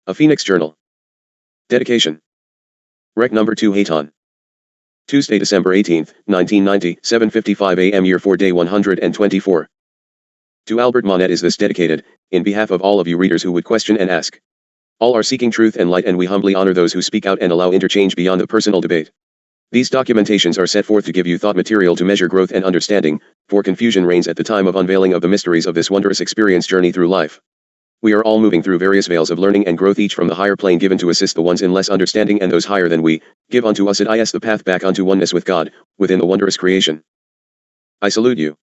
A Phoenix Journal. Dedication. Rec number 2 Hayton. Tuesday, December 18, 1990, 7:55 a.m. Year 4 Day 124. To Albert Monet is this dedicated, in behalf of all of you readers who would question and ask. All are seeking truth and light, and we humbly honor those who speak out and allow interchange beyond the personal debate. These documentations are set forth to give you thought material to measure growth and understanding, for confusion reigns at the time of unveiling of the mysteries of this wondrous experience journey through life. We are all moving through various veils of learning and growth, each from the higher plane given to assist the ones in less understanding, and those higher than we, give unto us at is the path back unto oneness with God, within the wondrous creation. I salute you.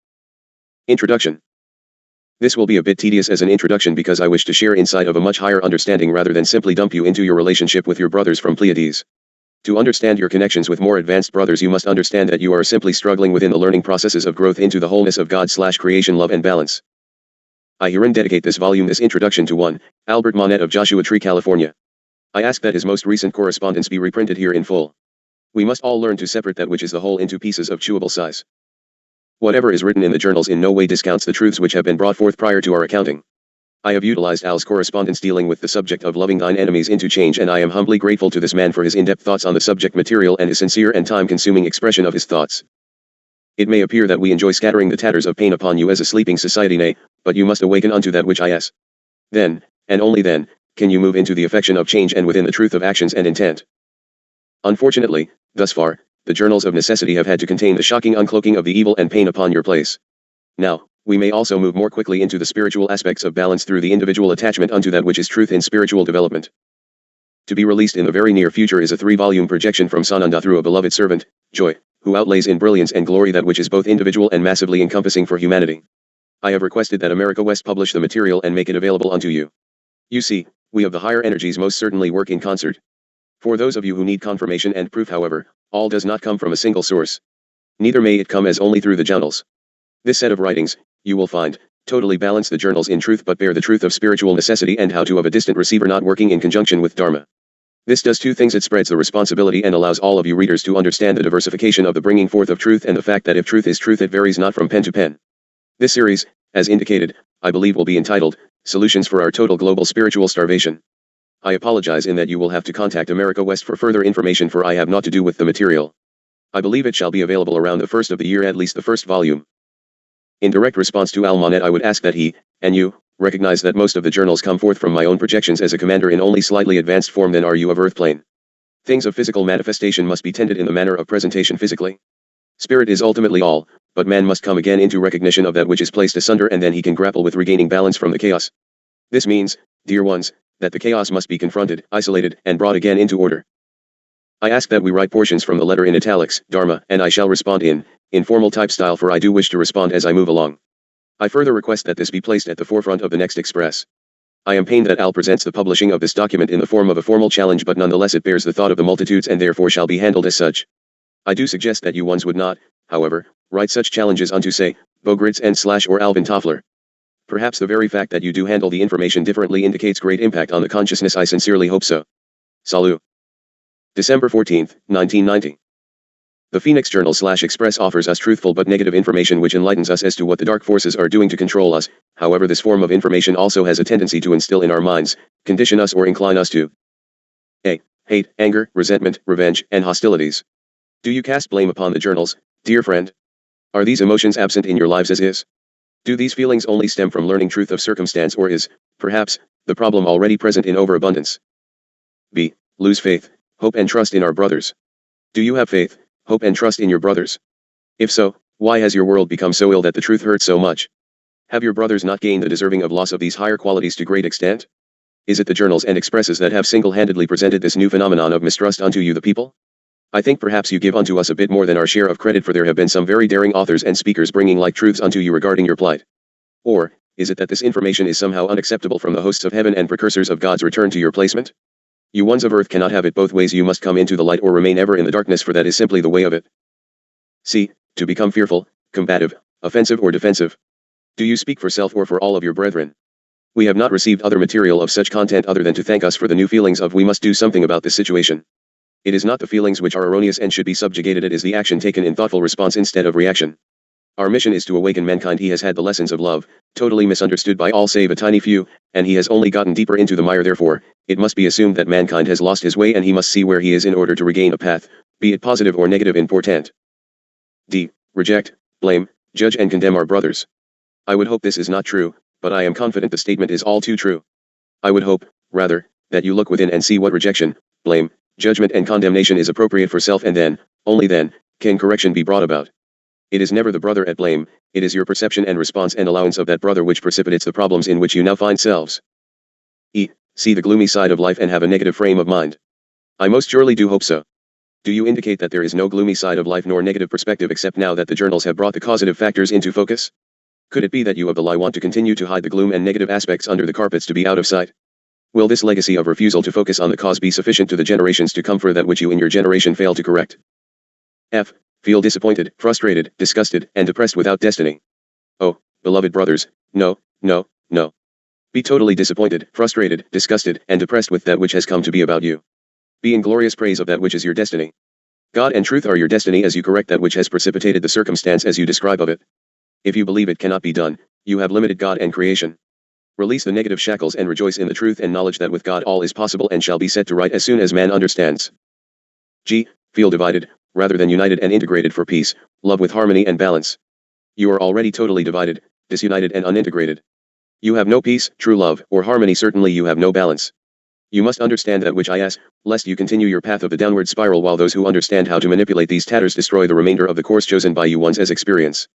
Introduction. This will be a bit tedious as an introduction because I wish to share insight of a much higher understanding rather than simply dump you into your relationship with your brothers from Pleaides. To understand your connections with more advanced brothers, you must understand that you are simply struggling within the learning processes of growth into the wholeness of God/creation love and balance. I herein dedicate this volume, this introduction, to one, Albert Monet of Joshua Tree, California. I ask that his most recent correspondence be reprinted here in full. We must all learn to separate that which is the whole into pieces of chewable size. Whatever is written in the journals in no way discounts the truths which have been brought forth prior to our accounting. I have utilized Al's correspondence dealing with the subject of loving thine enemies into change, and I am humbly grateful to this man for his in-depth thoughts on the subject material and his sincere and time-consuming expression of his thoughts. It may appear that we enjoy scattering the tatters of pain upon you as a sleeping society, nay, but you must awaken unto that which is. Then, and only then, can you move into the affection of change and within the truth of actions and intent. Unfortunately, thus far, the journals of necessity have had to contain the shocking uncloaking of the evil and pain upon your place. Now, we may also move more quickly into the spiritual aspects of balance through the individual attachment unto that which is truth in spiritual development. To be released in the very near future is a 3-volume projection from Sananda through a beloved servant, Joy, who outlays in brilliance and glory that which is both individual and massively encompassing for humanity. I have requested that America West publish the material and make it available unto you. You see, we of the higher energies most certainly work in concert. For those of you who need confirmation and proof, however, all does not come from a single source. Neither may it come as only through the journals. This set of writings, you will find, totally balance the journals in truth but bear the truth of spiritual necessity and how to of a distant receiver not working in conjunction with Dharma. This does two things: it spreads the responsibility and allows all of you readers to understand the diversification of the bringing forth of truth and the fact that if truth is truth, it varies not from pen to pen. This series, as indicated, I believe will be entitled, Solutions for Our Total Global Spiritual Starvation. I apologize in that you will have to contact America West for further information, for I have naught to do with the material. I believe it shall be available around the first of the year, at least the first volume. In direct response to Al Monet, I would ask that he, and you, recognize that most of the journals come forth from my own projections as a commander in only slightly advanced form than are you of earth plane. Things of physical manifestation must be tended in the manner of presentation physically. Spirit is ultimately all, but man must come again into recognition of that which is placed asunder, and then he can grapple with regaining balance from the chaos. This means, dear ones, that the chaos must be confronted, isolated, and brought again into order. I ask that we write portions from the letter in italics, Dharma, and I shall respond in informal type style, for I do wish to respond as I move along. I further request that this be placed at the forefront of the next express. I am pained that Al presents the publishing of this document in the form of a formal challenge, but nonetheless it bears the thought of the multitudes and therefore shall be handled as such. I do suggest that you ones would not, however, write such challenges unto, say, Bogritz and / or Alvin Toffler. Perhaps the very fact that you do handle the information differently indicates great impact on the consciousness. I sincerely hope so. Salut. December 14, 1990. The Phoenix Journal / Express offers us truthful but negative information which enlightens us as to what the dark forces are doing to control us. However, this form of information also has a tendency to instill in our minds, condition us or incline us to a. Hate, anger, resentment, revenge, and hostilities. Do you cast blame upon the journals, dear friend? Are these emotions absent in your lives as is? Do these feelings only stem from learning truth of circumstance, or is, perhaps, the problem already present in overabundance? b. Lose faith, hope and trust in our brothers. Do you have faith, hope and trust in your brothers? If so, why has your world become so ill that the truth hurts so much? Have your brothers not gained the deserving of loss of these higher qualities to great extent? Is it the journals and expresses that have single-handedly presented this new phenomenon of mistrust unto you the people? I think perhaps you give unto us a bit more than our share of credit, for there have been some very daring authors and speakers bringing like truths unto you regarding your plight. Or, is it that this information is somehow unacceptable from the hosts of heaven and precursors of God's return to your placement? You ones of earth cannot have it both ways. You must come into the light or remain ever in the darkness, for that is simply the way of it. C. To become fearful, combative, offensive or defensive. Do you speak for self or for all of your brethren? We have not received other material of such content other than to thank us for the new feelings of we must do something about this situation. It is not the feelings which are erroneous and should be subjugated, it is the action taken in thoughtful response instead of reaction. Our mission is to awaken mankind. He has had the lessons of love, totally misunderstood by all save a tiny few, and he has only gotten deeper into the mire. Therefore, it must be assumed that mankind has lost his way and he must see where he is in order to regain a path, be it positive or negative in portent. D. Reject, blame, judge and condemn our brothers. I would hope this is not true, but I am confident the statement is all too true. I would hope, rather, that you look within and see what rejection, blame, judgment and condemnation is appropriate for self, and then, only then, can correction be brought about. It is never the brother at blame, it is your perception and response and allowance of that brother which precipitates the problems in which you now find selves. E. See the gloomy side of life and have a negative frame of mind. I most surely do hope so. Do you indicate that there is no gloomy side of life nor negative perspective except now that the journals have brought the causative factors into focus? Could it be that you of the lie want to continue to hide the gloom and negative aspects under the carpets to be out of sight? Will this legacy of refusal to focus on the cause be sufficient to the generations to come for that which you in your generation failed to correct? F. Feel disappointed, frustrated, disgusted, and depressed without destiny. Oh, beloved brothers, no, no, no. Be totally disappointed, frustrated, disgusted, and depressed with that which has come to be about you. Be in glorious praise of that which is your destiny. God and truth are your destiny as you correct that which has precipitated the circumstance as you describe of it. If you believe it cannot be done, you have limited God and creation. Release the negative shackles and rejoice in the truth and knowledge that with God all is possible and shall be set to right as soon as man understands. G. Feel divided, rather than united and integrated for peace, love with harmony and balance. You are already totally divided, disunited and unintegrated. You have no peace, true love, or harmony. Certainly you have no balance. You must understand that which I ask, lest you continue your path of the downward spiral while those who understand how to manipulate these tatters destroy the remainder of the course chosen by you once as experience.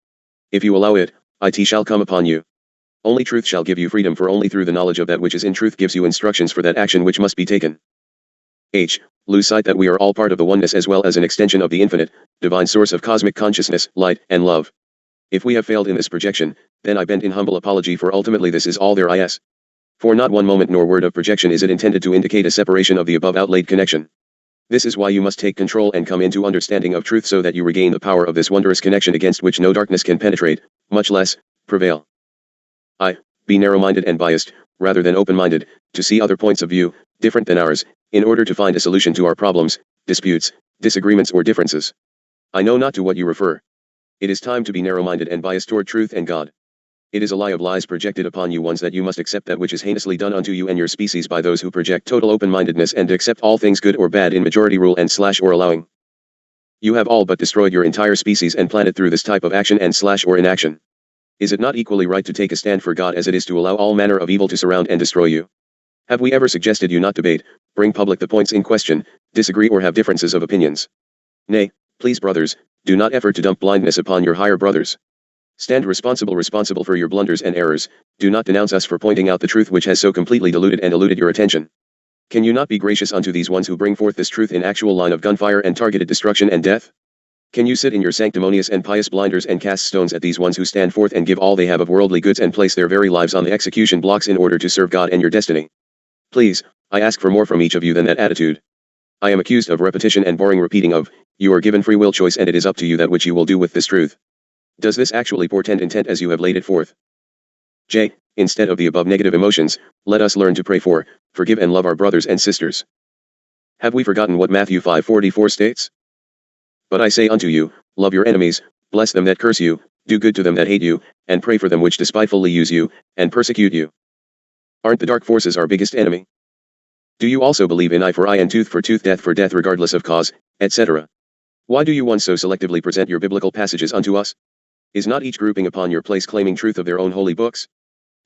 If you allow it, it shall come upon you. Only truth shall give you freedom, for only through the knowledge of that which is in truth gives you instructions for that action which must be taken. H. Lose sight that we are all part of the oneness as well as an extension of the infinite, divine source of cosmic consciousness, light, and love. If we have failed in this projection, then I bend in humble apology, for ultimately this is all there is. For not one moment nor word of projection is it intended to indicate a separation of the above outlaid connection. This is why you must take control and come into understanding of truth so that you regain the power of this wondrous connection against which no darkness can penetrate, much less prevail. I. Be narrow-minded and biased, rather than open-minded, to see other points of view, different than ours, in order to find a solution to our problems, disputes, disagreements or differences. I know not to what you refer. It is time to be narrow-minded and biased toward truth and God. It is a lie of lies projected upon you ones that you must accept that which is heinously done unto you and your species by those who project total open-mindedness and accept all things good or bad in majority rule and / or allowing. You have all but destroyed your entire species and planet through this type of action and / or inaction. Is it not equally right to take a stand for God as it is to allow all manner of evil to surround and destroy you? Have we ever suggested you not debate, bring public the points in question, disagree or have differences of opinions? Nay, please brothers, do not effort to dump blindness upon your higher brothers. Stand responsible for your blunders and errors, do not denounce us for pointing out the truth which has so completely deluded and eluded your attention. Can you not be gracious unto these ones who bring forth this truth in actual line of gunfire and targeted destruction and death? Can you sit in your sanctimonious and pious blinders and cast stones at these ones who stand forth and give all they have of worldly goods and place their very lives on the execution blocks in order to serve God and your destiny? Please, I ask for more from each of you than that attitude. I am accused of repetition and boring repeating of, you are given free will choice and it is up to you that which you will do with this truth. Does this actually portend intent as you have laid it forth? J. Instead of the above negative emotions, let us learn to pray for, forgive and love our brothers and sisters. Have we forgotten what Matthew 5:44 states? But I say unto you, love your enemies, bless them that curse you, do good to them that hate you, and pray for them which despitefully use you, and persecute you. Aren't the dark forces our biggest enemy? Do you also believe in eye for eye and tooth for tooth, death for death regardless of cause, etc.? Why do you ones so selectively present your biblical passages unto us? Is not each grouping upon your place claiming truth of their own holy books?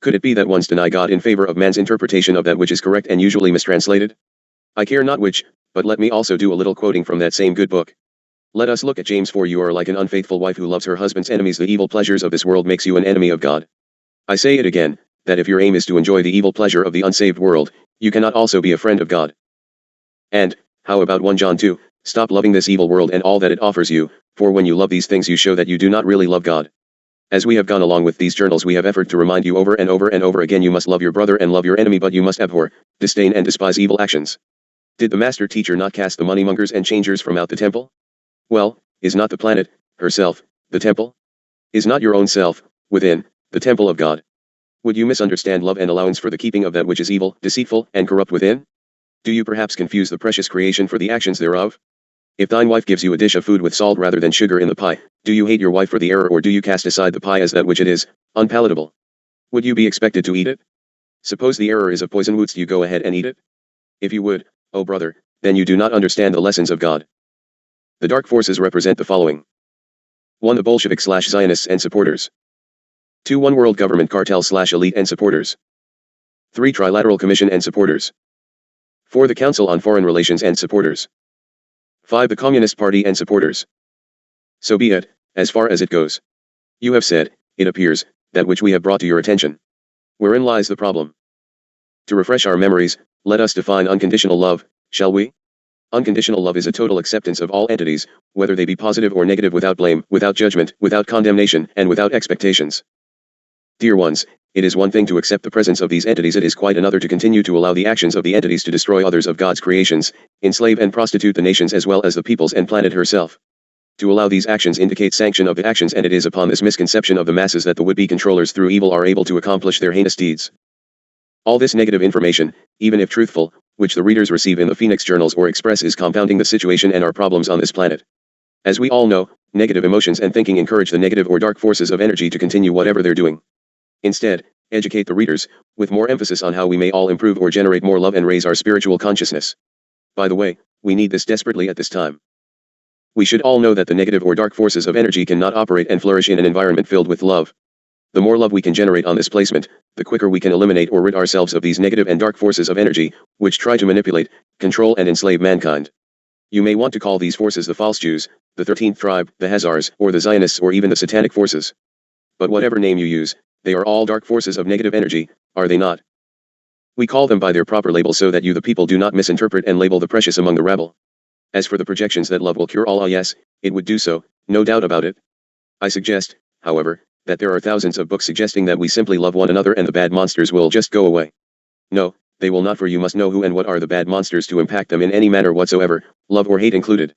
Could it be that ones deny God in favor of man's interpretation of that which is correct and usually mistranslated? I care not which, but let me also do a little quoting from that same good book. Let us look at James 4. You are like an unfaithful wife who loves her husband's enemies. The evil pleasures of this world makes you an enemy of God. I say it again, that if your aim is to enjoy the evil pleasure of the unsaved world, you cannot also be a friend of God. And, how about 1 John 2, stop loving this evil world and all that it offers you, for when you love these things you show that you do not really love God. As we have gone along with these journals we have effort to remind you over and over and over again you must love your brother and love your enemy, but you must abhor, disdain and despise evil actions. Did the master teacher not cast the moneymongers and changers from out the temple? Well, is not the planet, herself, the temple? Is not your own self, within, the temple of God? Would you misunderstand love and allowance for the keeping of that which is evil, deceitful, and corrupt within? Do you perhaps confuse the precious creation for the actions thereof? If thine wife gives you a dish of food with salt rather than sugar in the pie, do you hate your wife for the error, or do you cast aside the pie as that which it is, unpalatable? Would you be expected to eat it? Suppose the error is of poison, wouldst you go ahead and eat it? If you would, oh brother, then you do not understand the lessons of God. The dark forces represent the following. 1. The Bolsheviks/Zionists and supporters. 2. One World Government Cartel/Elite and supporters. 3. Trilateral Commission and supporters. 4. The Council on Foreign Relations and supporters. 5. The Communist Party and supporters. So be it, as far as it goes. You have said, it appears, that which we have brought to your attention. Wherein lies the problem? To refresh our memories, let us define unconditional love, shall we? Unconditional love is a total acceptance of all entities, whether they be positive or negative, without blame, without judgment, without condemnation, and without expectations. Dear ones, it is one thing to accept the presence of these entities, it is quite another to continue to allow the actions of the entities to destroy others of God's creations, enslave and prostitute the nations as well as the peoples and planet herself. To allow these actions indicates sanction of the actions, and it is upon this misconception of the masses that the would-be controllers through evil are able to accomplish their heinous deeds. All this negative information, even if truthful, which the readers receive in the PhoenixJournals or Express, is compounding the situation and our problems on this planet. As we all know, negative emotions and thinking encourage the negative or dark forces of energy to continue whatever they're doing. Instead, educate the readers, with more emphasis on how we may all improve or generate more love and raise our spiritual consciousness. By the way, we need this desperately at this time. We should all know that the negative or dark forces of energy cannot operate and flourish in an environment filled with love. The more love we can generate on this placement, the quicker we can eliminate or rid ourselves of these negative and dark forces of energy, which try to manipulate, control and enslave mankind. You may want to call these forces the false Jews, the 13th tribe, the Hazars, or the Zionists, or even the satanic forces. But whatever name you use, they are all dark forces of negative energy, are they not? We call them by their proper label so that you the people do not misinterpret and label the precious among the rabble. As for the projections that love will cure all, yes, it would do so, no doubt about it. I suggest, however, that there are thousands of books suggesting that we simply love one another and the bad monsters will just go away. No, they will not, for you must know who and what are the bad monsters to impact them in any manner whatsoever, love or hate included.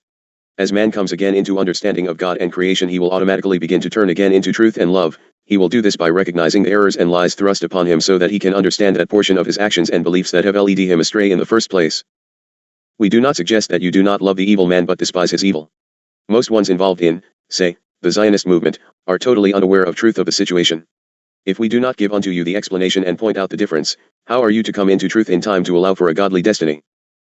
As man comes again into understanding of God and creation, he will automatically begin to turn again into truth and love. He will do this by recognizing the errors and lies thrust upon him so that he can understand that portion of his actions and beliefs that have led him astray in the first place. We do not suggest that you do not love the evil man but despise his evil. Most ones involved in, say, the Zionist movement, are totally unaware of truth of the situation. If we do not give unto you the explanation and point out the difference, how are you to come into truth in time to allow for a godly destiny?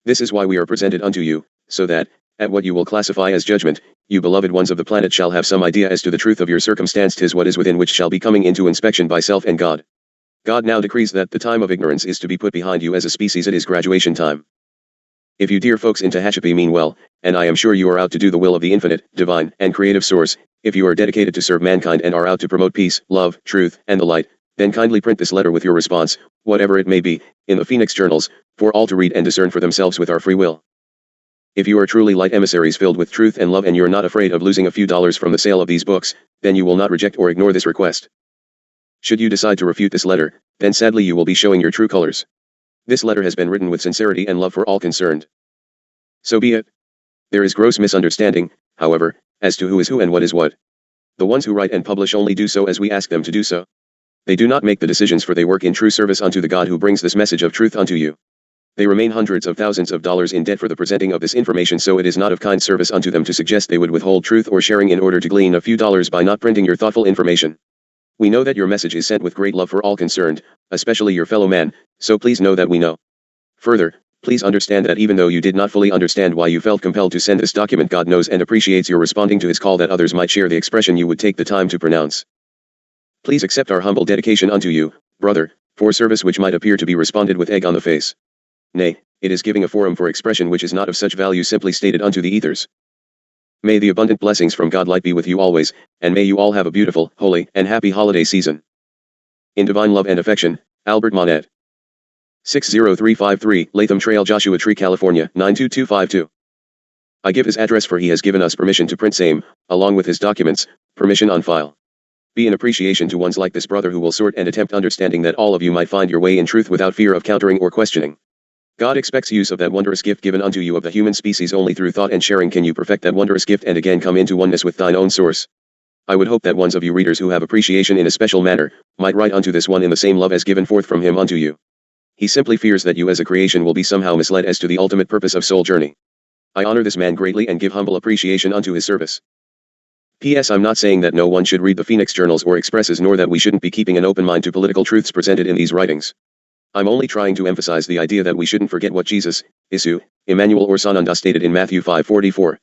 This is why we are presented unto you, so that, at what you will classify as judgment, you beloved ones of the planet shall have some idea as to the truth of your circumstance. 'Tis what is within which shall be coming into inspection by self and God. God now decrees that the time of ignorance is to be put behind you as a species. It is graduation time. If you dear folks in Tehachapi mean well, and I am sure you are out to do the will of the infinite, divine, and creative source, if you are dedicated to serve mankind and are out to promote peace, love, truth, and the light, then kindly print this letter with your response, whatever it may be, in the PhoenixJournals, for all to read and discern for themselves with our free will. If you are truly light emissaries filled with truth and love and you're not afraid of losing a few dollars from the sale of these books, then you will not reject or ignore this request. Should you decide to refute this letter, then sadly you will be showing your true colors. This letter has been written with sincerity and love for all concerned. So be it. There is gross misunderstanding, however, as to who is who and what is what. The ones who write and publish only do so as we ask them to do so. They do not make the decisions, for they work in true service unto the God who brings this message of truth unto you. They remain hundreds of thousands of dollars in debt for the presenting of this information, so it is not of kind service unto them to suggest they would withhold truth or sharing in order to glean a few dollars by not printing your thoughtful information. We know that your message is sent with great love for all concerned, especially your fellow man, so please know that we know. Further, please understand that even though you did not fully understand why you felt compelled to send this document, God knows and appreciates your responding to his call that others might share the expression you would take the time to pronounce. Please accept our humble dedication unto you, brother, for service which might appear to be responded with egg on the face. Nay, it is giving a forum for expression which is not of such value simply stated unto the ethers. May the abundant blessings from God light be with you always, and may you all have a beautiful, holy, and happy holiday season. In divine love and affection, Albert Monette. 60353, Latham Trail, Joshua Tree, California, 92252. I give his address for he has given us permission to print same, along with his documents, permission on file. Be an appreciation to ones like this brother who will sort and attempt understanding that all of you might find your way in truth without fear of countering or questioning. God expects use of that wondrous gift given unto you of the human species. Only through thought and sharing can you perfect that wondrous gift and again come into oneness with thine own source. I would hope that ones of you readers who have appreciation in a special manner, might write unto this one in the same love as given forth from him unto you. He simply fears that you as a creation will be somehow misled as to the ultimate purpose of soul journey. I honor this man greatly and give humble appreciation unto his service. P.S. I'm not saying that no one should read the PhoenixJournals or expresses, nor that we shouldn't be keeping an open mind to political truths presented in these writings. I'm only trying to emphasize the idea that we shouldn't forget what Jesus, Isu, Emmanuel or Sananda stated in Matthew 5:44.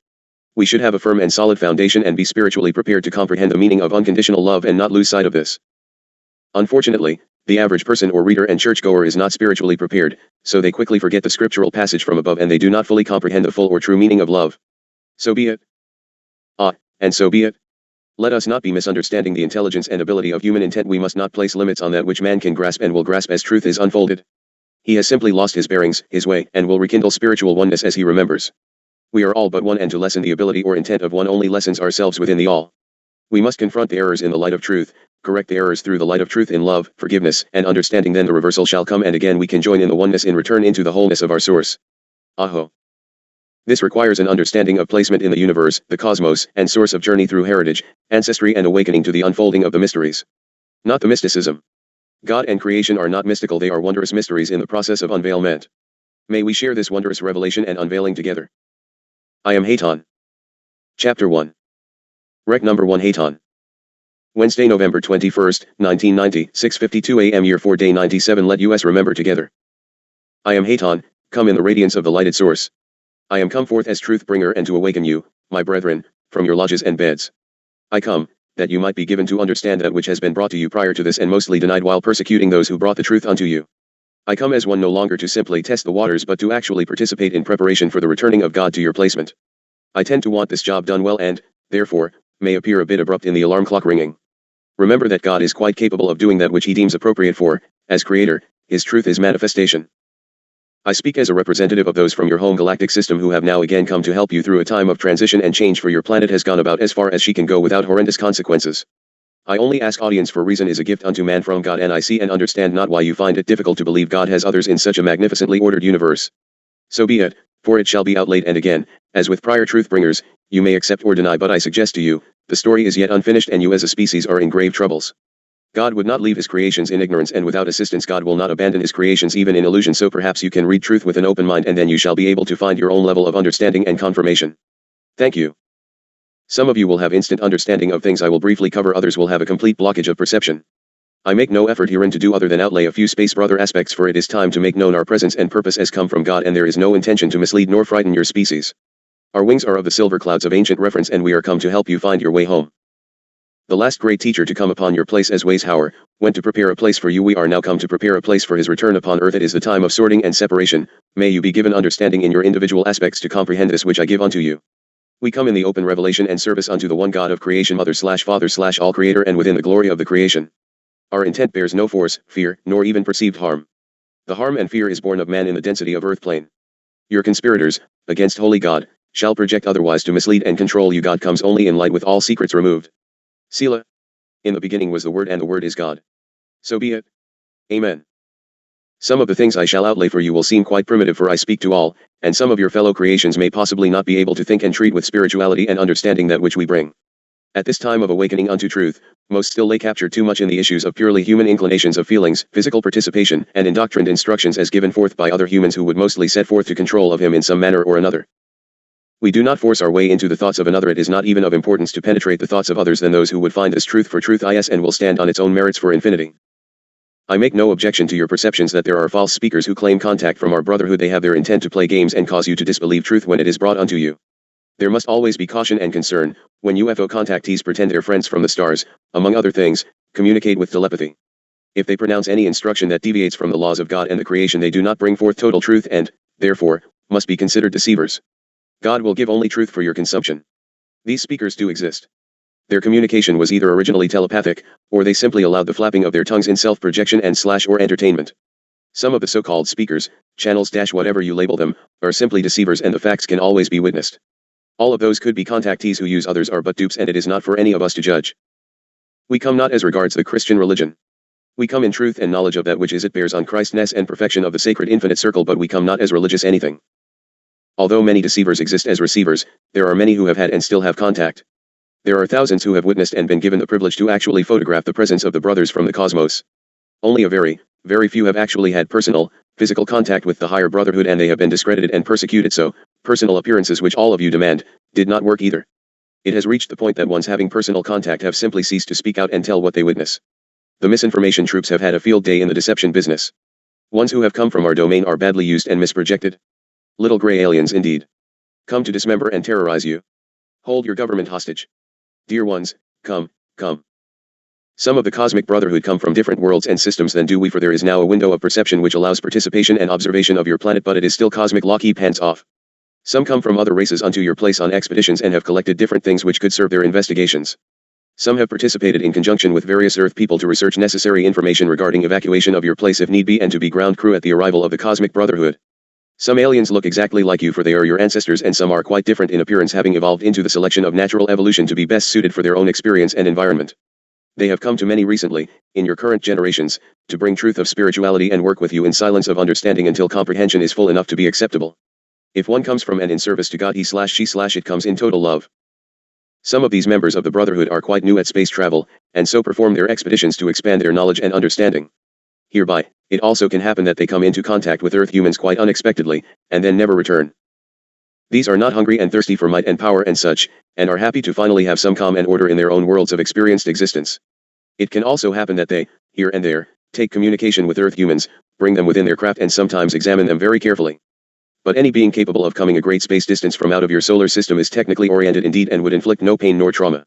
We should have a firm and solid foundation and be spiritually prepared to comprehend the meaning of unconditional love and not lose sight of this. Unfortunately, the average person or reader and churchgoer is not spiritually prepared, so they quickly forget the scriptural passage from above and they do not fully comprehend the full or true meaning of love. So be it. And so be it. Let us not be misunderstanding the intelligence and ability of human intent. We must not place limits on that which man can grasp and will grasp as truth is unfolded. He has simply lost his bearings, his way, and will rekindle spiritual oneness as he remembers. We are all but one, and to lessen the ability or intent of one only lessens ourselves within the all. We must confront the errors in the light of truth, correct the errors through the light of truth in love, forgiveness, and understanding. Then the reversal shall come, and again we can join in the oneness in return into the wholeness of our source. Aho. This requires an understanding of placement in the universe, the cosmos, and source of journey through heritage, ancestry and awakening to the unfolding of the mysteries. Not the mysticism. God and creation are not mystical, they are wondrous mysteries in the process of unveilment. May we share this wondrous revelation and unveiling together. I am Hayton. Chapter 1. Rec number 1 Hayton. Wednesday, November 21st, 1990, 6:52 a.m. Year 4 Day 97. Let us remember together. I am Hayton, come in the radiance of the lighted source. I am come forth as truth bringer and to awaken you, my brethren, from your lodges and beds. I come, that you might be given to understand that which has been brought to you prior to this and mostly denied while persecuting those who brought the truth unto you. I come as one no longer to simply test the waters but to actually participate in preparation for the returning of God to your placement. I tend to want this job done well and, therefore, may appear a bit abrupt in the alarm clock ringing. Remember that God is quite capable of doing that which he deems appropriate for, as creator, his truth is manifestation. I speak as a representative of those from your home galactic system who have now again come to help you through a time of transition and change, for your planet has gone about as far as she can go without horrendous consequences. I only ask audience, for reason is a gift unto man from God, and I see and understand not why you find it difficult to believe God has others in such a magnificently ordered universe. So be it, for it shall be out late, and again, as with prior truth bringers, you may accept or deny, but I suggest to you, the story is yet unfinished and you as a species are in grave troubles. God would not leave his creations in ignorance, and without assistance God will not abandon his creations even in illusion. So perhaps you can read truth with an open mind, and then you shall be able to find your own level of understanding and confirmation. Thank you. Some of you will have instant understanding of things I will briefly cover, others will have a complete blockage of perception. I make no effort herein to do other than outlay a few space brother aspects, for it is time to make known our presence and purpose as come from God, and there is no intention to mislead nor frighten your species. Our wings are of the silver clouds of ancient reference, and we are come to help you find your way home. The last great teacher to come upon your place as Weishauer went to prepare a place for you. We are now come to prepare a place for his return upon earth. It is the time of sorting and separation. May you be given understanding in your individual aspects to comprehend this which I give unto you. We come in the open revelation and service unto the one God of creation, Mother/Father/all Creator, and within the glory of the creation. Our intent bears no force, fear, nor even perceived harm. The harm and fear is born of man in the density of earth plane. Your conspirators, against holy God, shall project otherwise to mislead and control you. God comes only in light with all secrets removed. Selah. In the beginning was the Word, and the Word is God. So be it. Amen. Some of the things I shall outlay for you will seem quite primitive, for I speak to all, and some of your fellow creations may possibly not be able to think and treat with spirituality and understanding that which we bring. At this time of awakening unto truth, most still lay captured too much in the issues of purely human inclinations of feelings, physical participation, and indoctrined instructions as given forth by other humans who would mostly set forth to control of him in some manner or another. We do not force our way into the thoughts of another. It is not even of importance to penetrate the thoughts of others than those who would find this truth, for truth is and will stand on its own merits for infinity. I make no objection to your perceptions that there are false speakers who claim contact from our brotherhood. They have their intent to play games and cause you to disbelieve truth when it is brought unto you. There must always be caution and concern when UFO contactees pretend they're friends from the stars, among other things, communicate with telepathy. If they pronounce any instruction that deviates from the laws of God and the creation, they do not bring forth total truth and, therefore, must be considered deceivers. God will give only truth for your consumption. These speakers do exist. Their communication was either originally telepathic, or they simply allowed the flapping of their tongues in self-projection and or entertainment. Some of the so-called speakers, channels whatever you label them, are simply deceivers, and the facts can always be witnessed. All of those could-be contactees who use others are but dupes, and it is not for any of us to judge. We come not as regards the Christian religion. We come in truth and knowledge of that which is it bears on Christness and perfection of the sacred infinite circle, but we come not as religious anything. Although many deceivers exist as receivers, there are many who have had and still have contact. There are thousands who have witnessed and been given the privilege to actually photograph the presence of the brothers from the cosmos. Only a very, very few have actually had personal, physical contact with the higher brotherhood, and they have been discredited and persecuted. So, Personal appearances which all of you demand, did not work either. It has reached the point that ones having personal contact have simply ceased to speak out and tell what they witness. The misinformation troops have had a field day in the deception business. Ones who have come from our domain are badly used and misprojected. Little gray aliens indeed. Come to dismember and terrorize you. Hold your government hostage. Dear ones, come, come. Some of the cosmic brotherhood come from different worlds and systems than do we, for there is now a window of perception which allows participation and observation of your planet, but it is still cosmic law. Keep hands off. Some come from other races unto your place on expeditions and have collected different things which could serve their investigations. Some have participated in conjunction with various Earth people to research necessary information regarding evacuation of your place if need be, and to be ground crew at the arrival of the cosmic brotherhood. Some aliens look exactly like you, for they are your ancestors, and some are quite different in appearance, having evolved into the selection of natural evolution to be best suited for their own experience and environment. They have come to many recently, in your current generations, to bring truth of spirituality and work with you in silence of understanding until comprehension is full enough to be acceptable. If one comes from and in service to God, he/she/it comes in total love. Some of these members of the Brotherhood are quite new at space travel, and so perform their expeditions to expand their knowledge and understanding. Hereby, it also can happen that they come into contact with Earth humans quite unexpectedly, and then never return. These are not hungry and thirsty for might and power and such, and are happy to finally have some calm and order in their own worlds of experienced existence. It can also happen that they, here and there, take communication with Earth humans, bring them within their craft, and sometimes examine them very carefully. But any being capable of coming a great space distance from out of your solar system is technically oriented indeed, and would inflict no pain nor trauma.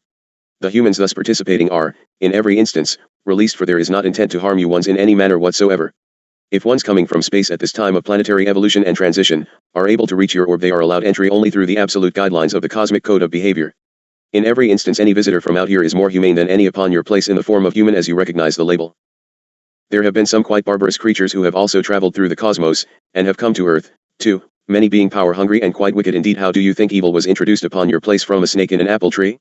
The humans thus participating are, in every instance, released, for there is not intent to harm you ones in any manner whatsoever. If ones coming from space at this time of planetary evolution and transition, are able to reach your orb, they are allowed entry only through the absolute guidelines of the cosmic code of behavior. In every instance, any visitor from out here is more humane than any upon your place in the form of human, as you recognize the label. There have been some quite barbarous creatures who have also traveled through the cosmos, and have come to Earth, too, many being power-hungry and quite wicked indeed. How do you think evil was introduced upon your place from a snake in an apple tree?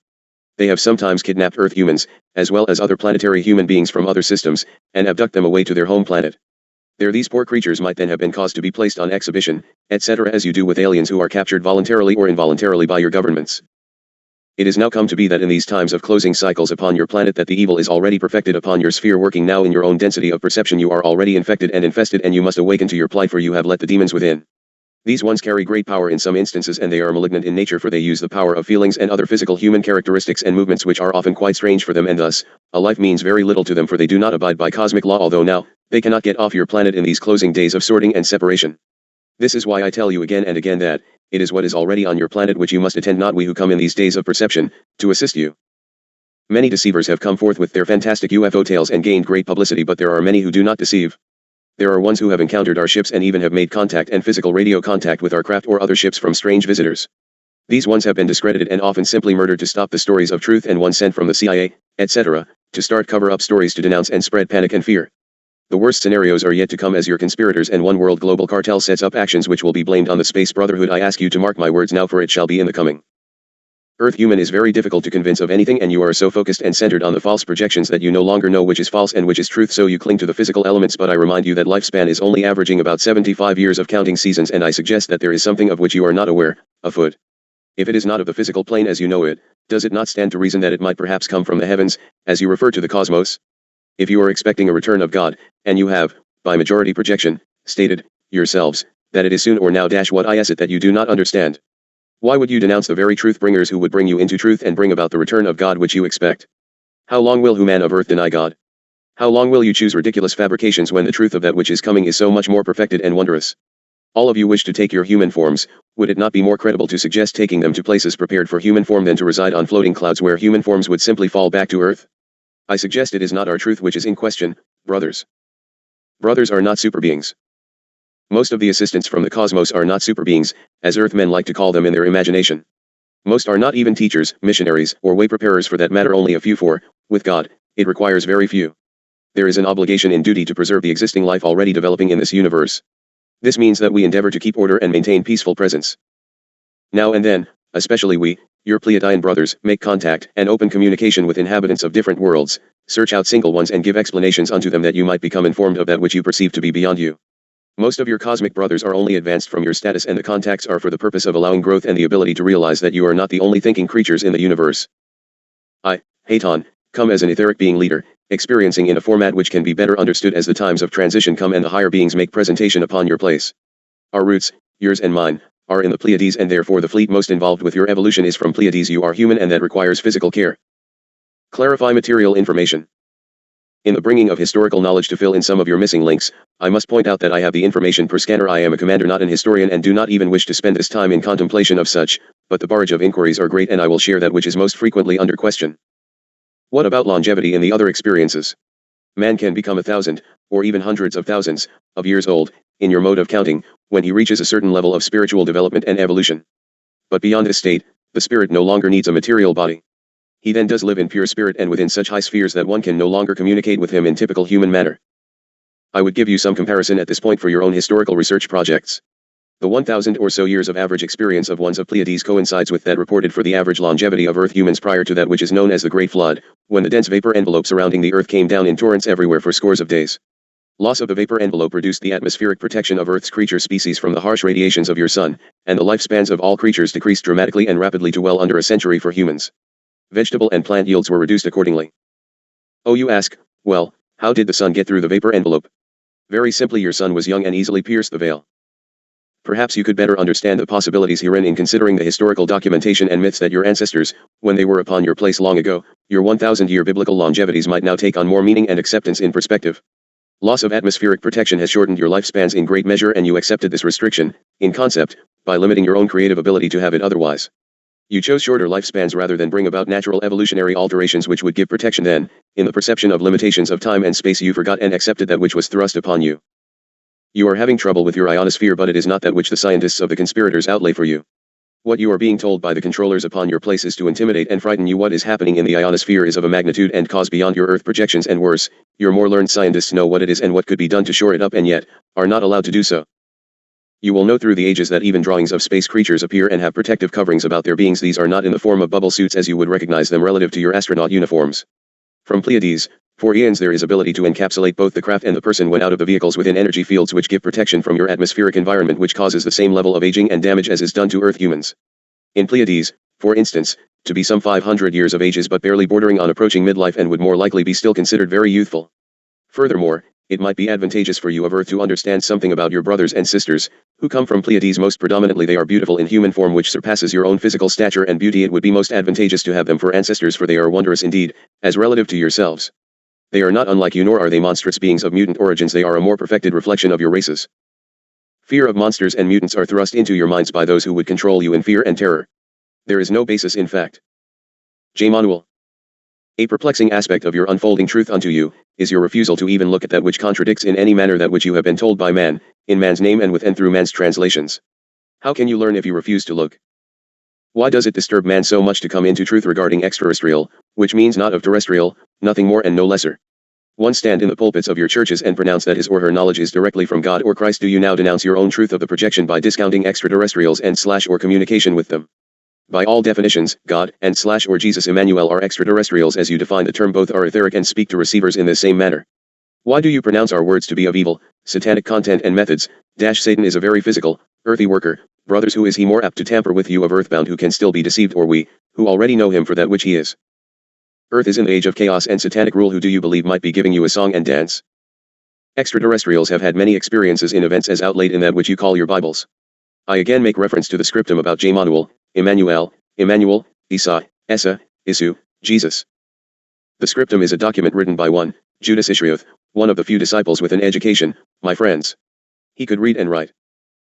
They have sometimes kidnapped Earth humans, as well as other planetary human beings from other systems, and abduct them away to their home planet. There these poor creatures might then have been caused to be placed on exhibition, etc., as you do with aliens who are captured voluntarily or involuntarily by your governments. It is now come to be that in these times of closing cycles upon your planet, that the evil is already perfected upon your sphere, working now in your own density of perception. You are already infected and infested, and you must awaken to your plight, for you have let the demons within. These ones carry great power in some instances, and they are malignant in nature, for they use the power of feelings and other physical human characteristics and movements which are often quite strange for them, and thus, a life means very little to them, for they do not abide by cosmic law, although now, they cannot get off your planet in these closing days of sorting and separation. This is why I tell you again and again that, it is what is already on your planet which you must attend, not we who come in these days of perception, to assist you. Many deceivers have come forth with their fantastic UFO tales and gained great publicity, but there are many who do not deceive. There are ones who have encountered our ships and even have made contact and physical radio contact with our craft or other ships from strange visitors. These ones have been discredited and often simply murdered to stop the stories of truth, and one sent from the CIA, etc., to start cover-up stories to denounce and spread panic and fear. The worst scenarios are yet to come as your conspirators and one world global cartel sets up actions which will be blamed on the Space Brotherhood. I ask you to mark my words now, for it shall be in the coming. Earth human is very difficult to convince of anything, and you are so focused and centered on the false projections that you no longer know which is false and which is truth, so you cling to the physical elements. But I remind you that lifespan is only averaging about 75 years of counting seasons, and I suggest that there is something of which you are not aware, afoot. If it is not of the physical plane as you know it, does it not stand to reason that it might perhaps come from the heavens, as you refer to the cosmos? If you are expecting a return of God, and you have, by majority projection, stated, yourselves, that it is soon or now what is it that you do not understand? Why would you denounce the very truth bringers who would bring you into truth and bring about the return of God which you expect? How long will human of earth deny God? How long will you choose ridiculous fabrications when the truth of that which is coming is so much more perfected and wondrous? All of you wish to take your human forms. Would it not be more credible to suggest taking them to places prepared for human form than to reside on floating clouds where human forms would simply fall back to earth? I suggest it is not our truth which is in question, brothers. Brothers are not super beings. Most of the assistants from the cosmos are not super beings, as Earthmen like to call them in their imagination. Most are not even teachers, missionaries, or way preparers, for that matter only a few, for, with God, it requires very few. There is an obligation in duty to preserve the existing life already developing in this universe. This means that we endeavor to keep order and maintain peaceful presence. Now and then, especially we, your Pleiadian brothers, make contact and open communication with inhabitants of different worlds, search out single ones and give explanations unto them that you might become informed of that which you perceive to be beyond you. Most of your cosmic brothers are only advanced from your status, and the contacts are for the purpose of allowing growth and the ability to realize that you are not the only thinking creatures in the universe. I, Haton, come as an etheric being leader, experiencing in a format which can be better understood as the times of transition come and the higher beings make presentation upon your place. Our roots, yours and mine, are in the Pleiades, and therefore the fleet most involved with your evolution is from Pleiades. You are human, and that requires physical care. Clarify material information. In the bringing of historical knowledge to fill in some of your missing links, I must point out that I have the information per scanner. I am a commander, not an historian, and do not even wish to spend this time in contemplation of such, but the barrage of inquiries are great, and I will share that which is most frequently under question. What about longevity in the other experiences? Man can become 1,000, or even hundreds of thousands, of years old, in your mode of counting, when he reaches a certain level of spiritual development and evolution. But beyond this state, the spirit no longer needs a material body. He then does live in pure spirit and within such high spheres that one can no longer communicate with him in typical human manner. I would give you some comparison at this point for your own historical research projects. The 1,000 or so years of average experience of ones of Pleiades coincides with that reported for the average longevity of Earth humans prior to that which is known as the Great Flood, when the dense vapor envelope surrounding the Earth came down in torrents everywhere for scores of days. Loss of the vapor envelope reduced the atmospheric protection of Earth's creature species from the harsh radiations of your sun, and the lifespans of all creatures decreased dramatically and rapidly to well under a century for humans. Vegetable and plant yields were reduced accordingly. Oh, you ask, well, how did the sun get through the vapor envelope? Very simply, your sun was young and easily pierced the veil. Perhaps you could better understand the possibilities herein in considering the historical documentation and myths that your ancestors, when they were upon your place long ago, your 1,000-year biblical longevities might now take on more meaning and acceptance in perspective. Loss of atmospheric protection has shortened your lifespans in great measure, and you accepted this restriction, in concept, by limiting your own creative ability to have it otherwise. You chose shorter lifespans rather than bring about natural evolutionary alterations which would give protection. Then, in the perception of limitations of time and space, you forgot and accepted that which was thrust upon you. You are having trouble with your ionosphere, but it is not that which the scientists of the conspirators outlay for you. What you are being told by the controllers upon your place is to intimidate and frighten you. What is happening in the ionosphere is of a magnitude and cause beyond your Earth projections, and worse, your more learned scientists know what it is and what could be done to shore it up, and yet, are not allowed to do so. You will know through the ages that even drawings of space creatures appear and have protective coverings about their beings. These are not in the form of bubble suits as you would recognize them relative to your astronaut uniforms. From Pleiades, for eons there is ability to encapsulate both the craft and the person when out of the vehicles within energy fields which give protection from your atmospheric environment, which causes the same level of aging and damage as is done to Earth humans. In Pleiades, for instance, to be some 500 years of age is but barely bordering on approaching midlife and would more likely be still considered very youthful. Furthermore, it might be advantageous for you of Earth to understand something about your brothers and sisters, who come from Pleiades. Most predominantly they are beautiful in human form which surpasses your own physical stature and beauty. It would be most advantageous to have them for ancestors, for they are wondrous indeed, as relative to yourselves. They are not unlike you, nor are they monstrous beings of mutant origins. They are a more perfected reflection of your races. Fear of monsters and mutants are thrust into your minds by those who would control you in fear and terror. There is no basis in fact. J. Manuel. A perplexing aspect of your unfolding truth unto you, is your refusal to even look at that which contradicts in any manner that which you have been told by man, in man's name and with and through man's translations. How can you learn if you refuse to look? Why does it disturb man so much to come into truth regarding extraterrestrial, which means not of terrestrial, nothing more and no lesser? One stand in the pulpits of your churches and pronounce that his or her knowledge is directly from God or Christ. Do you now denounce your own truth of the projection by discounting extraterrestrials and / or communication with them? By all definitions, God and / or Jesus Emmanuel are extraterrestrials as you define the term. Both are etheric and speak to receivers in the same manner. Why do you pronounce our words to be of evil, satanic content and methods? Satan is a very physical, earthy worker. Brothers, who is he more apt to tamper with you of earthbound who can still be deceived, or we, who already know him for that which he is? Earth is in the age of chaos and satanic rule. Who do you believe might be giving you a song and dance? Extraterrestrials have had many experiences in events as outlaid in that which you call your Bibles. I again make reference to the scriptum about J. Manuel, Emmanuel, Isa, Essa, Isu, Jesus. The scriptum is a document written by one, Judas Iscarioth, one of the few disciples with an education, my friends. He could read and write.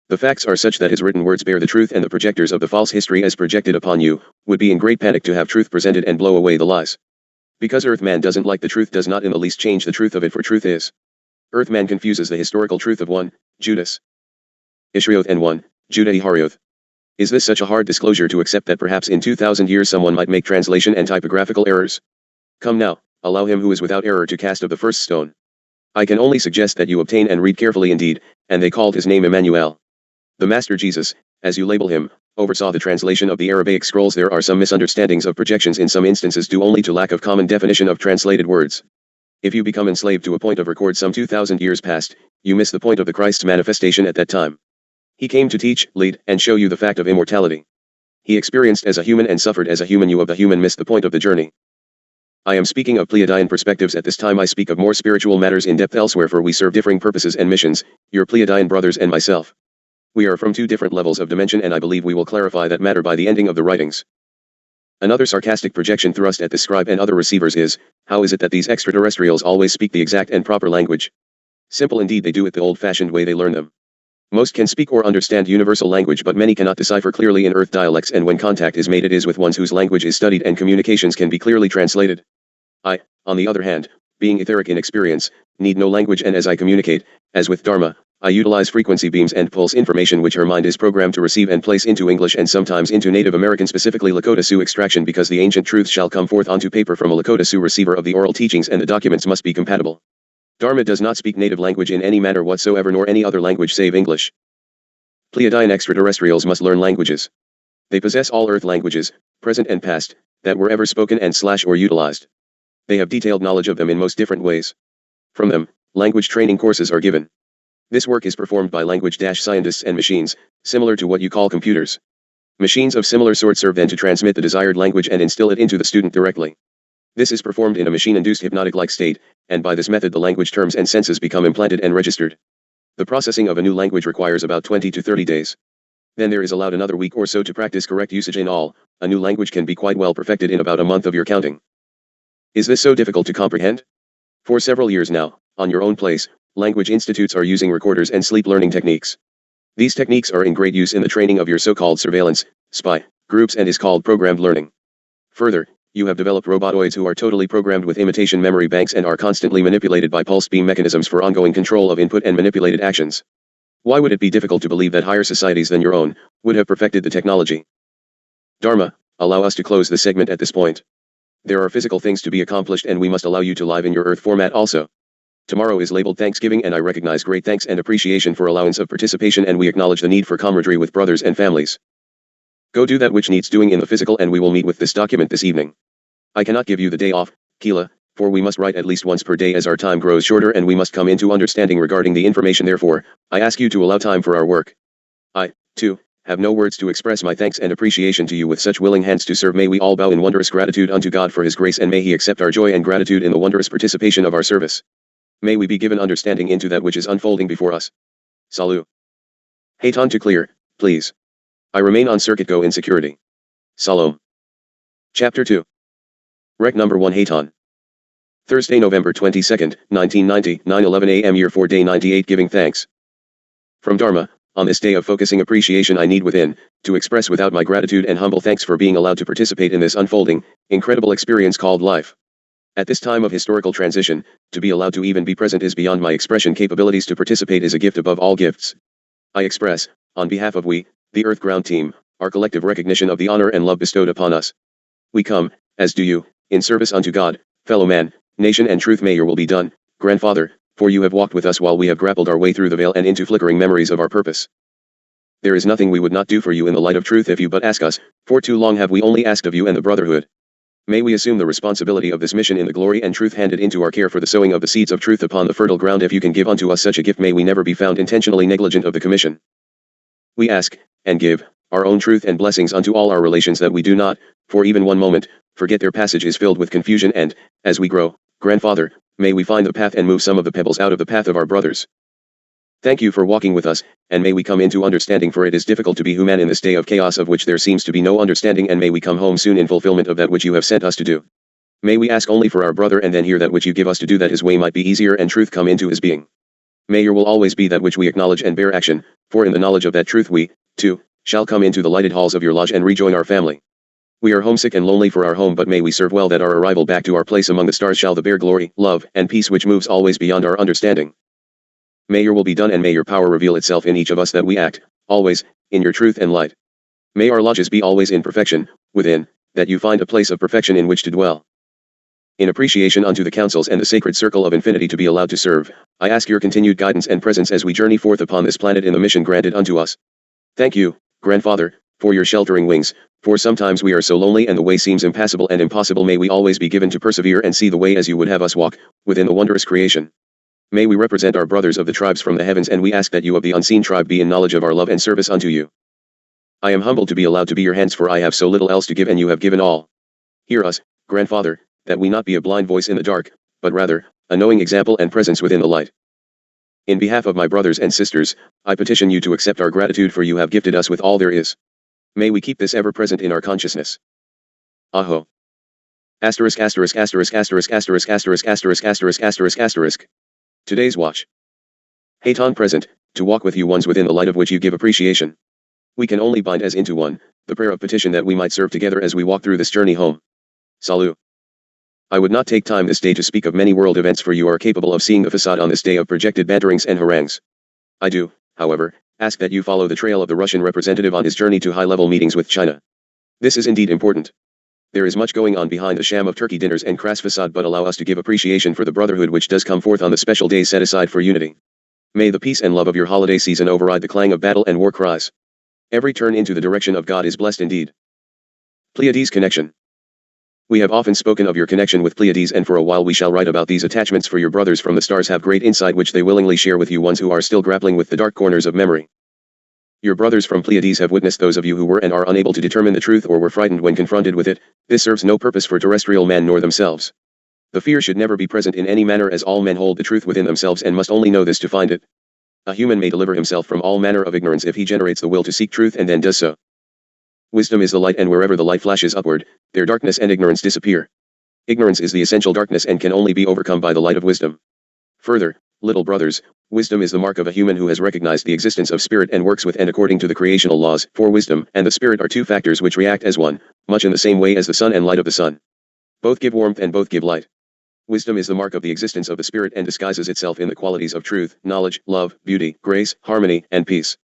The facts are such that his written words bear the truth, and the projectors of the false history as projected upon you, would be in great panic to have truth presented and blow away the lies. Because Earthman doesn't like the truth does not in the least change the truth of it, for truth is. Earthman confuses the historical truth of one, Judas Iscarioth, and one, Judah Iscarioth. Is this such a hard disclosure to accept that perhaps in 2,000 years someone might make translation and typographical errors? Come now, allow him who is without error to cast of the first stone. I can only suggest that you obtain and read carefully indeed, and they called his name Emmanuel. The Master Jesus, as you label him, oversaw the translation of the Aramaic scrolls. There are some misunderstandings of projections in some instances due only to lack of common definition of translated words. If you become enslaved to a point of record some 2,000 years past, you miss the point of the Christ's manifestation at that time. He came to teach, lead, and show you the fact of immortality. He experienced as a human and suffered as a human. You of the human miss the point of the journey. I am speaking of Pleiadian perspectives at this time. I speak of more spiritual matters in depth elsewhere, for we serve differing purposes and missions, your Pleiadian brothers and myself. We are from two different levels of dimension, and I believe we will clarify that matter by the ending of the writings. Another sarcastic projection thrust at the scribe and other receivers is, how is it that these extraterrestrials always speak the exact and proper language? Simple indeed, they do it the old-fashioned way they learn them. Most can speak or understand universal language, but many cannot decipher clearly in Earth dialects, and when contact is made it is with ones whose language is studied and communications can be clearly translated. I, on the other hand, being etheric in experience, need no language, and as I communicate, as with Dharma, I utilize frequency beams and pulse information which her mind is programmed to receive and place into English and sometimes into Native American, specifically Lakota Sioux extraction, because the ancient truths shall come forth onto paper from a Lakota Sioux receiver of the oral teachings, and the documents must be compatible. Dharma does not speak native language in any manner whatsoever, nor any other language save English. Pleiadian extraterrestrials must learn languages. They possess all Earth languages, present and past, that were ever spoken and or utilized. They have detailed knowledge of them in most different ways. From them, language training courses are given. This work is performed by language-scientists and machines, similar to what you call computers. Machines of similar sort serve then to transmit the desired language and instill it into the student directly. This is performed in a machine-induced hypnotic-like state, and by this method the language terms and senses become implanted and registered. The processing of a new language requires about 20 to 30 days. Then there is allowed another week or so to practice correct usage. In all, a new language can be quite well perfected in about a month of your counting. Is this so difficult to comprehend? For several years now, on your own place, language institutes are using recorders and sleep learning techniques. These techniques are in great use in the training of your so-called surveillance, spy, groups, and is called programmed learning. Further, you have developed robotoids who are totally programmed with imitation memory banks and are constantly manipulated by pulse beam mechanisms for ongoing control of input and manipulated actions. Why would it be difficult to believe that higher societies than your own would have perfected the technology? Dharma, allow us to close the segment at this point. There are physical things to be accomplished, and we must allow you to live in your Earth format also. Tomorrow is labeled Thanksgiving, and I recognize great thanks and appreciation for allowance of participation, and we acknowledge the need for camaraderie with brothers and families. Go do that which needs doing in the physical, and we will meet with this document this evening. I cannot give you the day off, Keela, for we must write at least once per day as our time grows shorter, and we must come into understanding regarding the information. Therefore, I ask you to allow time for our work. I, too, have no words to express my thanks and appreciation to you with such willing hands to serve. May we all bow in wondrous gratitude unto God for His grace, and may He accept our joy and gratitude in the wondrous participation of our service. May we be given understanding into that which is unfolding before us. Salut. Hayton to clear, please. I remain on circuit. Go in security. Salom. Chapter 2. Rec number 1. Hayton. Thursday, November 22nd, 1990, 9:11 a.m. Year 4 Day 98. Giving thanks. From Dharma, on this day of focusing appreciation I need within, to express without my gratitude and humble thanks for being allowed to participate in this unfolding, incredible experience called life. At this time of historical transition, to be allowed to even be present is beyond my expression capabilities. To participate is a gift above all gifts. I express, on behalf of we, the Earth Ground Team, our collective recognition of the honor and love bestowed upon us. We come, as do you, in service unto God, fellow man, nation and truth. May your will be done, Grandfather, for you have walked with us while we have grappled our way through the veil and into flickering memories of our purpose. There is nothing we would not do for you in the light of truth if you but ask us, for too long have we only asked of you and the brotherhood. May we assume the responsibility of this mission in the glory and truth handed into our care for the sowing of the seeds of truth upon the fertile ground. If you can give unto us such a gift, may we never be found intentionally negligent of the commission. We ask, and give, our own truth and blessings unto all our relations, that we do not, for even one moment, forget their passage is filled with confusion, and, as we grow, Grandfather, may we find the path and move some of the pebbles out of the path of our brothers. Thank you for walking with us, and may we come into understanding, for it is difficult to be human in this day of chaos of which there seems to be no understanding, and may we come home soon in fulfillment of that which you have sent us to do. May we ask only for our brother and then hear that which you give us to do, that his way might be easier and truth come into his being. May your will always be that which we acknowledge and bear action, for in the knowledge of that truth we, too, shall come into the lighted halls of your lodge and rejoin our family. We are homesick and lonely for our home, but may we serve well that our arrival back to our place among the stars shall bear glory, love, and peace which moves always beyond our understanding. May your will be done, and may your power reveal itself in each of us, that we act, always, in your truth and light. May our lodges be always in perfection, within, that you find a place of perfection in which to dwell. In appreciation unto the councils and the sacred circle of infinity to be allowed to serve, I ask your continued guidance and presence as we journey forth upon this planet in the mission granted unto us. Thank you, Grandfather, for your sheltering wings, for sometimes we are so lonely and the way seems impassable and impossible. May we always be given to persevere and see the way as you would have us walk, within the wondrous creation. May we represent our brothers of the tribes from the heavens, and we ask that you of the unseen tribe be in knowledge of our love and service unto you. I am humbled to be allowed to be your hands, for I have so little else to give and you have given all. Hear us, Grandfather, that we not be a blind voice in the dark, but rather, a knowing example and presence within the light. In behalf of my brothers and sisters, I petition you to accept our gratitude, for you have gifted us with all there is. May we keep this ever present in our consciousness. Aho. Asterisk asterisk asterisk asterisk asterisk asterisk asterisk asterisk asterisk asterisk. Today's watch. Haton present, to walk with you ones within the light of which you give appreciation. We can only bind as into one, the prayer of petition that we might serve together as we walk through this journey home. Salut. I would not take time this day to speak of many world events, for you are capable of seeing the facade on this day of projected banterings and harangues. I do, however, ask that you follow the trail of the Russian representative on his journey to high-level meetings with China. This is indeed important. There is much going on behind the sham of turkey dinners and crass facade, but allow us to give appreciation for the brotherhood which does come forth on the special days set aside for unity. May the peace and love of your holiday season override the clang of battle and war cries. Every turn into the direction of God is blessed indeed. Pleaides connection. We have often spoken of your connection with Pleaides, and for a while we shall write about these attachments, for your brothers from the stars have great insight which they willingly share with you ones who are still grappling with the dark corners of memory. Your brothers from Pleaides have witnessed those of you who were and are unable to determine the truth or were frightened when confronted with it. This serves no purpose for terrestrial man nor themselves. The fear should never be present in any manner, as all men hold the truth within themselves and must only know this to find it. A human may deliver himself from all manner of ignorance if he generates the will to seek truth and then does so. Wisdom is the light, and wherever the light flashes upward, there darkness and ignorance disappear. Ignorance is the essential darkness and can only be overcome by the light of wisdom. Further, little brothers, wisdom is the mark of a human who has recognized the existence of spirit and works with and according to the creational laws, for wisdom and the spirit are two factors which react as one, much in the same way as the sun and light of the sun. Both give warmth and both give light. Wisdom is the mark of the existence of the spirit and disguises itself in the qualities of truth, knowledge, love, beauty, grace, harmony, and peace.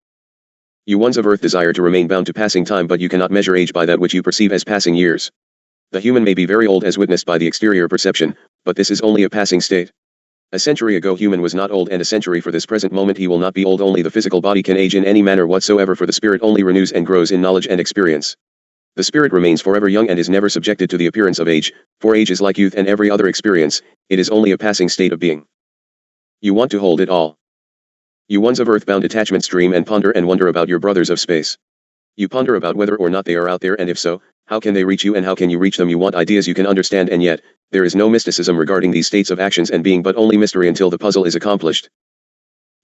You ones of earth desire to remain bound to passing time, but you cannot measure age by that which you perceive as passing years. The human may be very old as witnessed by the exterior perception, but this is only a passing state. A century ago human was not old, and a century for this present moment he will not be old. Only the physical body can age in any manner whatsoever, for the spirit only renews and grows in knowledge and experience. The spirit remains forever young and is never subjected to the appearance of age, for age is like youth and every other experience, it is only a passing state of being. You want to hold it all. You ones of earth-bound attachments dream and ponder and wonder about your brothers of space. You ponder about whether or not they are out there, and if so, how can they reach you and how can you reach them. You want ideas you can understand, and yet, there is no mysticism regarding these states of actions and being, but only mystery until the puzzle is accomplished.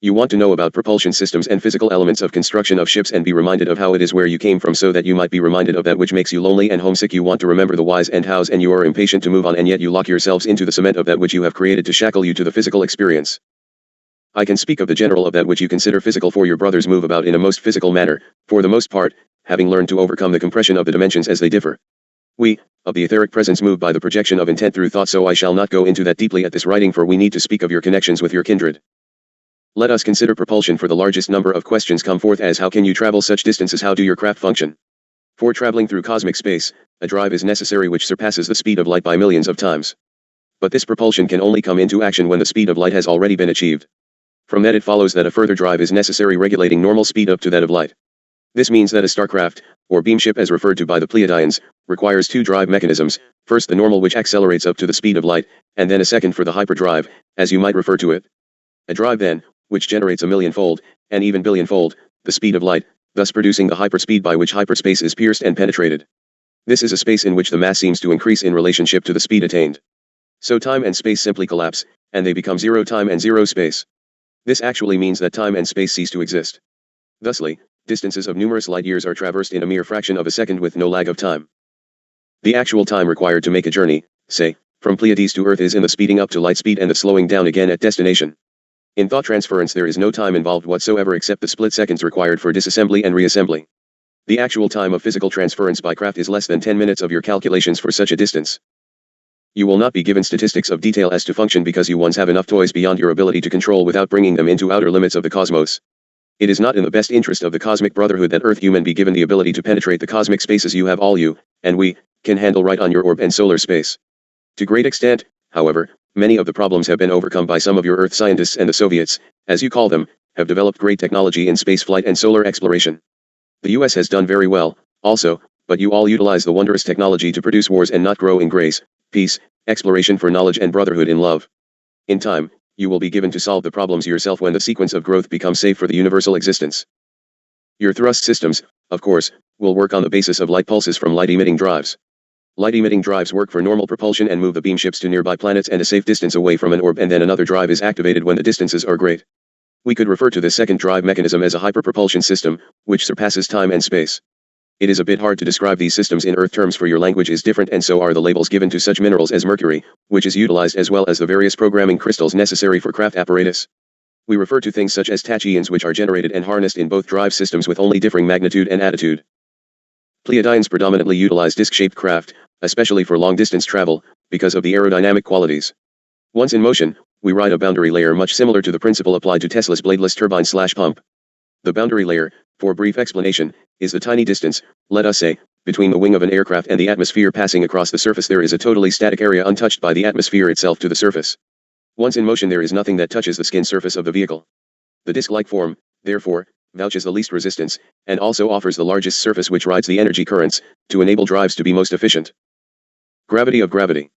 You want to know about propulsion systems and physical elements of construction of ships and be reminded of how it is where you came from, so that you might be reminded of that which makes you lonely and homesick. You want to remember the whys and hows, and you are impatient to move on, and yet you lock yourselves into the cement of that which you have created to shackle you to the physical experience. I can speak of the general of that which you consider physical, for your brothers move about in a most physical manner, for the most part, having learned to overcome the compression of the dimensions as they differ. We, of the etheric presence, move by the projection of intent through thought, so I shall not go into that deeply at this writing, for we need to speak of your connections with your kindred. Let us consider propulsion, for the largest number of questions come forth as how can you travel such distances, how do your craft function? For traveling through cosmic space, a drive is necessary which surpasses the speed of light by millions of times. But this propulsion can only come into action when the speed of light has already been achieved. From that it follows that a further drive is necessary, regulating normal speed up to that of light. This means that a starcraft, or beamship as referred to by the Pleiadians, requires two drive mechanisms, first the normal which accelerates up to the speed of light, and then a second for the hyperdrive, as you might refer to it. A drive then, which generates a millionfold, and even billionfold, the speed of light, thus producing the hyperspeed by which hyperspace is pierced and penetrated. This is a space in which the mass seems to increase in relationship to the speed attained. So time and space simply collapse, and they become zero time and zero space. This actually means that time and space cease to exist. Thusly, distances of numerous light years are traversed in a mere fraction of a second with no lag of time. The actual time required to make a journey, say, from Pleiades to Earth is in the speeding up to light speed and the slowing down again at destination. In thought transference there is no time involved whatsoever except the split seconds required for disassembly and reassembly. The actual time of physical transference by craft is less than 10 minutes of your calculations for such a distance. You will not be given statistics of detail as to function because you ones have enough toys beyond your ability to control without bringing them into outer limits of the cosmos. It is not in the best interest of the cosmic brotherhood that Earth human be given the ability to penetrate the cosmic spaces you have all you, and we, can handle right on your orb and solar space. To great extent, however, many of the problems have been overcome by some of your Earth scientists, and the Soviets, as you call them, have developed great technology in space flight and solar exploration. The US has done very well, also, but you all utilize the wondrous technology to produce wars and not grow in grace, peace, exploration for knowledge and brotherhood in love. In time, you will be given to solve the problems yourself when the sequence of growth becomes safe for the universal existence. Your thrust systems, of course, will work on the basis of light pulses from light-emitting drives. Light-emitting drives work for normal propulsion and move the beam ships to nearby planets and a safe distance away from an orb, and then another drive is activated when the distances are great. We could refer to the second drive mechanism as a hyperpropulsion system, which surpasses time and space. It is a bit hard to describe these systems in Earth terms, for your language is different, and so are the labels given to such minerals as mercury, which is utilized, as well as the various programming crystals necessary for craft apparatus. We refer to things such as tachyons, which are generated and harnessed in both drive systems with only differing magnitude and attitude. Pleiadions predominantly utilize disc-shaped craft, especially for long-distance travel, because of the aerodynamic qualities. Once in motion, we ride a boundary layer much similar to the principle applied to Tesla's bladeless turbine/pump. The boundary layer, for brief explanation, is the tiny distance, let us say, between the wing of an aircraft and the atmosphere passing across the surface. There is a totally static area untouched by the atmosphere itself to the surface. Once in motion, there is nothing that touches the skin surface of the vehicle. The disc-like form, therefore, vouches the least resistance, and also offers the largest surface which rides the energy currents, to enable drives to be most efficient. Gravity of gravity.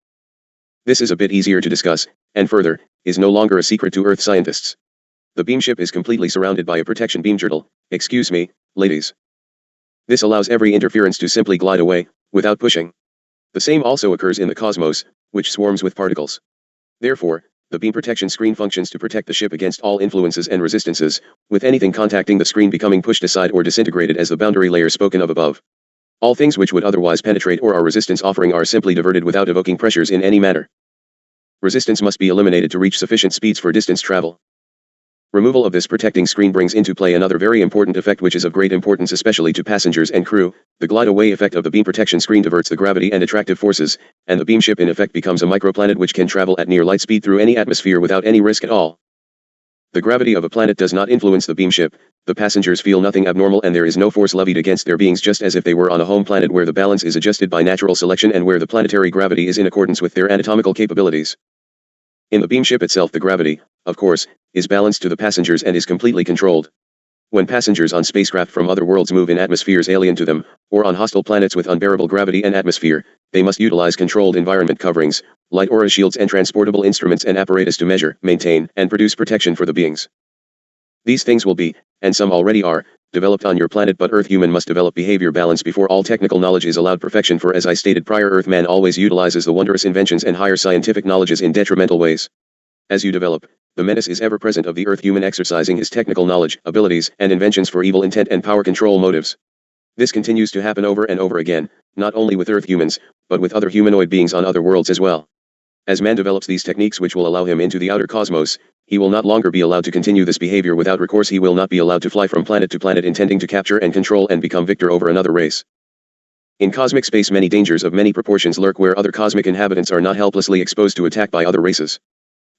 This is a bit easier to discuss, and further, is no longer a secret to Earth scientists. The beamship is completely surrounded by a protection beam girdle, excuse me, ladies. This allows every interference to simply glide away, without pushing. The same also occurs in the cosmos, which swarms with particles. Therefore, the beam protection screen functions to protect the ship against all influences and resistances, with anything contacting the screen becoming pushed aside or disintegrated as the boundary layer spoken of above. All things which would otherwise penetrate or are resistance offering are simply diverted without evoking pressures in any manner. Resistance must be eliminated to reach sufficient speeds for distance travel. Removal of this protecting screen brings into play another very important effect, which is of great importance especially to passengers and crew. The glide-away effect of the beam protection screen diverts the gravity and attractive forces, and the beamship in effect becomes a microplanet which can travel at near light speed through any atmosphere without any risk at all. The gravity of a planet does not influence the beamship, the passengers feel nothing abnormal, and there is no force levied against their beings, just as if they were on a home planet where the balance is adjusted by natural selection and where the planetary gravity is in accordance with their anatomical capabilities. In the beamship itself, the gravity, of course, is balanced to the passengers and is completely controlled. When passengers on spacecraft from other worlds move in atmospheres alien to them, or on hostile planets with unbearable gravity and atmosphere, they must utilize controlled environment coverings, light aura shields and transportable instruments and apparatus to measure, maintain, and produce protection for the beings. These things will be, and some already are, developed on your planet, but Earth human must develop behavior balance before all technical knowledge is allowed perfection, for as I stated prior, Earth man always utilizes the wondrous inventions and higher scientific knowledges in detrimental ways. As you develop, the menace is ever present of the Earth human exercising his technical knowledge, abilities, and inventions for evil intent and power control motives. This continues to happen over and over again, not only with Earth humans, but with other humanoid beings on other worlds as well. As man develops these techniques which will allow him into the outer cosmos, he will not longer be allowed to continue this behavior without recourse. He will not be allowed to fly from planet to planet intending to capture and control and become victor over another race. In cosmic space, many dangers of many proportions lurk where other cosmic inhabitants are not helplessly exposed to attack by other races.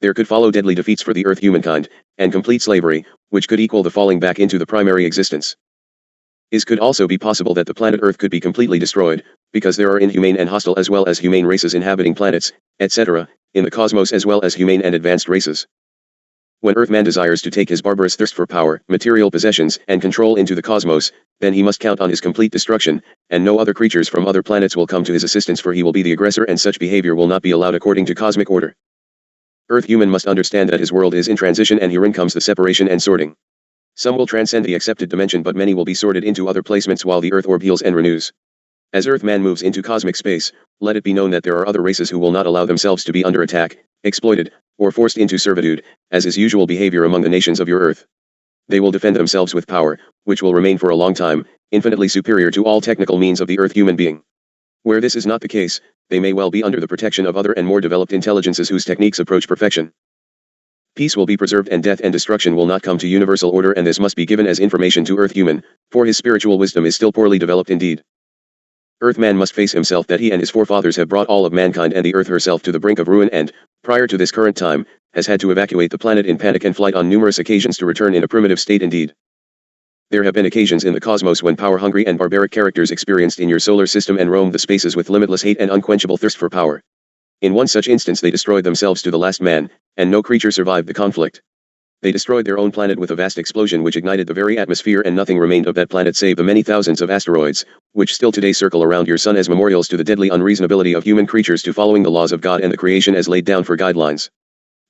There could follow deadly defeats for the Earth humankind, and complete slavery, which could equal the falling back into the primary existence. It could also be possible that the planet Earth could be completely destroyed, because there are inhumane and hostile as well as humane races inhabiting planets, etc., in the cosmos, as well as humane and advanced races. When Earthman desires to take his barbarous thirst for power, material possessions, and control into the cosmos, then he must count on his complete destruction, and no other creatures from other planets will come to his assistance, for he will be the aggressor, and such behavior will not be allowed according to cosmic order. Earth human must understand that his world is in transition, and herein comes the separation and sorting. Some will transcend the accepted dimension, but many will be sorted into other placements while the Earth orb heals and renews. As Earthman moves into cosmic space, let it be known that there are other races who will not allow themselves to be under attack, exploited, or forced into servitude, as is usual behavior among the nations of your Earth. They will defend themselves with power, which will remain for a long time, infinitely superior to all technical means of the Earth human being. Where this is not the case, they may well be under the protection of other and more developed intelligences whose techniques approach perfection. Peace will be preserved, and death and destruction will not come to universal order, and this must be given as information to Earth human, for his spiritual wisdom is still poorly developed indeed. Earthman must face himself that he and his forefathers have brought all of mankind and the Earth herself to the brink of ruin, and, prior to this current time, has had to evacuate the planet in panic and flight on numerous occasions to return in a primitive state indeed. There have been occasions in the cosmos when power-hungry and barbaric characters experienced in your solar system and roamed the spaces with limitless hate and unquenchable thirst for power. In one such instance they destroyed themselves to the last man, and no creature survived the conflict. They destroyed their own planet with a vast explosion which ignited the very atmosphere, and nothing remained of that planet save the many thousands of asteroids, which still today circle around your sun as memorials to the deadly unreasonability of human creatures to following the laws of God and the creation as laid down for guidelines.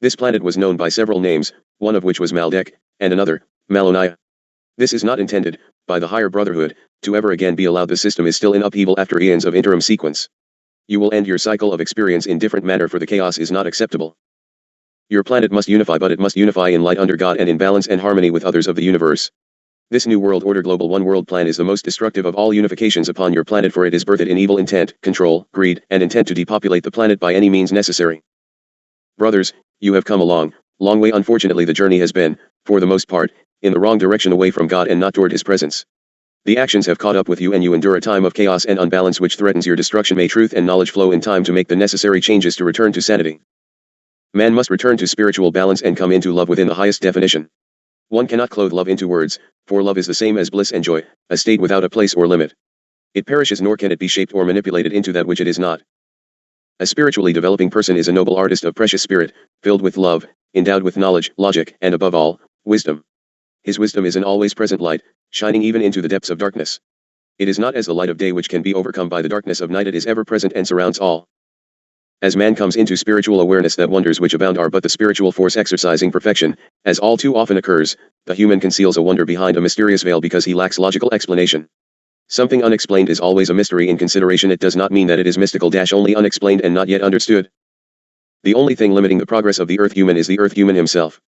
This planet was known by several names, one of which was Maldek, and another, Malonia. This is not intended, by the higher brotherhood, to ever again be allowed. The system is still in upheaval after eons of interim sequence. You will end your cycle of experience in different manner, for the chaos is not acceptable. Your planet must unify, but it must unify in light under God and in balance and harmony with others of the universe. This new world order global one world plan is the most destructive of all unifications upon your planet, for it is birthed in evil intent, control, greed, and intent to depopulate the planet by any means necessary. Brothers, you have come a long way. Unfortunately, the journey has been, for the most part, in the wrong direction, away from God and not toward His presence. The actions have caught up with you and you endure a time of chaos and unbalance which threatens your destruction. May truth and knowledge flow in time to make the necessary changes to return to sanity. Man must return to spiritual balance and come into love within the highest definition. One cannot clothe love into words, for love is the same as bliss and joy, a state without a place or limit. It perishes, nor can it be shaped or manipulated into that which it is not. A spiritually developing person is a noble artist of precious spirit, filled with love, endowed with knowledge, logic, and above all, wisdom. His wisdom is an always present light, shining even into the depths of darkness. It is not as the light of day which can be overcome by the darkness of night. It is ever present and surrounds all. As man comes into spiritual awareness that wonders which abound are but the spiritual force exercising perfection, as all too often occurs, the human conceals a wonder behind a mysterious veil because he lacks logical explanation. Something unexplained is always a mystery in consideration. It does not mean that it is mystical - only unexplained and not yet understood. The only thing limiting the progress of the earth human is the earth human himself.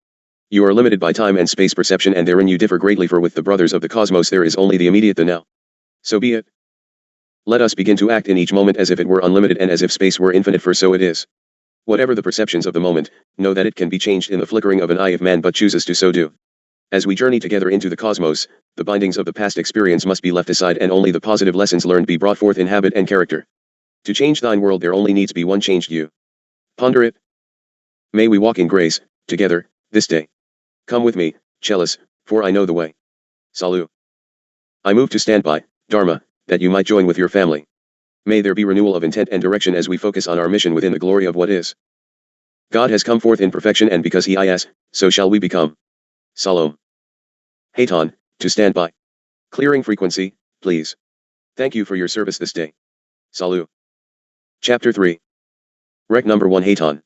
You are limited by time and space perception, and therein you differ greatly, for with the brothers of the cosmos there is only the immediate, the now. So be it. Let us begin to act in each moment as if it were unlimited and as if space were infinite, for so it is. Whatever the perceptions of the moment, know that it can be changed in the flickering of an eye if man but chooses to so do. As we journey together into the cosmos, the bindings of the past experience must be left aside and only the positive lessons learned be brought forth in habit and character. To change thine world there only needs be one changed you. Ponder it. May we walk in grace, together, this day. Come with me, Chelis, for I know the way. Salut. I move to stand by, Dharma, that you might join with your family. May there be renewal of intent and direction as we focus on our mission within the glory of what is. God has come forth in perfection, and because He is, so shall we become. Salam. Hayton, to stand by. Clearing frequency, please. Thank you for your service this day. Salut. Chapter 3. Rec number 1 Hayton.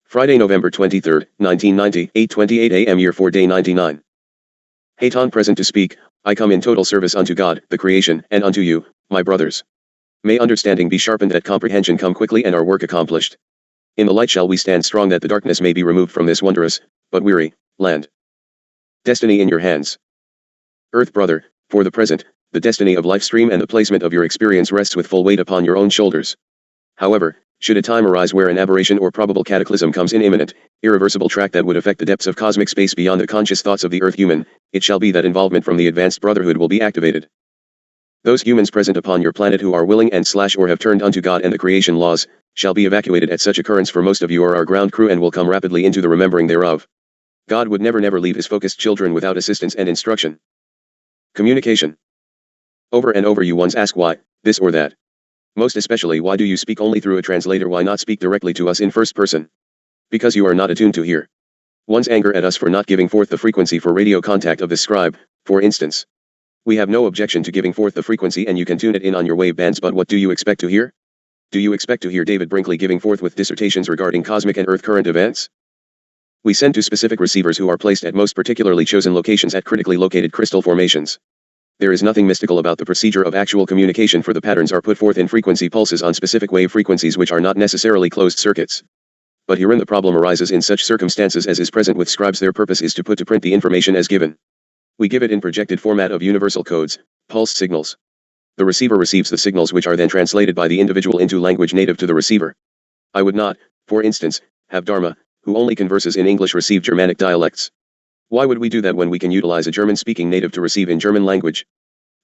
Friday, November 23, 1990, 8:28 a.m. Year 4 Day 99. Hayton present to speak. I come in total service unto God, the creation, and unto you, my brothers. May understanding be sharpened, that comprehension come quickly, and our work accomplished. In the light shall we stand strong, that the darkness may be removed from this wondrous, but weary, land. Destiny in your hands. Earth brother, for the present, the destiny of life stream and the placement of your experience rests with full weight upon your own shoulders. However, should a time arise where an aberration or probable cataclysm comes in imminent, irreversible track that would affect the depths of cosmic space beyond the conscious thoughts of the earth human, it shall be that involvement from the advanced brotherhood will be activated. Those humans present upon your planet who are willing and / or have turned unto God and the creation laws, shall be evacuated at such occurrence, for most of you are our ground crew and will come rapidly into the remembering thereof. God would never leave His focused children without assistance and instruction. Communication. Over and over you once ask why, this or that. Most especially, why do you speak only through a translator? Why not speak directly to us in first person? Because you are not attuned to hear. One's anger at us for not giving forth the frequency for radio contact of the scribe, for instance. We have no objection to giving forth the frequency, and you can tune it in on your wave bands, but what do you expect to hear? Do you expect to hear David Brinkley giving forth with dissertations regarding cosmic and earth current events? We send to specific receivers who are placed at most particularly chosen locations at critically located crystal formations. There is nothing mystical about the procedure of actual communication, for the patterns are put forth in frequency pulses on specific wave frequencies which are not necessarily closed circuits. But herein the problem arises in such circumstances as is present with scribes. Their purpose is to put to print the information as given. We give it in projected format of universal codes, pulsed signals. The receiver receives the signals, which are then translated by the individual into language native to the receiver. I would not, for instance, have Dharma, who only converses in English, receive Germanic dialects. Why would we do that when we can utilize a German-speaking native to receive in German language?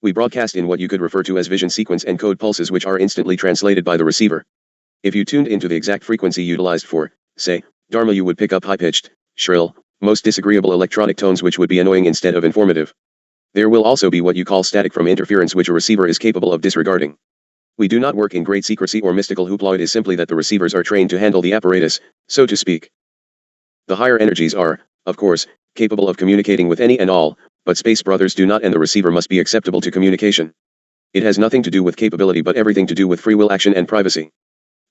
We broadcast in what you could refer to as vision sequence and code pulses, which are instantly translated by the receiver. If you tuned into the exact frequency utilized for, say, Dharma, you would pick up high-pitched, shrill, most disagreeable electronic tones which would be annoying instead of informative. There will also be what you call static from interference, which a receiver is capable of disregarding. We do not work in great secrecy or mystical hoopla. It is simply that the receivers are trained to handle the apparatus, so to speak. The higher energies are, of course, capable of communicating with any and all, but space brothers do not, and the receiver must be acceptable to communication. It has nothing to do with capability but everything to do with free will action and privacy.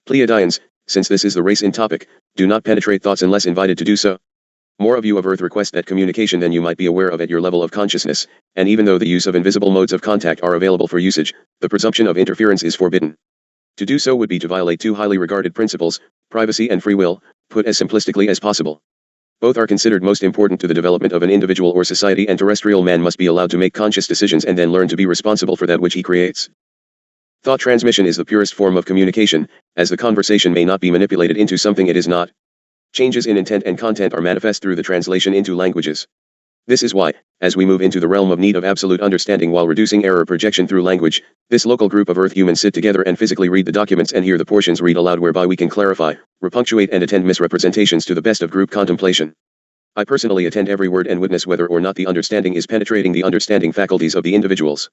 Pleiadians, since this is the race in topic, do not penetrate thoughts unless invited to do so. More of you of Earth request that communication than you might be aware of at your level of consciousness, and even though the use of invisible modes of contact are available for usage, the presumption of interference is forbidden. To do so would be to violate two highly regarded principles, privacy and free will, put as simplistically as possible. Both are considered most important to the development of an individual or society, and terrestrial man must be allowed to make conscious decisions and then learn to be responsible for that which he creates. Thought transmission is the purest form of communication, as the conversation may not be manipulated into something it is not. Changes in intent and content are manifest through the translation into languages. This is why, as we move into the realm of need of absolute understanding while reducing error projection through language, this local group of Earth humans sit together and physically read the documents and hear the portions read aloud, whereby we can clarify, repunctuate and attend misrepresentations to the best of group contemplation. I personally attend every word and witness whether or not the understanding is penetrating the understanding faculties of the individuals.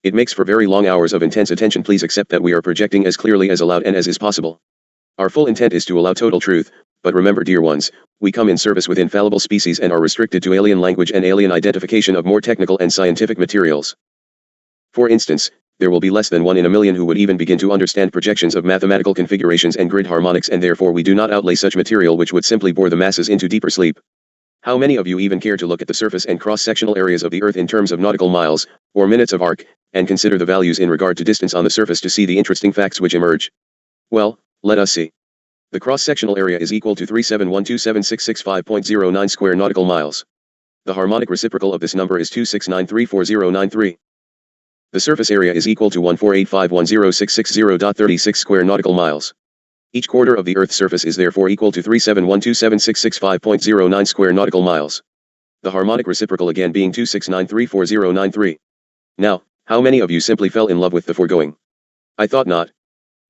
It makes for very long hours of intense attention. Please accept that we are projecting as clearly as aloud and as is possible. Our full intent is to allow total truth, but remember, dear ones, we come in service with infallible species and are restricted to alien language and alien identification of more technical and scientific materials. For instance, there will be less than 1 in a million who would even begin to understand projections of mathematical configurations and grid harmonics, and therefore we do not outlay such material which would simply bore the masses into deeper sleep. How many of you even care to look at the surface and cross-sectional areas of the Earth in terms of nautical miles, or minutes of arc, and consider the values in regard to distance on the surface to see the interesting facts which emerge? Well, let us see. The cross-sectional area is equal to 371276665.09 square nautical miles. The harmonic reciprocal of this number is 26934,093. The surface area is equal to 148510660.36 square nautical miles. Each quarter of the Earth's surface is therefore equal to 371276665.09 square nautical miles. The harmonic reciprocal again being 26934,093. Now, how many of you simply fell in love with the foregoing? I thought not.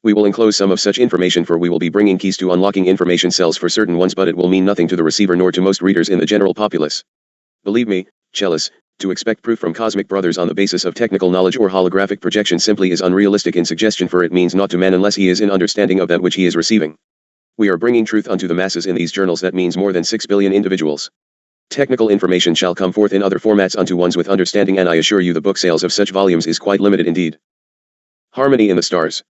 We will enclose some of such information, for we will be bringing keys to unlocking information cells for certain ones, but it will mean nothing to the receiver nor to most readers in the general populace. Believe me, Chelis, to expect proof from cosmic brothers on the basis of technical knowledge or holographic projection simply is unrealistic in suggestion, for it means naught to man unless he is in understanding of that which he is receiving. We are bringing truth unto the masses in these journals. That means more than 6 billion individuals. Technical information shall come forth in other formats unto ones with understanding, and I assure you the book sales of such volumes is quite limited indeed. Harmony in the stars.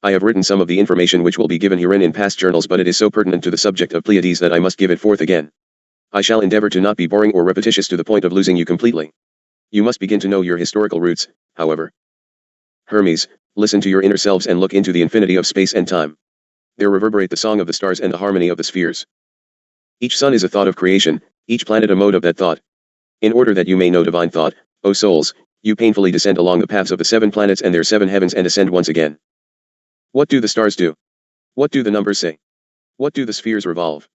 I have written some of the information which will be given herein in past journals, but it is so pertinent to the subject of Pleaides that I must give it forth again. I shall endeavor to not be boring or repetitious to the point of losing you completely. You must begin to know your historical roots, however. Hermes, listen to your inner selves and look into the infinity of space and time. There reverberate the song of the stars and the harmony of the spheres. Each sun is a thought of creation, each planet a mode of that thought. In order that you may know divine thought, O souls, you painfully descend along the paths of the 7 planets and their 7 heavens and ascend once again. What do the stars do? What do the numbers say? What do the spheres revolve?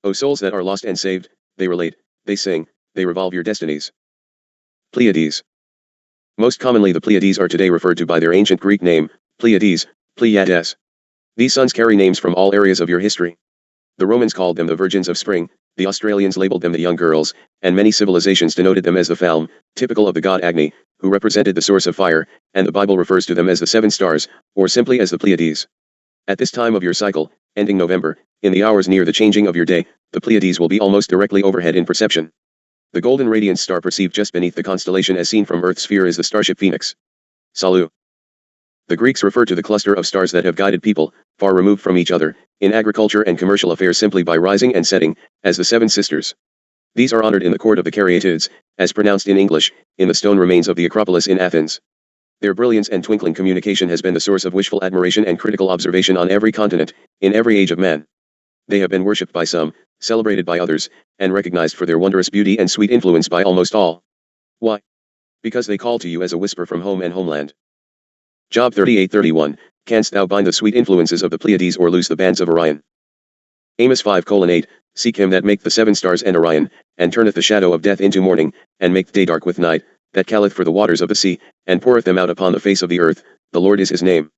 O souls that are lost and saved, they relate, they sing, they revolve your destinies. Pleaides. Most commonly the Pleaides are today referred to by their ancient Greek name, Pleaides, Pleaides. These suns carry names from all areas of your history. The Romans called them the Virgins of Spring, the Australians labeled them the Young Girls, and many civilizations denoted them as the Falme, typical of the god Agni, who represented the source of fire, and the Bible refers to them as the 7 stars, or simply as the Pleaides. At this time of your cycle, ending November, in the hours near the changing of your day, the Pleaides will be almost directly overhead in perception. The golden radiance star perceived just beneath the constellation as seen from Earth's sphere is the starship Phoenix. Salut. The Greeks refer to the cluster of stars that have guided people, far removed from each other, in agriculture and commercial affairs simply by rising and setting, as the 7 sisters. These are honored in the court of the Caryatids, as pronounced in English, in the stone remains of the Acropolis in Athens. Their brilliance and twinkling communication has been the source of wishful admiration and critical observation on every continent, in every age of man. They have been worshipped by some, celebrated by others, and recognized for their wondrous beauty and sweet influence by almost all. Why? Because they call to you as a whisper from home and homeland. Job 38:31, canst thou bind the sweet influences of the Pleiades or loose the bands of Orion? Amos 5:8, seek him that maketh the 7 stars and Orion, and turneth the shadow of death into morning, and maketh day dark with night, that calleth for the waters of the sea, and poureth them out upon the face of the earth, the Lord is his name.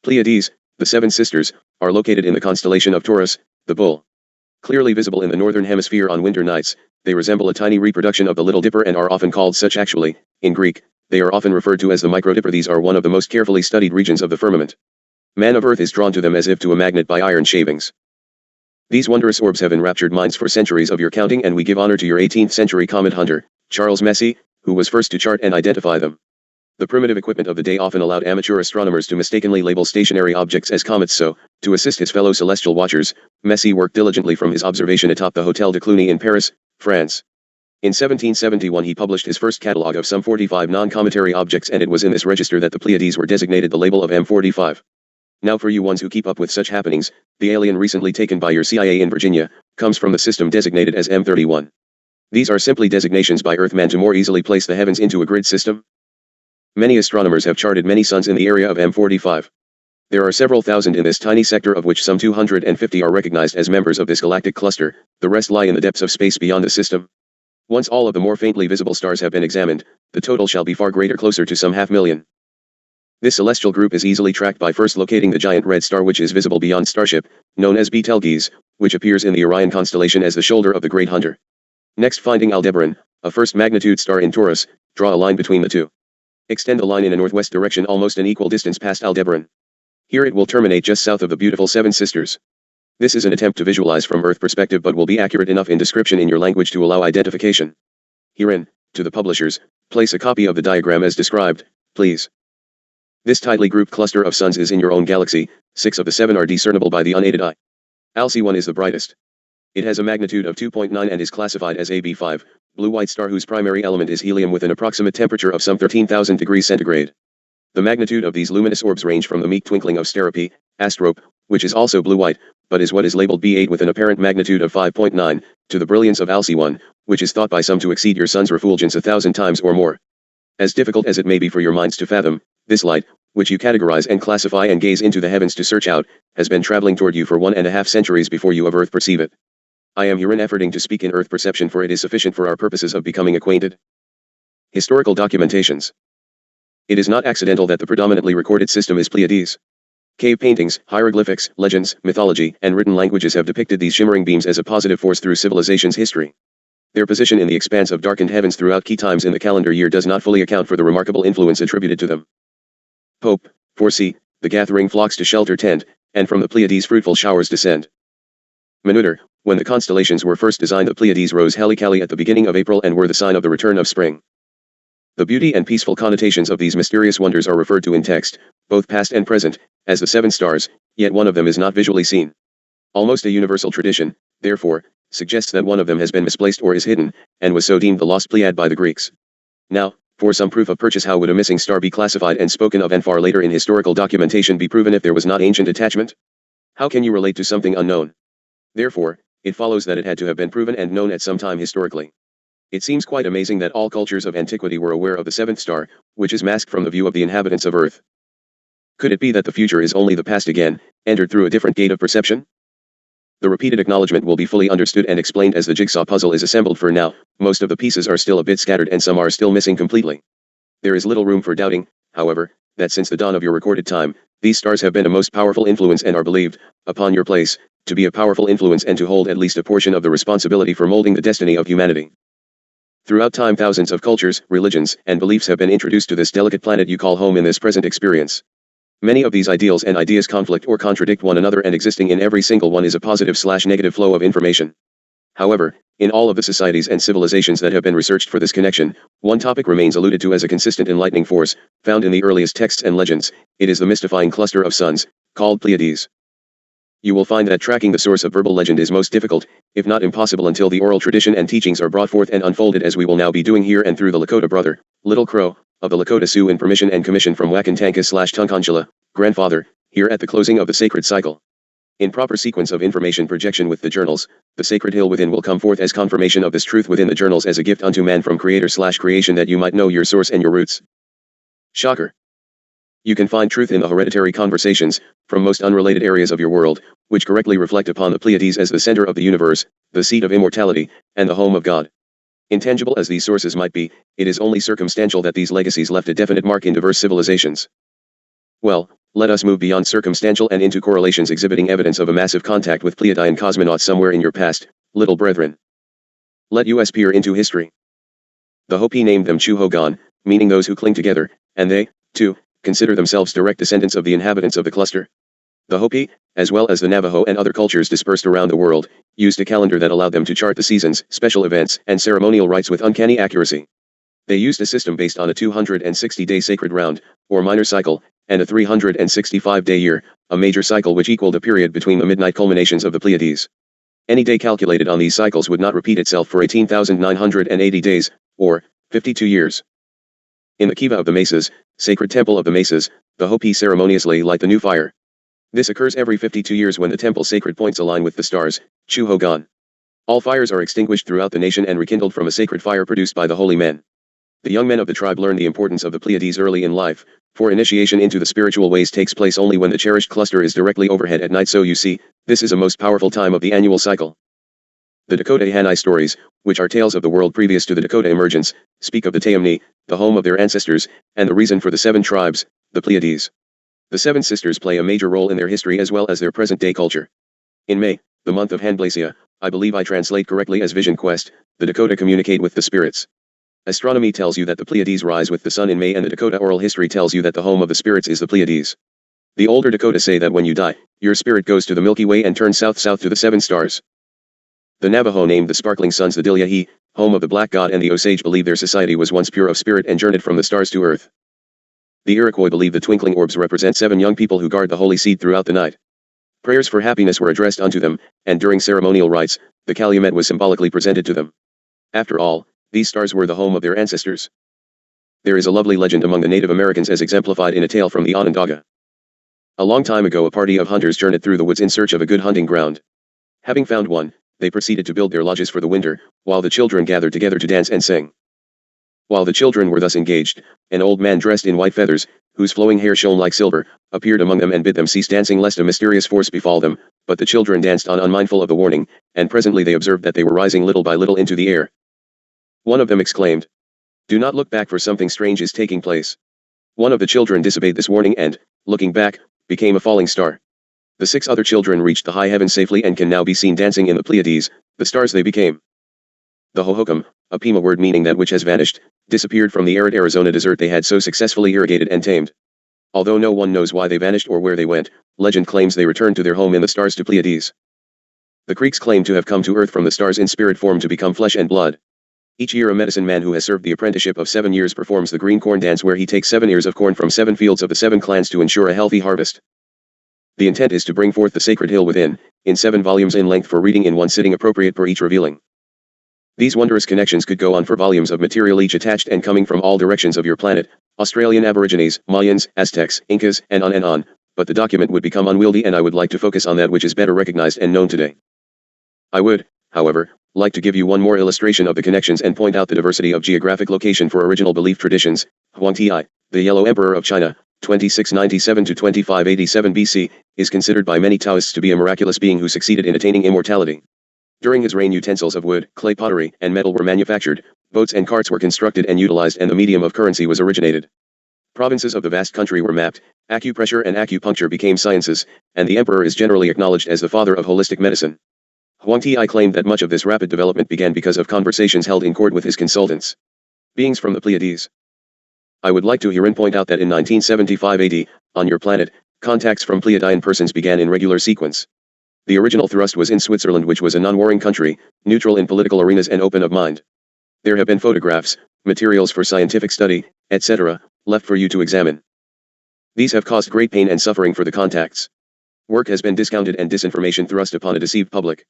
Pleiades, the 7 sisters, are located in the constellation of Taurus, the bull. Clearly visible in the northern hemisphere on winter nights, they resemble a tiny reproduction of the Little Dipper and are often called such actually, in Greek. They are often referred to as the Microdipper. These are one of the most carefully studied regions of the firmament. Man of Earth is drawn to them as if to a magnet by iron shavings. These wondrous orbs have enraptured minds for centuries of your counting, and we give honor to your 18th century comet hunter, Charles Messier, who was first to chart and identify them. The primitive equipment of the day often allowed amateur astronomers to mistakenly label stationary objects as comets, so, to assist his fellow celestial watchers, Messier worked diligently from his observation atop the Hôtel de Cluny in Paris, France. In 1771 he published his first catalogue of some 45 non-cometary objects, and it was in this register that the Pleiades were designated the label of M45. Now for you ones who keep up with such happenings, the alien recently taken by your CIA in Virginia, comes from the system designated as M31. These are simply designations by Earthman to more easily place the heavens into a grid system. Many astronomers have charted many suns in the area of M45. There are several thousand in this tiny sector, of which some 250 are recognized as members of this galactic cluster, the rest lie in the depths of space beyond the system. Once all of the more faintly visible stars have been examined, the total shall be far greater, closer to some 500,000. This celestial group is easily tracked by first locating the giant red star which is visible beyond Starship, known as Betelgeuse, which appears in the Orion constellation as the shoulder of the Great Hunter. Next, finding Aldebaran, a first magnitude star in Taurus, draw a line between the two. Extend the line in a northwest direction almost an equal distance past Aldebaran. Here it will terminate just south of the beautiful Seven Sisters. This is an attempt to visualize from Earth perspective but will be accurate enough in description in your language to allow identification. Herein, to the publishers, place a copy of the diagram as described, please. This tightly grouped cluster of suns is in your own galaxy. 6 of the 7 are discernible by the unaided eye. Alc1 is the brightest. It has a magnitude of 2.9 and is classified as AB5, blue-white star whose primary element is helium with an approximate temperature of some 13,000 degrees centigrade. The magnitude of these luminous orbs range from the meek twinkling of Sterope, Astrope, which is also blue-white, but is what is labeled B8 with an apparent magnitude of 5.9, to the brilliance of Alc1, which is thought by some to exceed your sun's refulgence 1,000 times or more. As difficult as it may be for your minds to fathom, this light, which you categorize and classify and gaze into the heavens to search out, has been traveling toward you for 1.5 centuries before you of Earth perceive it. I am herein efforting to speak in Earth perception, for it is sufficient for our purposes of becoming acquainted. Historical documentations. It is not accidental that the predominantly recorded system is Pleaides. Cave paintings, hieroglyphics, legends, mythology, and written languages have depicted these shimmering beams as a positive force through civilization's history. Their position in the expanse of darkened heavens throughout key times in the calendar year does not fully account for the remarkable influence attributed to them. Pope, foresee, the gathering flocks to shelter tend, and from the Pleiades fruitful showers descend. Minuter, when the constellations were first designed, the Pleiades rose helically at the beginning of April and were the sign of the return of spring. The beauty and peaceful connotations of these mysterious wonders are referred to in text, both past and present, as the 7 stars, yet one of them is not visually seen. Almost a universal tradition, therefore, suggests that one of them has been misplaced or is hidden, and was so deemed the lost Pleiad by the Greeks. Now, for some proof of purchase, how would a missing star be classified and spoken of and far later in historical documentation be proven if there was not ancient attachment? How can you relate to something unknown? Therefore, it follows that it had to have been proven and known at some time historically. It seems quite amazing that all cultures of antiquity were aware of the 7th star, which is masked from the view of the inhabitants of Earth. Could it be that the future is only the past again, entered through a different gate of perception? The repeated acknowledgement will be fully understood and explained as the jigsaw puzzle is assembled. For now, most of the pieces are still a bit scattered and some are still missing completely. There is little room for doubting, however, that since the dawn of your recorded time, these stars have been a most powerful influence and are believed, upon your place, to be a powerful influence and to hold at least a portion of the responsibility for molding the destiny of humanity. Throughout time, thousands of cultures, religions, and beliefs have been introduced to this delicate planet you call home in this present experience. Many of these ideals and ideas conflict or contradict one another, and existing in every single one is a positive/negative flow of information. However, in all of the societies and civilizations that have been researched for this connection, one topic remains alluded to as a consistent enlightening force, found in the earliest texts and legends. It is the mystifying cluster of suns, called Pleiades. You will find that tracking the source of verbal legend is most difficult, if not impossible, until the oral tradition and teachings are brought forth and unfolded, as we will now be doing here and through the Lakota brother, Little Crow, of the Lakota Sioux, in permission and commission from Wakantanka/Tunkanchula, grandfather, here at the closing of the sacred cycle. In proper sequence of information projection with the journals, the sacred hill within will come forth as confirmation of this truth within the journals, as a gift unto man from Creator/creation, that you might know your source and your roots. Shocker. You can find truth in the hereditary conversations, from most unrelated areas of your world, which correctly reflect upon the Pleiades as the center of the universe, the seat of immortality, and the home of God. Intangible as these sources might be, it is only circumstantial that these legacies left a definite mark in diverse civilizations. Well, let us move beyond circumstantial and into correlations exhibiting evidence of a massive contact with Pleiadian cosmonauts somewhere in your past, little brethren. Let us peer into history. The Hopi named them Chu-Hogan, meaning those who cling together, and they, too, consider themselves direct descendants of the inhabitants of the cluster. The Hopi, as well as the Navajo and other cultures dispersed around the world, used a calendar that allowed them to chart the seasons, special events, and ceremonial rites with uncanny accuracy. They used a system based on a 260-day sacred round, or minor cycle, and a 365-day year, a major cycle, which equaled a period between the midnight culminations of the Pleiades. Any day calculated on these cycles would not repeat itself for 18,980 days, or 52 years. In the Kiva of the Mesas, sacred temple of the Mesas, the Hopi ceremoniously light the new fire. This occurs every 52 years when the temple's sacred points align with the stars, Chu Hogan. All fires are extinguished throughout the nation and rekindled from a sacred fire produced by the holy men. The young men of the tribe learn the importance of the Pleiades early in life, for initiation into the spiritual ways takes place only when the cherished cluster is directly overhead at night, so you see, this is a most powerful time of the annual cycle. The Dakota Hanai stories, which are tales of the world previous to the Dakota emergence, speak of the Taimni, the home of their ancestors, and the reason for the 7 tribes, the Pleiades. The 7 sisters play a major role in their history as well as their present-day culture. In May, the month of Hanblasia, I believe I translate correctly as Vision Quest, the Dakota communicate with the spirits. Astronomy tells you that the Pleiades rise with the sun in May, and the Dakota oral history tells you that the home of the spirits is the Pleiades. The older Dakota say that when you die, your spirit goes to the Milky Way and turns south-south to the 7 stars. The Navajo named the sparkling suns the Dilyahi, home of the black god, and the Osage believe their society was once pure of spirit and journeyed from the stars to earth. The Iroquois believe the twinkling orbs represent 7 young people who guard the holy seed throughout the night. Prayers for happiness were addressed unto them, and during ceremonial rites, the calumet was symbolically presented to them. After all, these stars were the home of their ancestors. There is a lovely legend among the Native Americans as exemplified in a tale from the Onondaga. A long time ago a party of hunters journeyed through the woods in search of a good hunting ground. Having found one, they proceeded to build their lodges for the winter, while the children gathered together to dance and sing. While the children were thus engaged, an old man dressed in white feathers, whose flowing hair shone like silver, appeared among them and bid them cease dancing lest a mysterious force befall them, but the children danced on unmindful of the warning, and presently they observed that they were rising little by little into the air. One of them exclaimed, "Do not look back, for something strange is taking place." One of the children disobeyed this warning and, looking back, became a falling star. The 6 other children reached the high heavens safely and can now be seen dancing in the Pleiades, the stars they became. The Hohokam, a Pima word meaning that which has vanished, disappeared from the arid Arizona desert they had so successfully irrigated and tamed. Although no one knows why they vanished or where they went, legend claims they returned to their home in the stars to Pleiades. The Creeks claim to have come to earth from the stars in spirit form to become flesh and blood. Each year a medicine man who has served the apprenticeship of 7 years performs the green corn dance, where he takes 7 ears of corn from 7 fields of the 7 clans to ensure a healthy harvest. The intent is to bring forth the sacred hill within, in 7 volumes in length for reading in one sitting appropriate per each revealing. These wondrous connections could go on for volumes of material each attached and coming from all directions of your planet, Australian Aborigines, Mayans, Aztecs, Incas, and on, but the document would become unwieldy and I would like to focus on that which is better recognized and known today. I would, however, like to give you one more illustration of the connections and point out the diversity of geographic location for original belief traditions. Huangti, the Yellow Emperor of China, 2697 to 2587 BC, is considered by many Taoists to be a miraculous being who succeeded in attaining immortality. During his reign utensils of wood, clay pottery, and metal were manufactured, boats and carts were constructed and utilized, and the medium of currency was originated. Provinces of the vast country were mapped, acupressure and acupuncture became sciences, and the emperor is generally acknowledged as the father of holistic medicine. Huangti claimed that much of this rapid development began because of conversations held in court with his consultants, beings from the Pleiades. I would like to herein point out that in 1975 AD, on your planet, contacts from Pleiadian persons began in regular sequence. The original thrust was in Switzerland, which was a non-warring country, neutral in political arenas and open of mind. There have been photographs, materials for scientific study, etc., left for you to examine. These have caused great pain and suffering for the contacts. Work has been discounted and disinformation thrust upon a deceived public.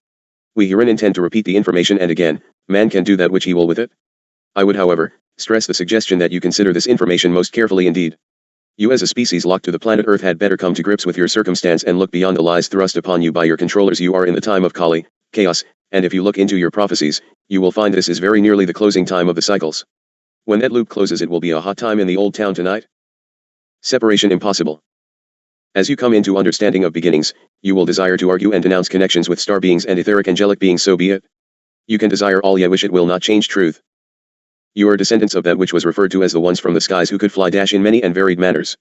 We herein intend to repeat the information, and again, man can do that which he will with it. I would, however, stress the suggestion that you consider this information most carefully indeed. You as a species locked to the planet Earth had better come to grips with your circumstance and look beyond the lies thrust upon you by your controllers. You are in the time of Kali, chaos, and if you look into your prophecies, you will find this is very nearly the closing time of the cycles. When that loop closes, it will be a hot time in the old town tonight. Separation impossible. As you come into understanding of beginnings, you will desire to argue and denounce connections with star beings and etheric angelic beings, so be it. You can desire all ye wish, it will not change truth. You are descendants of that which was referred to as the ones from the skies who could fly in many and varied manners.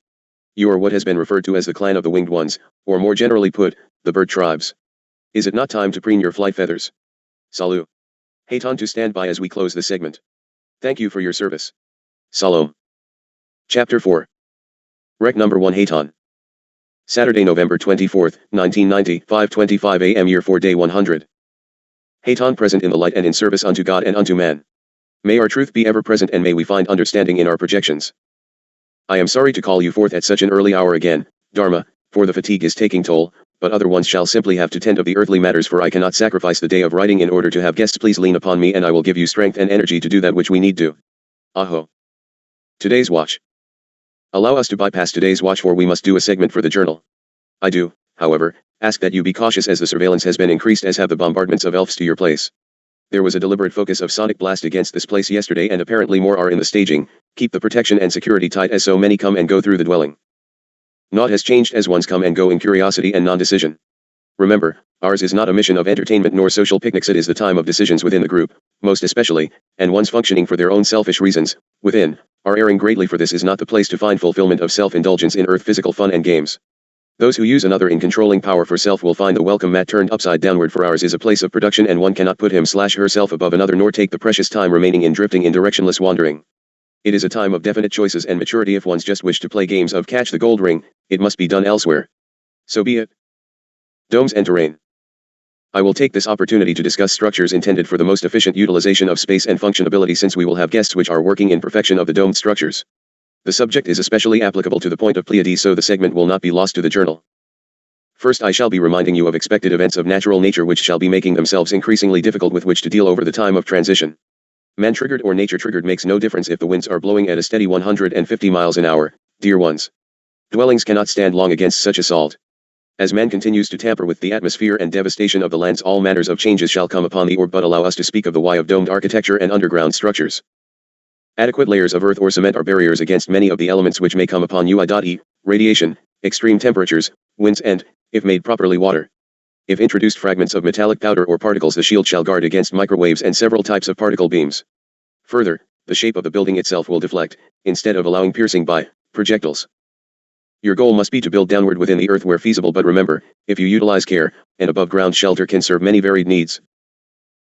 You are what has been referred to as the clan of the winged ones, or more generally put, the bird tribes. Is it not time to preen your flight feathers? Salut. Hayton to stand by as we close this segment. Thank you for your service. Salom. Chapter 4. Rec number 1 Hayton. Saturday, November 24, 1990, 5:25 a.m. Year 4 Day 100. Hayton present in the light and in service unto God and unto man. May our truth be ever present, and may we find understanding in our projections. I am sorry to call you forth at such an early hour again, Dharma, for the fatigue is taking toll, but other ones shall simply have to tend of the earthly matters, for I cannot sacrifice the day of writing in order to have guests. Please lean upon me and I will give you strength and energy to do that which we need do. Aho. Today's watch. Allow us to bypass today's watch, for we must do a segment for the journal. I do, However, ask that you be cautious as the surveillance has been increased, as have the bombardments of elves to your place. There was a deliberate focus of sonic blast against this place yesterday, and apparently more are in the staging. Keep the protection and security tight, as so many come and go through the dwelling. Naught has changed, as ones come and go in curiosity and non-decision. Remember, ours is not a mission of entertainment nor social picnics, it is the time of decisions within the group, most especially, and ones functioning for their own selfish reasons, within, are erring greatly, for this is not the place to find fulfillment of self-indulgence in earth physical fun and games. Those who use another in controlling power for self will find the welcome mat turned upside downward, for ours is a place of production, and one cannot put him/herself above another, nor take the precious time remaining in drifting in directionless wandering. It is a time of definite choices and maturity. If ones just wish to play games of catch the gold ring, it must be done elsewhere. So be it. Domes and terrain. I will take this opportunity to discuss structures intended for the most efficient utilization of space and functionability, since we will have guests which are working in perfection of the domed structures. The subject is especially applicable to the point of Pleaides, so the segment will not be lost to the journal. First, I shall be reminding you of expected events of natural nature which shall be making themselves increasingly difficult with which to deal over the time of transition. Man-triggered or nature-triggered makes no difference if the winds are blowing at a steady 150 miles an hour, dear ones. Dwellings cannot stand long against such assault. As man continues to tamper with the atmosphere and devastation of the lands, all manners of changes shall come upon the orb, but allow us to speak of the why of domed architecture and underground structures. Adequate layers of earth or cement are barriers against many of the elements which may come upon you, i.e., radiation, extreme temperatures, winds, and, if made properly, water. If introduced fragments of metallic powder or particles, the shield shall guard against microwaves and several types of particle beams. Further, the shape of the building itself will deflect, instead of allowing piercing by projectiles. Your goal must be to build downward within the earth where feasible, but remember, if you utilize care, an above-ground shelter can serve many varied needs.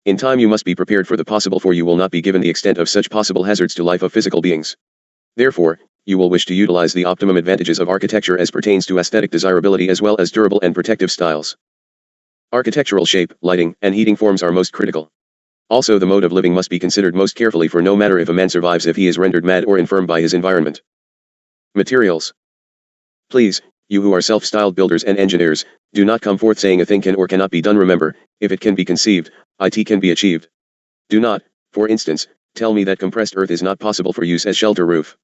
In time you must be prepared for the possible, for you will not be given the extent of such possible hazards to life of physical beings. Therefore, you will wish to utilize the optimum advantages of architecture as pertains to aesthetic desirability as well as durable and protective styles. Architectural shape, lighting, and heating forms are most critical. Also, the mode of living must be considered most carefully, for no matter if a man survives if he is rendered mad or infirm by his environment. Materials. Please, you who are self-styled builders and engineers, do not come forth saying a thing can or cannot be done. Remember, if it can be conceived, it can be achieved. Do not, for instance, tell me that compressed earth is not possible for use as shelter roof.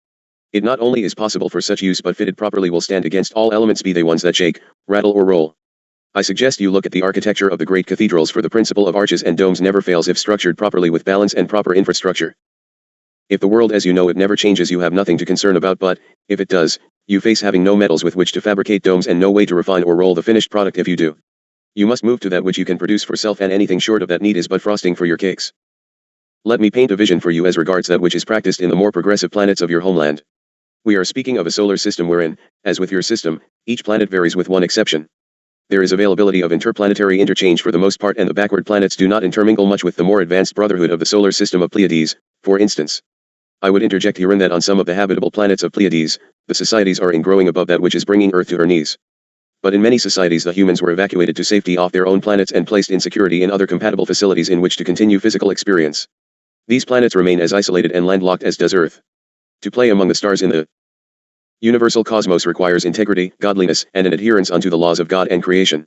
It not only is possible for such use, but fitted properly will stand against all elements, be they ones that shake, rattle, or roll. I suggest you look at the architecture of the great cathedrals, for the principle of arches and domes never fails if structured properly with balance and proper infrastructure. If the world as you know it never changes, you have nothing to concern about, but, if it does, you face having no metals with which to fabricate domes and no way to refine or roll the finished product. If you do, you must move to that which you can produce for self, and anything short of that need is but frosting for your cakes. Let me paint a vision for you as regards that which is practiced in the more progressive planets of your homeland. We are speaking of a solar system wherein, as with your system, each planet varies with one exception. There is availability of interplanetary interchange for the most part, and the backward planets do not intermingle much with the more advanced brotherhood of the solar system of Pleaides, for instance. I would interject herein that on some of the habitable planets of Pleaides, the societies are in growing above that which is bringing Earth to her knees. But in many societies the humans were evacuated to safety off their own planets and placed in security in other compatible facilities in which to continue physical experience. These planets remain as isolated and landlocked as does Earth. To play among the stars in the universal cosmos requires integrity, godliness, and an adherence unto the laws of God and creation.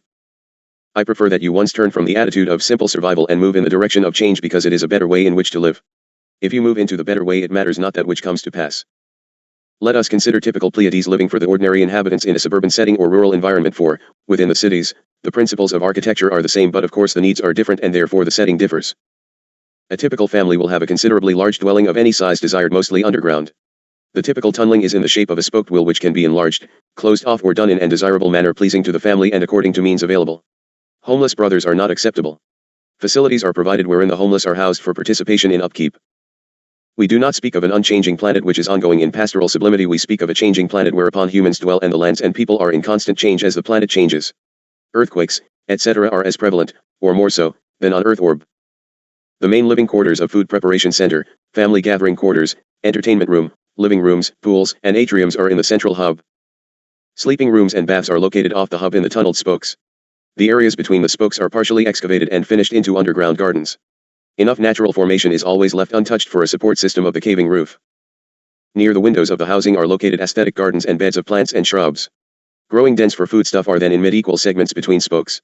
I prefer that you once turn from the attitude of simple survival and move in the direction of change, because it is a better way in which to live. If you move into the better way, it matters not that which comes to pass. Let us consider typical Pleaides living for the ordinary inhabitants in a suburban setting or rural environment, for, within the cities, the principles of architecture are the same, but of course the needs are different and therefore the setting differs. A typical family will have a considerably large dwelling of any size, desired mostly underground. The typical tunneling is in the shape of a spoked wheel which can be enlarged, closed off, or done in an desirable manner pleasing to the family and according to means available. Homeless brothers are not acceptable. Facilities are provided wherein the homeless are housed for participation in upkeep. We do not speak of an unchanging planet which is ongoing in pastoral sublimity, we speak of a changing planet whereupon humans dwell and the lands and people are in constant change as the planet changes. Earthquakes, etc. are as prevalent, or more so, than on Earth orb. The main living quarters of food preparation center, family gathering quarters, entertainment room, living rooms, pools, and atriums are in the central hub. Sleeping rooms and baths are located off the hub in the tunneled spokes. The areas between the spokes are partially excavated and finished into underground gardens. Enough natural formation is always left untouched for a support system of the caving roof. Near the windows of the housing are located aesthetic gardens and beds of plants and shrubs. Growing dens for foodstuff are then in mid-equal segments between spokes.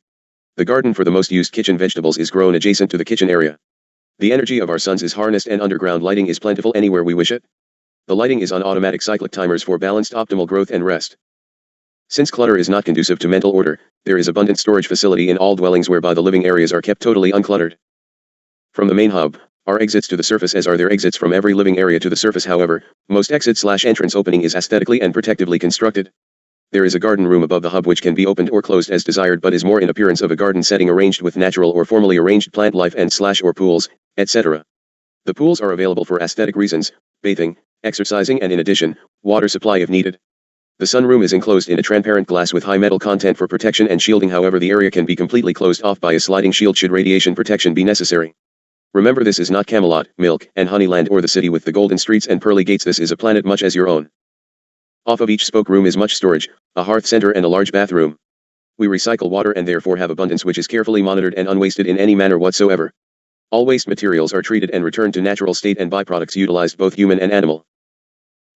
The garden for the most used kitchen vegetables is grown adjacent to the kitchen area. The energy of our suns is harnessed and underground lighting is plentiful anywhere we wish it. The lighting is on automatic cyclic timers for balanced optimal growth and rest. Since clutter is not conducive to mental order, There is abundant storage facility in all dwellings whereby the living areas are kept totally uncluttered. From the main hub are exits to the surface, as are there exits from every living area to the surface. However, most exit/entrance opening is aesthetically and protectively constructed. There is a garden room above the hub which can be opened or closed as desired, but is more in appearance of a garden setting arranged with natural or formally arranged plant life and/or pools, etc. The pools are available for aesthetic reasons, bathing, exercising, and in addition, water supply if needed. The sunroom is enclosed in a transparent glass with high metal content for protection and shielding. However, the area can be completely closed off by a sliding shield should radiation protection be necessary. Remember, this is not Camelot, Milk and Honeyland, or the city with the golden streets and pearly gates. This is a planet much as your own. Off of each spoke room is much storage, a hearth center and a large bathroom. We recycle water and therefore have abundance which is carefully monitored and unwasted in any manner whatsoever. All waste materials are treated and returned to natural state, and byproducts utilized, both human and animal.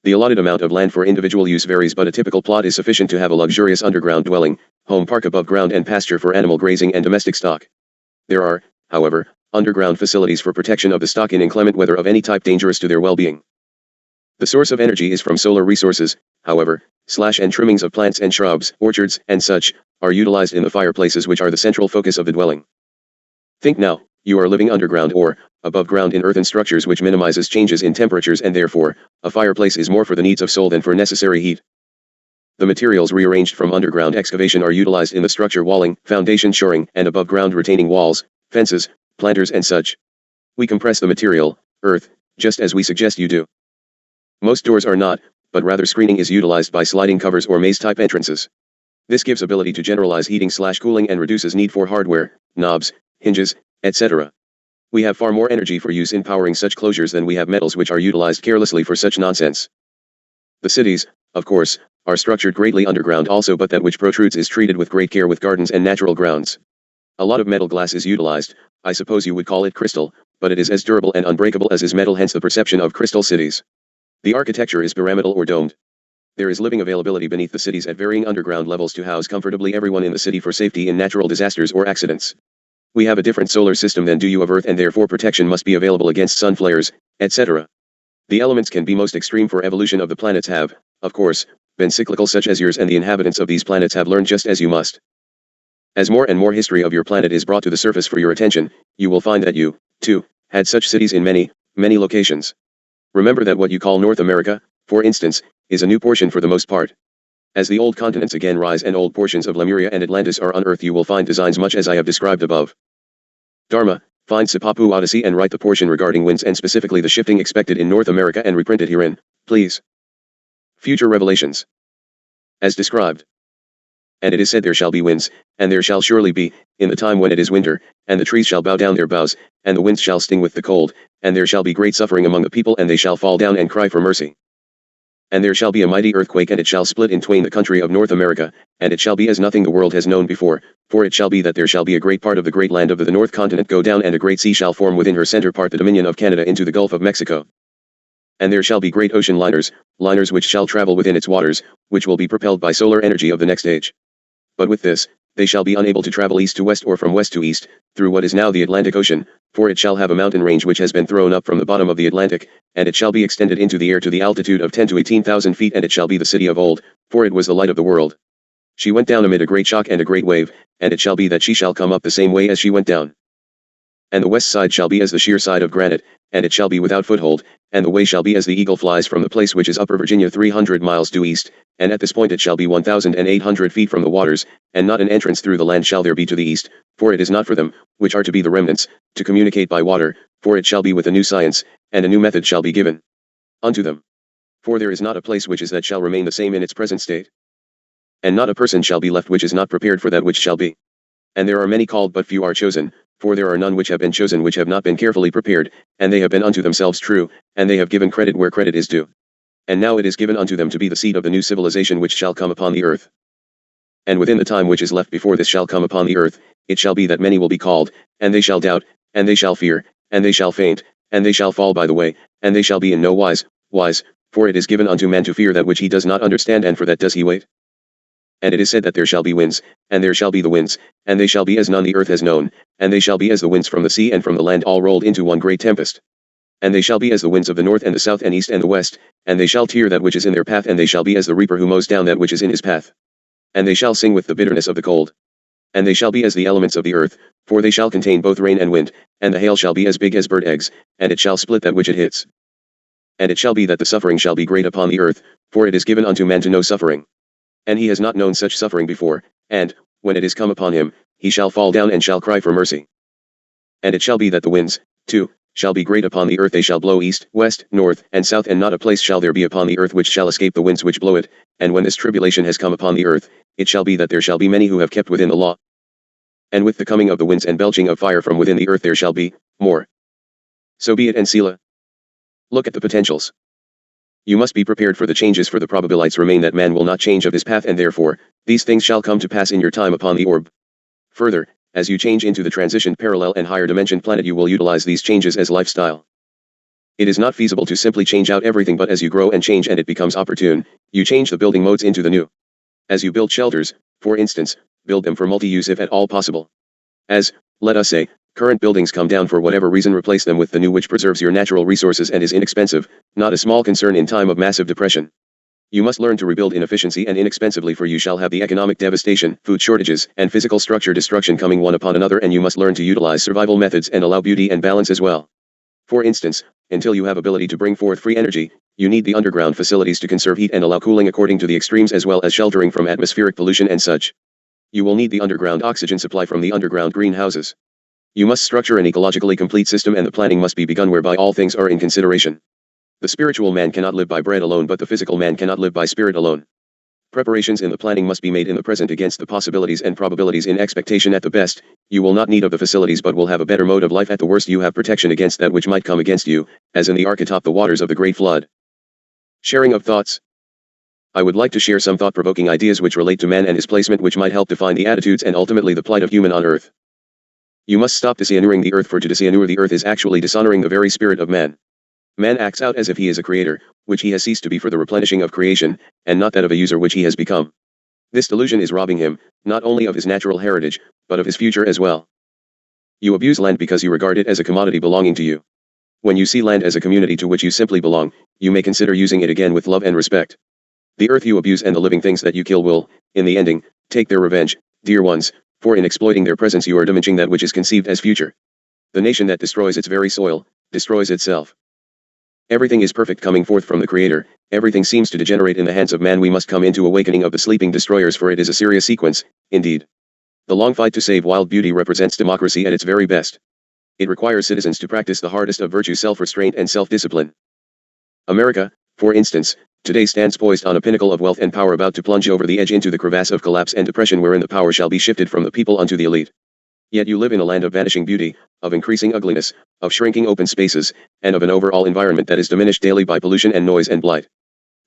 The allotted amount of land for individual use varies, but a typical plot is sufficient to have a luxurious underground dwelling, home park above ground, and pasture for animal grazing and domestic stock. There are, however, underground facilities for protection of the stock in inclement weather of any type dangerous to their well-being. The source of energy is from solar resources, however, and trimmings of plants and shrubs, orchards, and such, are utilized in the fireplaces which are the central focus of the dwelling. Think now, you are living underground or above ground in earthen structures, which minimizes changes in temperatures, and therefore, a fireplace is more for the needs of soul than for necessary heat. The materials rearranged from underground excavation are utilized in the structure walling, foundation shoring, and above ground retaining walls, fences, planters, and such. We compress the material, earth, just as we suggest you do. Most doors are not, but rather screening is utilized by sliding covers or maze-type entrances. This gives ability to generalize heating/cooling and reduces need for hardware, knobs, hinges, etc. We have far more energy for use in powering such closures than we have metals which are utilized carelessly for such nonsense. The cities, of course, are structured greatly underground also, but that which protrudes is treated with great care with gardens and natural grounds. A lot of metal glass is utilized. I suppose you would call it crystal, but it is as durable and unbreakable as is metal, hence the perception of crystal cities. The architecture is pyramidal or domed. There is living availability beneath the cities at varying underground levels to house comfortably everyone in the city for safety in natural disasters or accidents. We have a different solar system than do you of Earth, and therefore protection must be available against sun flares, etc. The elements can be most extreme for evolution of the planets have, of course, been cyclical, such as yours, and the inhabitants of these planets have learned just as you must. As more and more history of your planet is brought to the surface for your attention, you will find that you, too, had such cities in many, many locations. Remember that what you call North America, for instance, is a new portion for the most part. As the old continents again rise and old portions of Lemuria and Atlantis are unearthed, you will find designs much as I have described above. Dharma, find Sipapu Odyssey and write the portion regarding winds and specifically the shifting expected in North America and reprint it herein, please. Future revelations. As described. And it is said, there shall be winds, and there shall surely be, in the time when it is winter, and the trees shall bow down their boughs, and the winds shall sting with the cold, and there shall be great suffering among the people, and they shall fall down and cry for mercy. And there shall be a mighty earthquake, and it shall split in twain the country of North America, and it shall be as nothing the world has known before, for it shall be that there shall be a great part of the great land of the North Continent go down, and a great sea shall form within her center part, the dominion of Canada, into the Gulf of Mexico. And there shall be great ocean liners which shall travel within its waters, which will be propelled by solar energy of the next age. But with this, they shall be unable to travel east to west or from west to east, through what is now the Atlantic Ocean, for it shall have a mountain range which has been thrown up from the bottom of the Atlantic, and it shall be extended into the air to the altitude of 10 to 18,000 feet, and it shall be the city of old, for it was the light of the world. She went down amid a great shock and a great wave, and it shall be that she shall come up the same way as she went down. And the west side shall be as the sheer side of granite, and it shall be without foothold, and the way shall be as the eagle flies from the place which is Upper Virginia 300 miles due east, and at this point it shall be 1,800 feet from the waters, and not an entrance through the land shall there be to the east, for it is not for them, which are to be the remnants, to communicate by water, for it shall be with a new science, and a new method shall be given unto them. For there is not a place which is that shall remain the same in its present state. And not a person shall be left which is not prepared for that which shall be. And there are many called, but few are chosen, for there are none which have been chosen which have not been carefully prepared, and they have been unto themselves true, and they have given credit where credit is due. And now it is given unto them to be the seed of the new civilization which shall come upon the earth. And within the time which is left before this shall come upon the earth, it shall be that many will be called, and they shall doubt, and they shall fear, and they shall faint, and they shall fall by the way, and they shall be in no wise, for it is given unto man to fear that which he does not understand, and for that does he wait. And it is said that there shall be winds, and there shall be the winds, and they shall be as none the earth has known, and they shall be as the winds from the sea and from the land all rolled into one great tempest. And they shall be as the winds of the north and the south and east and the west, and they shall tear that which is in their path, and they shall be as the reaper who mows down that which is in his path. And they shall sing with the bitterness of the cold. And they shall be as the elements of the earth, for they shall contain both rain and wind, and the hail shall be as big as bird eggs, and it shall split that which it hits. And it shall be that the suffering shall be great upon the earth, for it is given unto man to know suffering. And he has not known such suffering before, and, when it is come upon him, he shall fall down and shall cry for mercy. And it shall be that the winds, too, shall be great upon the earth, they shall blow east, west, north, and south, and not a place shall there be upon the earth which shall escape the winds which blow it, and when this tribulation has come upon the earth, it shall be that there shall be many who have kept within the law. And with the coming of the winds and belching of fire from within the earth there shall be more. So be it, and Selah. Look at the potentials. You must be prepared for the changes, for the probabilities remain that man will not change of his path, and therefore, these things shall come to pass in your time upon the orb. Further, as you change into the transitioned parallel and higher dimension planet, you will utilize these changes as lifestyle. It is not feasible to simply change out everything, but as you grow and change and it becomes opportune, you change the building modes into the new. As you build shelters, for instance, build them for multi-use if at all possible. As, let us say, current buildings come down for whatever reason, replace them with the new which preserves your natural resources and is inexpensive, not a small concern in time of massive depression. You must learn to rebuild in efficiency and inexpensively, for you shall have the economic devastation, food shortages, and physical structure destruction coming one upon another, and you must learn to utilize survival methods and allow beauty and balance as well. For instance, until you have ability to bring forth free energy, you need the underground facilities to conserve heat and allow cooling according to the extremes, as well as sheltering from atmospheric pollution and such. You will need the underground oxygen supply from the underground greenhouses. You must structure an ecologically complete system, and the planning must be begun whereby all things are in consideration. The spiritual man cannot live by bread alone, but the physical man cannot live by spirit alone. Preparations in the planning must be made in the present against the possibilities and probabilities in expectation. At the best, you will not need of the facilities, but will have a better mode of life. At the worst, you have protection against that which might come against you, as in the ark atop the waters of the great flood. Sharing of thoughts. I would like to share some thought-provoking ideas which relate to man and his placement, which might help define the attitudes and ultimately the plight of human on earth. You must stop dishonoring the earth, for to dishonor the earth is actually dishonoring the very spirit of man. Man acts out as if he is a creator, which he has ceased to be, for the replenishing of creation, and not that of a user which he has become. This delusion is robbing him, not only of his natural heritage, but of his future as well. You abuse land because you regard it as a commodity belonging to you. When you see land as a community to which you simply belong, you may consider using it again with love and respect. The earth you abuse and the living things that you kill will, in the ending, take their revenge, dear ones, for in exploiting their presence you are diminishing that which is conceived as future. The nation that destroys its very soil, destroys itself. Everything is perfect coming forth from the Creator, everything seems to degenerate in the hands of man. We must come into awakening of the sleeping destroyers, for it is a serious sequence, indeed. The long fight to save wild beauty represents democracy at its very best. It requires citizens to practice the hardest of virtue, self-restraint and self-discipline. America, for instance, today stands poised on a pinnacle of wealth and power, about to plunge over the edge into the crevasse of collapse and depression, wherein the power shall be shifted from the people unto the elite. Yet you live in a land of vanishing beauty, of increasing ugliness, of shrinking open spaces, and of an overall environment that is diminished daily by pollution and noise and blight.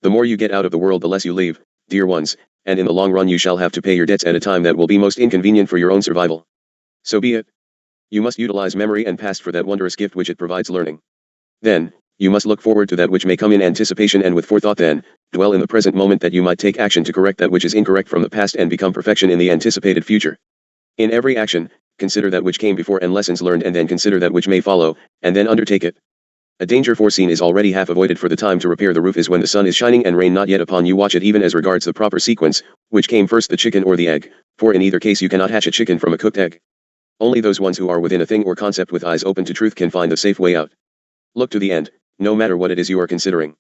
The more you get out of the world, the less you leave, dear ones, and in the long run you shall have to pay your debts at a time that will be most inconvenient for your own survival. So be it. You must utilize memory and past for that wondrous gift which it provides, learning. Then, you must look forward to that which may come in anticipation and with forethought. Then, dwell in the present moment that you might take action to correct that which is incorrect from the past and become perfection in the anticipated future. In every action, consider that which came before and lessons learned, and then consider that which may follow, and then undertake it. A danger foreseen is already half avoided, for the time to repair the roof is when the sun is shining and rain not yet upon you. Watch it even as regards the proper sequence, which came first, the chicken or the egg, for in either case you cannot hatch a chicken from a cooked egg. Only those ones who are within a thing or concept with eyes open to truth can find the safe way out. Look to the end, no matter what it is you are considering.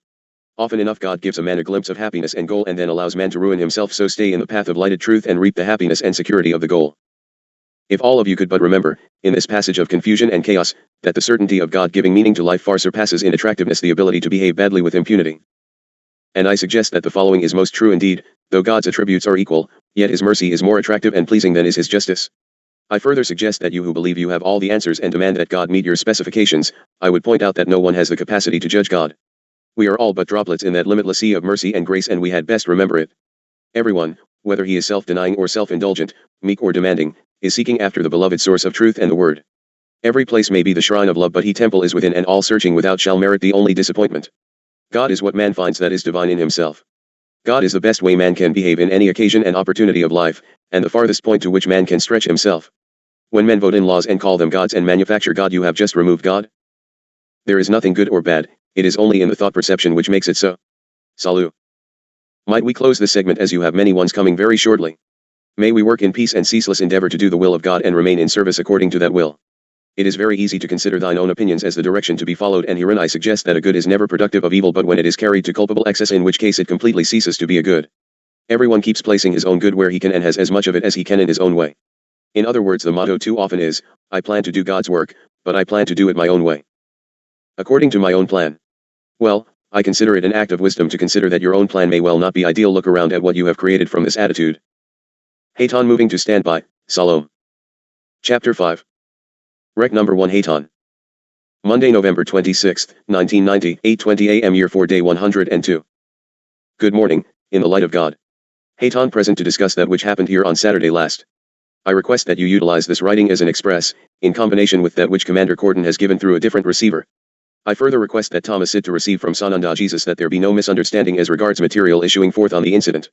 Often enough God gives a man a glimpse of happiness and goal, and then allows man to ruin himself, so stay in the path of lighted truth and reap the happiness and security of the goal. If all of you could but remember, in this passage of confusion and chaos, that the certainty of God giving meaning to life far surpasses in attractiveness the ability to behave badly with impunity. And I suggest that the following is most true indeed: though God's attributes are equal, yet his mercy is more attractive and pleasing than is his justice. I further suggest that you who believe you have all the answers and demand that God meet your specifications, I would point out that no one has the capacity to judge God. We are all but droplets in that limitless sea of mercy and grace, and we had best remember it. Everyone, whether he is self-denying or self-indulgent, meek or demanding, is seeking after the beloved source of truth and the word. Every place may be the shrine of love, but he temple is within, and all searching without shall merit the only disappointment. God is what man finds that is divine in himself. God is the best way man can behave in any occasion and opportunity of life, and the farthest point to which man can stretch himself. When men vote in laws and call them gods and manufacture God, you have just removed God. There is nothing good or bad, it is only in the thought perception which makes it so. Salut. Might we close this segment, as you have many ones coming very shortly? May we work in peace and ceaseless endeavor to do the will of God and remain in service according to that will. It is very easy to consider thine own opinions as the direction to be followed, and herein I suggest that a good is never productive of evil but when it is carried to culpable excess, in which case it completely ceases to be a good. Everyone keeps placing his own good where he can and has as much of it as he can in his own way. In other words, the motto too often is, I plan to do God's work, but I plan to do it my own way. According to my own plan. Well, I consider it an act of wisdom to consider that your own plan may well not be ideal. Look around at what you have created from this attitude. Hayton moving to standby, Salom. Chapter 5. Rec number 1 Hayton. Monday, November 26, 1990, 8:20 a.m. Year 4 Day 102. Good morning, in the light of God. Hayton present to discuss that which happened here on Saturday last. I request that you utilize this writing as an express, in combination with that which Commander Corden has given through a different receiver. I further request that Thomas sit to receive from Sananda Jesus that there be no misunderstanding as regards material issuing forth on the incident.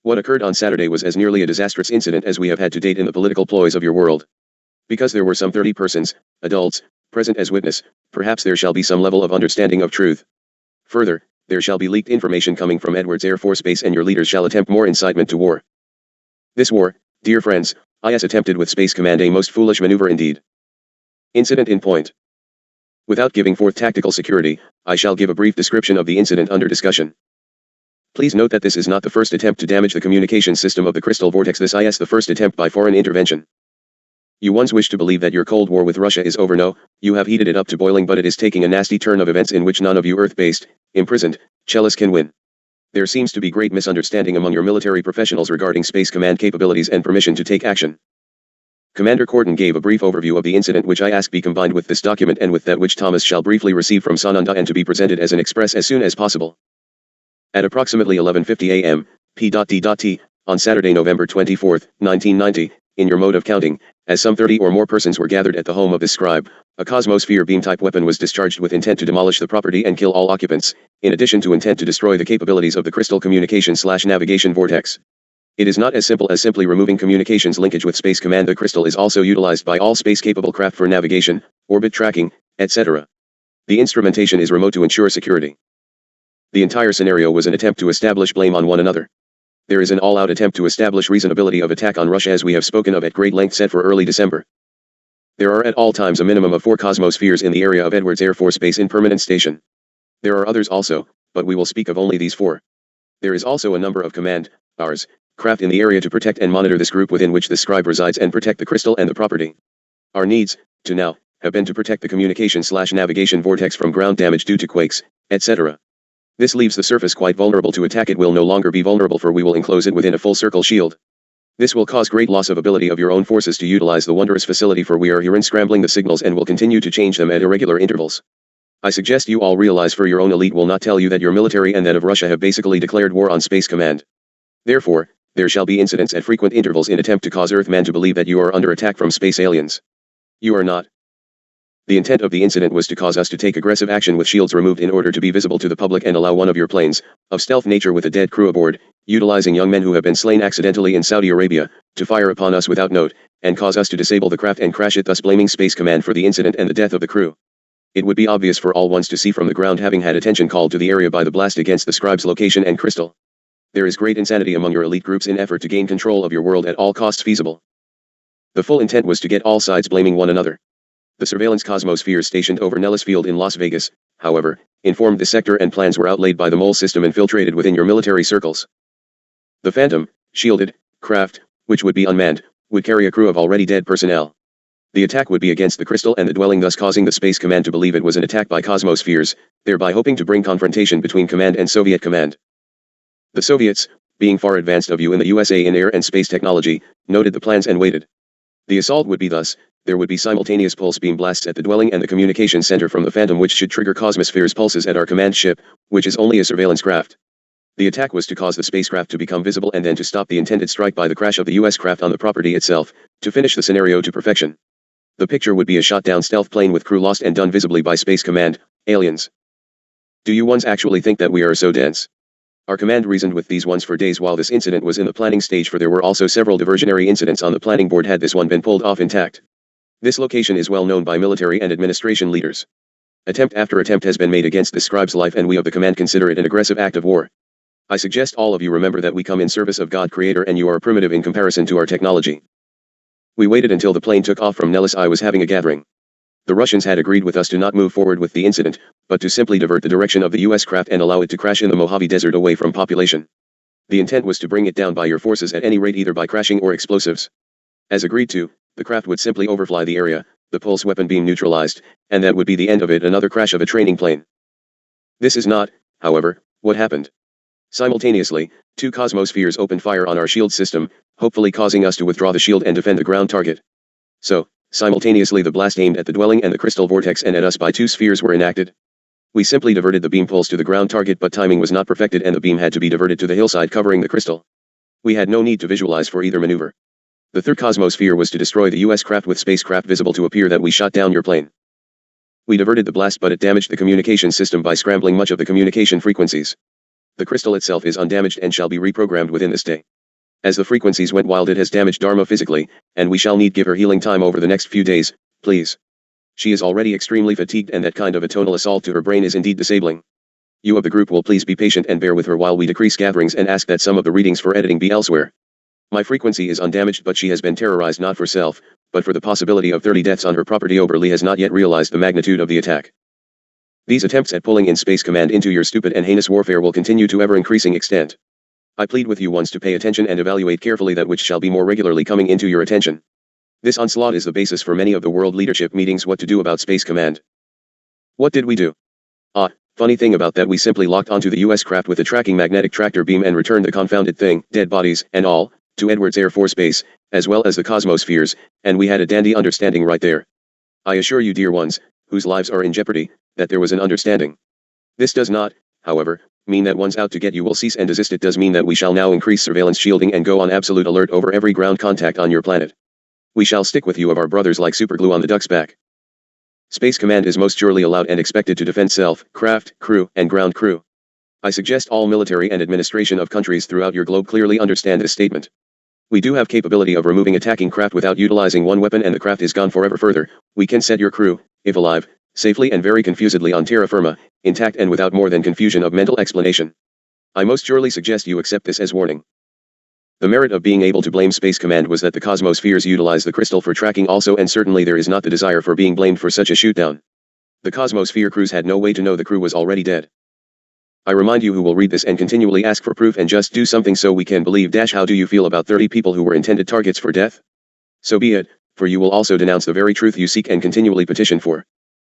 What occurred on Saturday was as nearly a disastrous incident as we have had to date in the political ploys of your world. Because there were some 30 persons, adults, present as witness, perhaps there shall be some level of understanding of truth. Further, there shall be leaked information coming from Edwards Air Force Base and your leaders shall attempt more incitement to war. This war, dear friends, is attempted with Space Command, a most foolish maneuver indeed. Incident in point. Without giving forth tactical security, I shall give a brief description of the incident under discussion. Please note that this is not the first attempt to damage the communication system of the crystal vortex. This is the first attempt by foreign intervention. You once wished to believe that your Cold War with Russia is over. No, you have heated it up to boiling, but it is taking a nasty turn of events in which none of you Earth-based, imprisoned, Chelis can win. There seems to be great misunderstanding among your military professionals regarding Space Command capabilities and permission to take action. Commander Corden gave a brief overview of the incident which I ask be combined with this document and with that which Thomas shall briefly receive from Sananda and to be presented as an express as soon as possible. At approximately 11:50 a.m., P.T. on Saturday, November 24, 1990, in your mode of counting, as some 30 or more persons were gathered at the home of this scribe, a Cosmosphere beam-type weapon was discharged with intent to demolish the property and kill all occupants, in addition to intent to destroy the capabilities of the crystal communication/navigation vortex. It is not as simple as simply removing communications linkage with Space Command. The crystal is also utilized by all space-capable craft for navigation, orbit tracking, etc. The instrumentation is remote to ensure security. The entire scenario was an attempt to establish blame on one another. There is an all-out attempt to establish reasonability of attack on Russia, as we have spoken of at great length, set for early December. There are at all times a minimum of 4 Cosmospheres in the area of Edwards Air Force Base in permanent station. There are others also, but we will speak of only these 4. There is also a number of command, ours, craft in the area to protect and monitor this group within which the scribe resides and protect the crystal and the property. Our needs, to now, have been to protect the communication/navigation vortex from ground damage due to quakes, etc. This leaves the surface quite vulnerable to attack. It will no longer be vulnerable, for we will enclose it within a full circle shield. This will cause great loss of ability of your own forces to utilize the wondrous facility, for we are herein scrambling the signals and will continue to change them at irregular intervals. I suggest you all realize, for your own elite will not tell you, that your military and that of Russia have basically declared war on Space Command. Therefore, there shall be incidents at frequent intervals in attempt to cause Earthman to believe that you are under attack from space aliens. You are not. The intent of the incident was to cause us to take aggressive action with shields removed in order to be visible to the public and allow one of your planes, of stealth nature with a dead crew aboard, utilizing young men who have been slain accidentally in Saudi Arabia, to fire upon us without note, and cause us to disable the craft and crash it, thus blaming Space Command for the incident and the death of the crew. It would be obvious for all ones to see from the ground, having had attention called to the area by the blast against the scribe's location and crystal. There is great insanity among your elite groups in effort to gain control of your world at all costs feasible. The full intent was to get all sides blaming one another. The surveillance Cosmosphere stationed over Nellis Field in Las Vegas, however, informed the sector, and plans were outlaid by the mole system infiltrated within your military circles. The Phantom, shielded, craft, which would be unmanned, would carry a crew of already dead personnel. The attack would be against the crystal and the dwelling, thus causing the Space Command to believe it was an attack by Cosmospheres, thereby hoping to bring confrontation between Command and Soviet Command. The Soviets, being far advanced of you in the USA in air and space technology, noted the plans and waited. The assault would be thus: there would be simultaneous pulse beam blasts at the dwelling and the communication center from the Phantom, which should trigger Cosmosphere's pulses at our command ship, which is only a surveillance craft. The attack was to cause the spacecraft to become visible and then to stop the intended strike by the crash of the US craft on the property itself, to finish the scenario to perfection. The picture would be a shot-down stealth plane with crew lost and done visibly by Space Command, aliens. Do you ones actually think that we are so dense? Our command reasoned with these ones for days while this incident was in the planning stage, for there were also several diversionary incidents on the planning board had this one been pulled off intact. This location is well known by military and administration leaders. Attempt after attempt has been made against the scribe's life, and we of the command consider it an aggressive act of war. I suggest all of you remember that we come in service of God Creator and you are primitive in comparison to our technology. We waited until the plane took off from Nellis. I was having a gathering. The Russians had agreed with us to not move forward with the incident, but to simply divert the direction of the US craft and allow it to crash in the Mojave Desert away from population. The intent was to bring it down by your forces at any rate, either by crashing or explosives. As agreed to, the craft would simply overfly the area, the pulse weapon being neutralized, and that would be the end of it, another crash of a training plane. This is not, however, what happened. Simultaneously, 2 Cosmospheres opened fire on our shield system, hopefully causing us to withdraw the shield and defend the ground target. So, simultaneously the blast aimed at the dwelling and the crystal vortex and at us by 2 spheres were enacted. We simply diverted the beam pulse to the ground target, but timing was not perfected and the beam had to be diverted to the hillside covering the crystal. We had no need to visualize for either maneuver. The 3rd Cosmosphere was to destroy the US craft with spacecraft visible to appear that we shot down your plane. We diverted the blast, but it damaged the communication system by scrambling much of the communication frequencies. The crystal itself is undamaged and shall be reprogrammed within this day. As the frequencies went wild, it has damaged Dharma physically, and we shall need give her healing time over the next few days, please. She is already extremely fatigued and that kind of a tonal assault to her brain is indeed disabling. You of the group will please be patient and bear with her while we decrease gatherings and ask that some of the readings for editing be elsewhere. My frequency is undamaged, but she has been terrorized not for self, but for the possibility of 30 deaths on her property. Oberly has not yet realized the magnitude of the attack. These attempts at pulling in Space Command into your stupid and heinous warfare will continue to ever-increasing extent. I plead with you once to pay attention and evaluate carefully that which shall be more regularly coming into your attention. This onslaught is the basis for many of the world leadership meetings. What to do about Space Command? What did we do? Funny thing about that, we simply locked onto the US craft with a tracking magnetic tractor beam and returned the confounded thing, dead bodies and all, to Edwards Air Force Base, as well as the Cosmospheres, and we had a dandy understanding right there. I assure you, dear ones, whose lives are in jeopardy, that there was an understanding. This does not, however, mean that one's out to get you will cease and desist. It does mean that we shall now increase surveillance shielding and go on absolute alert over every ground contact on your planet. We shall stick with you of our brothers like superglue on the duck's back. Space Command is most surely allowed and expected to defend self, craft, crew, and ground crew. I suggest all military and administration of countries throughout your globe clearly understand this statement. We do have capability of removing attacking craft without utilizing one weapon, and the craft is gone forever. Further, we can set your crew, if alive, safely and very confusedly on terra firma, intact and without more than confusion of mental explanation. I most surely suggest you accept this as warning. The merit of being able to blame Space Command was that the Cosmospheres utilize the crystal for tracking also, and certainly there is not the desire for being blamed for such a shootdown. The Cosmosphere crews had no way to know the crew was already dead. I remind you who will read this and continually ask for proof and just do something so we can believe. How do you feel about 30 people who were intended targets for death? So be it, for you will also denounce the very truth you seek and continually petition for.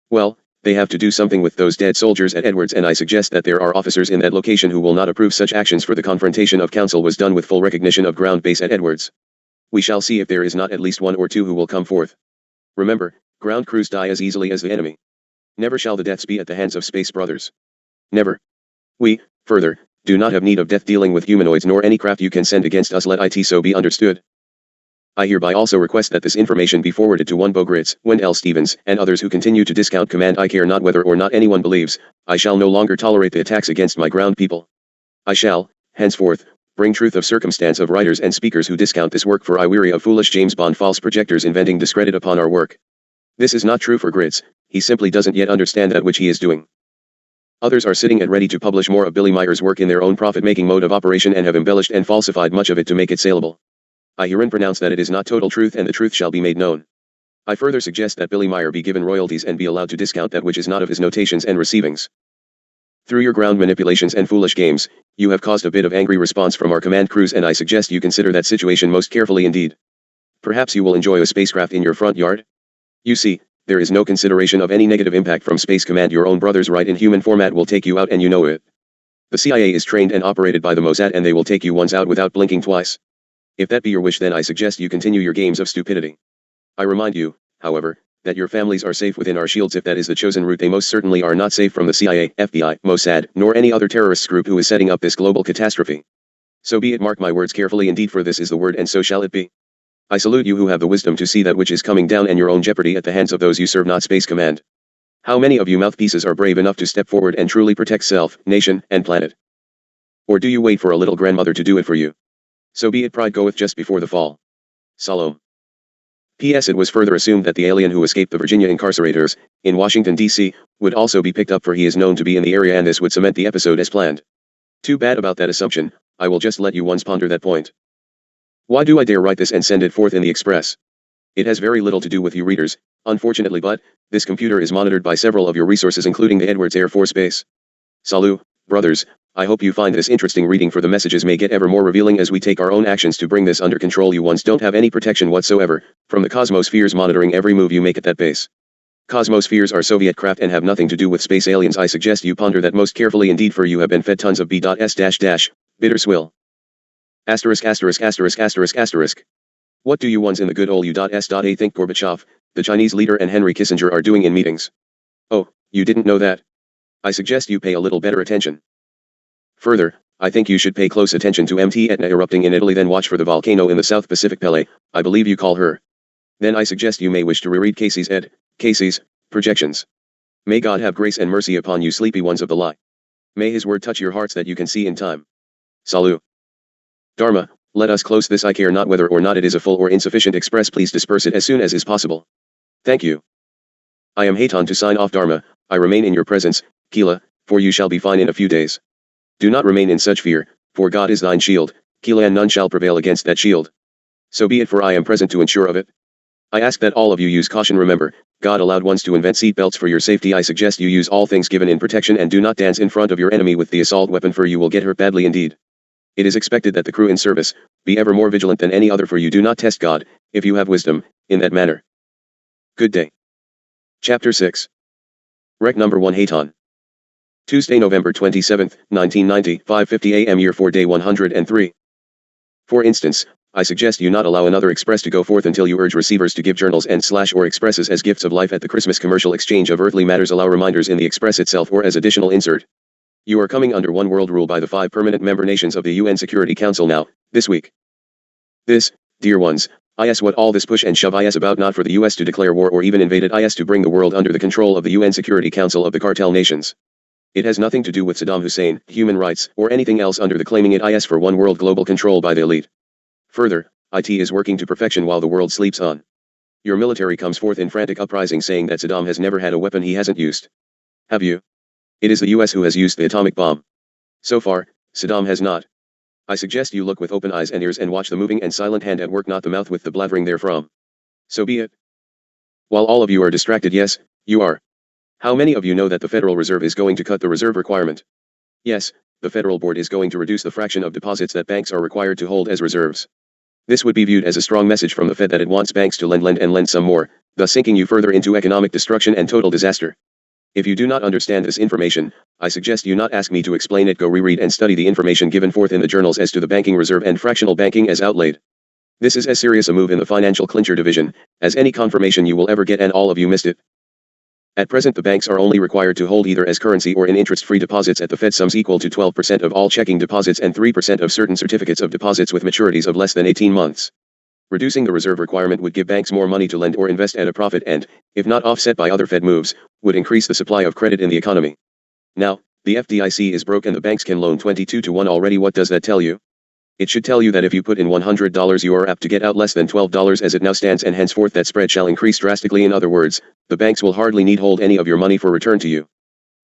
Well, they have to do something with those dead soldiers at Edwards, and I suggest that there are officers in that location who will not approve such actions, for the confrontation of council was done with full recognition of ground base at Edwards. We shall see if there is not at least 1 or 2 who will come forth. Remember, ground crews die as easily as the enemy. Never shall the deaths be at the hands of space brothers. Never. We, further, do not have need of death dealing with humanoids nor any craft you can send against us. Let it so be understood. I hereby also request that this information be forwarded to one Bogritz, Wendell Stevens, and others who continue to discount command. I care not whether or not anyone believes. I shall no longer tolerate the attacks against my ground people. I shall, henceforth, bring truth of circumstance of writers and speakers who discount this work, for I weary of foolish James Bond false projectors inventing discredit upon our work. This is not true for Gritz, he simply doesn't yet understand that which he is doing. Others are sitting at ready to publish more of Billy Meyer's work in their own profit-making mode of operation and have embellished and falsified much of it to make it saleable. I herein pronounce that it is not total truth, and the truth shall be made known. I further suggest that Billy Meyer be given royalties and be allowed to discount that which is not of his notations and receivings. Through your ground manipulations and foolish games, you have caused a bit of angry response from our command crews, and I suggest you consider that situation most carefully indeed. Perhaps you will enjoy a spacecraft in your front yard? You see, there is no consideration of any negative impact from Space Command. Your own brothers right in human format will take you out, and you know it. The CIA is trained and operated by the Mossad, and they will take you once out without blinking twice. If that be your wish, then I suggest you continue your games of stupidity. I remind you, however, that your families are safe within our shields. If that is the chosen route, they most certainly are not safe from the CIA, FBI, Mossad, nor any other terrorist group who is setting up this global catastrophe. So be it. Mark my words carefully indeed, for this is the word, and so shall it be. I salute you who have the wisdom to see that which is coming down and your own jeopardy at the hands of those you serve, not Space Command. How many of you mouthpieces are brave enough to step forward and truly protect self, nation, and planet? Or do you wait for a little grandmother to do it for you? So be it. Pride goeth just before the fall. Salome. P.S. It was further assumed that the alien who escaped the Virginia incarcerators, in Washington, D.C., would also be picked up, for he is known to be in the area, and this would cement the episode as planned. Too bad about that assumption, I will just let you once ponder that point. Why do I dare write this and send it forth in the express? It has very little to do with you readers, unfortunately, but this computer is monitored by several of your resources, including the Edwards Air Force Base. Salut, brothers, I hope you find this interesting reading, for the messages may get ever more revealing as we take our own actions to bring this under control. You ones don't have any protection whatsoever from the Cosmospheres monitoring every move you make at that base. Cosmospheres are Soviet craft and have nothing to do with space aliens. I suggest you ponder that most carefully indeed, for you have been fed tons of B.S. bitter swill. Asterisk. What do you ones in the good old U.S.A think Gorbachev, the Chinese leader, and Henry Kissinger are doing in meetings? Oh, you didn't know that? I suggest you pay a little better attention. Further, I think you should pay close attention to Mt. Etna erupting in Italy, then watch for the volcano in the South Pacific. Pele, I believe you call her. Then I suggest you may wish to reread Casey's projections. May God have grace and mercy upon you, sleepy ones of the lie. May his word touch your hearts that you can see in time. Salut. Dharma, let us close this. I care not whether or not it is a full or insufficient express. Please disperse it as soon as is possible. Thank you. I am Haton to sign off. Dharma, I remain in your presence, Kila, for you shall be fine in a few days. Do not remain in such fear, for God is thine shield, Kila, and none shall prevail against that shield. So be it, for I am present to ensure of it. I ask that all of you use caution. Remember, God allowed ones to invent seat belts for your safety. I suggest you use all things given in protection and do not dance in front of your enemy with the assault weapon, for you will get hurt badly indeed. It is expected that the crew in service be ever more vigilant than any other, for you do not test God, if you have wisdom, in that manner. Good day. Chapter 6. Rec number 1. Haton. Tuesday, November 27, 1990, 5:50 a.m. Year 4, Day 103. For instance, I suggest you not allow another express to go forth until you urge receivers to give journals and/or expresses as gifts of life at the Christmas commercial exchange of earthly matters. Allow reminders in the express itself or as additional insert. You are coming under one world rule by the 5 permanent member nations of the UN Security Council now, this week. This, dear ones, is what all this push and shove is about, not for the US to declare war or even invade it, is to bring the world under the control of the UN Security Council of the cartel nations. It has nothing to do with Saddam Hussein, human rights, or anything else under the claiming it is for one world global control by the elite. Further, IT is working to perfection while the world sleeps on. Your military comes forth in frantic uprising saying that Saddam has never had a weapon he hasn't used. Have you? It is the US who has used the atomic bomb. So far, Saddam has not. I suggest you look with open eyes and ears and watch the moving and silent hand at work, not the mouth with the blathering therefrom. So be it. While all of you are distracted, yes, you are. How many of you know that the Federal Reserve is going to cut the reserve requirement? Yes, the Federal Board is going to reduce the fraction of deposits that banks are required to hold as reserves. This would be viewed as a strong message from the Fed that it wants banks to lend some more, thus sinking you further into economic destruction and total disaster. If you do not understand this information, I suggest you not ask me to explain it. Go reread and study the information given forth in the journals as to the banking reserve and fractional banking as outlaid. This is as serious a move in the financial clincher division as any confirmation you will ever get, and all of you missed it. At present, the banks are only required to hold either as currency or in interest-free deposits at the Fed sums equal to 12% of all checking deposits and 3% of certain certificates of deposits with maturities of less than 18 months. Reducing the reserve requirement would give banks more money to lend or invest at a profit and, if not offset by other Fed moves, would increase the supply of credit in the economy. Now, the FDIC is broke and the banks can loan 22-1 already. What does that tell you? It should tell you that if you put in $100 you are apt to get out less than $12 as it now stands, and henceforth that spread shall increase drastically. In other words, the banks will hardly need hold any of your money for return to you.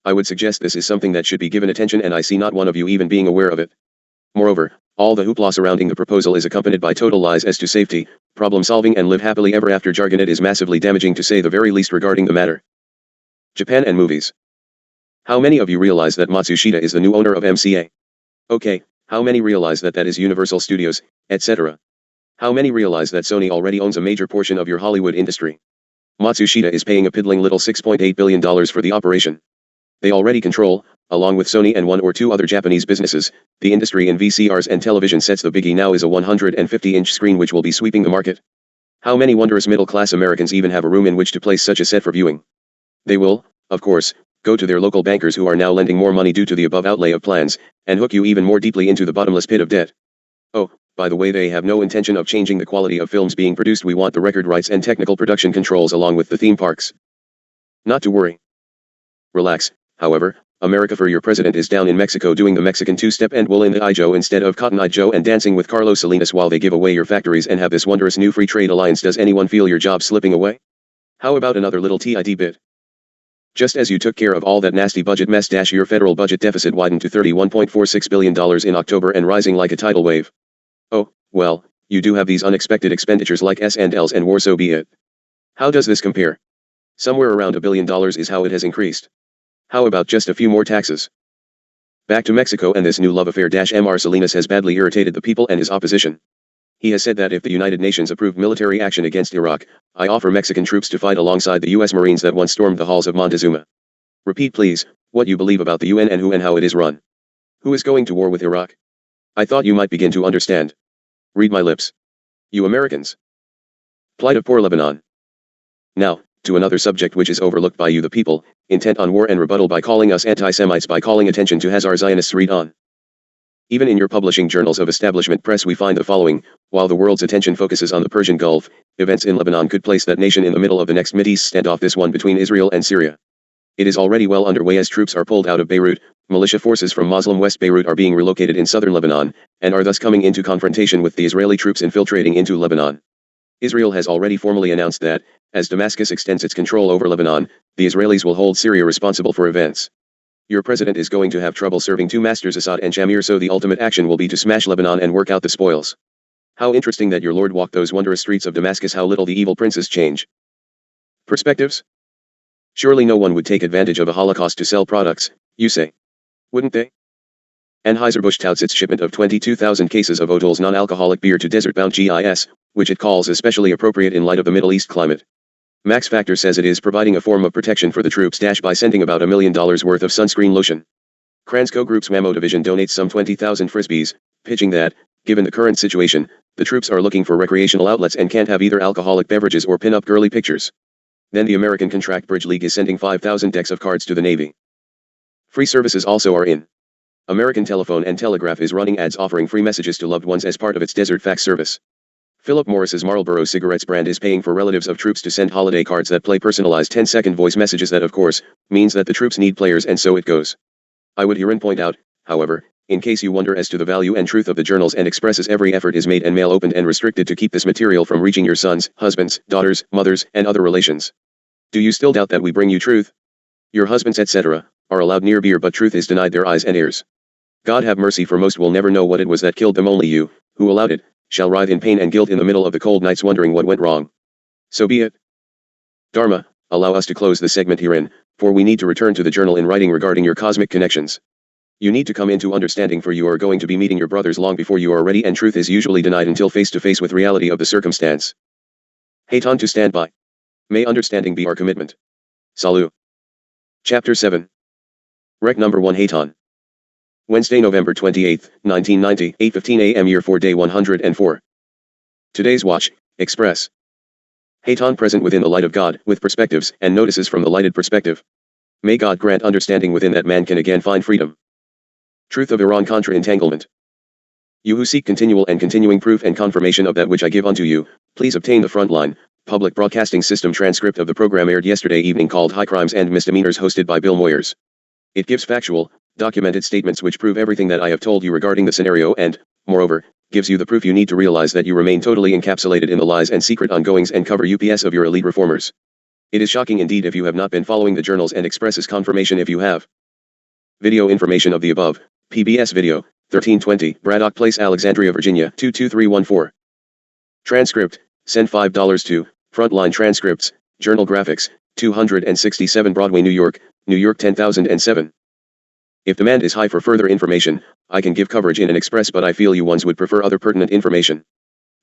I would suggest this is something that should be given attention, and I see not one of you even being aware of it. Moreover, all the hoopla surrounding the proposal is accompanied by total lies as to safety, problem solving and live happily ever after jargon. It is massively damaging to say the very least regarding the matter. Japan and movies. How many of you realize that Matsushita is the new owner of MCA? Okay. How many realize that that is Universal Studios, etc.? How many realize that Sony already owns a major portion of your Hollywood industry? Matsushita is paying a piddling little $6.8 billion for the operation. They already control, along with Sony and 1 or 2 other Japanese businesses, the industry in VCRs and television sets. The biggie now is a 150-inch screen which will be sweeping the market. How many wondrous middle-class Americans even have a room in which to place such a set for viewing? They will, of course, go to their local bankers who are now lending more money due to the above outlay of plans, and hook you even more deeply into the bottomless pit of debt. Oh, by the way, they have no intention of changing the quality of films being produced. We want the record rights and technical production controls along with the theme parks. Not to worry. Relax, however, America for your president is down in Mexico doing the Mexican two-step and wool in the eye Joe instead of Cotton Eye Joe, and dancing with Carlos Salinas while they give away your factories and have this wondrous new free trade alliance. Does anyone feel your job slipping away? How about another little TID bit? Just as you took care of all that nasty budget mess, your federal budget deficit widened to $31.46 billion in October and rising like a tidal wave. Oh, well, you do have these unexpected expenditures like S&Ls and war, so be it. How does this compare? Somewhere around $1 billion is how it has increased. How about just a few more taxes? Back to Mexico, and this new love affair. Mr. Salinas has badly irritated the people and his opposition. He has said that if the United Nations approved military action against Iraq, I offer Mexican troops to fight alongside the U.S. Marines that once stormed the halls of Montezuma. Repeat please, what you believe about the UN and who and how it is run. Who is going to war with Iraq? I thought you might begin to understand. Read my lips. You Americans. Plight of poor Lebanon. Now, to another subject which is overlooked by you the people, intent on war and rebuttal by calling us anti-Semites, by calling attention to Hazar Zionists. Read on. Even in your publishing journals of establishment press we find the following: while the world's attention focuses on the Persian Gulf, events in Lebanon could place that nation in the middle of the next Mideast standoff, this one between Israel and Syria. It is already well underway as troops are pulled out of Beirut. Militia forces from Muslim West Beirut are being relocated in southern Lebanon, and are thus coming into confrontation with the Israeli troops infiltrating into Lebanon. Israel has already formally announced that, as Damascus extends its control over Lebanon, the Israelis will hold Syria responsible for events. Your president is going to have trouble serving two masters, Assad and Shamir, so the ultimate action will be to smash Lebanon and work out the spoils. How interesting that your lord walked those wondrous streets of Damascus. How little the evil princes change. Perspectives? Surely no one would take advantage of a Holocaust to sell products, you say. Wouldn't they? Anheuser-Busch touts its shipment of 22,000 cases of O'Doul's non-alcoholic beer to desert-bound GIS, which it calls especially appropriate in light of the Middle East climate. Max Factor says it is providing a form of protection for the troops by sending about $1 million worth of sunscreen lotion. Kransco Group's Whammo division donates some 20,000 frisbees, pitching that, given the current situation, the troops are looking for recreational outlets and can't have either alcoholic beverages or pin-up girly pictures. Then the American Contract Bridge League is sending 5,000 decks of cards to the Navy. Free services also are in. American Telephone and Telegraph is running ads offering free messages to loved ones as part of its Desert Fax service. Philip Morris's Marlboro cigarettes brand is paying for relatives of troops to send holiday cards that play personalized 10-second voice messages. That, of course, means that the troops need players, and so it goes. I would herein point out, however, in case you wonder as to the value and truth of the journals and expresses, every effort is made and mail opened and restricted to keep this material from reaching your sons, husbands, daughters, mothers, and other relations. Do you still doubt that we bring you truth? Your husbands, etc., are allowed near beer, but truth is denied their eyes and ears. God have mercy, for most will never know what it was that killed them. Only you, who allowed it, shall writhe in pain and guilt in the middle of the cold nights wondering what went wrong. So be it. Dharma, allow us to close the segment herein, for we need to return to the journal in writing regarding your cosmic connections. You need to come into understanding, for you are going to be meeting your brothers long before you are ready, and truth is usually denied until face to face with reality of the circumstance. Haton to stand by. May understanding be our commitment. Salut. Chapter 7. Rec number 1. Haton. Wednesday, November 28, 1990, 8:15 a.m. Year 4, Day 104. Today's watch, Express. Haton present within the light of God, with perspectives and notices from the lighted perspective. May God grant understanding within that man can again find freedom. Truth of Iran-Contra entanglement. You who seek continual and continuing proof and confirmation of that which I give unto you, please obtain the Frontline Public Broadcasting System transcript of the program aired yesterday evening called High Crimes and Misdemeanors, hosted by Bill Moyers. It gives factual, documented statements which prove everything that I have told you regarding the scenario and, moreover, gives you the proof you need to realize that you remain totally encapsulated in the lies and secret ongoings and cover ups of your elite reformers. It is shocking indeed if you have not been following the journals, and expresses confirmation if you have. Video information of the above, PBS video, 1320, Braddock Place, Alexandria, Virginia, 22314. Transcript, send $5 to, Frontline Transcripts, Journal Graphics, 267 Broadway, New York 10007. If demand is high for further information, I can give coverage in an express, but I feel you ones would prefer other pertinent information.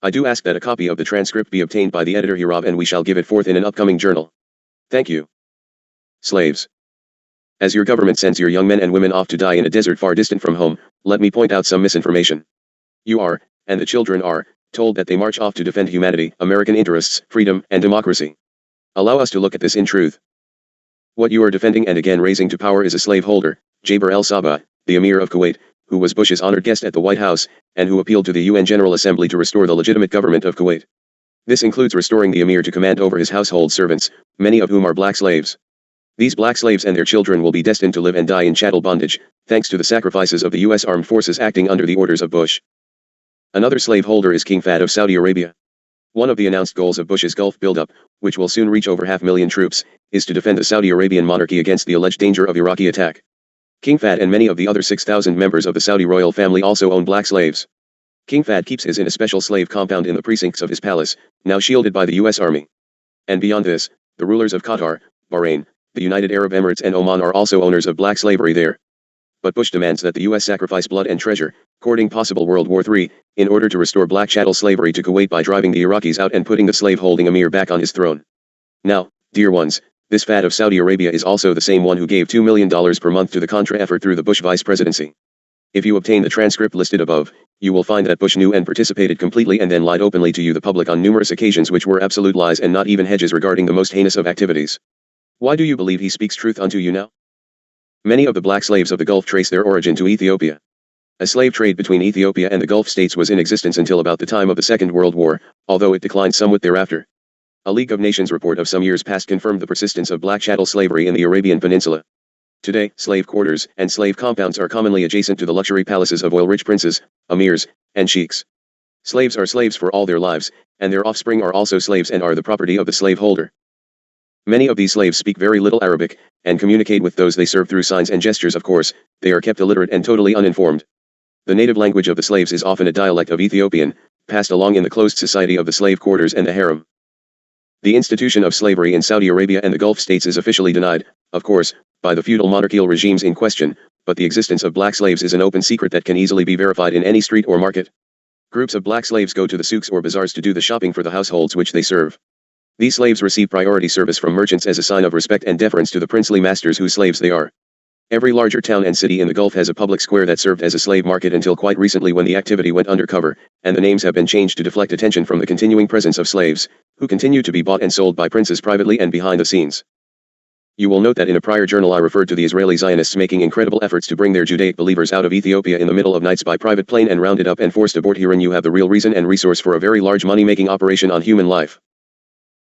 I do ask that a copy of the transcript be obtained by the editor hereof, and we shall give it forth in an upcoming journal. Thank you. Slaves. As your government sends your young men and women off to die in a desert far distant from home, let me point out some misinformation. You are, and the children are, told that they march off to defend humanity, American interests, freedom, and democracy. Allow us to look at this in truth. What you are defending and again raising to power is a slaveholder, Jaber el-Sabah, the Emir of Kuwait, who was Bush's honored guest at the White House, and who appealed to the UN General Assembly to restore the legitimate government of Kuwait. This includes restoring the Emir to command over his household servants, many of whom are black slaves. These black slaves and their children will be destined to live and die in chattel bondage, thanks to the sacrifices of the U.S. Armed Forces acting under the orders of Bush. Another slaveholder is King Fahd of Saudi Arabia. One of the announced goals of Bush's Gulf buildup, which will soon reach over 500,000 troops, is to defend the Saudi Arabian monarchy against the alleged danger of Iraqi attack. King Fahd and many of the other 6,000 members of the Saudi royal family also own black slaves. King Fahd keeps his in a special slave compound in the precincts of his palace, now shielded by the U.S. Army. And beyond this, the rulers of Qatar, Bahrain, the United Arab Emirates and Oman are also owners of black slavery there. But Bush demands that the U.S. sacrifice blood and treasure, courting possible World War III, in order to restore black chattel slavery to Kuwait by driving the Iraqis out and putting the slave-holding emir back on his throne. Now, dear ones, this Fahd of Saudi Arabia is also the same one who gave $2 million per month to the Contra effort through the Bush vice presidency. If you obtain the transcript listed above, you will find that Bush knew and participated completely and then lied openly to you the public on numerous occasions which were absolute lies and not even hedges regarding the most heinous of activities. Why do you believe he speaks truth unto you now? Many of the black slaves of the Gulf trace their origin to Ethiopia. A slave trade between Ethiopia and the Gulf states was in existence until about the time of the Second World War, although it declined somewhat thereafter. A League of Nations report of some years past confirmed the persistence of black chattel slavery in the Arabian Peninsula. Today, slave quarters and slave compounds are commonly adjacent to the luxury palaces of oil-rich princes, emirs, and sheiks. Slaves are slaves for all their lives, and their offspring are also slaves and are the property of the slaveholder. Many of these slaves speak very little Arabic, and communicate with those they serve through signs and gestures. Of course, they are kept illiterate and totally uninformed. The native language of the slaves is often a dialect of Ethiopian, passed along in the closed society of the slave quarters and the harem. The institution of slavery in Saudi Arabia and the Gulf states is officially denied, of course, by the feudal monarchical regimes in question, but the existence of black slaves is an open secret that can easily be verified in any street or market. Groups of black slaves go to the souks or bazaars to do the shopping for the households which they serve. These slaves receive priority service from merchants as a sign of respect and deference to the princely masters whose slaves they are. Every larger town and city in the Gulf has a public square that served as a slave market until quite recently when the activity went undercover, and the names have been changed to deflect attention from the continuing presence of slaves, who continue to be bought and sold by princes privately and behind the scenes. You will note that in a prior journal I referred to the Israeli Zionists making incredible efforts to bring their Judaic believers out of Ethiopia in the middle of nights by private plane and rounded up and forced aboard. Herein you have the real reason and resource for a very large money-making operation on human life.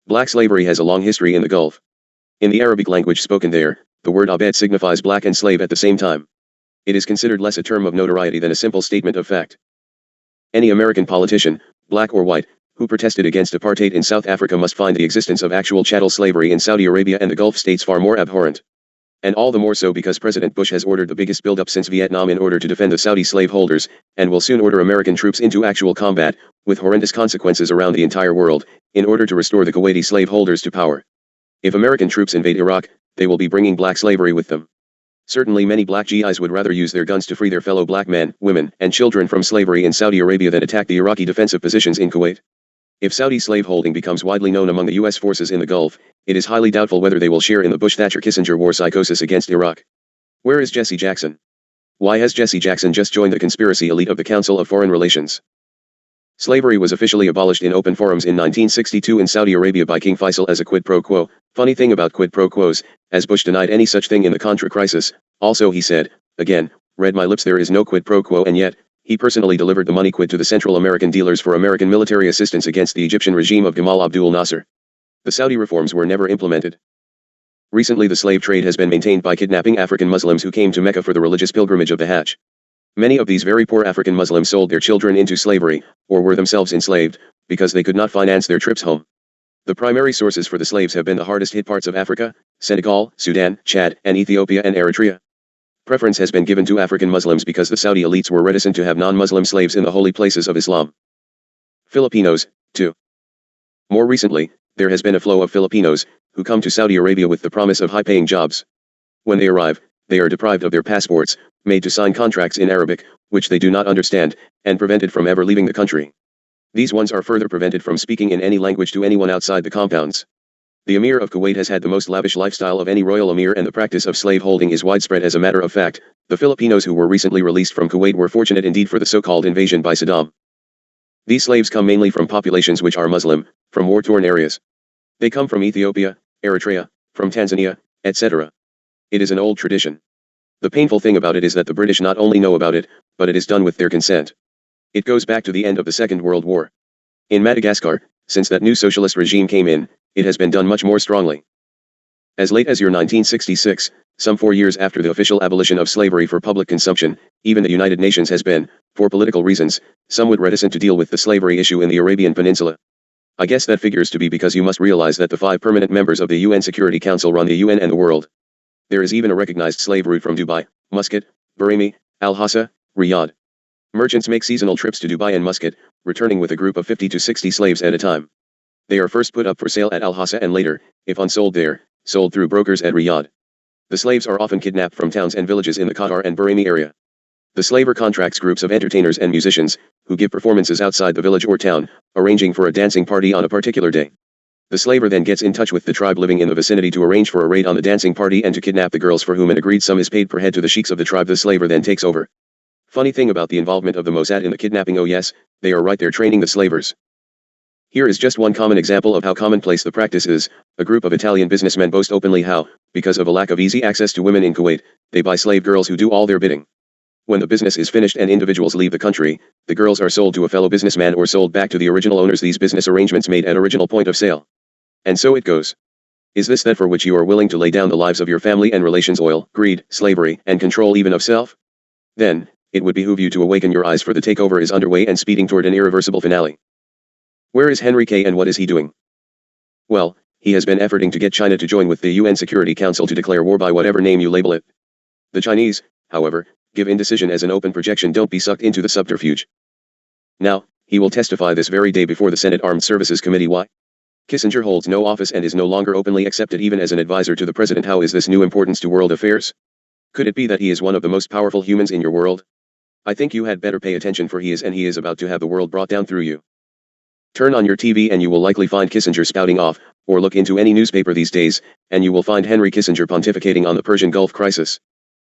Black slavery has a long history in the Gulf. In the Arabic language spoken there, the word abed signifies black and slave at the same time. It is considered less a term of notoriety than a simple statement of fact. Any American politician, black or white, who protested against apartheid in South Africa must find the existence of actual chattel slavery in Saudi Arabia and the Gulf states far more abhorrent. And all the more so because President Bush has ordered the biggest buildup since Vietnam in order to defend the Saudi slaveholders, and will soon order American troops into actual combat, with horrendous consequences around the entire world, in order to restore the Kuwaiti slaveholders to power. If American troops invade Iraq, they will be bringing black slavery with them. Certainly many black GIs would rather use their guns to free their fellow black men, women, and children from slavery in Saudi Arabia than attack the Iraqi defensive positions in Kuwait. If Saudi slaveholding becomes widely known among the U.S. forces in the Gulf, it is highly doubtful whether they will share in the Bush-Thatcher-Kissinger war psychosis against Iraq. Where is Jesse Jackson? Why has Jesse Jackson just joined the conspiracy elite of the Council of Foreign Relations? Slavery was officially abolished in open forums in 1962 in Saudi Arabia by King Faisal as a quid pro quo. Funny thing about quid pro quos, as Bush denied any such thing in the Contra crisis, also he said, again, read my lips, there is no quid pro quo, and yet, he personally delivered the money quid to the Central American dealers for American military assistance against the Egyptian regime of Gamal Abdul Nasser. The Saudi reforms were never implemented. Recently the slave trade has been maintained by kidnapping African Muslims who came to Mecca for the religious pilgrimage of the Hajj. Many of these very poor African Muslims sold their children into slavery, or were themselves enslaved, because they could not finance their trips home. The primary sources for the slaves have been the hardest hit parts of Africa, Senegal, Sudan, Chad, and Ethiopia and Eritrea. Preference has been given to African Muslims because the Saudi elites were reticent to have non-Muslim slaves in the holy places of Islam. Filipinos, too. More recently, there has been a flow of Filipinos, who come to Saudi Arabia with the promise of high-paying jobs. When they arrive, they are deprived of their passports, made to sign contracts in Arabic, which they do not understand, and prevented from ever leaving the country. These ones are further prevented from speaking in any language to anyone outside the compounds. The Emir of Kuwait has had the most lavish lifestyle of any royal emir, and the practice of slaveholding is widespread. As a matter of fact, the Filipinos who were recently released from Kuwait were fortunate indeed for the so-called invasion by Saddam. These slaves come mainly from populations which are Muslim, from war-torn areas. They come from Ethiopia, Eritrea, from Tanzania, etc. It is an old tradition. The painful thing about it is that the British not only know about it, but it is done with their consent. It goes back to the end of the Second World War. In Madagascar, since that new socialist regime came in, it has been done much more strongly. As late as year 1966, some 4 years after the official abolition of slavery for public consumption, even the United Nations has been, for political reasons, somewhat reticent to deal with the slavery issue in the Arabian Peninsula. I guess that figures to be because you must realize that the 5 permanent members of the UN Security Council run the UN and the world. There is even a recognized slave route from Dubai, Muscat, Barami, Al-Hassa, Riyadh. Merchants make seasonal trips to Dubai and Muscat, returning with a group of 50 to 60 slaves at a time. They are first put up for sale at Al-Hassa and later, if unsold there, sold through brokers at Riyadh. The slaves are often kidnapped from towns and villages in the Qatar and Barami area. The slaver contracts groups of entertainers and musicians, who give performances outside the village or town, arranging for a dancing party on a particular day. The slaver then gets in touch with the tribe living in the vicinity to arrange for a raid on the dancing party and to kidnap the girls, for whom an agreed sum is paid per head to the sheiks of the tribe. The slaver then takes over. Funny thing about the involvement of the Mossad in the kidnapping, oh yes, they are right there training the slavers. Here is just one common example of how commonplace the practice is. A group of Italian businessmen boast openly how, because of a lack of easy access to women in Kuwait, they buy slave girls who do all their bidding. When the business is finished and individuals leave the country, the girls are sold to a fellow businessman or sold back to the original owners. These business arrangements made at original point of sale. And so it goes. Is this that for which you are willing to lay down the lives of your family and relations? Oil, greed, slavery, and control even of self? Then, it would behoove you to awaken your eyes, for the takeover is underway and speeding toward an irreversible finale. Where is Henry K. and what is he doing? Well, he has been efforting to get China to join with the UN Security Council to declare war by whatever name you label it. The Chinese, however, give indecision as an open projection. Don't be sucked into the subterfuge. Now, he will testify this very day before the Senate Armed Services Committee. Why? Kissinger holds no office and is no longer openly accepted even as an advisor to the president. How is this new importance to world affairs? Could it be that he is one of the most powerful humans in your world? I think you had better pay attention, for he is about to have the world brought down through you. Turn on your TV and you will likely find Kissinger spouting off, or look into any newspaper these days, and you will find Henry Kissinger pontificating on the Persian Gulf crisis.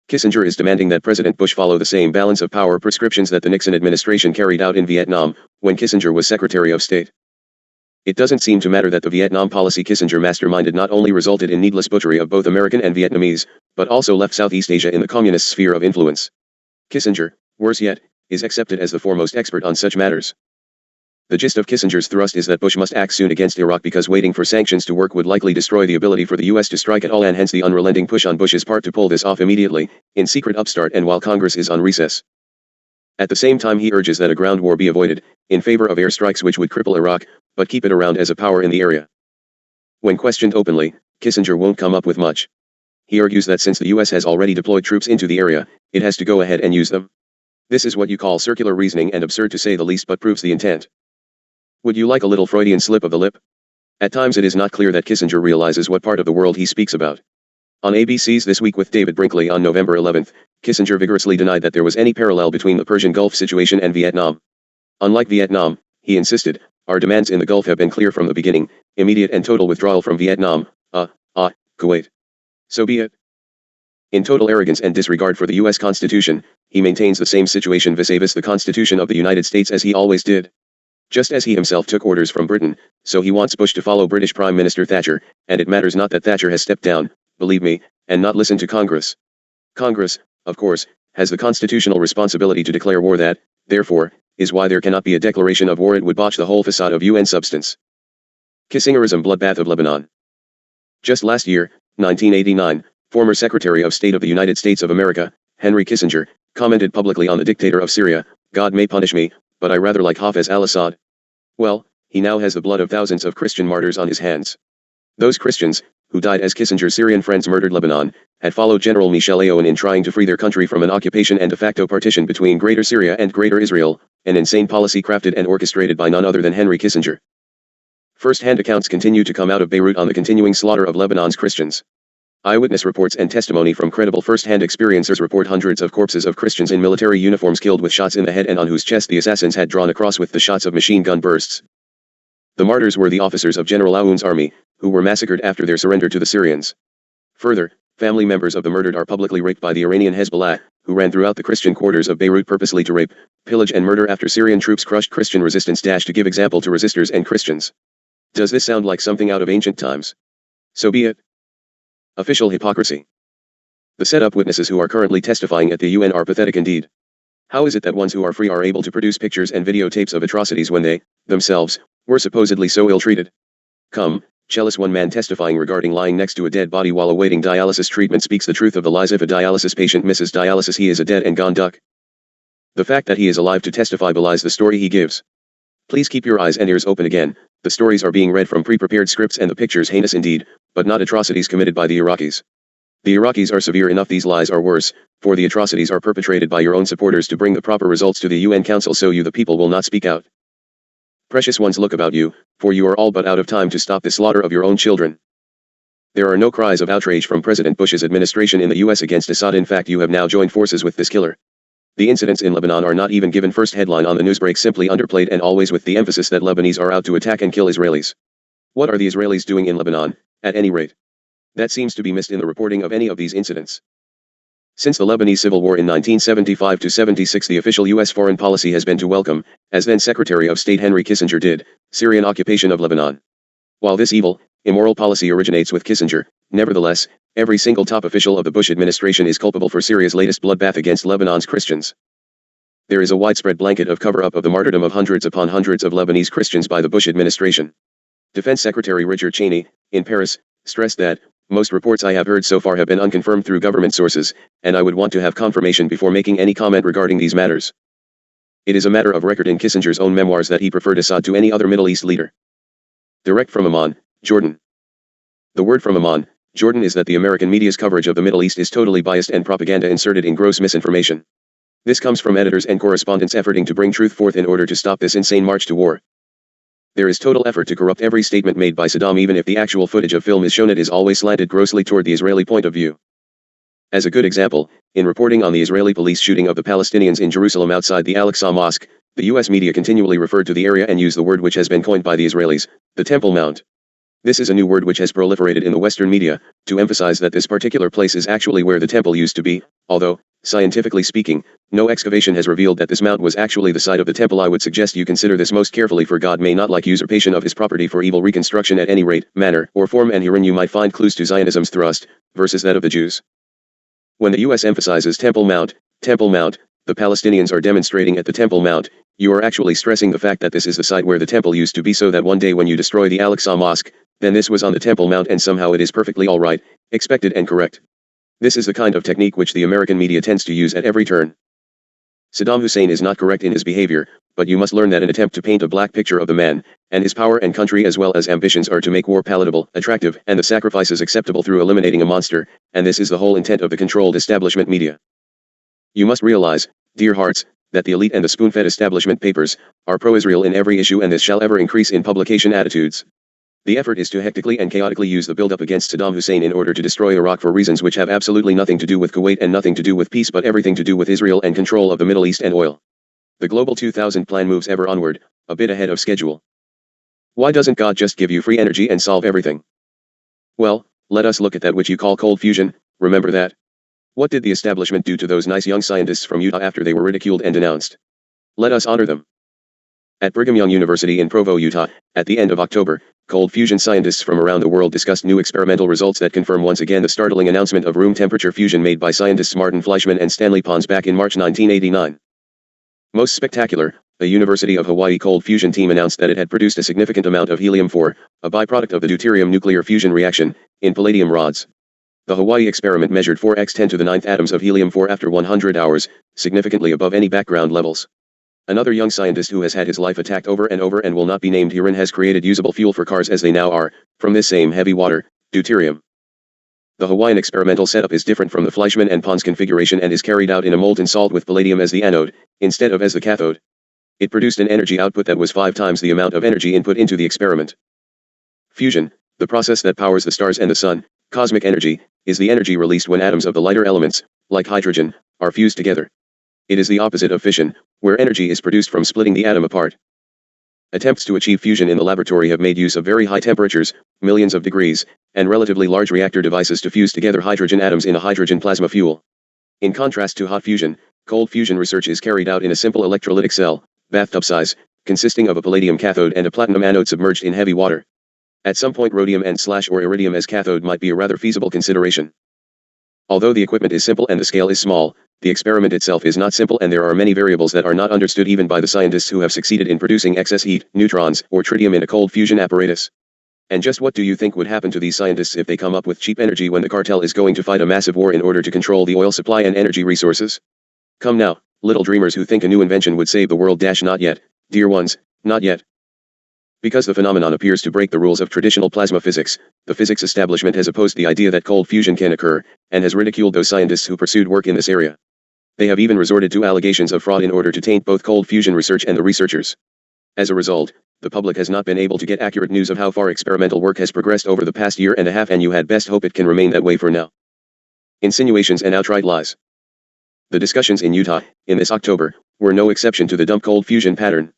Kissinger is demanding that President Bush follow the same balance of power prescriptions that the Nixon administration carried out in Vietnam, when Kissinger was Secretary of State. It doesn't seem to matter that the Vietnam policy Kissinger masterminded not only resulted in needless butchery of both American and Vietnamese, but also left Southeast Asia in the communist sphere of influence. Kissinger, worse yet, is accepted as the foremost expert on such matters. The gist of Kissinger's thrust is that Bush must act soon against Iraq because waiting for sanctions to work would likely destroy the ability for the U.S. to strike at all, and hence the unrelenting push on Bush's part to pull this off immediately, in secret upstart and while Congress is on recess. At the same time, he urges that a ground war be avoided, in favor of airstrikes which would cripple Iraq, but keep it around as a power in the area. When questioned openly, Kissinger won't come up with much. He argues that since the U.S. has already deployed troops into the area, it has to go ahead and use them. This is what you call circular reasoning, and absurd to say the least, but proves the intent. Would you like a little Freudian slip of the lip? At times it is not clear that Kissinger realizes what part of the world he speaks about. On ABC's This Week with David Brinkley on November 11, Kissinger vigorously denied that there was any parallel between the Persian Gulf situation and Vietnam. Unlike Vietnam, he insisted, our demands in the Gulf have been clear from the beginning: immediate and total withdrawal from Vietnam, Kuwait. So be it. In total arrogance and disregard for the U.S. Constitution, he maintains the same situation vis-a-vis the Constitution of the United States as he always did. Just as he himself took orders from Britain, so he wants Bush to follow British Prime Minister Thatcher, and it matters not that Thatcher has stepped down, believe me, and not listened to Congress. Congress, of course, has the constitutional responsibility to declare war. That, therefore, is why there cannot be a declaration of war. It would botch the whole facade of UN substance. Kissingerism bloodbath of Lebanon. Just last year, 1989, former Secretary of State of the United States of America, Henry Kissinger, commented publicly on the dictator of Syria, God may punish me, but I rather like Hafez al-Assad. Well, he now has the blood of thousands of Christian martyrs on his hands. Those Christians, who died as Kissinger's Syrian friends murdered Lebanon, had followed General Michel Aoun in trying to free their country from an occupation and de facto partition between Greater Syria and Greater Israel, an insane policy crafted and orchestrated by none other than Henry Kissinger. First-hand accounts continue to come out of Beirut on the continuing slaughter of Lebanon's Christians. Eyewitness reports and testimony from credible first-hand experiencers report hundreds of corpses of Christians in military uniforms killed with shots in the head and on whose chest the assassins had drawn a cross with the shots of machine gun bursts. The martyrs were the officers of General Aoun's army, who were massacred after their surrender to the Syrians. Further, family members of the murdered are publicly raped by the Iranian Hezbollah, who ran throughout the Christian quarters of Beirut purposely to rape, pillage and murder after Syrian troops crushed Christian resistance to give example to resistors and Christians. Does this sound like something out of ancient times? So be it. Official hypocrisy. The set-up witnesses who are currently testifying at the UN are pathetic indeed. How is it that ones who are free are able to produce pictures and videotapes of atrocities when they, themselves, were supposedly so ill-treated? Come, jealous one man testifying regarding lying next to a dead body while awaiting dialysis treatment speaks the truth of the lies. If a dialysis patient misses dialysis, he is a dead and gone duck. The fact that he is alive to testify belies the story he gives. Please keep your eyes and ears open again. The stories are being read from pre-prepared scripts and the pictures heinous indeed, but not atrocities committed by the Iraqis. The Iraqis are severe enough, these lies are worse, for the atrocities are perpetrated by your own supporters to bring the proper results to the UN Council, so you the people will not speak out. Precious ones, look about you, for you are all but out of time to stop the slaughter of your own children. There are no cries of outrage from President Bush's administration in the US against Assad. In fact, you have now joined forces with this killer. The incidents in Lebanon are not even given first headline on the newsbreak, simply underplayed, and always with the emphasis that Lebanese are out to attack and kill Israelis. What are the Israelis doing in Lebanon, at any rate? That seems to be missed in the reporting of any of these incidents. Since the Lebanese Civil War in 1975-76, the official U.S. foreign policy has been to welcome, as then Secretary of State Henry Kissinger did, Syrian occupation of Lebanon. While this evil, immoral policy originates with Kissinger, nevertheless, every single top official of the Bush administration is culpable for Syria's latest bloodbath against Lebanon's Christians. There is a widespread blanket of cover-up of the martyrdom of hundreds upon hundreds of Lebanese Christians by the Bush administration. Defense Secretary Richard Cheney, in Paris, stressed that, most reports I have heard so far have been unconfirmed through government sources, and I would want to have confirmation before making any comment regarding these matters. It is a matter of record in Kissinger's own memoirs that he preferred Assad to any other Middle East leader. Direct from Amman, Jordan. The word from Amman, Jordan is that the American media's coverage of the Middle East is totally biased and propaganda inserted in gross misinformation. This comes from editors and correspondents efforting to bring truth forth in order to stop this insane march to war. There is total effort to corrupt every statement made by Saddam. Even if the actual footage of film is shown, it is always slanted grossly toward the Israeli point of view. As a good example, in reporting on the Israeli police shooting of the Palestinians in Jerusalem outside the Al-Aqsa Mosque, the U.S. media continually referred to the area and used the word which has been coined by the Israelis, the Temple Mount. This is a new word which has proliferated in the Western media, to emphasize that this particular place is actually where the temple used to be, although, scientifically speaking, no excavation has revealed that this mount was actually the site of the temple. I would suggest you consider this most carefully, for God may not like usurpation of his property for evil reconstruction at any rate, manner, or form, and herein you might find clues to Zionism's thrust, versus that of the Jews. When the U.S. emphasizes Temple Mount, the Palestinians are demonstrating at the Temple Mount, you are actually stressing the fact that this is the site where the temple used to be, so that one day when you destroy the Al-Aqsa Mosque, then this was on the Temple Mount and somehow it is perfectly alright, expected and correct. This is the kind of technique which the American media tends to use at every turn. Saddam Hussein is not correct in his behavior, but you must learn that an attempt to paint a black picture of the man, and his power and country as well as ambitions are to make war palatable, attractive, and the sacrifices acceptable through eliminating a monster, and this is the whole intent of the controlled establishment media. You must realize, dear hearts, that the elite and the spoon-fed establishment papers are pro-Israel in every issue, and this shall ever increase in publication attitudes. The effort is to hectically and chaotically use the build-up against Saddam Hussein in order to destroy Iraq for reasons which have absolutely nothing to do with Kuwait and nothing to do with peace, but everything to do with Israel and control of the Middle East and oil. The Global 2000 plan moves ever onward, a bit ahead of schedule. Why doesn't God just give you free energy and solve everything? Well, let us look at that which you call cold fusion. Remember that? What did the establishment do to those nice young scientists from Utah after they were ridiculed and denounced? Let us honor them. At Brigham Young University in Provo, Utah, at the end of October, cold fusion scientists from around the world discussed new experimental results that confirm once again the startling announcement of room temperature fusion made by scientists Martin Fleischmann and Stanley Pons back in March 1989. Most spectacular, a University of Hawaii cold fusion team announced that it had produced a significant amount of helium-4, a byproduct of the deuterium nuclear fusion reaction, in palladium rods. The Hawaii experiment measured 4 x 10 to the 9th atoms of helium-4 after 100 hours, significantly above any background levels. Another young scientist who has had his life attacked over and over and will not be named herein has created usable fuel for cars as they now are, from this same heavy water, deuterium. The Hawaiian experimental setup is different from the Fleischmann and Pons configuration and is carried out in a molten salt with palladium as the anode, instead of as the cathode. It produced an energy output that was 5 times the amount of energy input into the experiment. Fusion, the process that powers the stars and the sun, cosmic energy, is the energy released when atoms of the lighter elements, like hydrogen, are fused together. It is the opposite of fission, where energy is produced from splitting the atom apart. Attempts to achieve fusion in the laboratory have made use of very high temperatures, millions of degrees, and relatively large reactor devices to fuse together hydrogen atoms in a hydrogen plasma fuel. In contrast to hot fusion, cold fusion research is carried out in a simple electrolytic cell, bathtub size, consisting of a palladium cathode and a platinum anode submerged in heavy water. At some point rhodium and/or iridium as cathode might be a rather feasible consideration. Although the equipment is simple and the scale is small, the experiment itself is not simple, and there are many variables that are not understood even by the scientists who have succeeded in producing excess heat, neutrons, or tritium in a cold fusion apparatus. And just what do you think would happen to these scientists if they come up with cheap energy when the cartel is going to fight a massive war in order to control the oil supply and energy resources? Come now, little dreamers who think a new invention would save the world. Not yet, dear ones, Not yet. Because the phenomenon appears to break the rules of traditional plasma physics, the physics establishment has opposed the idea that cold fusion can occur, and has ridiculed those scientists who pursued work in this area. They have even resorted to allegations of fraud in order to taint both cold fusion research and the researchers. As a result, the public has not been able to get accurate news of how far experimental work has progressed over the past year and a half, and you had best hope it can remain that way for now. Insinuations and outright lies. The discussions in Utah, in this October, were no exception to the dumb cold fusion pattern.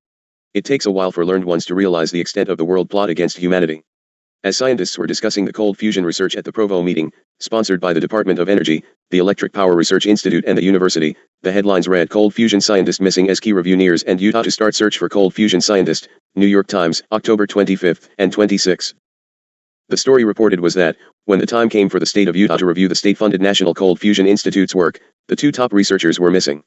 It takes a while for learned ones to realize the extent of the world plot against humanity. As scientists were discussing the cold fusion research at the Provo meeting, sponsored by the Department of Energy, the Electric Power Research Institute and the university, the headlines read Cold Fusion Scientist Missing as Key Review Nears and Utah to Start Search for Cold Fusion Scientist, New York Times, October 25 and 26. The story reported was that, when the time came for the state of Utah to review the state-funded National Cold Fusion Institute's work, the two top researchers were missing.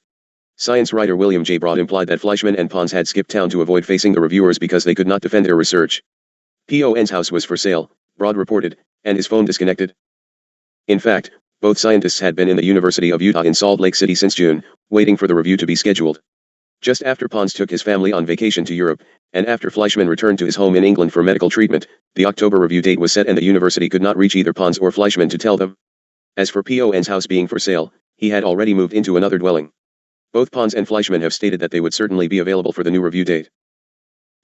Science writer William J. Broad implied that Fleischman and Pons had skipped town to avoid facing the reviewers because they could not defend their research. Pons' house was for sale, Broad reported, and his phone disconnected. In fact, both scientists had been in the University of Utah in Salt Lake City since June, waiting for the review to be scheduled. Just after Pons took his family on vacation to Europe, and after Fleischman returned to his home in England for medical treatment, the October review date was set and the university could not reach either Pons or Fleischman to tell them. As for Pons' house being for sale, he had already moved into another dwelling. Both Pons and Fleischman have stated that they would certainly be available for the new review date.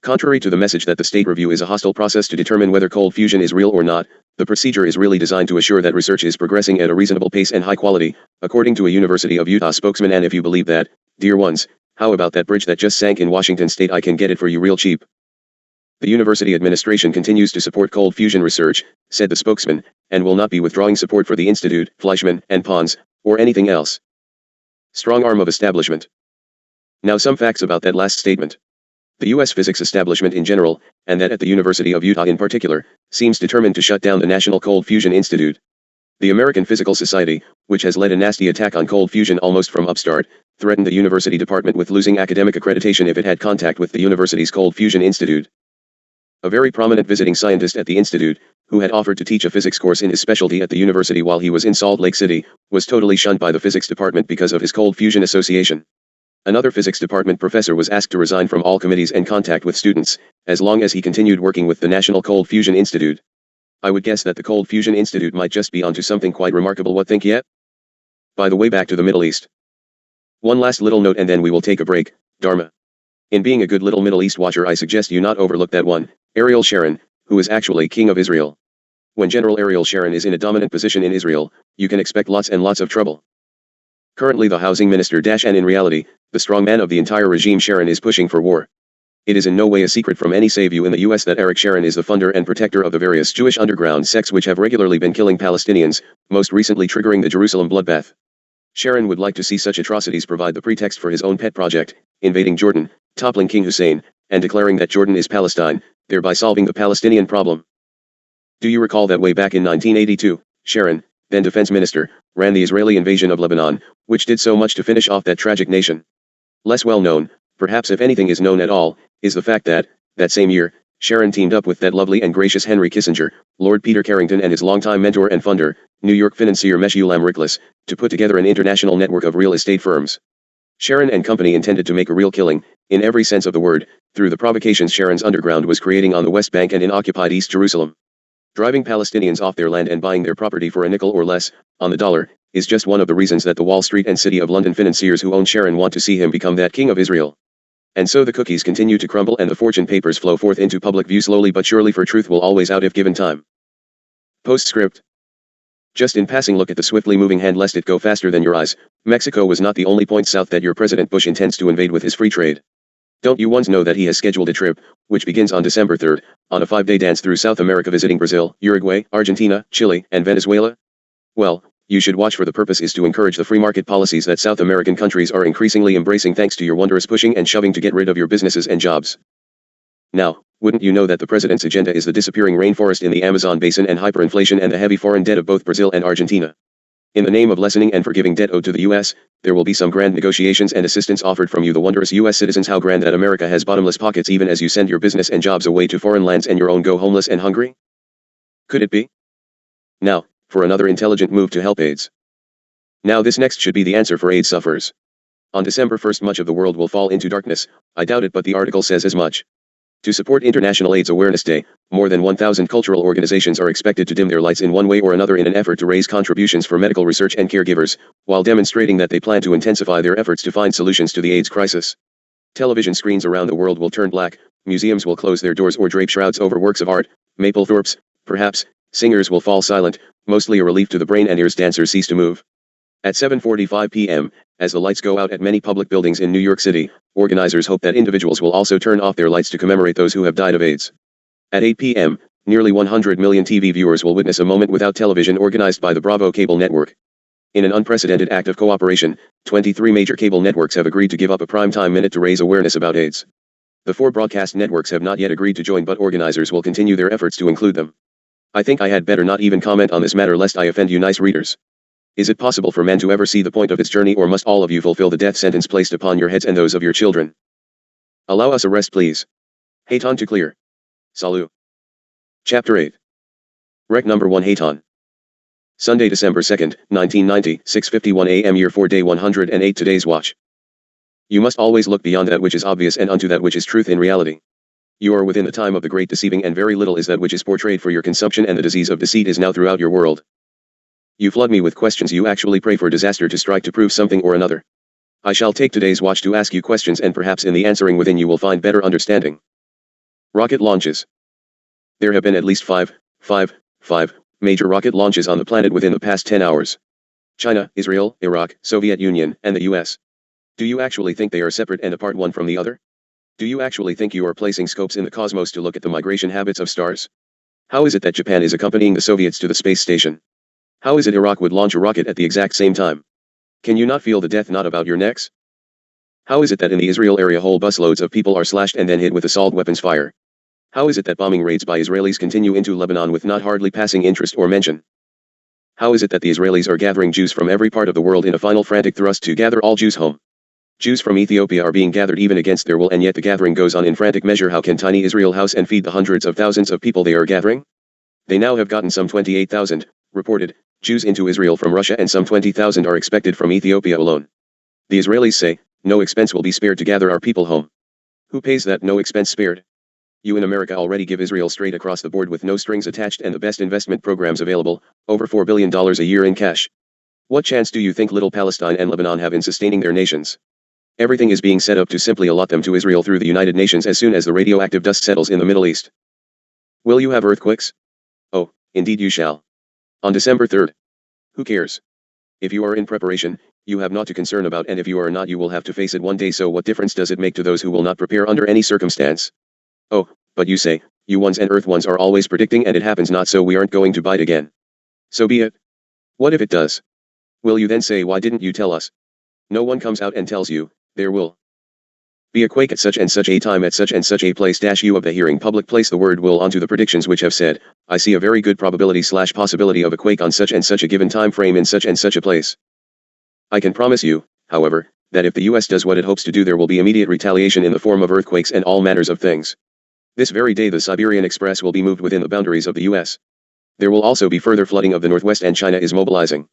Contrary to the message that the state review is a hostile process to determine whether cold fusion is real or not, the procedure is really designed to assure that research is progressing at a reasonable pace and high quality, according to a University of Utah spokesman. And if you believe that, dear ones, how about that bridge that just sank in Washington state? I can get it for you real cheap. The university administration continues to support cold fusion research, said the spokesman, and will not be withdrawing support for the institute, Fleischman, and Pons, or anything else. Strong arm of establishment. Now some facts about that last statement. The U.S. physics establishment in general, and that at the University of Utah in particular, seems determined to shut down the National Cold Fusion Institute. The American Physical Society, which has led a nasty attack on cold fusion almost from upstart, threatened the university department with losing academic accreditation if it had contact with the university's Cold Fusion Institute. A very prominent visiting scientist at the institute, who had offered to teach a physics course in his specialty at the university while he was in Salt Lake City, was totally shunned by the physics department because of his cold fusion association. Another physics department professor was asked to resign from all committees and contact with students, as long as he continued working with the National Cold Fusion Institute. I would guess that the Cold Fusion Institute might just be onto something quite remarkable. What think yet? By the way, back to the Middle East. One last little note and then we will take a break, Dharma. In being a good little Middle East watcher, I suggest you not overlook that one, Ariel Sharon, who is actually king of Israel. When General Ariel Sharon is in a dominant position in Israel, you can expect lots and lots of trouble. Currently the housing minister and in reality, the strongman of the entire regime Sharon is pushing for war. It is in no way a secret from any save you in the US that Eric Sharon is the funder and protector of the various Jewish underground sects which have regularly been killing Palestinians, most recently triggering the Jerusalem bloodbath. Sharon would like to see such atrocities provide the pretext for his own pet project, invading Jordan, toppling King Hussein, and declaring that Jordan is Palestine, thereby solving the Palestinian problem. Do you recall that way back in 1982, Sharon, then defense minister, ran the Israeli invasion of Lebanon, which did so much to finish off that tragic nation? Less well known, perhaps if anything is known at all, is the fact that, that same year, Sharon teamed up with that lovely and gracious Henry Kissinger, Lord Peter Carrington and his longtime mentor and funder, New York financier Meshulam Riklis, to put together an international network of real estate firms. Sharon and company intended to make a real killing, in every sense of the word, through the provocations Sharon's underground was creating on the West Bank and in occupied East Jerusalem. Driving Palestinians off their land and buying their property for a nickel or less, on the dollar, is just one of the reasons that the Wall Street and City of London financiers who own Sharon want to see him become that king of Israel. And so the cookies continue to crumble and the fortune papers flow forth into public view slowly but surely, for truth will always out if given time. Postscript. Just in passing look at the swiftly moving hand lest it go faster than your eyes. Mexico was not the only point south that your President Bush intends to invade with his free trade. Don't you ones know that he has scheduled a trip, which begins on December 3rd, on a 5-day dance through South America visiting Brazil, Uruguay, Argentina, Chile, and Venezuela? Well, you should watch, for the purpose is to encourage the free market policies that South American countries are increasingly embracing thanks to your wondrous pushing and shoving to get rid of your businesses and jobs. Now, wouldn't you know that the president's agenda is the disappearing rainforest in the Amazon basin and hyperinflation and the heavy foreign debt of both Brazil and Argentina? In the name of lessening and forgiving debt owed to the U.S., there will be some grand negotiations and assistance offered from you, the wondrous U.S. citizens. How grand that America has bottomless pockets even as you send your business and jobs away to foreign lands and your own go homeless and hungry? Could it be? Now, for another intelligent move to help AIDS. Now this next should be the answer for AIDS sufferers. On December 1st much of the world will fall into darkness. I doubt it, but the article says as much. To support International AIDS Awareness Day, more than 1,000 cultural organizations are expected to dim their lights in one way or another in an effort to raise contributions for medical research and caregivers, while demonstrating that they plan to intensify their efforts to find solutions to the AIDS crisis. Television screens around the world will turn black, museums will close their doors or drape shrouds over works of art, Mapplethorpe's, perhaps, singers will fall silent, mostly a relief to the brain and ears. Dancers cease to move. At 7:45 p.m., as the lights go out at many public buildings in New York City, organizers hope that individuals will also turn off their lights to commemorate those who have died of AIDS. At 8 p.m., nearly 100 million TV viewers will witness a moment without television organized by the Bravo cable network. In an unprecedented act of cooperation, 23 major cable networks have agreed to give up a primetime minute to raise awareness about AIDS. The 4 broadcast networks have not yet agreed to join, but organizers will continue their efforts to include them. I think I had better not even comment on this matter lest I offend you nice readers. Is it possible for man to ever see the point of its journey, or must all of you fulfill the death sentence placed upon your heads and those of your children? Allow us a rest, please. Hayton to clear. Salut. Chapter 8. Rec number 1. Hayton. Sunday, December 2nd, 1990, 6:51 a.m. Year 4, Day 108. Today's watch. You must always look beyond that which is obvious and unto that which is truth in reality. You are within the time of the great deceiving, and very little is that which is portrayed for your consumption, and the disease of deceit is now throughout your world. You flood me with questions. You actually pray for disaster to strike to prove something or another. I shall take today's watch to ask you questions, and perhaps in the answering within you will find better understanding. Rocket launches. There have been at least five major rocket launches on the planet within the past 10 hours. China, Israel, Iraq, Soviet Union, and the US. Do you actually think they are separate and apart one from the other? Do you actually think you are placing scopes in the cosmos to look at the migration habits of stars? How is it that Japan is accompanying the Soviets to the space station? How is it Iraq would launch a rocket at the exact same time? Can you not feel the death knot about your necks? How is it that in the Israel area whole busloads of people are slashed and then hit with assault weapons fire? How is it that bombing raids by Israelis continue into Lebanon with not hardly passing interest or mention? How is it that the Israelis are gathering Jews from every part of the world in a final frantic thrust to gather all Jews home? Jews from Ethiopia are being gathered even against their will, and yet the gathering goes on in frantic measure. How can tiny Israel house and feed the hundreds of thousands of people they are gathering? They now have gotten some 28,000, reported, Jews into Israel from Russia, and some 20,000 are expected from Ethiopia alone. The Israelis say, no expense will be spared to gather our people home. Who pays that no expense spared? You in America already give Israel straight across the board with no strings attached and the best investment programs available, over $4 billion a year in cash. What chance do you think little Palestine and Lebanon have in sustaining their nations? Everything is being set up to simply allot them to Israel through the United Nations as soon as the radioactive dust settles in the Middle East. Will you have earthquakes? Oh, indeed you shall. On December 3rd. Who cares? If you are in preparation, you have naught to concern about, and if you are not, you will have to face it one day, so what difference does it make to those who will not prepare under any circumstance? Oh, but you say, you ones and earth ones are always predicting, and it happens not so, we aren't going to bite again. So be it. What if it does? Will you then say, why didn't you tell us? No one comes out and tells you, there will be a quake at such and such a time at such and such a place. You of the hearing public place the word will onto the predictions which have said, I see a very good probability / possibility of a quake on such and such a given time frame in such and such a place. I can promise you, however, that if the US does what it hopes to do, there will be immediate retaliation in the form of earthquakes and all manners of things. This very day the Siberian Express will be moved within the boundaries of the US. There will also be further flooding of the Northwest, and China is mobilizing.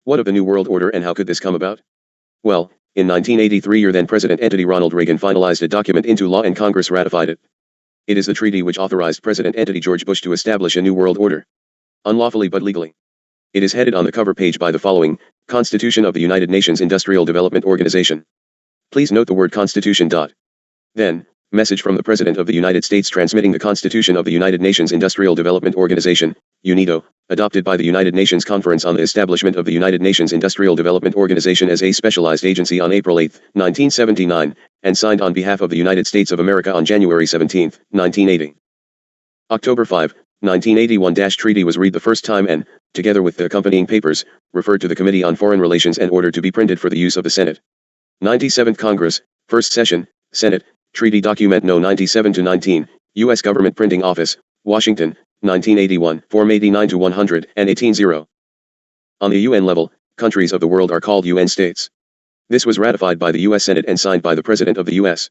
What of the New World Order, and how could this come about? Well, in 1983 your then President entity Ronald Reagan finalized a document into law and Congress ratified it. It is the treaty which authorized President entity George Bush to establish a new world order. Unlawfully but legally. It is headed on the cover page by the following, Constitution of the United Nations Industrial Development Organization. Please note the word Constitution. Then, message from the President of the United States transmitting the Constitution of the United Nations Industrial Development Organization, UNIDO, adopted by the United Nations Conference on the Establishment of the United Nations Industrial Development Organization as a specialized agency on April 8, 1979, and signed on behalf of the United States of America on January 17, 1980. October 5, 1981 – treaty was read the first time and, together with the accompanying papers, referred to the Committee on Foreign Relations and ordered to be printed for the use of the Senate. 97th Congress, First Session, Senate, Treaty Document No. 97-19, U.S. Government Printing Office, Washington, 1981, Form 89-100, and 18-0. On the UN level, countries of the world are called UN states. This was ratified by the U.S. Senate and signed by the President of the U.S.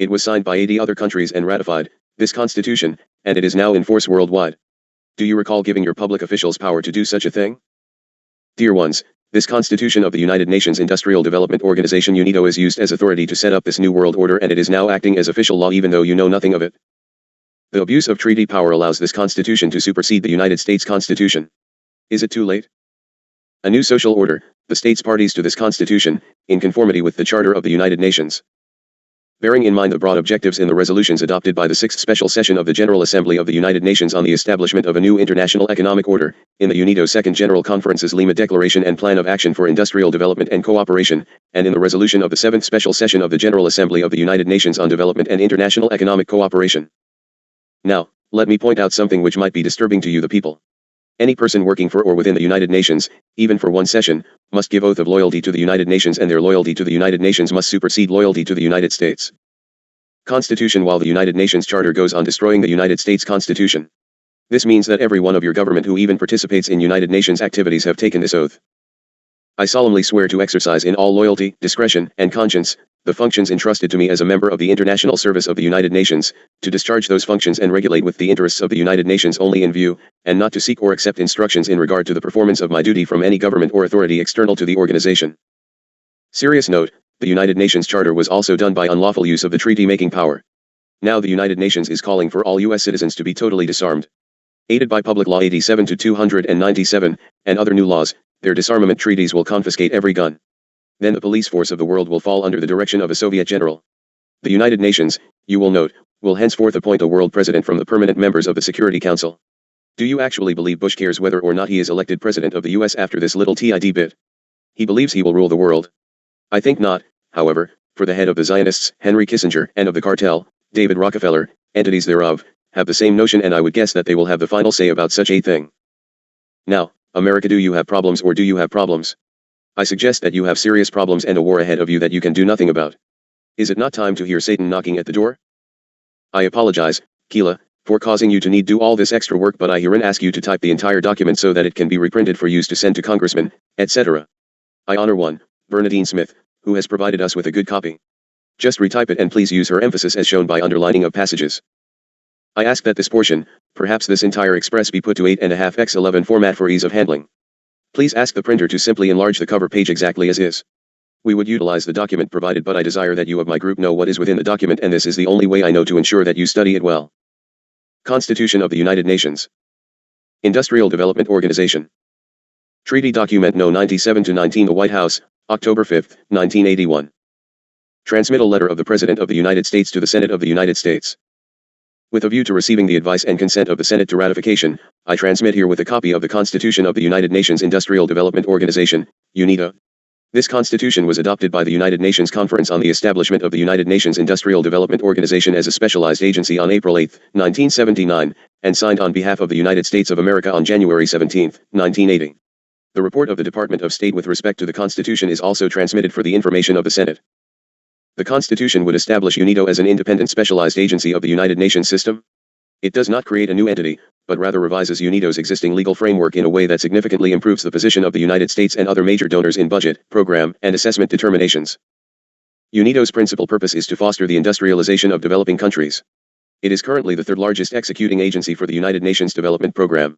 It was signed by 80 other countries and ratified, this Constitution, and it is now in force worldwide. Do you recall giving your public officials power to do such a thing? Dear ones, This Constitution of the United Nations Industrial Development Organization UNIDO is used as authority to set up this new world order, and it is now acting as official law even though you know nothing of it. The abuse of treaty power allows this Constitution to supersede the United States Constitution. Is it too late? A new social order, the states parties to this Constitution, in conformity with the Charter of the United Nations. Bearing in mind the broad objectives in the resolutions adopted by the 6th Special Session of the General Assembly of the United Nations on the establishment of a new international economic order, in the UNIDO 2nd General Conference's Lima Declaration and Plan of Action for Industrial Development and Cooperation, and in the resolution of the 7th Special Session of the General Assembly of the United Nations on Development and International Economic Cooperation. Now, let me point out something which might be disturbing to you the people. Any person working for or within the United Nations, even for one session, must give oath of loyalty to the United Nations, and their loyalty to the United Nations must supersede loyalty to the United States Constitution, while the United Nations Charter goes on destroying the United States Constitution. This means that every one of your government who even participates in United Nations activities have taken this oath. I solemnly swear to exercise in all loyalty, discretion, and conscience, the functions entrusted to me as a member of the International Service of the United Nations, to discharge those functions and regulate with the interests of the United Nations only in view, and not to seek or accept instructions in regard to the performance of my duty from any government or authority external to the organization. Serious note, the United Nations Charter was also done by unlawful use of the treaty-making power. Now the United Nations is calling for all U.S. citizens to be totally disarmed. Aided by Public Law 87 to 297, and other new laws, their disarmament treaties will confiscate every gun. Then the police force of the world will fall under the direction of a Soviet general. The United Nations, you will note, will henceforth appoint a world president from the permanent members of the Security Council. Do you actually believe Bush cares whether or not he is elected president of the U.S. after this little TID bit? He believes he will rule the world. I think not, however, for the head of the Zionists, Henry Kissinger, and of the cartel, David Rockefeller, entities thereof, have the same notion, and I would guess that they will have the final say about such a thing. Now, America, do you have problems or do you have problems? I suggest that you have serious problems and a war ahead of you that you can do nothing about. Is it not time to hear Satan knocking at the door? I apologize, Keela, for causing you to need do all this extra work, but I herein ask you to type the entire document so that it can be reprinted for use to send to congressmen, etc. I honor one, Bernadine Smith, who has provided us with a good copy. Just retype it and please use her emphasis as shown by underlining of passages. I ask that this portion, perhaps this entire express, be put to 8.5x11 format for ease of handling. Please ask the printer to simply enlarge the cover page exactly as is. We would utilize the document provided, but I desire that you of my group know what is within the document, and this is the only way I know to ensure that you study it well. Constitution of the United Nations. Industrial Development Organization. Treaty Document No. 97-19, The White House, October 5, 1981. Transmittal letter of the President of the United States to the Senate of the United States. With a view to receiving the advice and consent of the Senate to ratification, I transmit herewith a copy of the Constitution of the United Nations Industrial Development Organization, UNIDO. This Constitution was adopted by the United Nations Conference on the establishment of the United Nations Industrial Development Organization as a specialized agency on April 8, 1979, and signed on behalf of the United States of America on January 17, 1980. The report of the Department of State with respect to the Constitution is also transmitted for the information of the Senate. The Constitution would establish UNIDO as an independent specialized agency of the United Nations system. It does not create a new entity, but rather revises UNIDO's existing legal framework in a way that significantly improves the position of the United States and other major donors in budget, program, and assessment determinations. UNIDO's principal purpose is to foster the industrialization of developing countries. It is currently the third largest executing agency for the United Nations Development Program.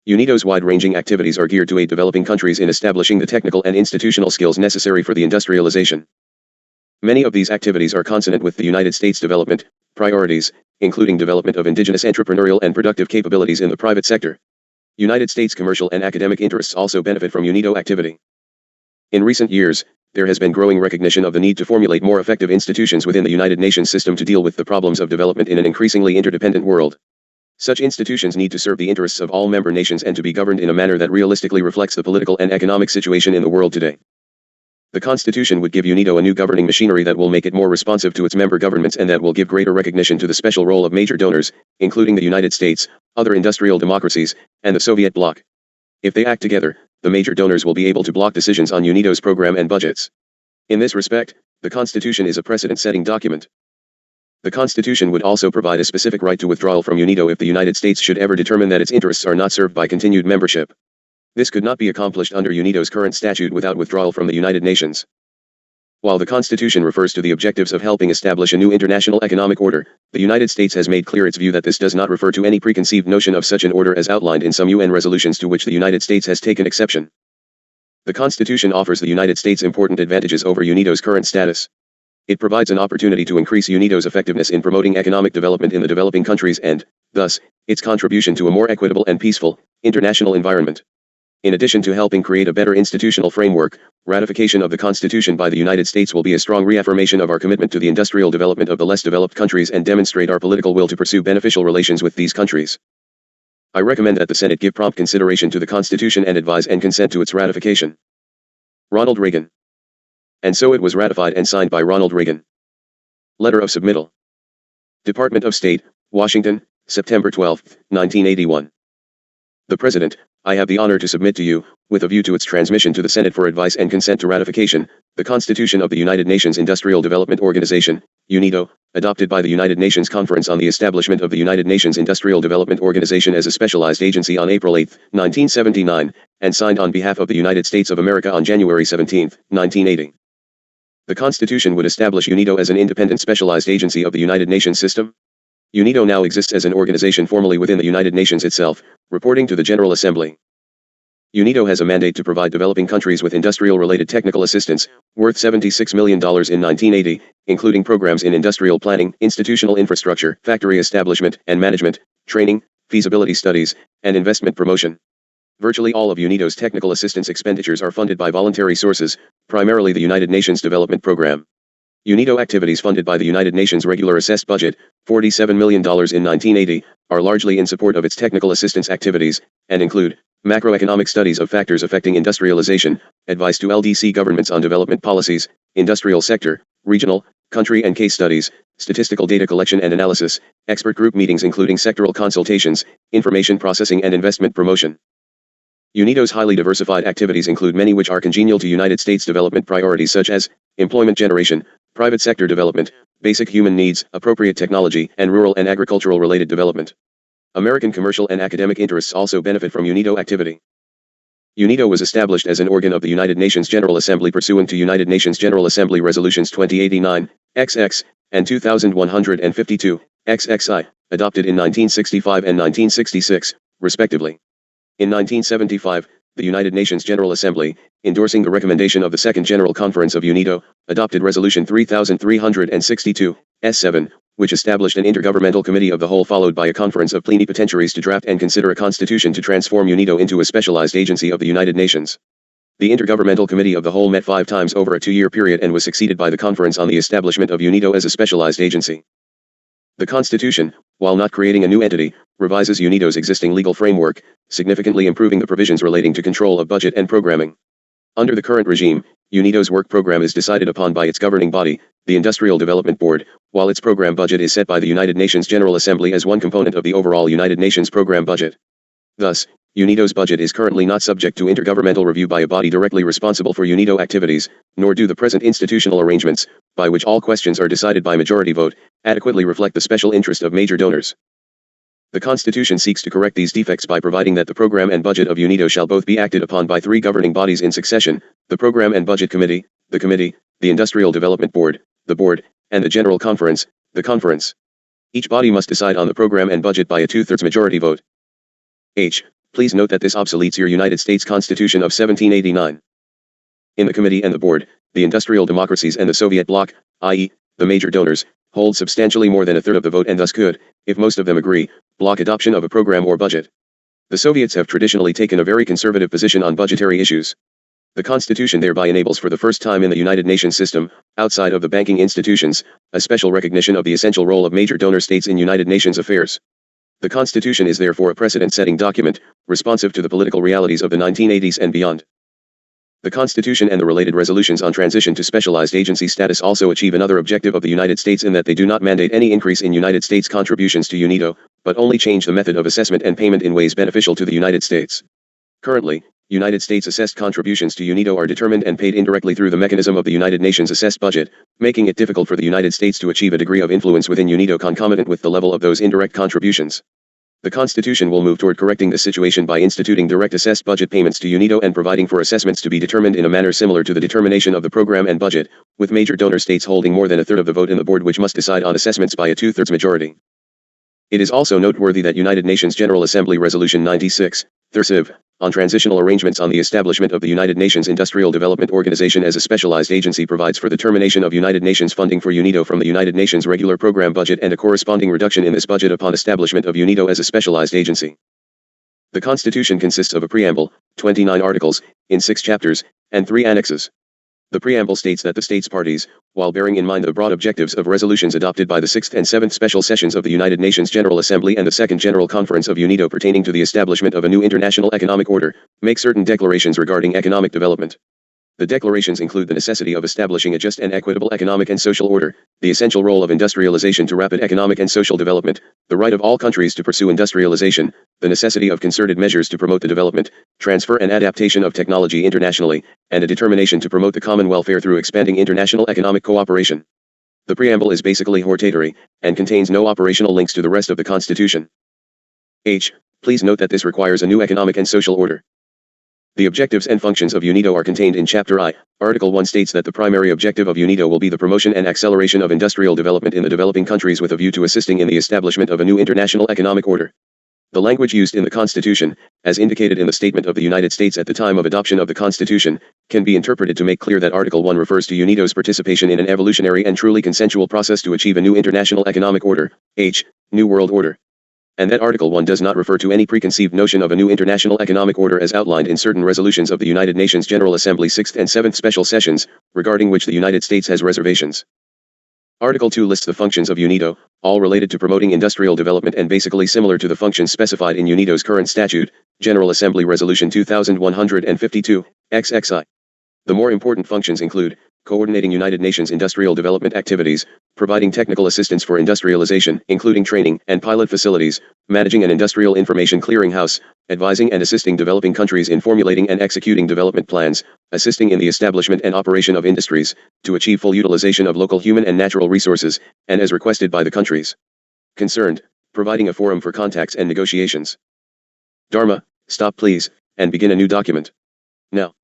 UNIDO's wide-ranging activities are geared to aid developing countries in establishing the technical and institutional skills necessary for the industrialization. Many of these activities are consonant with the United States development priorities, including development of indigenous entrepreneurial and productive capabilities in the private sector. United States commercial and academic interests also benefit from UNIDO activity. In recent years, there has been growing recognition of the need to formulate more effective institutions within the United Nations system to deal with the problems of development in an increasingly interdependent world. Such institutions need to serve the interests of all member nations and to be governed in a manner that realistically reflects the political and economic situation in the world today. The Constitution would give UNIDO a new governing machinery that will make it more responsive to its member governments and that will give greater recognition to the special role of major donors, including the United States, other industrial democracies, and the Soviet bloc. If they act together, the major donors will be able to block decisions on UNIDO's program and budgets. In this respect, the Constitution is a precedent-setting document. The Constitution would also provide a specific right to withdrawal from UNIDO if the United States should ever determine that its interests are not served by continued membership. This could not be accomplished under UNIDO's current statute without withdrawal from the United Nations. While the Constitution refers to the objectives of helping establish a new international economic order, the United States has made clear its view that this does not refer to any preconceived notion of such an order as outlined in some UN resolutions to which the United States has taken exception. The Constitution offers the United States important advantages over UNIDO's current status. It provides an opportunity to increase UNIDO's effectiveness in promoting economic development in the developing countries and, thus, its contribution to a more equitable and peaceful, international environment. In addition to helping create a better institutional framework, ratification of the Constitution by the United States will be a strong reaffirmation of our commitment to the industrial development of the less developed countries and demonstrate our political will to pursue beneficial relations with these countries. I recommend that the Senate give prompt consideration to the Constitution and advise and consent to its ratification. Ronald Reagan. And so it was ratified and signed by Ronald Reagan. Letter of Submittal. Department of State, Washington, September 12, 1981. The President, I have the honor to submit to you, with a view to its transmission to the Senate for advice and consent to ratification, the Constitution of the United Nations Industrial Development Organization, UNIDO, adopted by the United Nations Conference on the Establishment of the United Nations Industrial Development Organization as a specialized agency on April 8, 1979, and signed on behalf of the United States of America on January 17, 1980. The Constitution would establish UNIDO as an independent specialized agency of the United Nations system. UNIDO now exists as an organization formally within the United Nations itself, reporting to the General Assembly. UNIDO has a mandate to provide developing countries with industrial-related technical assistance, worth $76 million in 1980, including programs in industrial planning, institutional infrastructure, factory establishment and management, training, feasibility studies, and investment promotion. Virtually all of UNIDO's technical assistance expenditures are funded by voluntary sources, primarily the United Nations Development Program. UNIDO activities funded by the United Nations regular assessed budget, $47 million in 1980, are largely in support of its technical assistance activities, and include macroeconomic studies of factors affecting industrialization, advice to LDC governments on development policies, industrial sector, regional, country and case studies, statistical data collection and analysis, expert group meetings including sectoral consultations, information processing and investment promotion. UNIDO's highly diversified activities include many which are congenial to United States development priorities such as employment generation, private sector development, basic human needs, appropriate technology, and rural and agricultural related development. American commercial and academic interests also benefit from UNIDO activity. UNIDO was established as an organ of the United Nations General Assembly pursuant to United Nations General Assembly Resolutions 2089, XX, and 2152, XXI, adopted in 1965 and 1966, respectively. In 1975, the United Nations General Assembly, endorsing the recommendation of the Second General Conference of UNIDO, adopted Resolution 3362, S7, which established an intergovernmental committee of the whole followed by a conference of plenipotentiaries to draft and consider a constitution to transform UNIDO into a specialized agency of the United Nations. The Intergovernmental Committee of the Whole met 5 times over a 2-year period and was succeeded by the Conference on the Establishment of UNIDO as a specialized agency. The Constitution, while not creating a new entity, revises UNIDO's existing legal framework, significantly improving the provisions relating to control of budget and programming. Under the current regime, UNIDO's work program is decided upon by its governing body, the Industrial Development Board, while its program budget is set by the United Nations General Assembly as one component of the overall United Nations program budget. Thus, UNIDO's budget is currently not subject to intergovernmental review by a body directly responsible for UNIDO activities, nor do the present institutional arrangements, by which all questions are decided by majority vote, adequately reflect the special interest of major donors. The Constitution seeks to correct these defects by providing that the program and budget of UNIDO shall both be acted upon by 3 governing bodies in succession, the Program and Budget Committee, the Industrial Development Board, the Board, and the General Conference, the Conference. Each body must decide on the program and budget by a 2/3 majority vote. H. Please note that this obsoletes your United States Constitution of 1789. In the Committee and the Board, the industrial democracies and the Soviet bloc, i.e., the major donors, hold substantially more than 1/3 of the vote and thus could, if most of them agree, block adoption of a program or budget. The Soviets have traditionally taken a very conservative position on budgetary issues. The Constitution thereby enables for the first time in the United Nations system, outside of the banking institutions, a special recognition of the essential role of major donor states in United Nations affairs. The Constitution is therefore a precedent-setting document, responsive to the political realities of the 1980s and beyond. The Constitution and the related resolutions on transition to specialized agency status also achieve another objective of the United States in that they do not mandate any increase in United States contributions to UNIDO, but only change the method of assessment and payment in ways beneficial to the United States. Currently, United States assessed contributions to UNIDO are determined and paid indirectly through the mechanism of the United Nations assessed budget, making it difficult for the United States to achieve a degree of influence within UNIDO concomitant with the level of those indirect contributions. The Constitution will move toward correcting this situation by instituting direct assessed budget payments to UNIDO and providing for assessments to be determined in a manner similar to the determination of the program and budget, with major donor states holding more than 1/3 of the vote in the board, which must decide on assessments by a 2/3 majority. It is also noteworthy that United Nations General Assembly Resolution 96, 3 on transitional arrangements on the establishment of the United Nations Industrial Development Organization as a specialized agency provides for the termination of United Nations funding for UNIDO from the United Nations regular program budget and a corresponding reduction in this budget upon establishment of UNIDO as a specialized agency. The Constitution consists of a preamble, 29 articles, in 6 chapters, and 3 annexes. The preamble states that the states parties, while bearing in mind the broad objectives of resolutions adopted by the 6th and 7th Special Sessions of the United Nations General Assembly and the 2nd General Conference of UNIDO pertaining to the establishment of a new international economic order, make certain declarations regarding economic development. The declarations include the necessity of establishing a just and equitable economic and social order, the essential role of industrialization to rapid economic and social development, the right of all countries to pursue industrialization, the necessity of concerted measures to promote the development, transfer and adaptation of technology internationally, and a determination to promote the common welfare through expanding international economic cooperation. The preamble is basically hortatory, and contains no operational links to the rest of the Constitution. Please note that this requires a new economic and social order. The objectives and functions of UNIDO are contained in Chapter I. Article 1 states that the primary objective of UNIDO will be the promotion and acceleration of industrial development in the developing countries with a view to assisting in the establishment of a new international economic order. The language used in the Constitution, as indicated in the Statement of the United States at the time of adoption of the Constitution, can be interpreted to make clear that Article 1 refers to UNIDO's participation in an evolutionary and truly consensual process to achieve a new international economic order, New World Order. And that Article 1 does not refer to any preconceived notion of a new international economic order as outlined in certain resolutions of the United Nations General Assembly 6th and 7th Special Sessions, regarding which the United States has reservations. Article 2 lists the functions of UNIDO, all related to promoting industrial development and basically similar to the functions specified in UNIDO's current statute, General Assembly Resolution 2152, XXI. The more important functions include coordinating United Nations industrial development activities, providing technical assistance for industrialization, including training and pilot facilities, managing an industrial information clearinghouse, advising and assisting developing countries in formulating and executing development plans, assisting in the establishment and operation of industries, to achieve full utilization of local human and natural resources, and as requested by the countries concerned, providing a forum for contacts and negotiations. Dharma, stop please, and begin a new document. Now.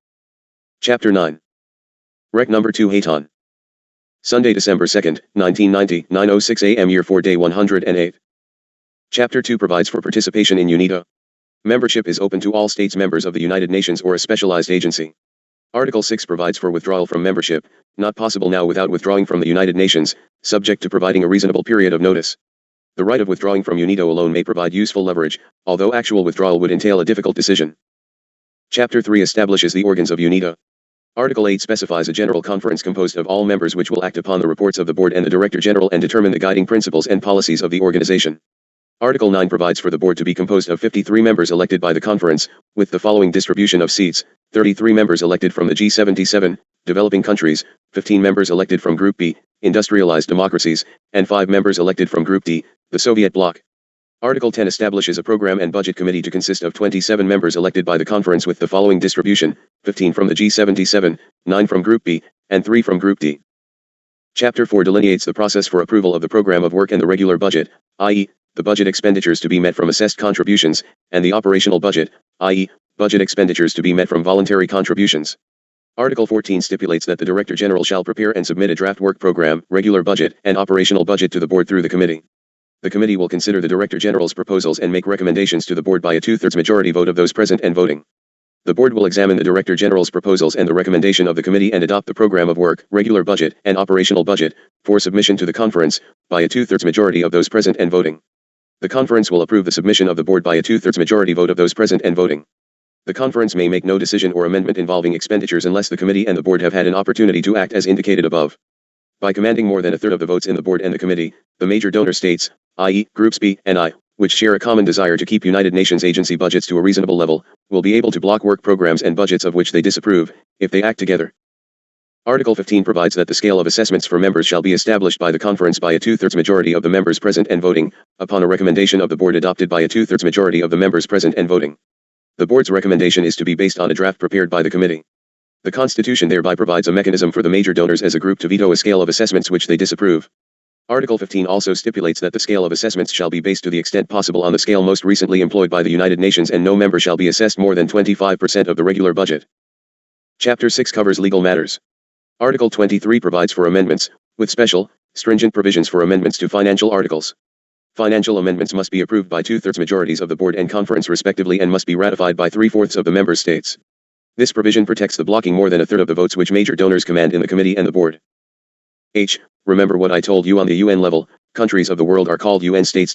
Chapter 9. Rec number 2 Hayton. Sunday, December 2nd, 1990, 9:06 a.m. Year 4 Day 108. Chapter 2 provides for participation in UNIDO. Membership is open to all states members of the United Nations or a specialized agency. Article 6 provides for withdrawal from membership, not possible now without withdrawing from the United Nations, subject to providing a reasonable period of notice. The right of withdrawing from UNIDO alone may provide useful leverage, although actual withdrawal would entail a difficult decision. Chapter 3 establishes the organs of UNIDO. Article 8 specifies a general conference composed of all members which will act upon the reports of the board and the Director General and determine the guiding principles and policies of the organization. Article 9 provides for the board to be composed of 53 members elected by the conference, with the following distribution of seats: 33 members elected from the G77, developing countries, 15 members elected from Group B, industrialized democracies, and 5 members elected from Group D, the Soviet bloc. Article 10 establishes a Program and Budget Committee to consist of 27 members elected by the conference with the following distribution: 15 from the G77, 9 from Group B, and 3 from Group D. Chapter 4 delineates the process for approval of the program of work and the regular budget, i.e., the budget expenditures to be met from assessed contributions, and the operational budget, i.e., budget expenditures to be met from voluntary contributions. Article 14 stipulates that the Director General shall prepare and submit a draft work program, regular budget, and operational budget to the board through the committee. The committee will consider the Director General's proposals and make recommendations to the board by a 2/3 majority vote of those present and voting. The board will examine the Director General's proposals and the recommendation of the committee and adopt the program of work, regular budget, and operational budget, for submission to the conference, by a 2/3 majority of those present and voting. The conference will approve the submission of the board by a 2/3 majority vote of those present and voting. The conference may make no decision or amendment involving expenditures unless the committee and the board have had an opportunity to act as indicated above. By commanding more than a third of the votes in the board and the committee, the major donor states, i.e., Groups B and I, which share a common desire to keep United Nations agency budgets to a reasonable level, will be able to block work programs and budgets of which they disapprove, if they act together. Article 15 provides that the scale of assessments for members shall be established by the conference by a 2/3 majority of the members present and voting, upon a recommendation of the board adopted by a 2/3 majority of the members present and voting. The board's recommendation is to be based on a draft prepared by the committee. The Constitution thereby provides a mechanism for the major donors as a group to veto a scale of assessments which they disapprove. Article 15 also stipulates that the scale of assessments shall be based to the extent possible on the scale most recently employed by the United Nations and no member shall be assessed more than 25% of the regular budget. Chapter 6 covers legal matters. Article 23 provides for amendments, with special, stringent provisions for amendments to financial articles. Financial amendments must be approved by 2/3 majorities of the board and conference respectively and must be ratified by 3/4 of the member states. This provision protects the blocking more than a third of the votes which major donors command in the committee and the board. H. Remember what I told you on the UN level, countries of the world are called UN states.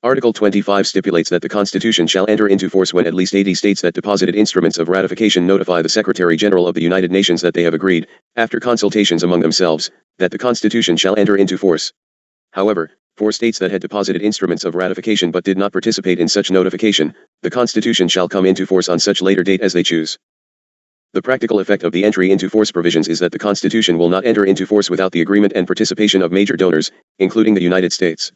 Article 25 stipulates that the Constitution shall enter into force when at least 80 states that deposited instruments of ratification notify the Secretary General of the United Nations that they have agreed, after consultations among themselves, that the Constitution shall enter into force. However, for states that had deposited instruments of ratification but did not participate in such notification, the Constitution shall come into force on such later date as they choose. The practical effect of the entry into force provisions is that the Constitution will not enter into force without the agreement and participation of major donors, including the United States.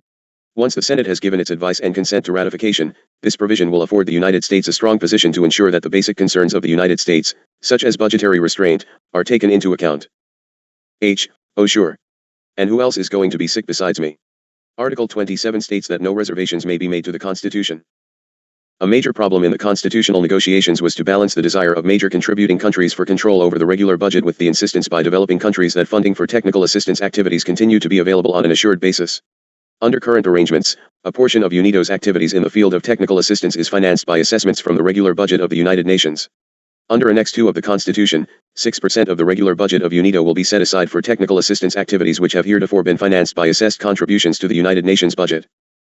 Once the Senate has given its advice and consent to ratification, this provision will afford the United States a strong position to ensure that the basic concerns of the United States, such as budgetary restraint, are taken into account. H. Oh sure. And who else is going to be sick besides me? Article 27 states that no reservations may be made to the Constitution. A major problem in the constitutional negotiations was to balance the desire of major contributing countries for control over the regular budget with the insistence by developing countries that funding for technical assistance activities continue to be available on an assured basis. Under current arrangements, a portion of UNIDO's activities in the field of technical assistance is financed by assessments from the regular budget of the United Nations. Under Annex 2 of the Constitution, 6% of the regular budget of UNIDO will be set aside for technical assistance activities which have heretofore been financed by assessed contributions to the United Nations budget.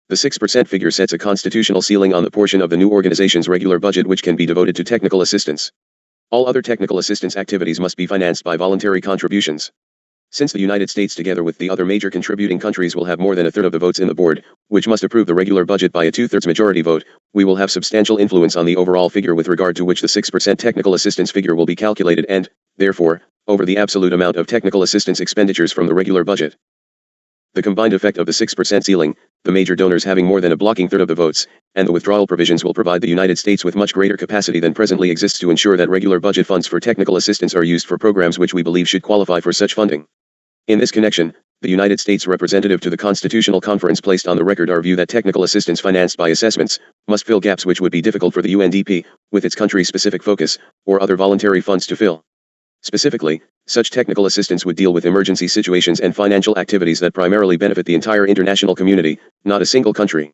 The 6% figure sets a constitutional ceiling on the portion of the new organization's regular budget which can be devoted to technical assistance. All other technical assistance activities must be financed by voluntary contributions. Since the United States together with the other major contributing countries will have more than a third of the votes in the board, which must approve the regular budget by a 2/3 majority vote, we will have substantial influence on the overall figure with regard to which the 6% technical assistance figure will be calculated and, therefore, over the absolute amount of technical assistance expenditures from the regular budget. The combined effect of the 6% ceiling, the major donors having more than a blocking third of the votes, and the withdrawal provisions will provide the United States with much greater capacity than presently exists to ensure that regular budget funds for technical assistance are used for programs which we believe should qualify for such funding. In this connection, the United States representative to the Constitutional Conference placed on the record our view that technical assistance financed by assessments must fill gaps which would be difficult for the UNDP, with its country-specific focus, or other voluntary funds to fill. Specifically, such technical assistance would deal with emergency situations and financial activities that primarily benefit the entire international community, not a single country.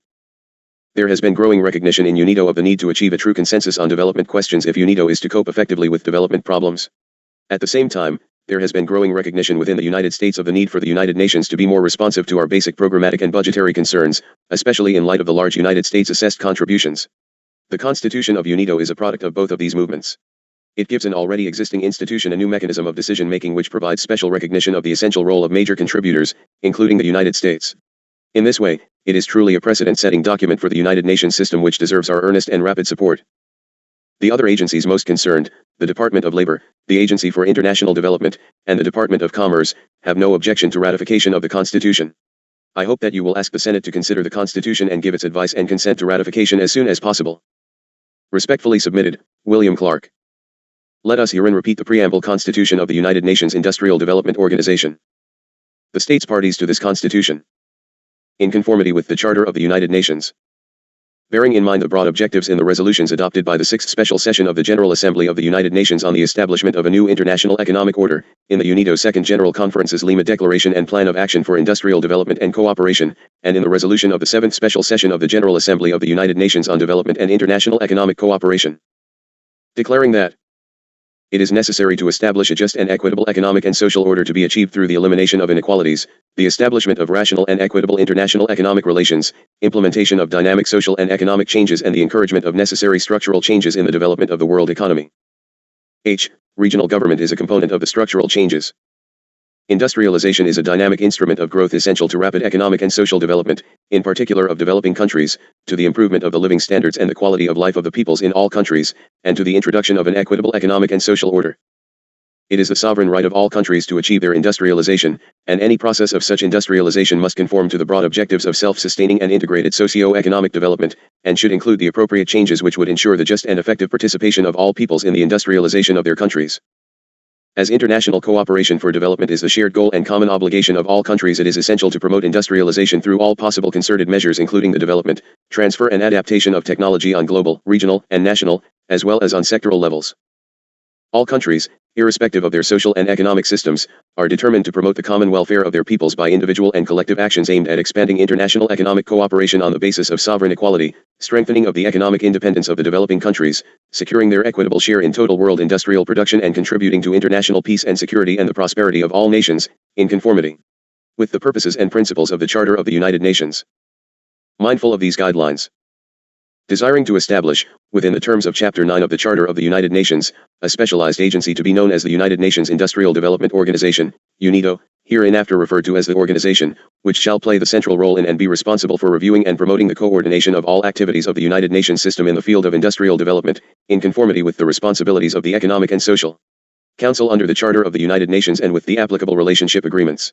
There has been growing recognition in UNIDO of the need to achieve a true consensus on development questions if UNIDO is to cope effectively with development problems. At the same time, there has been growing recognition within the United States of the need for the United Nations to be more responsive to our basic programmatic and budgetary concerns, especially in light of the large United States assessed contributions. The Constitution of UNIDO is a product of both of these movements. It gives an already existing institution a new mechanism of decision-making which provides special recognition of the essential role of major contributors, including the United States. In this way, it is truly a precedent-setting document for the United Nations system which deserves our earnest and rapid support. The other agencies most concerned, the Department of Labor, the Agency for International Development, and the Department of Commerce, have no objection to ratification of the Constitution. I hope that you will ask the Senate to consider the Constitution and give its advice and consent to ratification as soon as possible. Respectfully submitted, William Clark. Let us herein repeat the preamble Constitution of the United Nations Industrial Development Organization. The states parties to this Constitution. In conformity with the Charter of the United Nations. Bearing in mind the broad objectives in the resolutions adopted by the 6th Special Session of the General Assembly of the United Nations on the establishment of a new international economic order, in the UNIDO Second General Conference's Lima Declaration and Plan of Action for Industrial Development and Cooperation, and in the resolution of the 7th Special Session of the General Assembly of the United Nations on Development and International Economic Cooperation. Declaring that it is necessary to establish a just and equitable economic and social order to be achieved through the elimination of inequalities, the establishment of rational and equitable international economic relations, implementation of dynamic social and economic changes and the encouragement of necessary structural changes in the development of the world economy. H. Regional government is a component of the structural changes. Industrialization is a dynamic instrument of growth essential to rapid economic and social development, in particular of developing countries, to the improvement of the living standards and the quality of life of the peoples in all countries, and to the introduction of an equitable economic and social order. It is the sovereign right of all countries to achieve their industrialization, and any process of such industrialization must conform to the broad objectives of self-sustaining and integrated socio-economic development, and should include the appropriate changes which would ensure the just and effective participation of all peoples in the industrialization of their countries. As international cooperation for development is the shared goal and common obligation of all countries, it is essential to promote industrialization through all possible concerted measures including the development, transfer and adaptation of technology on global, regional, and national, as well as on sectoral levels. All countries, irrespective of their social and economic systems, are determined to promote the common welfare of their peoples by individual and collective actions aimed at expanding international economic cooperation on the basis of sovereign equality, strengthening of the economic independence of the developing countries, securing their equitable share in total world industrial production and contributing to international peace and security and the prosperity of all nations, in conformity with the purposes and principles of the Charter of the United Nations. Mindful of these guidelines, desiring to establish, within the terms of Chapter 9 of the Charter of the United Nations, a specialized agency to be known as the United Nations Industrial Development Organization, UNIDO, hereinafter referred to as the organization, which shall play the central role in and be responsible for reviewing and promoting the coordination of all activities of the United Nations system in the field of industrial development, in conformity with the responsibilities of the Economic and Social Council under the Charter of the United Nations and with the applicable relationship agreements.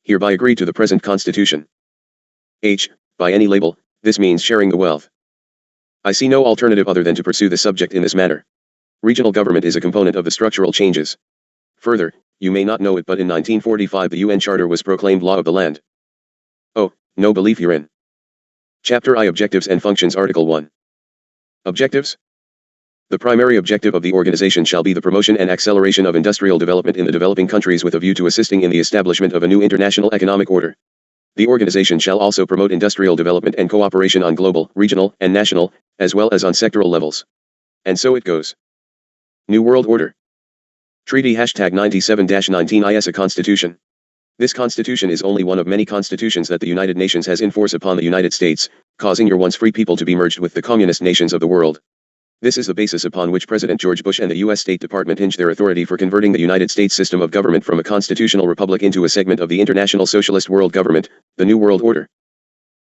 Hereby agree to the present Constitution. H. By any label, this means sharing the wealth. I see no alternative other than to pursue the subject in this manner. Regional government is a component of the structural changes. Further, you may not know it, but in 1945 the UN Charter was proclaimed law of the land. Oh, no belief herein. Chapter I Objectives and Functions Article 1. Objectives. The primary objective of the organization shall be the promotion and acceleration of industrial development in the developing countries with a view to assisting in the establishment of a new international economic order. The organization shall also promote industrial development and cooperation on global, regional, and national, as well as on sectoral levels. And so it goes. New World Order. Treaty #97-19 IS a constitution. This constitution is only one of many constitutions that the United Nations has in force upon the United States, causing your once free people to be merged with the communist nations of the world. This is the basis upon which President George Bush and the U.S. State Department hinge their authority for converting the United States system of government from a constitutional republic into a segment of the international socialist world government, the New World Order.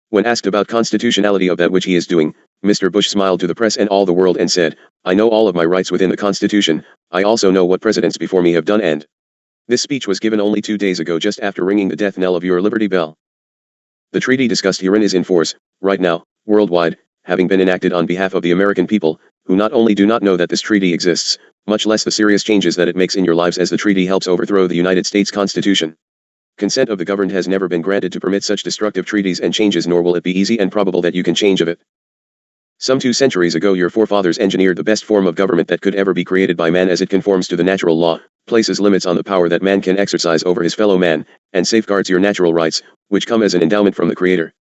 When asked about constitutionality of that which he is doing, Mr. Bush smiled to the press and all the world and said, "I know all of my rights within the Constitution, I also know what presidents before me have done and." This speech was given only 2 days ago just after ringing the death knell of your Liberty Bell. The treaty discussed herein is in force, right now, worldwide, having been enacted on behalf of the American people, who not only do not know that this treaty exists, much less the serious changes that it makes in your lives as the treaty helps overthrow the United States Constitution. Consent of the governed has never been granted to permit such destructive treaties and changes, nor will it be easy and probable that you can change of it. Some 2 centuries ago your forefathers engineered the best form of government that could ever be created by man as it conforms to the natural law, places limits on the power that man can exercise over his fellow man, and safeguards your natural rights, which come as an endowment from the Creator.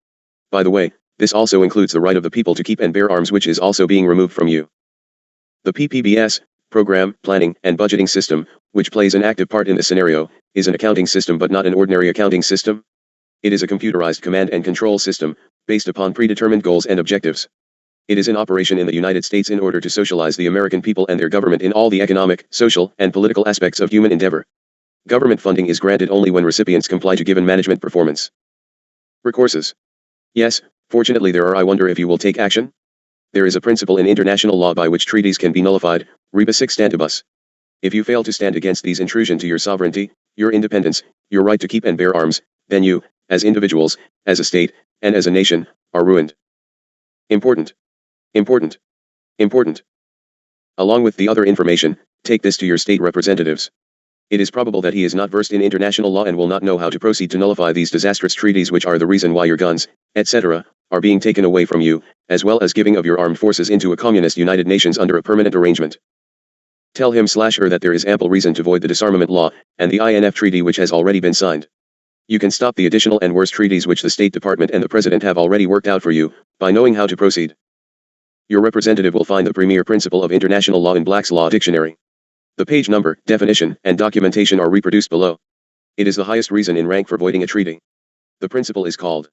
By the way, this also includes the right of the people to keep and bear arms, which is also being removed from you. The PPBS, Program, Planning, and Budgeting System, which plays an active part in this scenario, is an accounting system but not an ordinary accounting system. It is a computerized command and control system, based upon predetermined goals and objectives. It is in operation in the United States in order to socialize the American people and their government in all the economic, social, and political aspects of human endeavor. Government funding is granted only when recipients comply to given management performance. Recourses. Yes, fortunately there are. I wonder if you will take action? There is a principle in international law by which treaties can be nullified, rebus sic stantibus. If you fail to stand against these intrusion to your sovereignty, your independence, your right to keep and bear arms, then you, as individuals, as a state, and as a nation, are ruined. Important. Important. Important. Along with the other information, take this to your state representatives. It is probable that he is not versed in international law and will not know how to proceed to nullify these disastrous treaties, which are the reason why your guns, etc., are being taken away from you, as well as giving of your armed forces into a communist United Nations under a permanent arrangement. Tell him/her that there is ample reason to void the disarmament law, and the INF treaty which has already been signed. You can stop the additional and worse treaties which the State Department and the President have already worked out for you, by knowing how to proceed. Your representative will find the premier principle of international law in Black's Law Dictionary. The page number, definition, and documentation are reproduced below. It is the highest reason in rank for voiding a treaty. The principle is called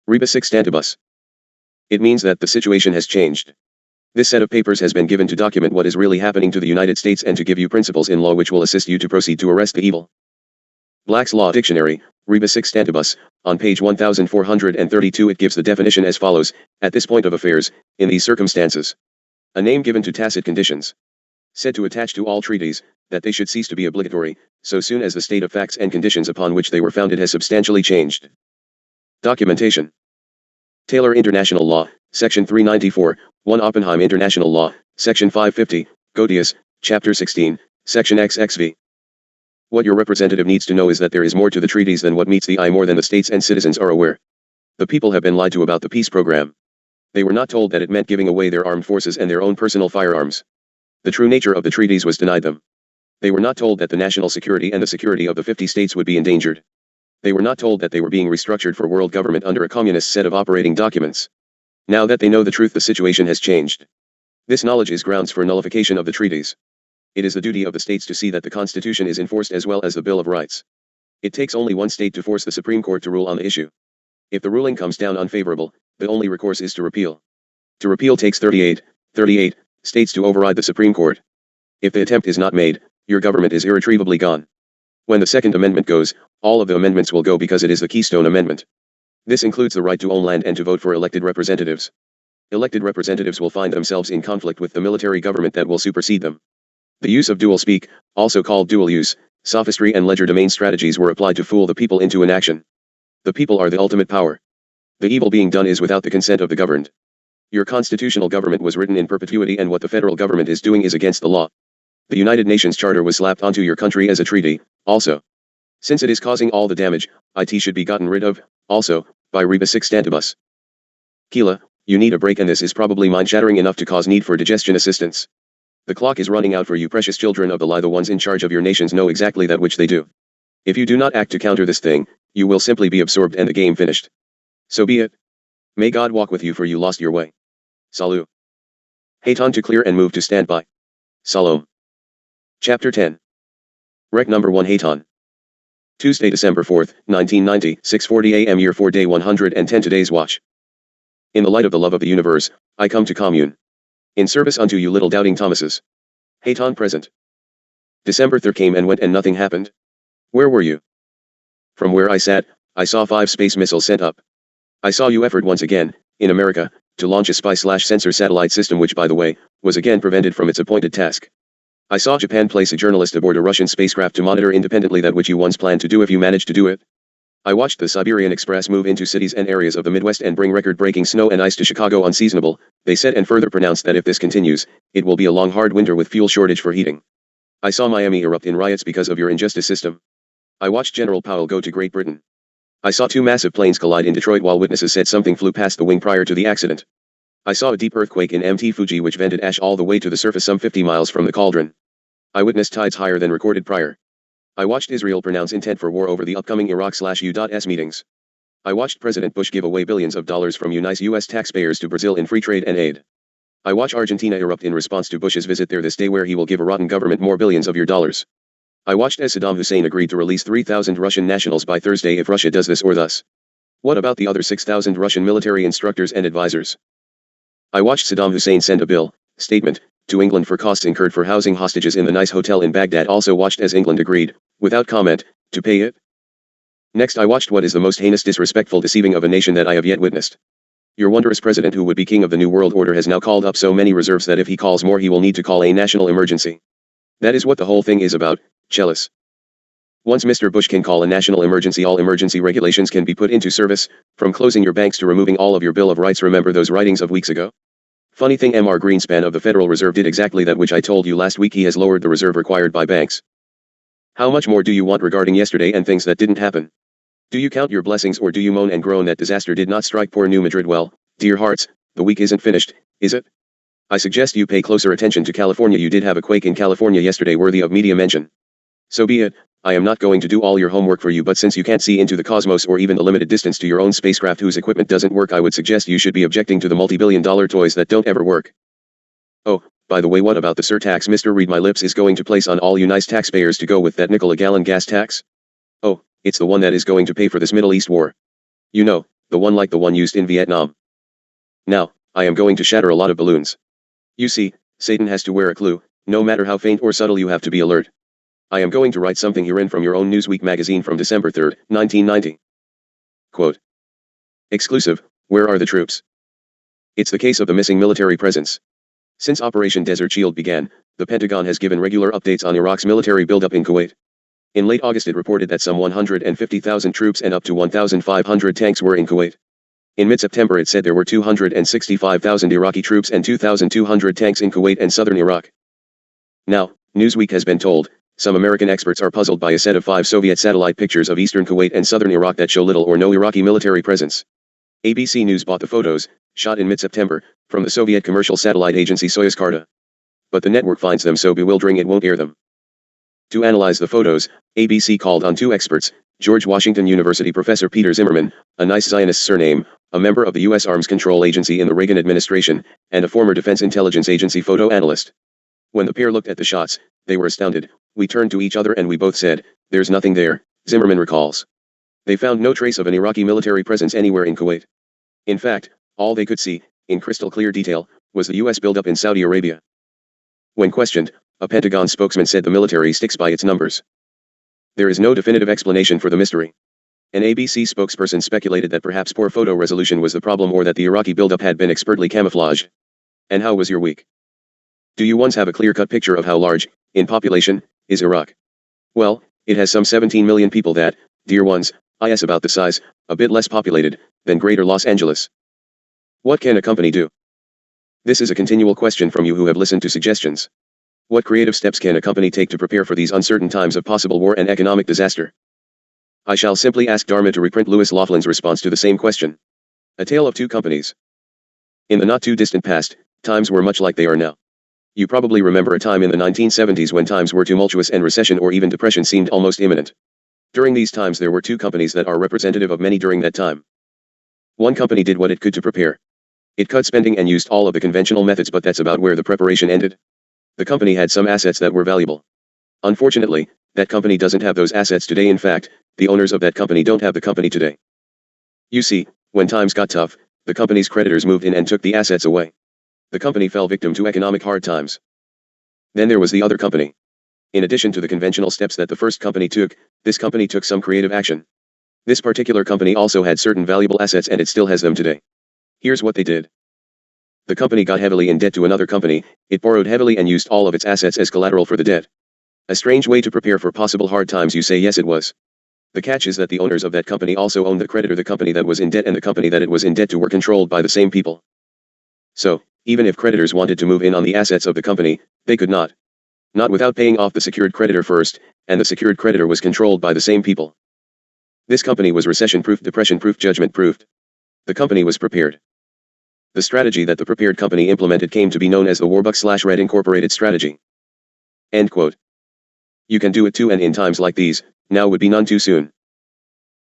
rebus sic stantibus. It means that the situation has changed. This set of papers has been given to document what is really happening to the United States and to give you principles in law which will assist you to proceed to arrest the evil. Black's Law Dictionary, rebus sic stantibus, on page 1432 it gives the definition as follows: at this point of affairs, in these circumstances. A name given to tacit conditions. Said to attach to all treaties, that they should cease to be obligatory, so soon as the state of facts and conditions upon which they were founded has substantially changed. Documentation. Taylor International Law, Section 394, 1 Oppenheim International Law, Section 550, Godius, Chapter 16, Section XXV. What your representative needs to know is that there is more to the treaties than what meets the eye, more than the states and citizens are aware. The people have been lied to about the peace program. They were not told that it meant giving away their armed forces and their own personal firearms. The true nature of the treaties was denied them. They were not told that the national security and the security of the 50 states would be endangered. They were not told that they were being restructured for world government under a communist set of operating documents. Now that they know the truth, the situation has changed. This knowledge is grounds for nullification of the treaties. It is the duty of the states to see that the Constitution is enforced as well as the Bill of Rights. It takes only one state to force the Supreme Court to rule on the issue. If the ruling comes down unfavorable, the only recourse is to repeal. To repeal takes 38 states to override the Supreme Court. If the attempt is not made, your government is irretrievably gone. When the Second Amendment goes, all of the amendments will go because it is the Keystone Amendment. This includes the right to own land and to vote for elected representatives. Elected representatives will find themselves in conflict with the military government that will supersede them. The use of dual speak, also called dual use, sophistry and legerdemain strategies were applied to fool the people into inaction. The people are the ultimate power. The evil being done is without the consent of the governed. Your constitutional government was written in perpetuity, and what the federal government is doing is against the law. The United Nations Charter was slapped onto your country as a treaty, also. Since it is causing all the damage, it should be gotten rid of, also, by rebus sic stantibus. Keela, you need a break, and this is probably mind-shattering enough to cause need for digestion assistance. The clock is running out for you precious children of the lie. The ones in charge of your nations know exactly that which they do. If you do not act to counter this thing, you will simply be absorbed and the game finished. So be it. May God walk with you, for you lost your way. Salut. Haton to clear and move to standby. Salom. Chapter 10. Rec number 1 Haton. Tuesday, December 4th, 1990, 6:40 a.m. Year 4 Day 110 Today's Watch. In the light of the love of the universe, I come to commune. In service unto you little doubting Thomases. Haton present. December 3rd came and went and nothing happened. Where were you? From where I sat, I saw 5 space missiles sent up. I saw you effort once again, in America, to launch a spy/sensor satellite system which, by the way, was again prevented from its appointed task. I saw Japan place a journalist aboard a Russian spacecraft to monitor independently that which you once planned to do if you managed to do it. I watched the Siberian Express move into cities and areas of the Midwest and bring record-breaking snow and ice to Chicago unseasonable, they said, and further pronounced that if this continues, it will be a long hard winter with fuel shortage for heating. I saw Miami erupt in riots because of your injustice system. I watched General Powell go to Great Britain. I saw 2 massive planes collide in Detroit while witnesses said something flew past the wing prior to the accident. I saw a deep earthquake in Mt. Fuji which vented ash all the way to the surface some 50 miles from the cauldron. I witnessed tides higher than recorded prior. I watched Israel pronounce intent for war over the upcoming Iraq/U.S. meetings. I watched President Bush give away billions of dollars from U.S. taxpayers to Brazil in free trade and aid. I watch Argentina erupt in response to Bush's visit there this day, where he will give a rotten government more billions of your dollars. I watched as Saddam Hussein agreed to release 3,000 Russian nationals by Thursday if Russia does this or thus. What about the other 6,000 Russian military instructors and advisors? I watched Saddam Hussein send a bill, statement, to England for costs incurred for housing hostages in the nice hotel in Baghdad. Also watched as England agreed, without comment, to pay it. Next I watched what is the most heinous disrespectful deceiving of a nation that I have yet witnessed. Your wondrous president, who would be king of the New World Order, has now called up so many reserves that if he calls more he will need to call a national emergency. That is what the whole thing is about, Chelis. Once Mr. Bush can call a national emergency, all emergency regulations can be put into service, from closing your banks to removing all of your Bill of Rights. Remember those writings of weeks ago? Funny thing, Mr. Greenspan of the Federal Reserve did exactly that which I told you last week. He has lowered the reserve required by banks. How much more do you want regarding yesterday and things that didn't happen? Do you count your blessings, or do you moan and groan that disaster did not strike poor New Madrid? Well, dear hearts, the week isn't finished, is it? I suggest you pay closer attention to California. You did have a quake in California yesterday worthy of media mention. So be it. I am not going to do all your homework for you, but since you can't see into the cosmos or even the limited distance to your own spacecraft whose equipment doesn't work, I would suggest you should be objecting to the multi-billion-dollar toys that don't ever work. Oh, by the way, what about the surtax Mr. Read My Lips is going to place on all you nice taxpayers to go with that nickel-a-gallon gas tax? Oh, it's the one that is going to pay for this Middle East war. You know, the one like the one used in Vietnam. Now, I am going to shatter a lot of balloons. You see, Satan has to wear a clue, no matter how faint or subtle. You have to be alert. I am going to write something herein from your own Newsweek magazine from December 3rd, 1990. Quote. Exclusive, where are the troops? It's the case of the missing military presence. Since Operation Desert Shield began, the Pentagon has given regular updates on Iraq's military buildup in Kuwait. In late August it reported that some 150,000 troops and up to 1,500 tanks were in Kuwait. In mid-September it said there were 265,000 Iraqi troops and 2,200 tanks in Kuwait and southern Iraq. Now, Newsweek has been told, some American experts are puzzled by a set of 5 Soviet satellite pictures of eastern Kuwait and southern Iraq that show little or no Iraqi military presence. ABC News bought the photos, shot in mid-September, from the Soviet commercial satellite agency Soyuz Karta. But the network finds them so bewildering it won't air them. To analyze the photos, ABC called on two experts, George Washington University professor Peter Zimmerman, a nice Zionist surname, a member of the U.S. Arms Control Agency in the Reagan administration, and a former Defense Intelligence Agency photo analyst. When the pair looked at the shots, they were astounded. We turned to each other and we both said, "There's nothing there," Zimmerman recalls. They found no trace of an Iraqi military presence anywhere in Kuwait. In fact, all they could see, in crystal clear detail, was the U.S. buildup in Saudi Arabia. When questioned, a Pentagon spokesman said the military sticks by its numbers. There is no definitive explanation for the mystery. An ABC spokesperson speculated that perhaps poor photo resolution was the problem or that the Iraqi buildup had been expertly camouflaged. And how was your week? Do you once have a clear-cut picture of how large, in population, is Iraq? Well, it has some 17 million people that, dear ones, is about the size, a bit less populated, than Greater Los Angeles. What can a company do? This is a continual question from you who have listened to suggestions. What creative steps can a company take to prepare for these uncertain times of possible war and economic disaster? I shall simply ask Dharma to reprint Lewis Laughlin's response to the same question. A Tale of Two Companies. In the not-too-distant past, times were much like they are now. You probably remember a time in the 1970s when times were tumultuous and recession or even depression seemed almost imminent. During these times there were two companies that are representative of many during that time. One company did what it could to prepare. It cut spending and used all of the conventional methods, but that's about where the preparation ended. The company had some assets that were valuable. Unfortunately, that company doesn't have those assets today. In fact, the owners of that company don't have the company today. You see, when times got tough, the company's creditors moved in and took the assets away. The company fell victim to economic hard times. Then there was the other company. In addition to the conventional steps that the first company took, this company took some creative action. This particular company also had certain valuable assets and it still has them today. Here's what they did. The company got heavily in debt to another company, it borrowed heavily and used all of its assets as collateral for the debt. A strange way to prepare for possible hard times, you say. Yes, it was. The catch is that the owners of that company also owned the creditor. The company that was in debt and the company that it was in debt to were controlled by the same people. So, even if creditors wanted to move in on the assets of the company, they could not. Not without paying off the secured creditor first, and the secured creditor was controlled by the same people. This company was recession-proof, depression-proof, judgment-proof. The company was prepared. The strategy that the prepared company implemented came to be known as the Warbucks/Red Incorporated strategy. End quote. You can do it too, and in times like these, now would be none too soon.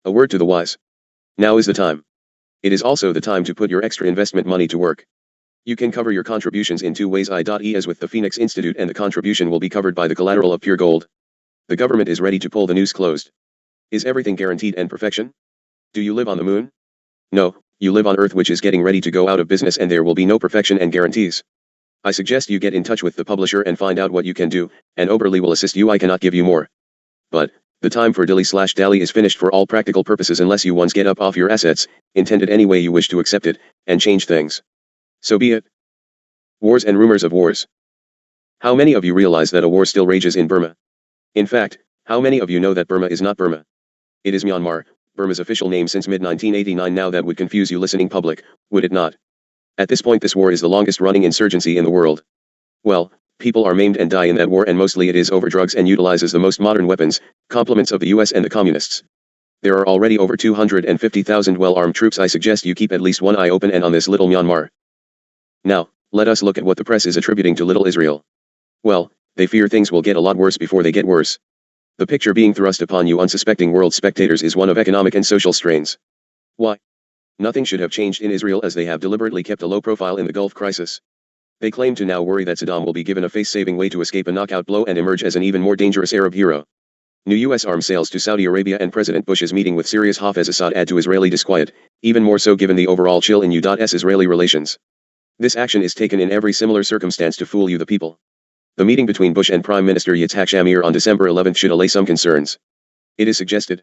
A word to the wise. Now is the time. It is also the time to put your extra investment money to work. You can cover your contributions in two ways. As with the Phoenix Institute, and the contribution will be covered by the collateral of pure gold. The government is ready to pull the noose closed. Is everything guaranteed and perfection? Do you live on the moon? No, you live on Earth, which is getting ready to go out of business, and there will be no perfection and guarantees. I suggest you get in touch with the publisher and find out what you can do, and Oberly will assist you. I cannot give you more. But, the time for dilly/dally is finished for all practical purposes unless you once get up off your assets, intended any way you wish to accept it, and change things. So be it. Wars and rumors of wars. How many of you realize that a war still rages in Burma? In fact, how many of you know that Burma is not Burma? It is Myanmar, Burma's official name since mid-1989. Now that would confuse you listening public, would it not? At this point this war is the longest running insurgency in the world. Well, people are maimed and die in that war, and mostly it is over drugs and utilizes the most modern weapons, compliments of the US and the communists. There are already over 250,000 well-armed troops. I suggest you keep at least one eye open and on this little Myanmar. Now, let us look at what the press is attributing to little Israel. Well, they fear things will get a lot worse before they get worse. The picture being thrust upon you unsuspecting world spectators is one of economic and social strains. Why? Nothing should have changed in Israel, as they have deliberately kept a low profile in the Gulf crisis. They claim to now worry that Saddam will be given a face-saving way to escape a knockout blow and emerge as an even more dangerous Arab hero. New U.S. arms sales to Saudi Arabia and President Bush's meeting with Syria's Hafez Assad add to Israeli disquiet, even more so given the overall chill in U.S.-Israeli relations. This action is taken in every similar circumstance to fool you the people. The meeting between Bush and Prime Minister Yitzhak Shamir on December 11 should allay some concerns. It is suggested.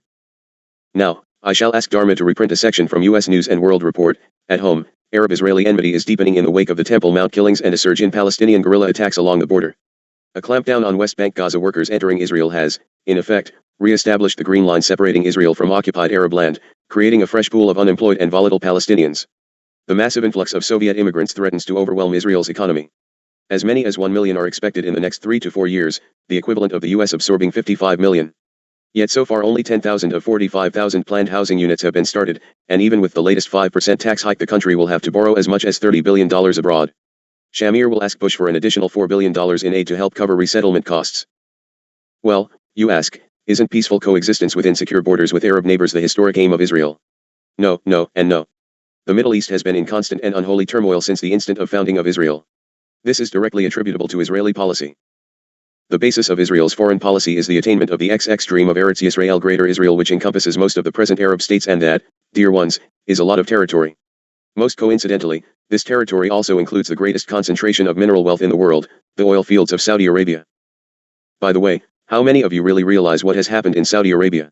Now, I shall ask Dharma to reprint a section from U.S. News and World Report. At home, Arab-Israeli enmity is deepening in the wake of the Temple Mount killings and a surge in Palestinian guerrilla attacks along the border. A clampdown on West Bank Gaza workers entering Israel has, in effect, re-established the green line separating Israel from occupied Arab land, creating a fresh pool of unemployed and volatile Palestinians. The massive influx of Soviet immigrants threatens to overwhelm Israel's economy. As many as 1 million are expected in the next 3 to 4 years, the equivalent of the U.S. absorbing 55 million. Yet so far only 10,000 of 45,000 planned housing units have been started, and even with the latest 5% tax hike the country will have to borrow as much as $30 billion abroad. Shamir will ask Bush for an additional $4 billion in aid to help cover resettlement costs. Well, you ask, isn't peaceful coexistence within secure borders with Arab neighbors the historic aim of Israel? No, no, and no. The Middle East has been in constant and unholy turmoil since the instant of founding of Israel. This is directly attributable to Israeli policy. The basis of Israel's foreign policy is the attainment of the XX dream of Eretz Yisrael, Greater Israel, which encompasses most of the present Arab states, and that, dear ones, is a lot of territory. Most coincidentally, this territory also includes the greatest concentration of mineral wealth in the world, the oil fields of Saudi Arabia. By the way, how many of you really realize what has happened in Saudi Arabia?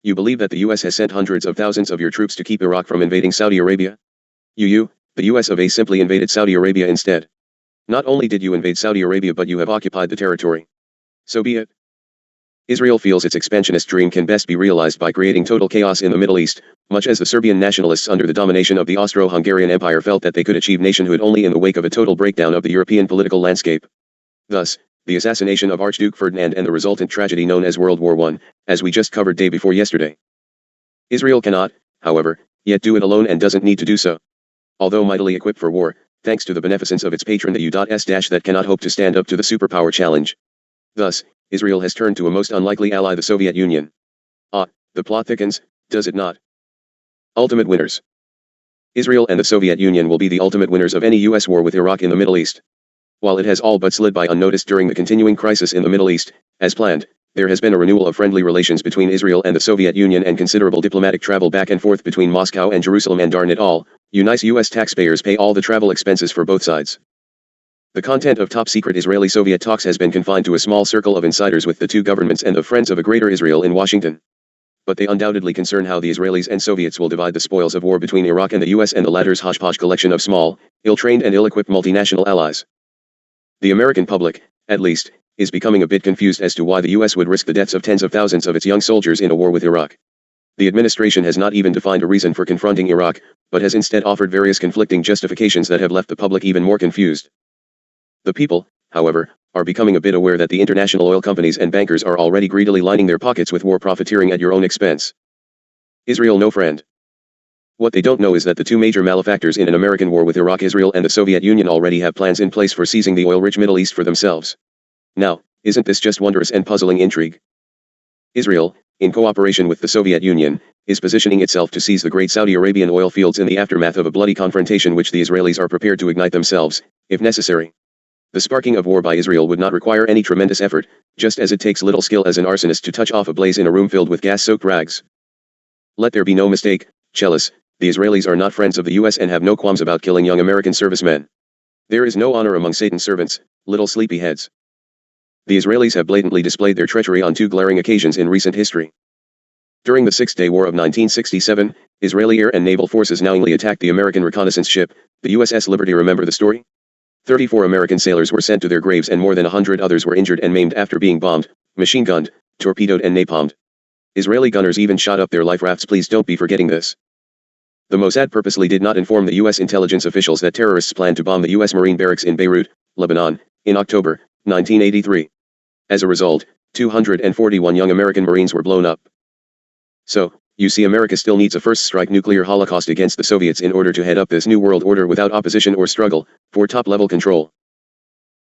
You believe that the US has sent hundreds of thousands of your troops to keep Iraq from invading Saudi Arabia? The US of A simply invaded Saudi Arabia instead. Not only did you invade Saudi Arabia, but you have occupied the territory. So be it. Israel feels its expansionist dream can best be realized by creating total chaos in the Middle East, much as the Serbian nationalists under the domination of the Austro-Hungarian Empire felt that they could achieve nationhood only in the wake of a total breakdown of the European political landscape. Thus, the assassination of Archduke Ferdinand and the resultant tragedy known as World War I, as we just covered day before yesterday. Israel cannot, however, yet do it alone and doesn't need to do so. Although mightily equipped for war, thanks to the beneficence of its patron the U.S. that cannot hope to stand up to the superpower challenge. Thus, Israel has turned to a most unlikely ally, the Soviet Union. The plot thickens, does it not? Ultimate winners. Israel and the Soviet Union will be the ultimate winners of any U.S. war with Iraq in the Middle East. While it has all but slid by unnoticed during the continuing crisis in the Middle East, as planned, there has been a renewal of friendly relations between Israel and the Soviet Union and considerable diplomatic travel back and forth between Moscow and Jerusalem, and darn it all, nice U.S. taxpayers pay all the travel expenses for both sides. The content of top-secret Israeli-Soviet talks has been confined to a small circle of insiders with the two governments and of friends of a greater Israel in Washington. But they undoubtedly concern how the Israelis and Soviets will divide the spoils of war between Iraq and the US and the latter's hodgepodge collection of small, ill-trained and ill-equipped multinational allies. The American public, at least, is becoming a bit confused as to why the US would risk the deaths of tens of thousands of its young soldiers in a war with Iraq. The administration has not even defined a reason for confronting Iraq, but has instead offered various conflicting justifications that have left the public even more confused. The people, however, are becoming a bit aware that the international oil companies and bankers are already greedily lining their pockets with war profiteering at your own expense. Israel no friend. What they don't know is that the two major malefactors in an American war with Iraq, Israel and the Soviet Union, already have plans in place for seizing the oil-rich Middle East for themselves. Now, isn't this just wondrous and puzzling intrigue? Israel, in cooperation with the Soviet Union, is positioning itself to seize the great Saudi Arabian oil fields in the aftermath of a bloody confrontation which the Israelis are prepared to ignite themselves, if necessary. The sparking of war by Israel would not require any tremendous effort, just as it takes little skill as an arsonist to touch off a blaze in a room filled with gas-soaked rags. Let there be no mistake, Chelis, the Israelis are not friends of the US and have no qualms about killing young American servicemen. There is no honor among Satan's servants, little sleepyheads. The Israelis have blatantly displayed their treachery on two glaring occasions in recent history. During the Six-Day War of 1967, Israeli air and naval forces knowingly attacked the American reconnaissance ship, the USS Liberty. Remember the story? 34 American sailors were sent to their graves and more than 100 others were injured and maimed after being bombed, machine-gunned, torpedoed and napalmed. Israeli gunners even shot up their life rafts. Please don't be forgetting this. The Mossad purposely did not inform the U.S. intelligence officials that terrorists planned to bomb the U.S. Marine barracks in Beirut, Lebanon, in October 1983. As a result, 241 young American Marines were blown up. So, you see, America still needs a first-strike nuclear holocaust against the Soviets in order to head up this new world order without opposition or struggle, for top-level control.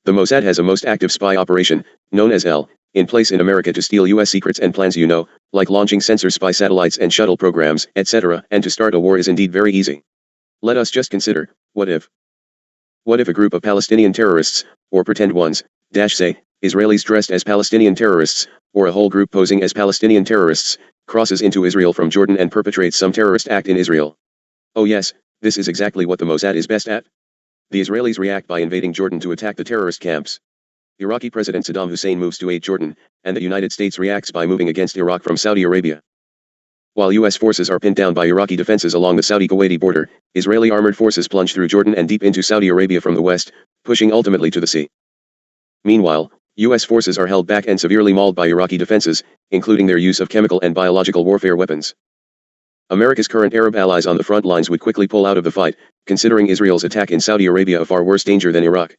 The Mossad has a most active spy operation, known as L, in place in America to steal U.S. secrets and plans, like launching sensor spy satellites and shuttle programs, etc., and to start a war is indeed very easy. Let us just consider, what if? What if a group of Palestinian terrorists, or pretend ones, say, Israelis dressed as Palestinian terrorists, or a whole group posing as Palestinian terrorists, crosses into Israel from Jordan and perpetrates some terrorist act in Israel? Oh yes, this is exactly what the Mossad is best at. The Israelis react by invading Jordan to attack the terrorist camps. Iraqi President Saddam Hussein moves to aid Jordan, and the United States reacts by moving against Iraq from Saudi Arabia. While U.S. forces are pinned down by Iraqi defenses along the Saudi-Kuwaiti border, Israeli armored forces plunge through Jordan and deep into Saudi Arabia from the west, pushing ultimately to the sea. Meanwhile, U.S. forces are held back and severely mauled by Iraqi defenses, including their use of chemical and biological warfare weapons. America's current Arab allies on the front lines would quickly pull out of the fight, considering Israel's attack in Saudi Arabia a far worse danger than Iraq.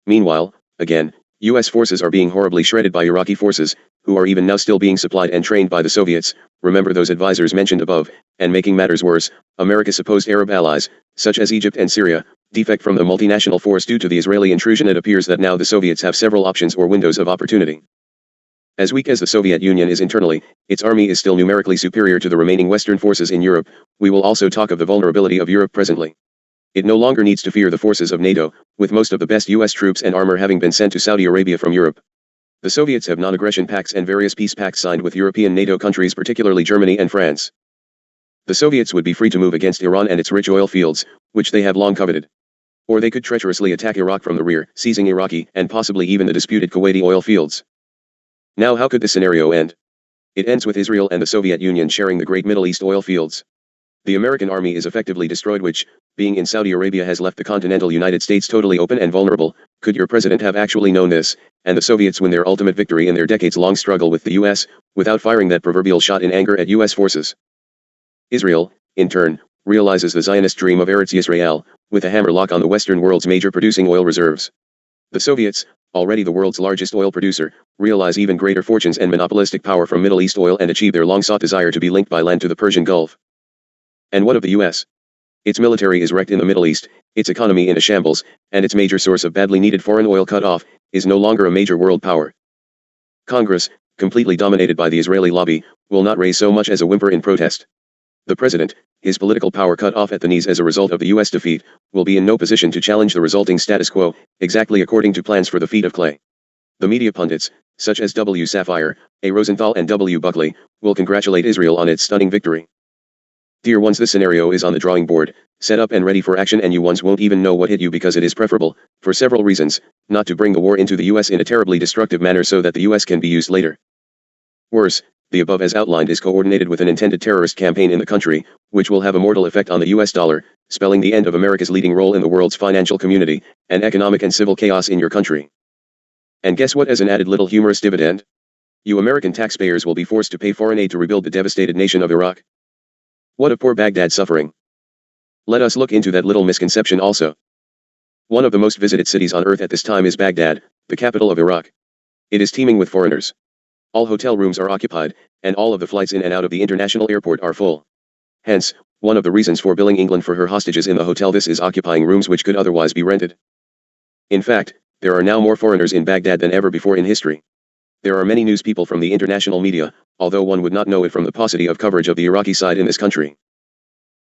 Meanwhile, again, U.S. forces are being horribly shredded by Iraqi forces, who are even now still being supplied and trained by the Soviets, remember those advisors mentioned above, and making matters worse, America's supposed Arab allies, such as Egypt and Syria, defect from the multinational force due to the Israeli intrusion. It appears that now the Soviets have several options or windows of opportunity. As weak as the Soviet Union is internally, its army is still numerically superior to the remaining Western forces in Europe. We will also talk of the vulnerability of Europe presently. It no longer needs to fear the forces of NATO, with most of the best US troops and armor having been sent to Saudi Arabia from Europe. The Soviets have non-aggression pacts and various peace pacts signed with European NATO countries, particularly Germany and France. The Soviets would be free to move against Iran and its rich oil fields, which they have long coveted. Or they could treacherously attack Iraq from the rear, seizing Iraqi and possibly even the disputed Kuwaiti oil fields. Now how could this scenario end? It ends with Israel and the Soviet Union sharing the great Middle East oil fields. The American army is effectively destroyed, which, being in Saudi Arabia, has left the continental United States totally open and vulnerable. Could your president have actually known this, and the Soviets win their ultimate victory in their decades-long struggle with the US, without firing that proverbial shot in anger at US forces? Israel, in turn, realizes the Zionist dream of Eretz Yisrael, with a hammerlock on the Western world's major producing oil reserves. The Soviets, already the world's largest oil producer, realize even greater fortunes and monopolistic power from Middle East oil and achieve their long-sought desire to be linked by land to the Persian Gulf. And what of the US? Its military is wrecked in the Middle East, its economy in a shambles, and its major source of badly needed foreign oil cut off, is no longer a major world power. Congress, completely dominated by the Israeli lobby, will not raise so much as a whimper in protest. The president, his political power cut off at the knees as a result of the US defeat, will be in no position to challenge the resulting status quo, exactly according to plans for the feet of clay. The media pundits, such as W. Sapphire, A. Rosenthal and W. Buckley, will congratulate Israel on its stunning victory. Dear ones, this scenario is on the drawing board, set up and ready for action, and you ones won't even know what hit you because it is preferable, for several reasons, not to bring the war into the US in a terribly destructive manner so that the US can be used later. Worse, the above as outlined is coordinated with an intended terrorist campaign in the country, which will have a mortal effect on the US dollar, spelling the end of America's leading role in the world's financial community, and economic and civil chaos in your country. And guess what, as an added little humorous dividend? You American taxpayers will be forced to pay foreign aid to rebuild the devastated nation of Iraq. What of poor Baghdad's suffering? Let us look into that little misconception also. One of the most visited cities on earth at this time is Baghdad, the capital of Iraq. It is teeming with foreigners. All hotel rooms are occupied, and all of the flights in and out of the international airport are full. Hence, one of the reasons for billing England for her hostages in the hotel this is occupying rooms which could otherwise be rented. In fact, there are now more foreigners in Baghdad than ever before in history. There are many news people from the international media, although one would not know it from the paucity of coverage of the Iraqi side in this country.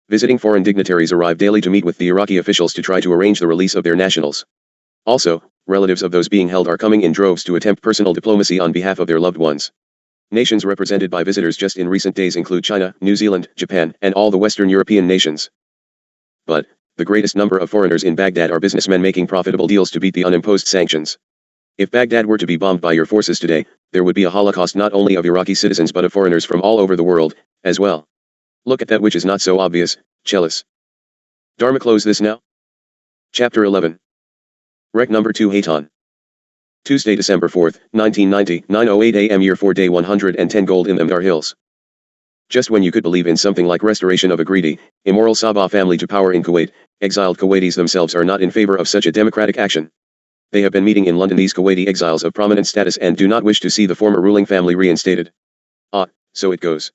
Visiting foreign dignitaries arrive daily to meet with the Iraqi officials to try to arrange the release of their nationals. Also, relatives of those being held are coming in droves to attempt personal diplomacy on behalf of their loved ones. Nations represented by visitors just in recent days include China, New Zealand, Japan, and all the Western European nations. But, the greatest number of foreigners in Baghdad are businessmen making profitable deals to beat the unimposed sanctions. If Baghdad were to be bombed by your forces today, there would be a holocaust not only of Iraqi citizens but of foreigners from all over the world, as well. Look at that which is not so obvious, Chelis. Dharma, close this now. Chapter 11. Rec number 2 Hayton. Tuesday, December 4th, 1990, 9:08 a.m. Year 4 Day 110 Gold in the Mdar Hills. Just when you could believe in something like restoration of a greedy, immoral Sabah family to power in Kuwait, exiled Kuwaitis themselves are not in favor of such a democratic action. They have been meeting in London, these Kuwaiti exiles of prominent status, and do not wish to see the former ruling family reinstated. Ah, so it goes.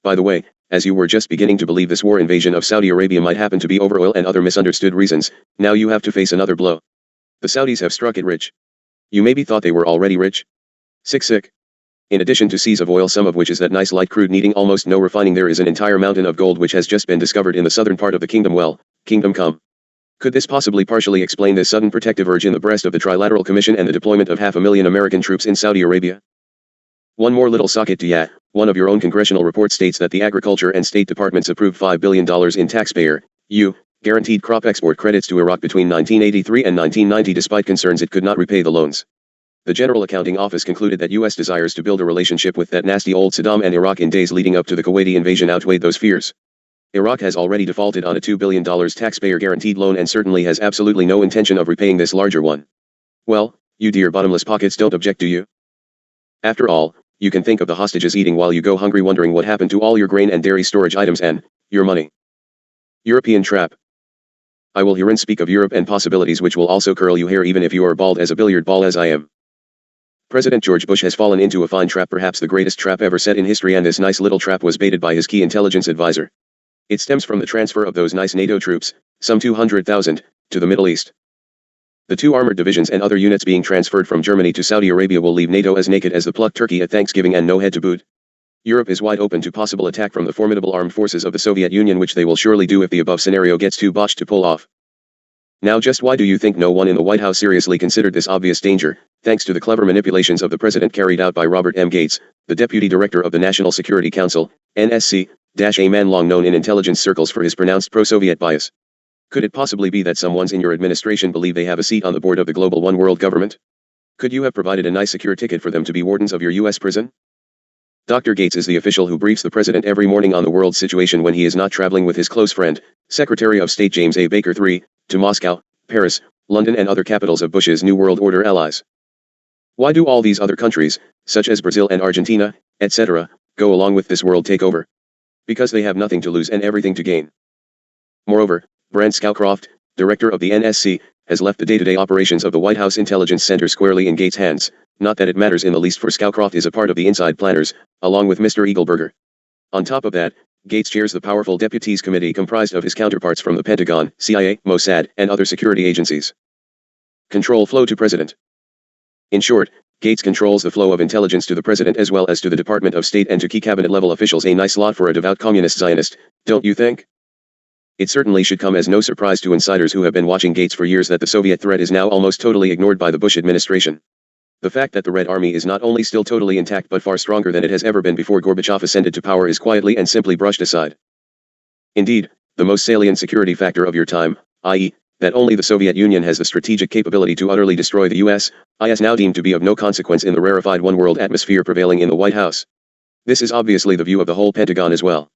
By the way, as you were just beginning to believe this war invasion of Saudi Arabia might happen to be over oil and other misunderstood reasons, now you have to face another blow. The Saudis have struck it rich. You maybe thought they were already rich. Sick. In addition to seas of oil, some of which is that nice light crude needing almost no refining, there is an entire mountain of gold which has just been discovered in the southern part of the kingdom. Well, kingdom come. Could this possibly partially explain this sudden protective urge in the breast of the Trilateral Commission and the deployment of 500,000 American troops in Saudi Arabia? One more little socket to ya. One of your own congressional reports states that the Agriculture and State Departments approved $5 billion in taxpayer, guaranteed crop export credits to Iraq between 1983 and 1990 despite concerns it could not repay the loans. The General Accounting Office concluded that U.S. desires to build a relationship with that nasty old Saddam and Iraq in days leading up to the Kuwaiti invasion outweighed those fears. Iraq has already defaulted on a $2 billion taxpayer-guaranteed loan and certainly has absolutely no intention of repaying this larger one. Well, you dear bottomless pockets don't object, do you? After all, you can think of the hostages eating while you go hungry, wondering what happened to all your grain and dairy storage items and your money. European trap. I will herein speak of Europe and possibilities which will also curl you hair even if you are bald as a billiard ball as I am. President George Bush has fallen into a fine trap, perhaps the greatest trap ever set in history, and this nice little trap was baited by his key intelligence advisor. It stems from the transfer of those nice NATO troops, some 200,000, to the Middle East. The 2 armored divisions and other units being transferred from Germany to Saudi Arabia will leave NATO as naked as the plucked turkey at Thanksgiving and no head to boot. Europe is wide open to possible attack from the formidable armed forces of the Soviet Union, which they will surely do if the above scenario gets too botched to pull off. Now just why do you think no one in the White House seriously considered this obvious danger, thanks to the clever manipulations of the president carried out by Robert M. Gates, the Deputy Director of the National Security Council, NSC-a man long known in intelligence circles for his pronounced pro-Soviet bias? Could it possibly be that someone's in your administration believe they have a seat on the board of the global one world government? Could you have provided a nice secure ticket for them to be wardens of your U.S. prison? Dr. Gates is the official who briefs the president every morning on the world situation when he is not traveling with his close friend, Secretary of State James A. Baker III, to Moscow, Paris, London and other capitals of Bush's New World Order allies. Why do all these other countries, such as Brazil and Argentina, etc., go along with this world takeover? Because they have nothing to lose and everything to gain. Moreover, Brand Scowcroft, director of the NSC, has left the day-to-day operations of the White House Intelligence Center squarely in Gates' hands, not that it matters in the least, for Scowcroft is a part of the inside planners, along with Mr. Eagleburger. On top of that, Gates chairs the powerful Deputies Committee comprised of his counterparts from the Pentagon, CIA, Mossad, and other security agencies. Control flow to President. In short, Gates controls the flow of intelligence to the President as well as to the Department of State and to key cabinet-level officials. A nice lot for a devout communist Zionist, don't you think? It certainly should come as no surprise to insiders who have been watching Gates for years that the Soviet threat is now almost totally ignored by the Bush administration. The fact that the Red Army is not only still totally intact but far stronger than it has ever been before Gorbachev ascended to power is quietly and simply brushed aside. Indeed, the most salient security factor of your time, i.e., that only the Soviet Union has the strategic capability to utterly destroy the U.S., is now deemed to be of no consequence in the rarefied one-world atmosphere prevailing in the White House. This is obviously the view of the whole Pentagon as well.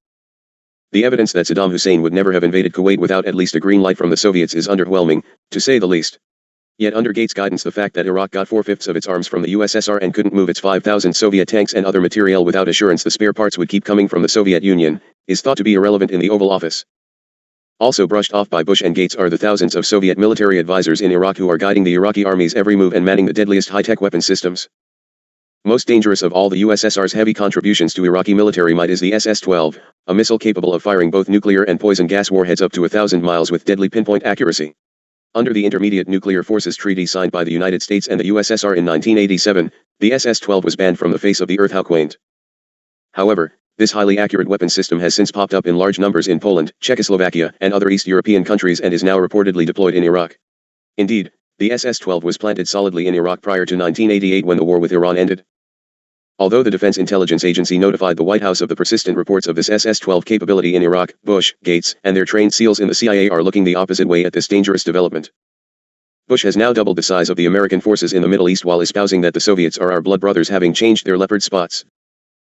The evidence that Saddam Hussein would never have invaded Kuwait without at least a green light from the Soviets is underwhelming, to say the least. Yet under Gates' guidance, the fact that Iraq got 4/5 of its arms from the USSR and couldn't move its 5,000 Soviet tanks and other materiel without assurance the spare parts would keep coming from the Soviet Union, is thought to be irrelevant in the Oval Office. Also brushed off by Bush and Gates are the thousands of Soviet military advisors in Iraq who are guiding the Iraqi army's every move and manning the deadliest high-tech weapon systems. Most dangerous of all the USSR's heavy contributions to Iraqi military might is the SS-12, a missile capable of firing both nuclear and poison gas warheads up to 1,000 miles with deadly pinpoint accuracy. Under the Intermediate Nuclear Forces Treaty signed by the United States and the USSR in 1987, the SS-12 was banned from the face of the earth. How quaint. However, this highly accurate weapon system has since popped up in large numbers in Poland, Czechoslovakia, and other East European countries and is now reportedly deployed in Iraq. Indeed, the SS-12 was planted solidly in Iraq prior to 1988 when the war with Iran ended. Although the Defense Intelligence Agency notified the White House of the persistent reports of this SS-12 capability in Iraq, Bush, Gates, and their trained SEALs in the CIA are looking the opposite way at this dangerous development. Bush has now doubled the size of the American forces in the Middle East while espousing that the Soviets are our blood brothers, having changed their leopard spots.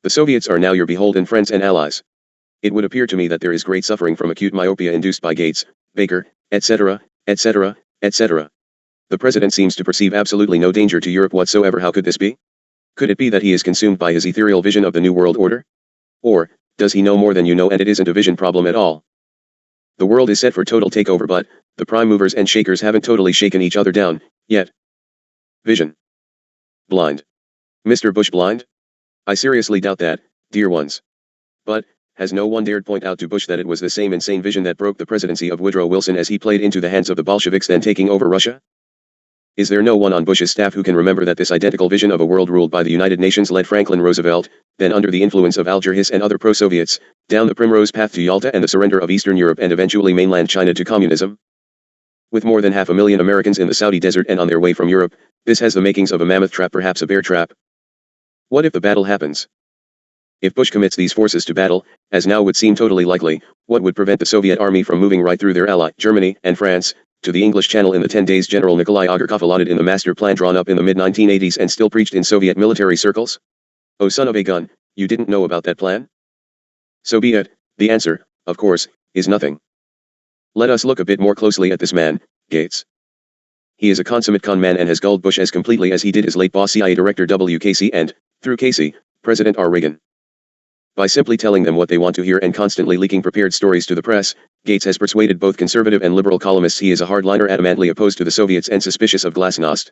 The Soviets are now your beholden friends and allies. It would appear to me that there is great suffering from acute myopia induced by Gates, Baker, etc., etc., etc. The president seems to perceive absolutely no danger to Europe whatsoever. How could this be? Could it be that he is consumed by his ethereal vision of the New World Order? Or, does he know more than you know and it isn't a vision problem at all? The world is set for total takeover, but the prime movers and shakers haven't totally shaken each other down, yet. Vision. Blind. Mr. Bush blind? I seriously doubt that, dear ones. But, has no one dared point out to Bush that it was the same insane vision that broke the presidency of Woodrow Wilson as he played into the hands of the Bolsheviks then taking over Russia? Is there no one on Bush's staff who can remember that this identical vision of a world ruled by the United Nations led Franklin Roosevelt, then under the influence of Alger Hiss and other pro-Soviets, down the primrose path to Yalta and the surrender of Eastern Europe and eventually mainland China to communism? With more than 500,000 Americans in the Saudi desert and on their way from Europe, this has the makings of a mammoth trap, perhaps a bear trap. What if the battle happens? If Bush commits these forces to battle, as now would seem totally likely, what would prevent the Soviet army from moving right through their ally, Germany, and France, to the English Channel in the 10 days General Nikolai Ogarkov allotted in the master plan drawn up in the mid-1980s and still preached in Soviet military circles? Oh son of a gun, you didn't know about that plan? So be it. The answer, of course, is nothing. Let us look a bit more closely at this man, Gates. He is a consummate con man and has gulled Bush as completely as he did his late boss CIA Director W. Casey and, through Casey, President R. Reagan. By simply telling them what they want to hear and constantly leaking prepared stories to the press, Gates has persuaded both conservative and liberal columnists he is a hardliner adamantly opposed to the Soviets and suspicious of glasnost.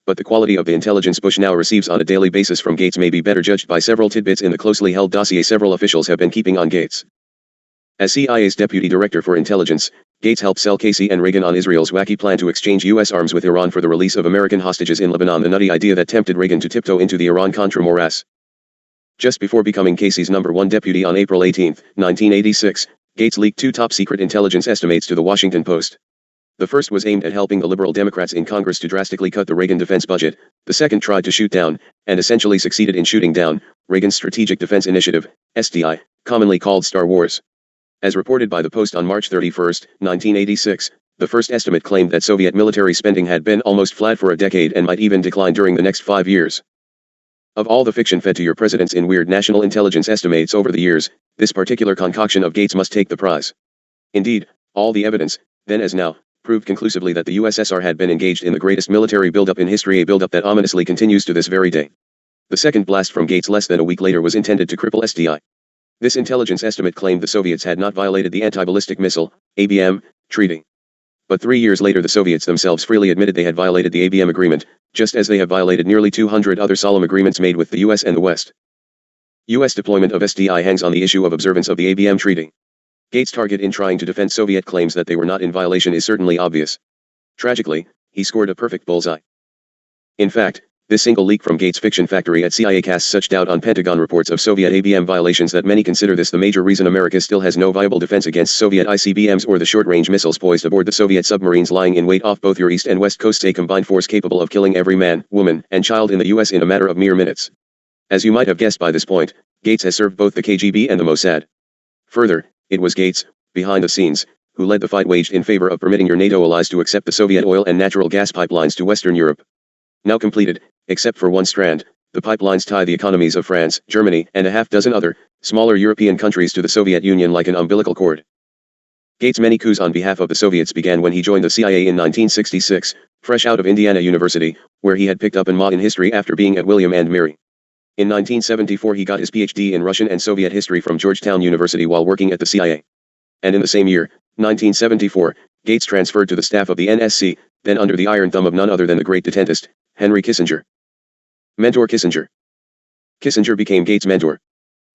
But the quality of the intelligence Bush now receives on a daily basis from Gates may be better judged by several tidbits in the closely held dossier several officials have been keeping on Gates. As CIA's Deputy Director for Intelligence, Gates helped sell Casey and Reagan on Israel's wacky plan to exchange U.S. arms with Iran for the release of American hostages in Lebanon, the nutty idea that tempted Reagan to tiptoe into the Iran-Contra morass. Just before becoming Casey's #1 deputy on April 18, 1986, Gates leaked 2 top-secret intelligence estimates to the Washington Post. The first was aimed at helping the liberal Democrats in Congress to drastically cut the Reagan defense budget. The second tried to shoot down, and essentially succeeded in shooting down, Reagan's Strategic Defense Initiative, SDI, commonly called Star Wars. As reported by the Post on March 31, 1986, the first estimate claimed that Soviet military spending had been almost flat for a decade and might even decline during the next 5 years. Of all the fiction fed to your presidents in weird national intelligence estimates over the years, this particular concoction of Gates must take the prize. Indeed, all the evidence, then as now, proved conclusively that the USSR had been engaged in the greatest military buildup in history, a buildup that ominously continues to this very day. The second blast from Gates less than a week later was intended to cripple SDI. This intelligence estimate claimed the Soviets had not violated the Anti-Ballistic Missile, ABM, treaty. But 3 years later the Soviets themselves freely admitted they had violated the ABM agreement, just as they have violated nearly 200 other solemn agreements made with the US and the West. US deployment of SDI hangs on the issue of observance of the ABM treaty. Gates' target in trying to defend Soviet claims that they were not in violation is certainly obvious. Tragically, he scored a perfect bullseye. In fact, this single leak from Gates' fiction factory at CIA casts such doubt on Pentagon reports of Soviet ABM violations that many consider this the major reason America still has no viable defense against Soviet ICBMs or the short-range missiles poised aboard the Soviet submarines lying in wait off both your east and west coasts, a combined force capable of killing every man, woman, and child in the US in a matter of mere minutes. As you might have guessed by this point, Gates has served both the KGB and the Mossad. Further, it was Gates, behind the scenes, who led the fight waged in favor of permitting your NATO allies to accept the Soviet oil and natural gas pipelines to Western Europe. Now completed, except for one strand, the pipelines tie the economies of France, Germany, and a half-dozen other, smaller European countries to the Soviet Union like an umbilical cord. Gates' many coups on behalf of the Soviets began when he joined the CIA in 1966, fresh out of Indiana University, where he had picked up an MA in history after being at William and Mary. In 1974 he got his PhD in Russian and Soviet history from Georgetown University while working at the CIA. And in the same year, 1974, Gates transferred to the staff of the NSC, then under the iron thumb of none other than the great detentist, Henry Kissinger. Mentor Kissinger. Kissinger became Gates' mentor.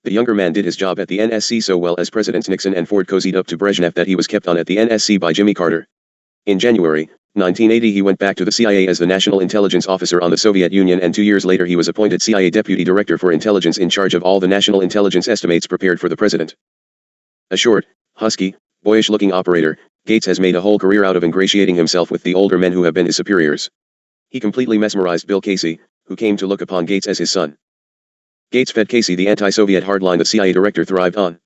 The younger man did his job at the NSC so well as Presidents Nixon and Ford cozied up to Brezhnev that he was kept on at the NSC by Jimmy Carter. In January 1980 he went back to the CIA as the National Intelligence Officer on the Soviet Union, and 2 years later he was appointed CIA Deputy Director for Intelligence in charge of all the national intelligence estimates prepared for the President. A short, husky, boyish-looking operator, Gates has made a whole career out of ingratiating himself with the older men who have been his superiors. He completely mesmerized Bill Casey, who came to look upon Gates as his son. Gates fed Casey the anti-Soviet hardline the CIA director thrived on.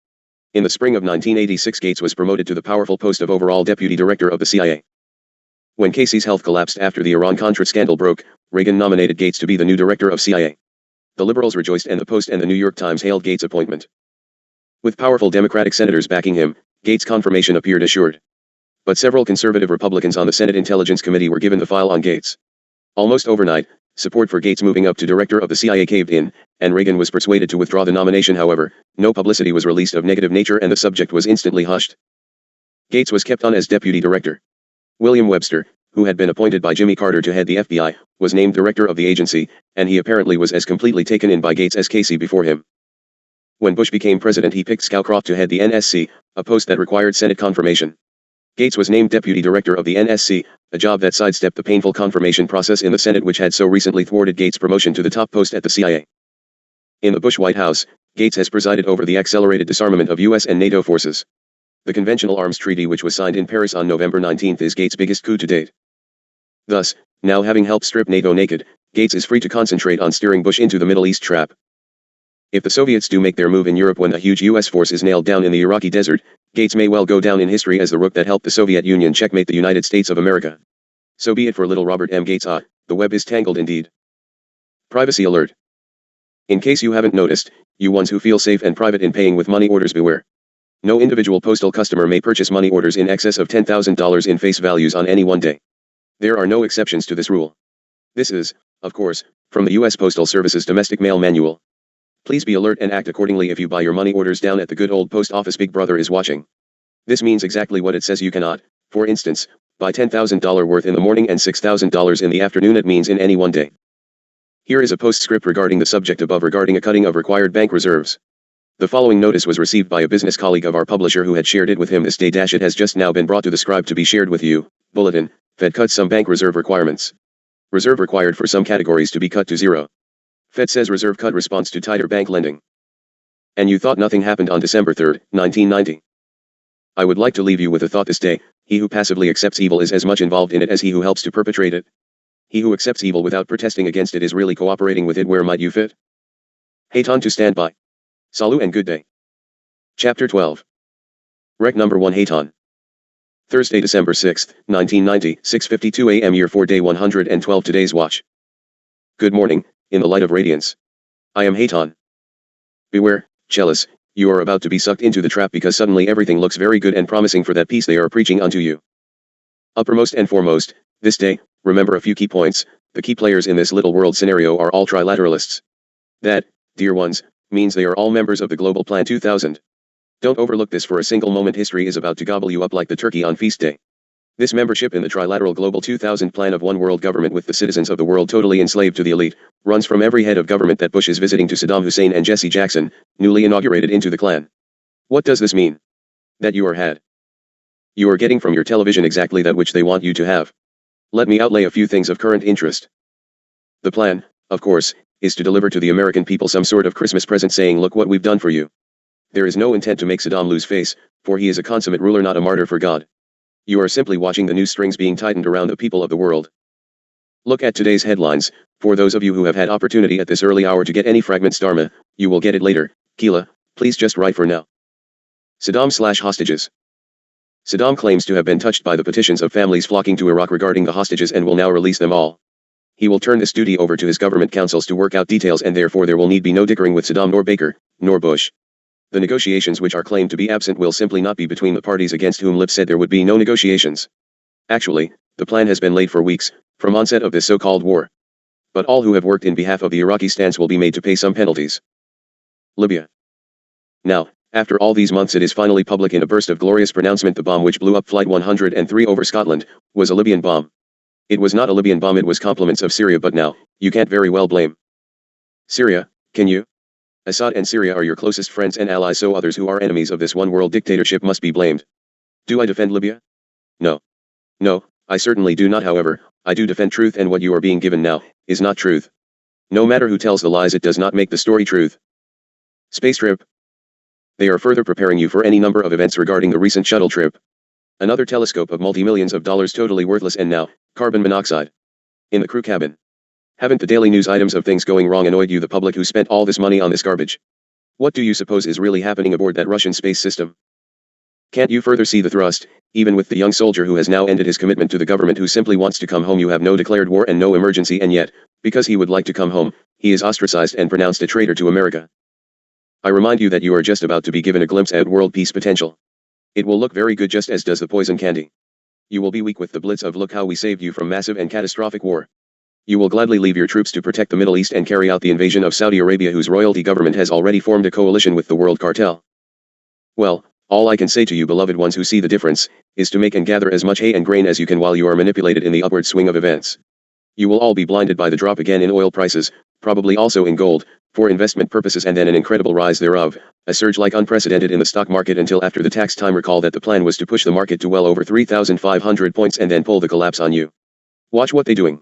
In the spring of 1986 Gates was promoted to the powerful post of overall Deputy Director of the CIA. When Casey's health collapsed after the Iran-Contra scandal broke, Reagan nominated Gates to be the new director of CIA. The liberals rejoiced and the Post and the New York Times hailed Gates' appointment. With powerful Democratic senators backing him, Gates' confirmation appeared assured. But several conservative Republicans on the Senate Intelligence Committee were given the file on Gates. Almost overnight, support for Gates moving up to director of the CIA caved in, and Reagan was persuaded to withdraw the nomination. However, no publicity was released of negative nature and the subject was instantly hushed. Gates was kept on as deputy director. William Webster, who had been appointed by Jimmy Carter to head the FBI, was named director of the agency, and he apparently was as completely taken in by Gates as Casey before him. When Bush became president he picked Scowcroft to head the NSC, a post that required Senate confirmation. Gates was named deputy director of the NSC, a job that sidestepped the painful confirmation process in the Senate which had so recently thwarted Gates' promotion to the top post at the CIA. In the Bush White House, Gates has presided over the accelerated disarmament of US and NATO forces. The Conventional Arms Treaty which was signed in Paris on November 19 is Gates' biggest coup to date. Thus, now having helped strip NATO naked, Gates is free to concentrate on steering Bush into the Middle East trap. If the Soviets do make their move in Europe when a huge US force is nailed down in the Iraqi desert, Gates may well go down in history as the rook that helped the Soviet Union checkmate the United States of America. So be it for little Robert M. Gates. The web is tangled indeed. Privacy alert. In case you haven't noticed, you ones who feel safe and private in paying with money orders, beware. No individual postal customer may purchase money orders in excess of $10,000 in face values on any one day. There are no exceptions to this rule. This is, of course, from the U.S. Postal Service's Domestic Mail Manual. Please be alert and act accordingly if you buy your money orders down at the good old post office. Big Brother is watching. This means exactly what it says you cannot, for instance, buy $10,000 worth in the morning and $6,000 in the afternoon. It means in any one day. Here is a postscript regarding the subject above regarding a cutting of required bank reserves. The following notice was received by a business colleague of our publisher who had shared it with him this day. It has just now been brought to the scribe to be shared with you. Bulletin. Fed cuts some bank reserve requirements. Reserve required for some categories to be cut to zero. Fed says reserve cut response to tighter bank lending. And you thought nothing happened on December 3, 1990. I would like to leave you with a thought this day: he who passively accepts evil is as much involved in it as he who helps to perpetrate it. He who accepts evil without protesting against it is really cooperating with it. Where might you fit? Hayton to stand by. Salut and good day. Chapter 12. Rec number 1. Hayton. Thursday, December 6, 1990, 6:52 a.m. Year 4, Day 112. Today's watch. Good morning, in the light of radiance. I am Hayton. Beware, jealous, you are about to be sucked into the trap because suddenly everything looks very good and promising for that peace they are preaching unto you. Uppermost and foremost, this day, remember a few key points. The key players in this little world scenario are all trilateralists. That, dear ones, means they are all members of the Global Plan 2000. Don't overlook this for a single moment. History is about to gobble you up like the turkey on feast day. This membership in the Trilateral Global 2000 plan of one world government with the citizens of the world totally enslaved to the elite, runs from every head of government that Bush is visiting to Saddam Hussein and Jesse Jackson, newly inaugurated into the clan. What does this mean? That you are had. You are getting from your television exactly that which they want you to have. Let me outlay a few things of current interest. The plan, of course, is to deliver to the American people some sort of Christmas present saying, look what we've done for you. There is no intent to make Saddam lose face, for he is a consummate ruler, not a martyr for God. You are simply watching the new strings being tightened around the people of the world. Look at today's headlines. For those of you who have had opportunity at this early hour to get any fragments Dharma, you will get it later. Keela, please just write for now. Saddam/hostages. Saddam claims to have been touched by the petitions of families flocking to Iraq regarding the hostages and will now release them all. He will turn this duty over to his government councils to work out details, and therefore there will need be no dickering with Saddam nor Baker, nor Bush. The negotiations which are claimed to be absent will simply not be between the parties against whom Lip said there would be no negotiations. Actually, the plan has been laid for weeks, from onset of this so-called war. But all who have worked in behalf of the Iraqi stance will be made to pay some penalties. Libya. Now, after all these months, it is finally public in a burst of glorious pronouncement: the bomb which blew up Flight 103 over Scotland was a Libyan bomb. It was not a Libyan bomb, it was compliments of Syria, but now, you can't very well blame Syria, can you? Assad and Syria are your closest friends and allies, so others who are enemies of this one world dictatorship must be blamed. Do I defend Libya? No. No, I certainly do not. However, I do defend truth, and what you are being given now is not truth. No matter who tells the lies, it does not make the story truth. Space trip. They are further preparing you for any number of events regarding the recent shuttle trip. Another telescope of multi-millions of dollars totally worthless, and now, carbon monoxide in the crew cabin. Haven't the daily news items of things going wrong annoyed you, the public who spent all this money on this garbage? What do you suppose is really happening aboard that Russian space system? Can't you further see the thrust, even with the young soldier who has now ended his commitment to the government, who simply wants to come home? You have no declared war and no emergency, and yet, because he would like to come home, he is ostracized and pronounced a traitor to America. I remind you that you are just about to be given a glimpse at world peace potential. It will look very good, just as does the poison candy. You will be weak with the blitz of "look how we saved you from massive and catastrophic war." You will gladly leave your troops to protect the Middle East and carry out the invasion of Saudi Arabia, whose royalty government has already formed a coalition with the world cartel. Well, all I can say to you, beloved ones who see the difference, is to make and gather as much hay and grain as you can while you are manipulated in the upward swing of events. You will all be blinded by the drop again in oil prices, probably also in gold, for investment purposes, and then an incredible rise thereof, a surge like unprecedented in the stock market until after the tax time. Recall that the plan was to push the market to well over 3,500 points and then pull the collapse on you. Watch what they're doing.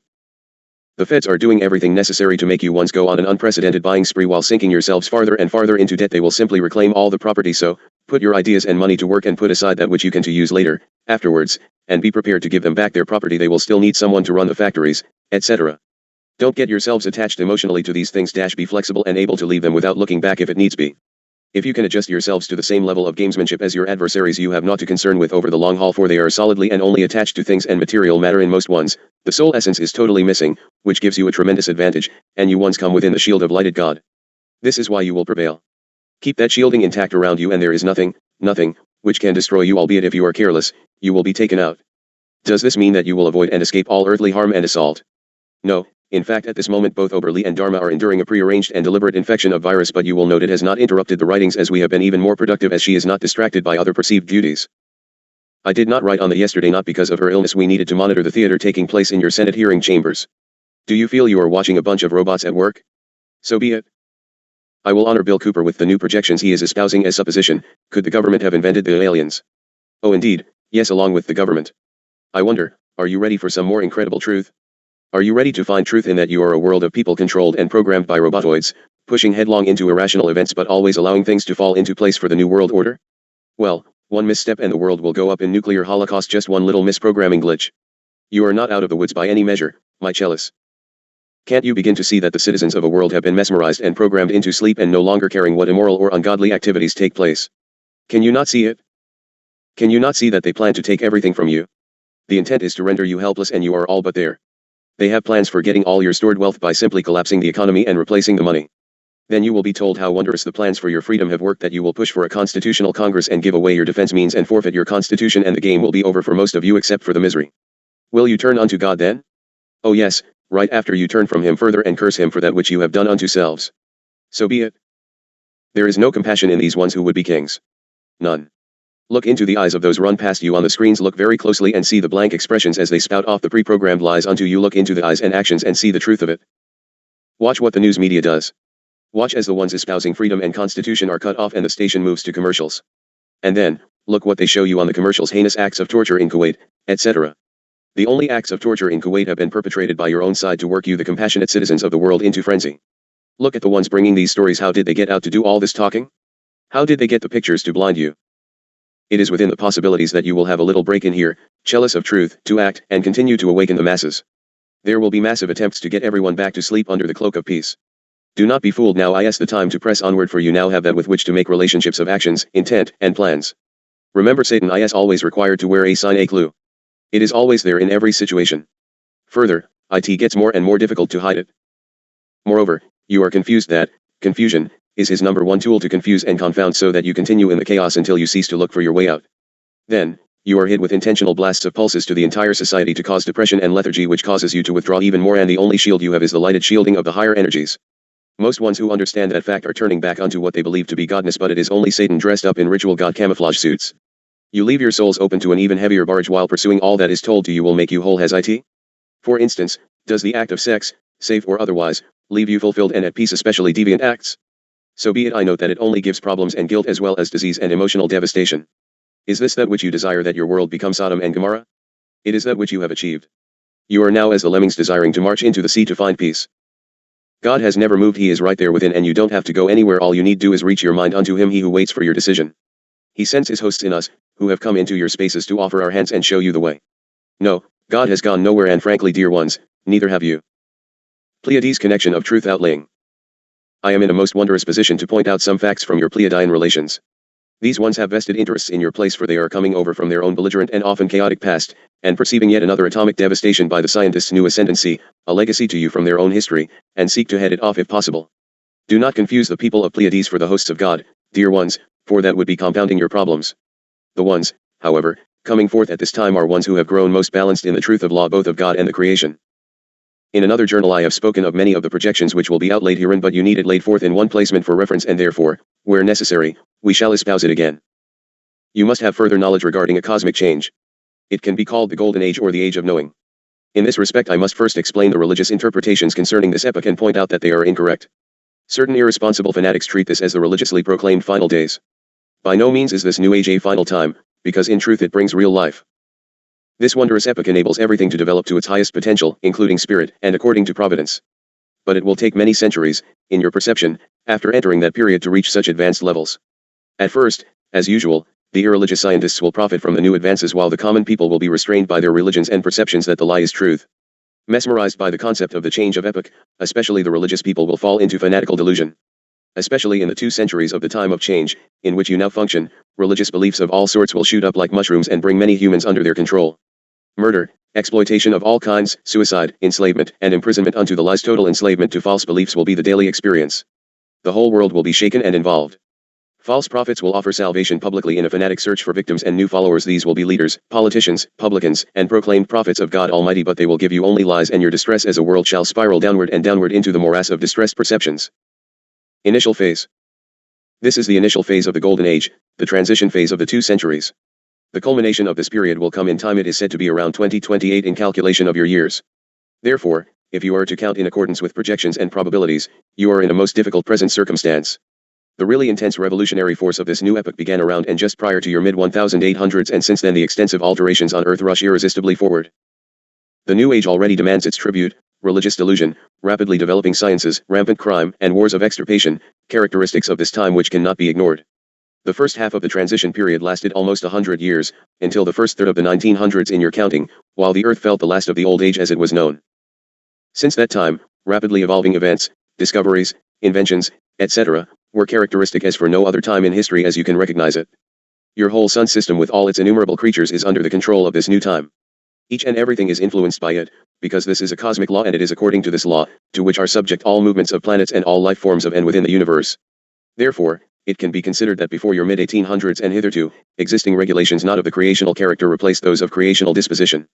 The feds are doing everything necessary to make you ones go on an unprecedented buying spree while sinking yourselves farther and farther into debt. They will simply reclaim all the property, so put your ideas and money to work and put aside that which you can to use later, afterwards, and be prepared to give them back their property. They will still need someone to run the factories, etc. Don't get yourselves attached emotionally to these things. Be flexible and able to leave them without looking back if it needs be. If you can adjust yourselves to the same level of gamesmanship as your adversaries, you have naught to concern with over the long haul, for they are solidly and only attached to things and material matter. In most ones, the soul essence is totally missing, which gives you a tremendous advantage, and you ones come within the shield of lighted God. This is why you will prevail. Keep that shielding intact around you, and there is nothing, which can destroy you, albeit if you are careless, you will be taken out. Does this mean that you will avoid and escape all earthly harm and assault? No. In fact, at this moment both Oberly and Dharma are enduring a prearranged and deliberate infection of virus, but you will note it has not interrupted the writings, as we have been even more productive as she is not distracted by other perceived duties. I did not write on the yesterday not because of her illness. We needed to monitor the theater taking place in your Senate hearing chambers. Do you feel you are watching a bunch of robots at work? So be it. I will honor Bill Cooper with the new projections he is espousing as supposition. Could the government have invented the aliens? Oh indeed, yes, along with the government. I wonder, are you ready for some more incredible truth? Are you ready to find truth in that you are a world of people controlled and programmed by robotoids, pushing headlong into irrational events but always allowing things to fall into place for the new world order? Well, one misstep and the world will go up in nuclear holocaust, just one little misprogramming glitch. You are not out of the woods by any measure, my Chellis. Can't you begin to see that the citizens of a world have been mesmerized and programmed into sleep and no longer caring what immoral or ungodly activities take place? Can you not see it? Can you not see that they plan to take everything from you? The intent is to render you helpless and you are all but there. They have plans for getting all your stored wealth by simply collapsing the economy and replacing the money. Then you will be told how wondrous the plans for your freedom have worked, that you will push for a constitutional Congress and give away your defense means and forfeit your constitution, and the game will be over for most of you except for the misery. Will you turn unto God then? Oh yes, right after you turn from him further and curse him for that which you have done unto selves. So be it. There is no compassion in these ones who would be kings. None. Look into the eyes of those run past you on the screens, look very closely and see the blank expressions as they spout off the pre-programmed lies unto you. Look into the eyes and actions and see the truth of it. Watch what the news media does. Watch as the ones espousing freedom and constitution are cut off and the station moves to commercials. And then, look what they show you on the commercials: heinous acts of torture in Kuwait, etc. The only acts of torture in Kuwait have been perpetrated by your own side to work you, the compassionate citizens of the world, into frenzy. Look at the ones bringing these stories. How did they get out to do all this talking? How did they get the pictures to blind you? It is within the possibilities that you will have a little break in here, Chalice of truth, to act and continue to awaken the masses. There will be massive attempts to get everyone back to sleep under the cloak of peace. Do not be fooled now. Is the time to press onward, for you now have that with which to make relationships of actions, intent, and plans. Remember, Satan is always required to wear a sign, a clue. It is always there in every situation. Further, it gets more and more difficult to hide it. Moreover, you are confused. That confusion is his number one tool to confuse and confound, so that you continue in the chaos until you cease to look for your way out. Then, you are hit with intentional blasts of pulses to the entire society to cause depression and lethargy, which causes you to withdraw even more, and the only shield you have is the lighted shielding of the higher energies. Most ones who understand that fact are turning back onto what they believe to be godness, but it is only Satan dressed up in ritual god camouflage suits. You leave your souls open to an even heavier barge while pursuing all that is told to you will make you whole. Has it? For instance, does the act of sex, safe or otherwise, leave you fulfilled and at peace, especially deviant acts? So be it. I note that it only gives problems and guilt as well as disease and emotional devastation. Is this that which you desire, that your world become Sodom and Gomorrah? It is that which you have achieved. You are now as the lemmings desiring to march into the sea to find peace. God has never moved. He is right there within, and you don't have to go anywhere. All you need do is reach your mind unto him, he who waits for your decision. He sends his hosts in us, who have come into your spaces to offer our hands and show you the way. No, God has gone nowhere, and frankly, dear ones, neither have you. Pleaides connection of truth outlaying. I am in a most wondrous position to point out some facts from your Pleiadian relations. These ones have vested interests in your place, for they are coming over from their own belligerent and often chaotic past, and perceiving yet another atomic devastation by the scientists' new ascendancy, a legacy to you from their own history, and seek to head it off if possible. Do not confuse the people of Pleiades for the hosts of God, dear ones, for that would be compounding your problems. The ones, however, coming forth at this time are ones who have grown most balanced in the truth of law, both of God and the creation. In another journal I have spoken of many of the projections which will be outlaid herein, but you need it laid forth in one placement for reference, and therefore, where necessary, we shall espouse it again. You must have further knowledge regarding a cosmic change. It can be called the Golden Age or the Age of Knowing. In this respect I must first explain the religious interpretations concerning this epoch and point out that they are incorrect. Certain irresponsible fanatics treat this as the religiously proclaimed final days. By no means is this new age a final time, because in truth it brings real life. This wondrous epoch enables everything to develop to its highest potential, including spirit, and according to providence. But it will take many centuries, in your perception, after entering that period to reach such advanced levels. At first, as usual, the irreligious scientists will profit from the new advances, while the common people will be restrained by their religions and perceptions that the lie is truth. Mesmerized by the concept of the change of epoch, especially the religious people will fall into fanatical delusion. Especially in the 2 centuries of the time of change, in which you now function, religious beliefs of all sorts will shoot up like mushrooms and bring many humans under their control. Murder, exploitation of all kinds, suicide, enslavement, and imprisonment unto the lies, total enslavement to false beliefs will be the daily experience. The whole world will be shaken and involved. False prophets will offer salvation publicly in a fanatic search for victims and new followers. These will be leaders, politicians, publicans, and proclaimed prophets of God Almighty, but they will give you only lies, and your distress as a world shall spiral downward and downward into the morass of distressed perceptions. Initial phase. This is the initial phase of the Golden Age, the transition phase of the 2 centuries. The culmination of this period will come in time. It is said to be around 2028 in calculation of your years. Therefore, If you are to count in accordance with projections and probabilities, you are in a most difficult present circumstance. The really intense revolutionary force of this new epoch began around and just prior to your mid-1800s, and since then the extensive alterations on Earth rush irresistibly forward. The new age already demands its tribute: religious delusion, rapidly developing sciences, rampant crime, and wars of extirpation, characteristics of this time which cannot be ignored. The first half of the transition period lasted almost 100 years, until the first third of the 1900s in your counting, while the Earth felt the last of the old age as it was known. Since that time, rapidly evolving events, discoveries, inventions, etc., were characteristic as for no other time in history as you can recognize it. Your whole sun system with all its innumerable creatures is under the control of this new time. Each and everything is influenced by it, because this is a cosmic law, and it is according to this law, to which are subject all movements of planets and all life forms of and within the universe. Therefore, it can be considered that before your mid-1800s and hitherto, existing regulations not of the creational character replaced those of creational disposition.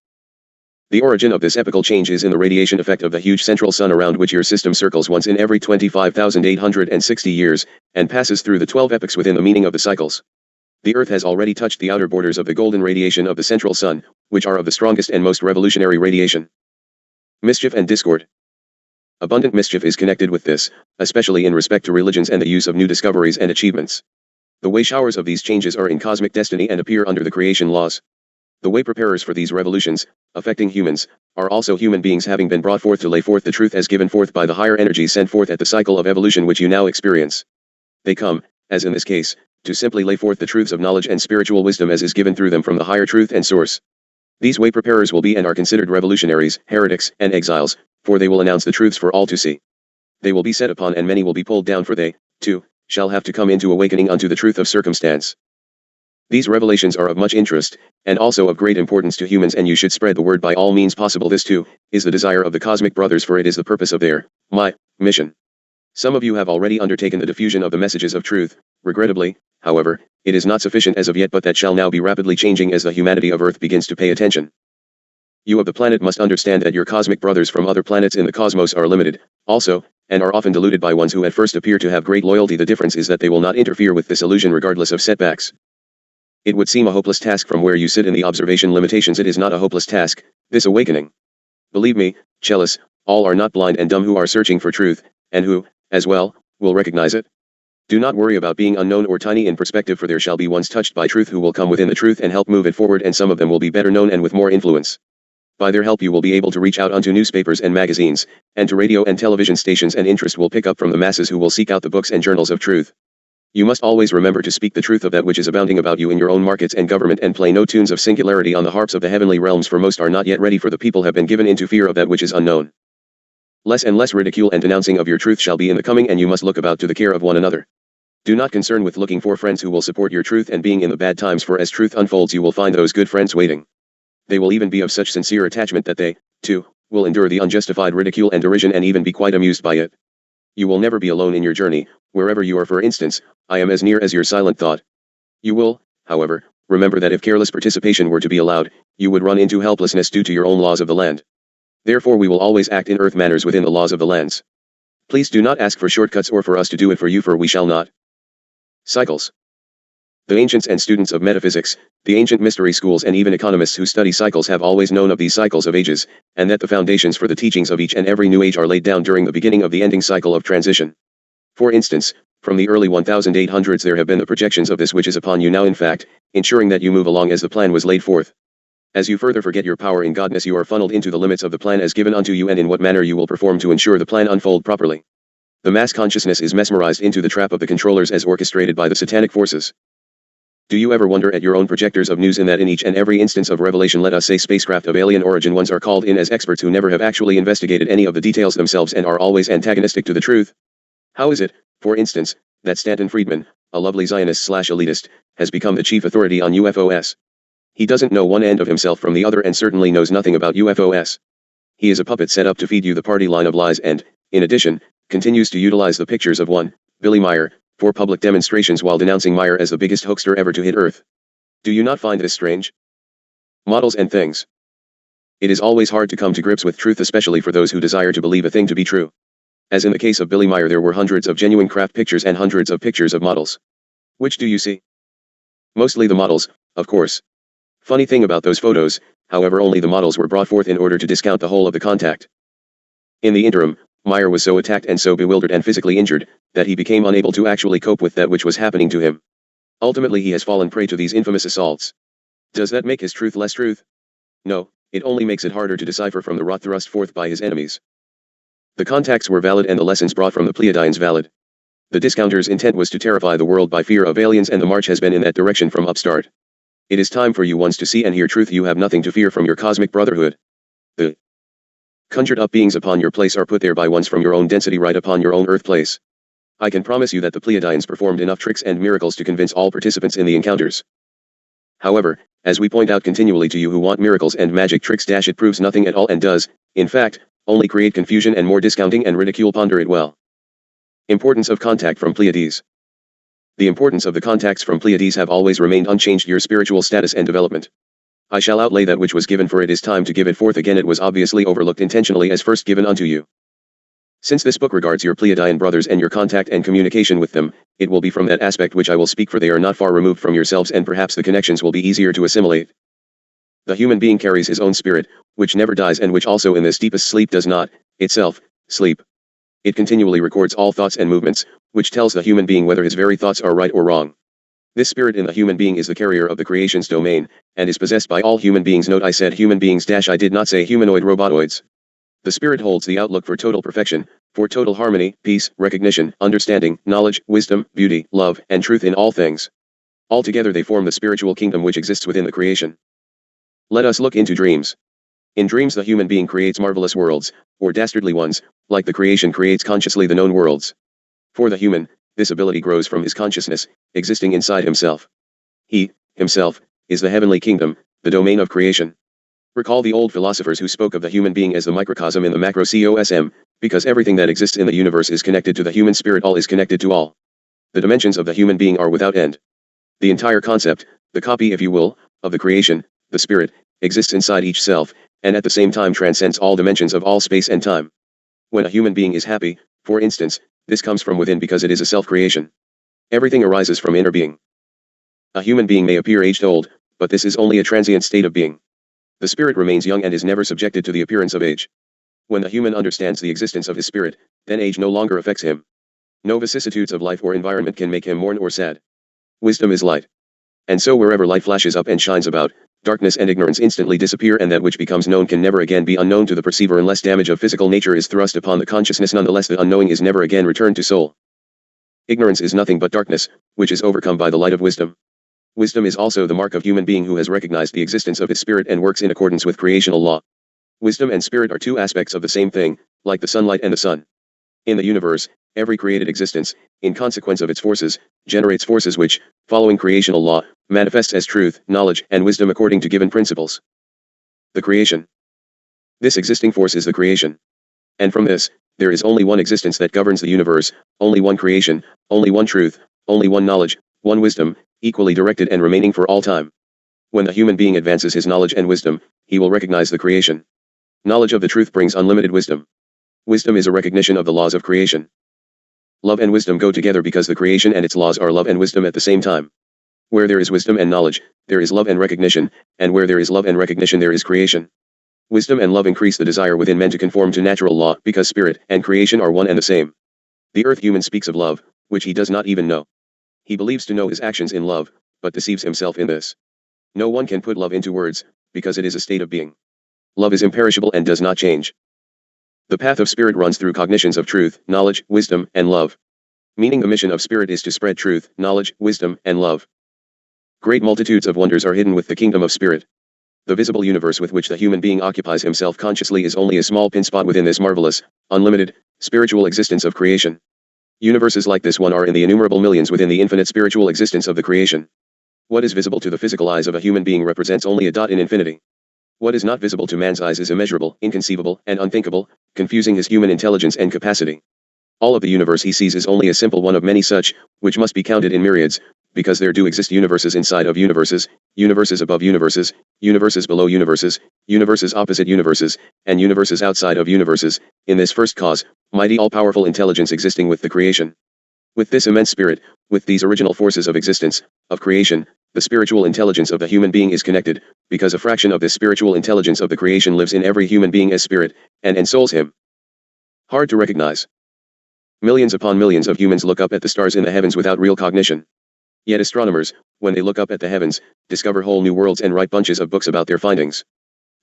The origin of this epochal change is in the radiation effect of the huge central sun around which your system circles once in every 25,860 years, and passes through the 12 epochs within the meaning of the cycles. The Earth has already touched the outer borders of the golden radiation of the central sun, which are of the strongest and most revolutionary radiation. Mischief and discord. Abundant mischief is connected with this, especially in respect to religions and the use of new discoveries and achievements. The way showers of these changes are in cosmic destiny and appear under the creation laws. The way preparers for these revolutions, affecting humans, are also human beings having been brought forth to lay forth the truth as given forth by the higher energies sent forth at the cycle of evolution which you now experience. They come, as in this case, to simply lay forth the truths of knowledge and spiritual wisdom as is given through them from the higher truth and source. These way preparers will be and are considered revolutionaries, heretics, and exiles, for they will announce the truths for all to see. They will be set upon and many will be pulled down, for they, too, shall have to come into awakening unto the truth of circumstance. These revelations are of much interest, and also of great importance to humans, and you should spread the word by all means possible. This too, is the desire of the cosmic brothers, for it is the purpose of their, mission. Some of you have already undertaken the diffusion of the messages of truth. Regrettably, however, it is not sufficient as of yet, but that shall now be rapidly changing as the humanity of Earth begins to pay attention. You of the planet must understand that your cosmic brothers from other planets in the cosmos are limited, also, and are often deluded by ones who at first appear to have great loyalty. The difference is that they will not interfere with this illusion regardless of setbacks. It would seem a hopeless task from where you sit in the observation limitations. It is not a hopeless task, this awakening. Believe me, Chelis, all are not blind and dumb who are searching for truth, and who, as well, will recognize it. Do not worry about being unknown or tiny in perspective, for there shall be ones touched by truth who will come within the truth and help move it forward, and some of them will be better known and with more influence. By their help you will be able to reach out unto newspapers and magazines, and to radio and television stations, and interest will pick up from the masses who will seek out the books and journals of truth. You must always remember to speak the truth of that which is abounding about you in your own markets and government, and play no tunes of singularity on the harps of the heavenly realms, for most are not yet ready, for the people have been given into fear of that which is unknown. Less and less ridicule and denouncing of your truth shall be in the coming, and you must look about to the care of one another. Do not concern with looking for friends who will support your truth and being in the bad times, for as truth unfolds you will find those good friends waiting. They will even be of such sincere attachment that they, too, will endure the unjustified ridicule and derision and even be quite amused by it. You will never be alone in your journey, wherever you are. For instance, I am as near as your silent thought. You will, however, remember that if careless participation were to be allowed, you would run into helplessness due to your own laws of the land. Therefore we will always act in earth manners within the laws of the lands. Please do not ask for shortcuts or for us to do it for you, for we shall not. Cycles. The ancients and students of metaphysics, the ancient mystery schools, and even economists who study cycles have always known of these cycles of ages, and that the foundations for the teachings of each and every new age are laid down during the beginning of the ending cycle of transition. For instance, from the early 1800s there have been the projections of this which is upon you now, in fact, ensuring that you move along as the plan was laid forth. As you further forget your power in Godness, you are funneled into the limits of the plan as given unto you, and in what manner you will perform to ensure the plan unfold properly. The mass consciousness is mesmerized into the trap of the controllers as orchestrated by the satanic forces. Do you ever wonder at your own projectors of news in that in each and every instance of revelation, let us say spacecraft of alien origin, ones are called in as experts who never have actually investigated any of the details themselves and are always antagonistic to the truth? How is it, for instance, that Stanton Friedman, a lovely Zionist/elitist, has become the chief authority on UFOs? He doesn't know one end of himself from the other and certainly knows nothing about UFOs. He is a puppet set up to feed you the party line of lies and, in addition, continues to utilize the pictures of one, Billy Meyer, for public demonstrations while denouncing Meyer as the biggest hoaxer ever to hit Earth. Do you not find this strange? Models and things. It is always hard to come to grips with truth, especially for those who desire to believe a thing to be true. As in the case of Billy Meyer, there were hundreds of genuine craft pictures and hundreds of pictures of models. Which do you see? Mostly the models, of course. Funny thing about those photos, however, only the models were brought forth in order to discount the whole of the contact. In the interim, Meyer was so attacked and so bewildered and physically injured, that he became unable to actually cope with that which was happening to him. Ultimately he has fallen prey to these infamous assaults. Does that make his truth less truth? No, it only makes it harder to decipher from the rot thrust forth by his enemies. The contacts were valid and the lessons brought from the Pleiadians valid. The discounter's intent was to terrify the world by fear of aliens, and the march has been in that direction from upstart. It is time for you once to see and hear truth. You have nothing to fear from your cosmic brotherhood. The conjured up beings upon your place are put there by ones from your own density right upon your own earth place. I can promise you that the Pleiadians performed enough tricks and miracles to convince all participants in the encounters. However, as we point out continually to you who want miracles and magic tricks, it proves nothing at all and does, in fact, only create confusion and more discounting and ridicule. Ponder it well. Importance of contact from Pleiades. The importance of the contacts from Pleiades have always remained unchanged. Your spiritual status and development. I shall outlay that which was given, for it is time to give it forth again. It was obviously overlooked intentionally as first given unto you. Since this book regards your Pleiadian brothers and your contact and communication with them, it will be from that aspect which I will speak, for they are not far removed from yourselves, and perhaps the connections will be easier to assimilate. The human being carries his own spirit, which never dies and which also in this deepest sleep does not, itself, sleep. It continually records all thoughts and movements, which tells the human being whether his very thoughts are right or wrong. This spirit in the human being is the carrier of the creation's domain, and is possessed by all human beings. Note, I said human beings - I did not say humanoid robotoids. The spirit holds the outlook for total perfection, for total harmony, peace, recognition, understanding, knowledge, wisdom, beauty, love, and truth in all things. Altogether they form the spiritual kingdom which exists within the creation. Let us look into dreams. In dreams the human being creates marvelous worlds, or dastardly ones, like the creation creates consciously the known worlds. For the human, this ability grows from his consciousness, existing inside himself. He, himself, is the heavenly kingdom, the domain of creation. Recall the old philosophers who spoke of the human being as the microcosm in the macrocosm, because everything that exists in the universe is connected to the human spirit. All is connected to all. The dimensions of the human being are without end. The entire concept, the copy if you will, of the creation, the spirit, exists inside each self, and at the same time transcends all dimensions of all space and time. When a human being is happy, for instance, this comes from within because it is a self-creation. Everything arises from inner being. A human being may appear aged old, but this is only a transient state of being. The spirit remains young and is never subjected to the appearance of age. When the human understands the existence of his spirit, then age no longer affects him. No vicissitudes of life or environment can make him mourn or sad. Wisdom is light. And so wherever light flashes up and shines about, darkness and ignorance instantly disappear, and that which becomes known can never again be unknown to the perceiver unless damage of physical nature is thrust upon the consciousness. Nonetheless, the unknowing is never again returned to soul. Ignorance is nothing but darkness, which is overcome by the light of wisdom. Wisdom is also the mark of human being who has recognized the existence of his spirit and works in accordance with creational law. Wisdom and spirit are two aspects of the same thing, like the sunlight and the sun. In the universe, every created existence, in consequence of its forces, generates forces which, following creational law, manifests as truth, knowledge, and wisdom according to given principles. The creation. This existing force is the creation. And from this, there is only one existence that governs the universe, only one creation, only one truth, only one knowledge, one wisdom, equally directed and remaining for all time. When the human being advances his knowledge and wisdom, he will recognize the creation. Knowledge of the truth brings unlimited wisdom. Wisdom is a recognition of the laws of creation. Love and wisdom go together because the creation and its laws are love and wisdom at the same time. Where there is wisdom and knowledge, there is love and recognition, and where there is love and recognition there is creation. Wisdom and love increase the desire within men to conform to natural law, because spirit and creation are one and the same. The earth human speaks of love, which he does not even know. He believes to know his actions in love, but deceives himself in this. No one can put love into words, because it is a state of being. Love is imperishable and does not change. The path of spirit runs through cognitions of truth, knowledge, wisdom, and love. Meaning the mission of spirit is to spread truth, knowledge, wisdom, and love. Great multitudes of wonders are hidden with the kingdom of spirit. The visible universe with which the human being occupies himself consciously is only a small pin spot within this marvelous, unlimited, spiritual existence of creation. Universes like this one are in the innumerable millions within the infinite spiritual existence of the creation. What is visible to the physical eyes of a human being represents only a dot in infinity. What is not visible to man's eyes is immeasurable, inconceivable, and unthinkable, confusing his human intelligence and capacity. All of the universe he sees is only a simple one of many such, which must be counted in myriads, because there do exist universes inside of universes, universes above universes, universes below universes, universes opposite universes, and universes outside of universes, in this first cause, mighty all-powerful intelligence existing with the creation. With this immense spirit, with these original forces of existence, of creation, the spiritual intelligence of the human being is connected, because a fraction of this spiritual intelligence of the creation lives in every human being as spirit, and ensouls him. Hard to recognize. Millions upon millions of humans look up at the stars in the heavens without real cognition. Yet astronomers, when they look up at the heavens, discover whole new worlds and write bunches of books about their findings.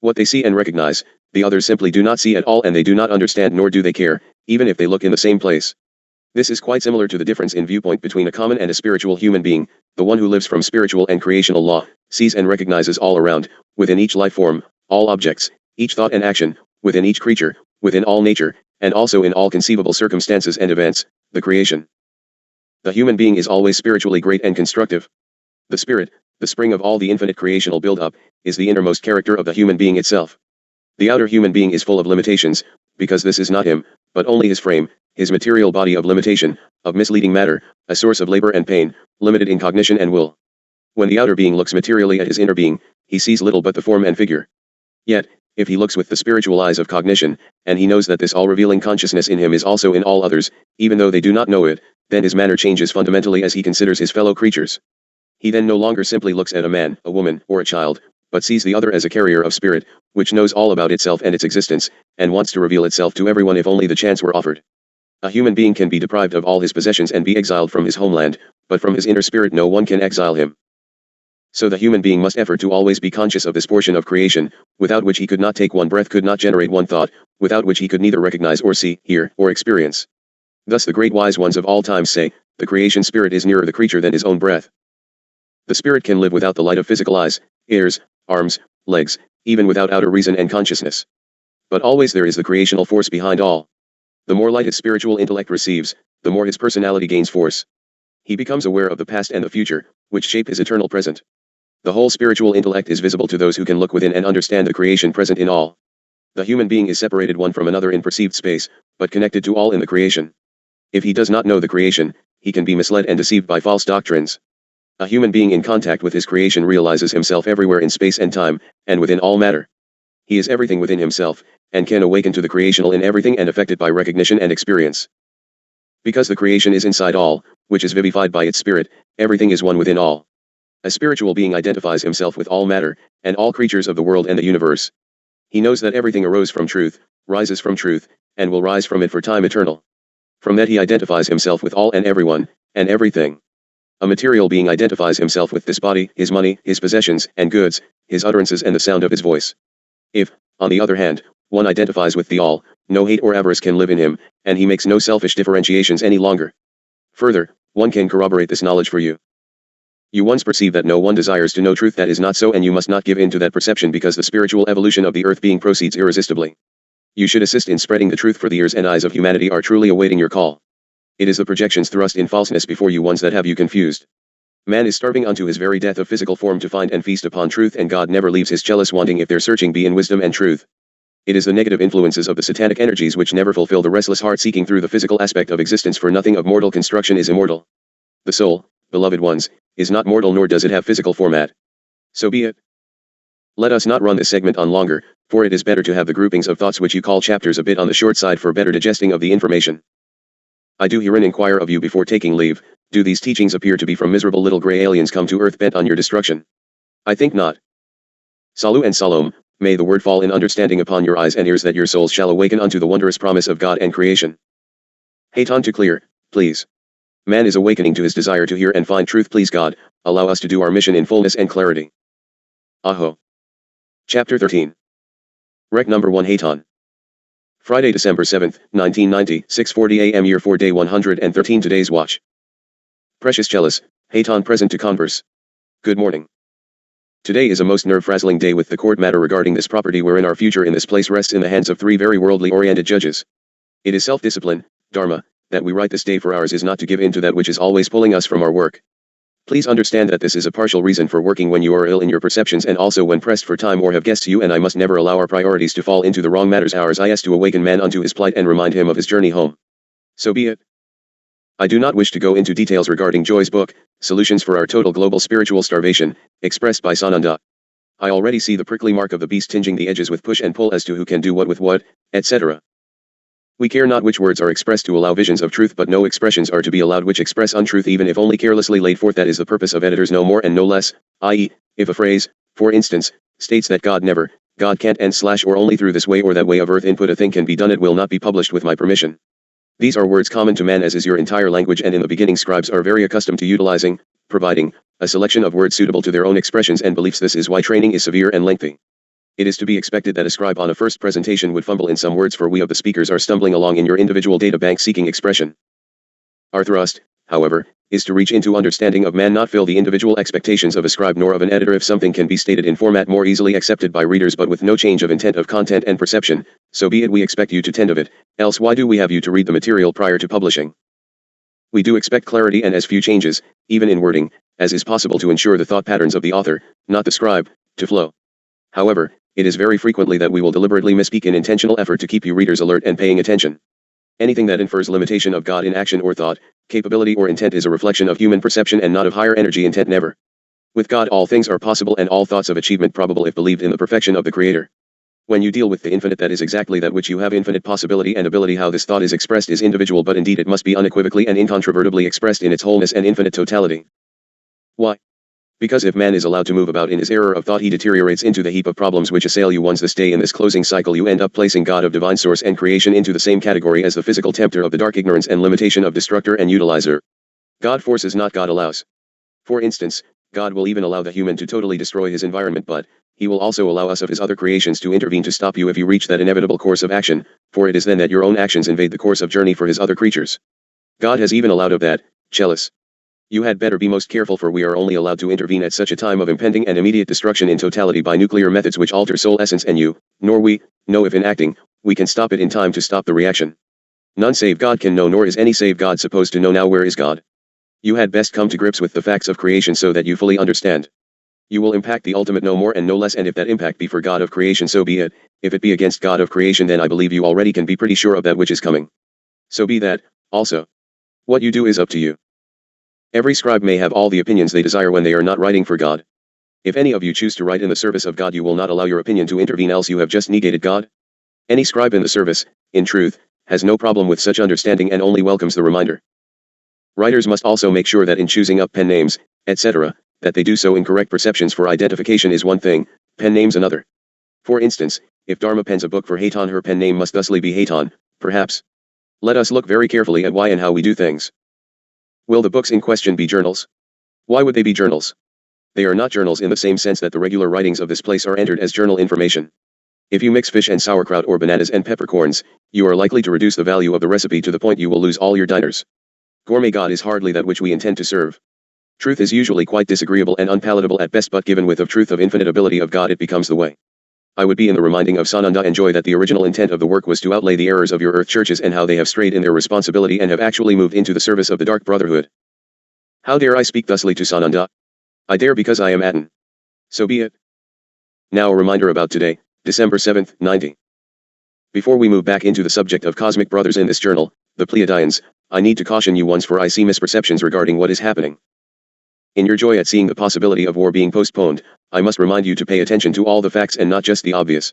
What they see and recognize, the others simply do not see at all, and they do not understand, nor do they care, even if they look in the same place. This is quite similar to the difference in viewpoint between a common and a spiritual human being. The one who lives from spiritual and creational law, sees and recognizes all around, within each life form, all objects, each thought and action, within each creature, within all nature, and also in all conceivable circumstances and events, the creation. The human being is always spiritually great and constructive. The spirit, the spring of all the infinite creational build-up, is the innermost character of the human being itself. The outer human being is full of limitations, because this is not him, but only his frame, his material body of limitation, of misleading matter, a source of labor and pain, limited in cognition and will. When the outer being looks materially at his inner being, he sees little but the form and figure. Yet, if he looks with the spiritual eyes of cognition, and he knows that this all-revealing consciousness in him is also in all others, even though they do not know it, then his manner changes fundamentally as he considers his fellow creatures. He then no longer simply looks at a man, a woman, or a child, but sees the other as a carrier of spirit, which knows all about itself and its existence, and wants to reveal itself to everyone if only the chance were offered. A human being can be deprived of all his possessions and be exiled from his homeland, but from his inner spirit no one can exile him. So the human being must effort to always be conscious of this portion of creation, without which he could not take one breath, could not generate one thought, without which he could neither recognize or see, hear, or experience. Thus the great wise ones of all times say, the creation spirit is nearer the creature than his own breath. The spirit can live without the light of physical eyes, ears, arms, legs, even without outer reason and consciousness. But always there is the creational force behind all. The more light his spiritual intellect receives, the more his personality gains force. He becomes aware of the past and the future, which shape his eternal present. The whole spiritual intellect is visible to those who can look within and understand the creation present in all. The human being is separated one from another in perceived space, but connected to all in the creation. If he does not know the creation, he can be misled and deceived by false doctrines. A human being in contact with his creation realizes himself everywhere in space and time, and within all matter. He is everything within himself, and can awaken to the creational in everything and affect it by recognition and experience. Because the creation is inside all, which is vivified by its spirit, everything is one within all. A spiritual being identifies himself with all matter, and all creatures of the world and the universe. He knows that everything arose from truth, rises from truth, and will rise from it for time eternal. From that he identifies himself with all and everyone, and everything. A material being identifies himself with this body, his money, his possessions and goods, his utterances and the sound of his voice. If, on the other hand, one identifies with the all, no hate or avarice can live in him, and he makes no selfish differentiations any longer. Further, one can corroborate this knowledge for you. You once perceive that no one desires to know truth that is not so, and you must not give in to that perception because the spiritual evolution of the earth being proceeds irresistibly. You should assist in spreading the truth, for the ears and eyes of humanity are truly awaiting your call. It is the projections thrust in falseness before you ones that have you confused. Man is starving unto his very death of physical form to find and feast upon truth, and God never leaves his jealous wanting if their searching be in wisdom and truth. It is the negative influences of the satanic energies which never fulfill the restless heart seeking through the physical aspect of existence, for nothing of mortal construction is immortal. The soul, beloved ones, is not mortal, nor does it have physical format. So be it. Let us not run this segment on longer, for it is better to have the groupings of thoughts which you call chapters a bit on the short side for better digesting of the information. I do herein inquire of you before taking leave, do these teachings appear to be from miserable little grey aliens come to earth bent on your destruction? I think not. Salu and Salom, may the word fall in understanding upon your eyes and ears, that your souls shall awaken unto the wondrous promise of God and creation. Hayton to clear, please. Man is awakening to his desire to hear and find truth. Please God, allow us to do our mission in fullness and clarity. Aho. Chapter 13. Rec number 1 Hayton. Friday, December 7th, 1990, 6:40 a.m. Year 4 Day 113. Today's watch. Precious Chalice, Hayton present to converse. Good morning. Today is a most nerve-frazzling day with the court matter regarding this property, wherein our future in this place rests in the hands of 3 very worldly-oriented judges. It is self-discipline, Dharma, that we write this day, for ours is not to give in to that which is always pulling us from our work. Please understand that this is a partial reason for working when you are ill in your perceptions, and also when pressed for time or have guests. You and I must never allow our priorities to fall into the wrong matters. Ours is to awaken man unto his plight and remind him of his journey home. So be it. I do not wish to go into details regarding Joy's book, Solutions for Our Total Global Spiritual Starvation, expressed by Sananda. I already see the prickly mark of the beast tinging the edges with push and pull as to who can do what with what, etc. We care not which words are expressed to allow visions of truth, but no expressions are to be allowed which express untruth, even if only carelessly laid forth. That is the purpose of editors, no more and no less, i.e., if a phrase, for instance, states that God never, God can't and/or only through this way or that way of earth input a thing can be done, it will not be published with my permission. These are words common to man as is your entire language, and in the beginning scribes are very accustomed to utilizing, providing, a selection of words suitable to their own expressions and beliefs. This is why training is severe and lengthy. It is to be expected that a scribe on a first presentation would fumble in some words, for we of the speakers are stumbling along in your individual data bank seeking expression. Our thrust, however, is to reach into understanding of man, not fill the individual expectations of a scribe nor of an editor. If something can be stated in format more easily accepted by readers but with no change of intent of content and perception, so be it. We expect you to tend of it, else why do we have you to read the material prior to publishing? We do expect clarity and as few changes, even in wording, as is possible to ensure the thought patterns of the author, not the scribe, to flow. However, it is very frequently that we will deliberately misspeak in intentional effort to keep you readers alert and paying attention. Anything that infers limitation of God in action or thought, capability or intent is a reflection of human perception and not of higher energy intent. Never. With God all things are possible and all thoughts of achievement probable if believed in the perfection of the Creator. When you deal with the infinite, that is exactly that which you have infinite possibility and ability. How this thought is expressed is individual, but indeed it must be unequivocally and incontrovertibly expressed in its wholeness and infinite totality. Why? Because if man is allowed to move about in his error of thought, he deteriorates into the heap of problems which assail you once this day. In this closing cycle you end up placing God of divine source and creation into the same category as the physical tempter of the dark, ignorance and limitation of destructor and utilizer. God forces, not God allows. For instance, God will even allow the human to totally destroy his environment, but he will also allow us of his other creations to intervene to stop you if you reach that inevitable course of action, for it is then that your own actions invade the course of journey for his other creatures. God has even allowed of that, jealous. You had better be most careful, for we are only allowed to intervene at such a time of impending and immediate destruction in totality by nuclear methods which alter soul essence, and you, nor we, know if in acting, we can stop it in time to stop the reaction. None save God can know, nor is any save God supposed to know. Now where is God? You had best come to grips with the facts of creation so that you fully understand. You will impact the ultimate no more and no less, and if that impact be for God of creation, so be it. If it be against God of creation, then I believe you already can be pretty sure of that which is coming. So be that, also. What you do is up to you. Every scribe may have all the opinions they desire when they are not writing for God. If any of you choose to write in the service of God, you will not allow your opinion to intervene, else you have just negated God. Any scribe in the service, in truth, has no problem with such understanding and only welcomes the reminder. Writers must also make sure that in choosing up pen names, etc., that they do so in correct perceptions, for identification is one thing, pen names another. For instance, if Dharma pens a book for Haton, her pen name must thusly be Haton, perhaps. Let us look very carefully at why and how we do things. Will the books in question be journals? Why would they be journals? They are not journals in the same sense that the regular writings of this place are entered as journal information. If you mix fish and sauerkraut or bananas and peppercorns, you are likely to reduce the value of the recipe to the point you will lose all your diners. Gourmet God is hardly that which we intend to serve. Truth is usually quite disagreeable and unpalatable at best, but given with of truth of infinite ability of God, it becomes the way. I would be in the reminding of Sananda and joy that the original intent of the work was to outlay the errors of your earth churches and how they have strayed in their responsibility and have actually moved into the service of the dark brotherhood. How dare I speak thusly to Sananda? I dare because I am Atan. So be it. Now a reminder about today, December 7th, 90. Before we move back into the subject of cosmic brothers in this journal, the Pleiadians, I need to caution you once, for I see misperceptions regarding what is happening. In your joy at seeing the possibility of war being postponed, I must remind you to pay attention to all the facts and not just the obvious.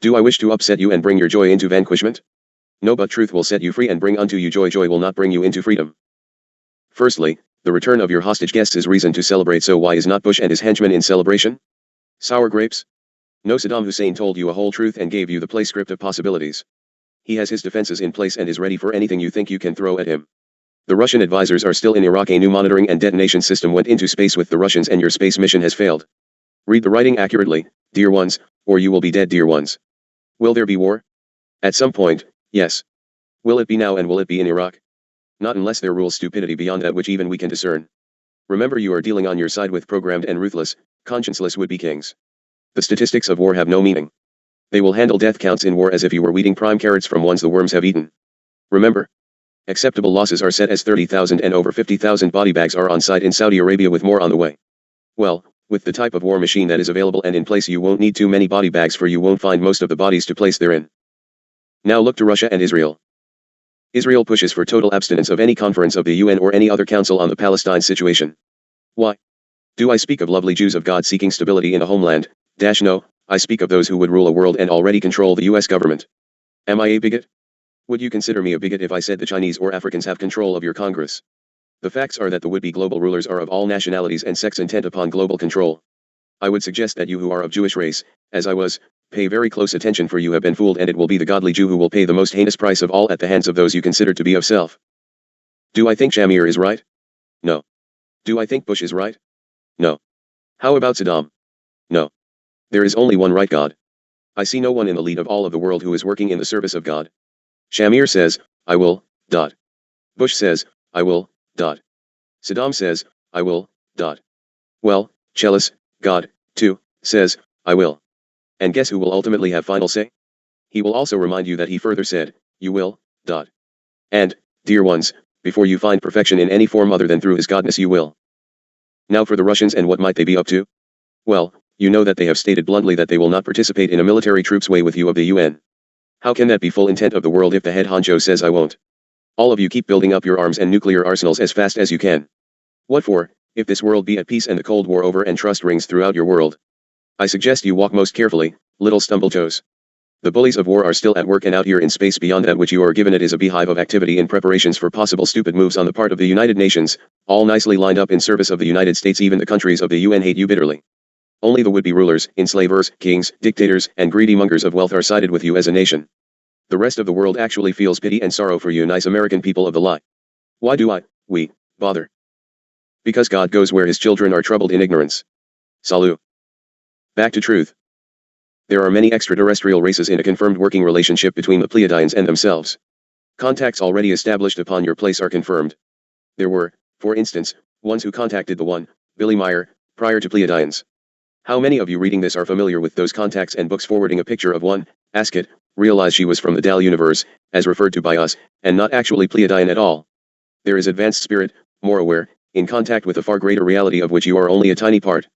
Do I wish to upset you and bring your joy into vanquishment? No, but truth will set you free and bring unto you joy. Joy will not bring you into freedom. Firstly, the return of your hostage guests is reason to celebrate, so why is not Bush and his henchmen in celebration? Sour grapes? No, Saddam Hussein told you a whole truth and gave you the play script of possibilities. He has his defenses in place and is ready for anything you think you can throw at him. The Russian advisors are still in Iraq. A new monitoring and detonation system went into space with the Russians, and your space mission has failed. Read the writing accurately, dear ones, or you will be dead, dear ones. Will there be war? At some point, yes. Will it be now, and will it be in Iraq? Not unless there rules stupidity beyond that which even we can discern. Remember, you are dealing on your side with programmed and ruthless, conscienceless would-be kings. The statistics of war have no meaning. They will handle death counts in war as if you were weeding prime carrots from ones the worms have eaten. Remember, acceptable losses are set as 30,000 and over 50,000 body bags are on site in Saudi Arabia with more on the way. Well, with the type of war machine that is available and in place, you won't need too many body bags, for you won't find most of the bodies to place therein. Now look to Russia and Israel. Israel pushes for total abstinence of any conference of the UN or any other council on the Palestine situation. Why? Do I speak of lovely Jews of God seeking stability in a homeland? No, I speak of those who would rule a world and already control the US government. Am I a bigot? Would you consider me a bigot if I said the Chinese or Africans have control of your Congress? The facts are that the would-be global rulers are of all nationalities and sects intent upon global control. I would suggest that you who are of Jewish race, as I was, Pay very close attention, for you have been fooled, and it will be the godly Jew who will pay the most heinous price of all at the hands of those you consider to be of self. Do I think Shamir is right? No. Do I think Bush is right? No. How about Saddam? No. There is only one right God. I see no one in the lead of all of the world who is working in the service of God. Shamir says, I will, dot. Bush says, I will, dot. Saddam says, I will, dot. Well, Chelis, God, too, says, I will. And guess who will ultimately have final say? He will also remind you that he further said, you will, dot. And, dear ones, before you find perfection in any form other than through his godness, you will. Now for the Russians, and what might they be up to? Well, you know that they have stated bluntly that they will not participate in a military troops way with you of the UN. How can that be full intent of the world if the head honcho says I won't? All of you keep building up your arms and nuclear arsenals as fast as you can. What for, if this world be at peace and the Cold War over and trust rings throughout your world? I suggest you walk most carefully, little stumble-toes. The bullies of war are still at work, and out here in space beyond that which you are given it is a beehive of activity in preparations for possible stupid moves on the part of the United Nations, all nicely lined up in service of the United States. Even the countries of the UN hate you bitterly. Only the would-be rulers, enslavers, kings, dictators, and greedy mongers of wealth are sided with you as a nation. The rest of the world actually feels pity and sorrow for you nice American people of the lie. Why do we, bother? Because God goes where his children are troubled in ignorance. Salut. Back to truth. There are many extraterrestrial races in a confirmed working relationship between the Pleiadians and themselves. Contacts already established upon your place are confirmed. There were, for instance, ones who contacted the one, Billy Meyer, prior to Pleiadians. How many of you reading this are familiar with those contacts and books forwarding a picture of one, Ascot, realize she was from the Dal universe, as referred to by us, and not actually Pleiadian at all? There is advanced spirit, more aware, in contact with a far greater reality of which you are only a tiny part.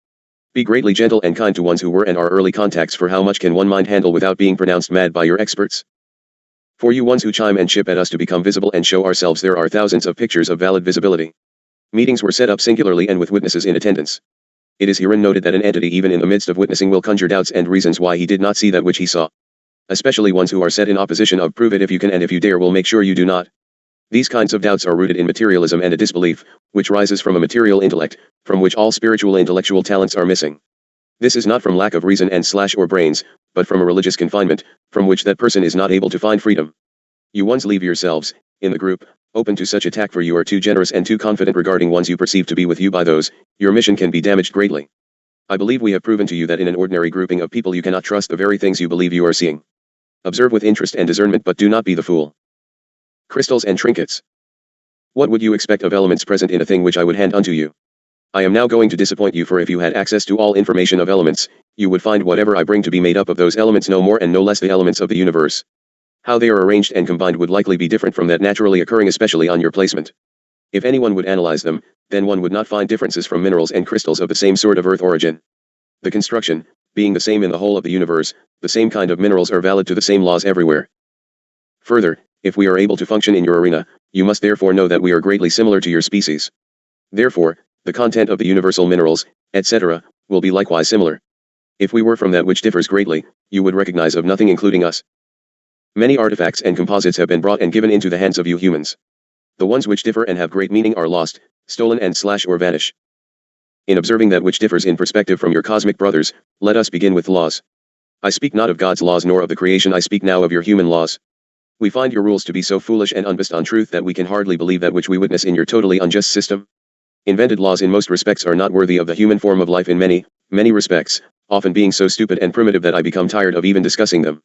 Be greatly gentle and kind to ones who were and are early contacts, for how much can one mind handle without being pronounced mad by your experts? For you ones who chime and chip at us to become visible and show ourselves, there are thousands of pictures of valid visibility. Meetings were set up singularly and with witnesses in attendance. It is herein noted that an entity even in the midst of witnessing will conjure doubts and reasons why he did not see that which he saw. Especially ones who are set in opposition of prove it if you can and if you dare will make sure you do not. These kinds of doubts are rooted in materialism and a disbelief, which rises from a material intellect, from which all spiritual intellectual talents are missing. This is not from lack of reason and / or brains, but from a religious confinement, from which that person is not able to find freedom. You ones leave yourselves, in the group, open to such attack, for you are too generous and too confident regarding ones you perceive to be with you by those, your mission can be damaged greatly. I believe we have proven to you that in an ordinary grouping of people you cannot trust the very things you believe you are seeing. Observe with interest and discernment, but do not be the fool. Crystals and trinkets. What would you expect of elements present in a thing which I would hand unto you? I am now going to disappoint you, for if you had access to all information of elements, you would find whatever I bring to be made up of those elements, no more and no less the elements of the universe. How they are arranged and combined would likely be different from that naturally occurring, especially on your placement. If anyone would analyze them, then one would not find differences from minerals and crystals of the same sort of earth origin. The construction, being the same in the whole of the universe, the same kind of minerals are valid to the same laws everywhere. Further, if we are able to function in your arena, you must therefore know that we are greatly similar to your species. Therefore, the content of the universal minerals, etc., will be likewise similar. If we were from that which differs greatly, you would recognize of nothing including us. Many artifacts and composites have been brought and given into the hands of you humans. The ones which differ and have great meaning are lost, stolen and / or vanish. In observing that which differs in perspective from your cosmic brothers, let us begin with laws. I speak not of God's laws nor of the creation, I speak now of your human laws. We find your rules to be so foolish and unbased on truth that we can hardly believe that which we witness in your totally unjust system. Invented laws in most respects are not worthy of the human form of life in many respects, often being so stupid and primitive that I become tired of even discussing them.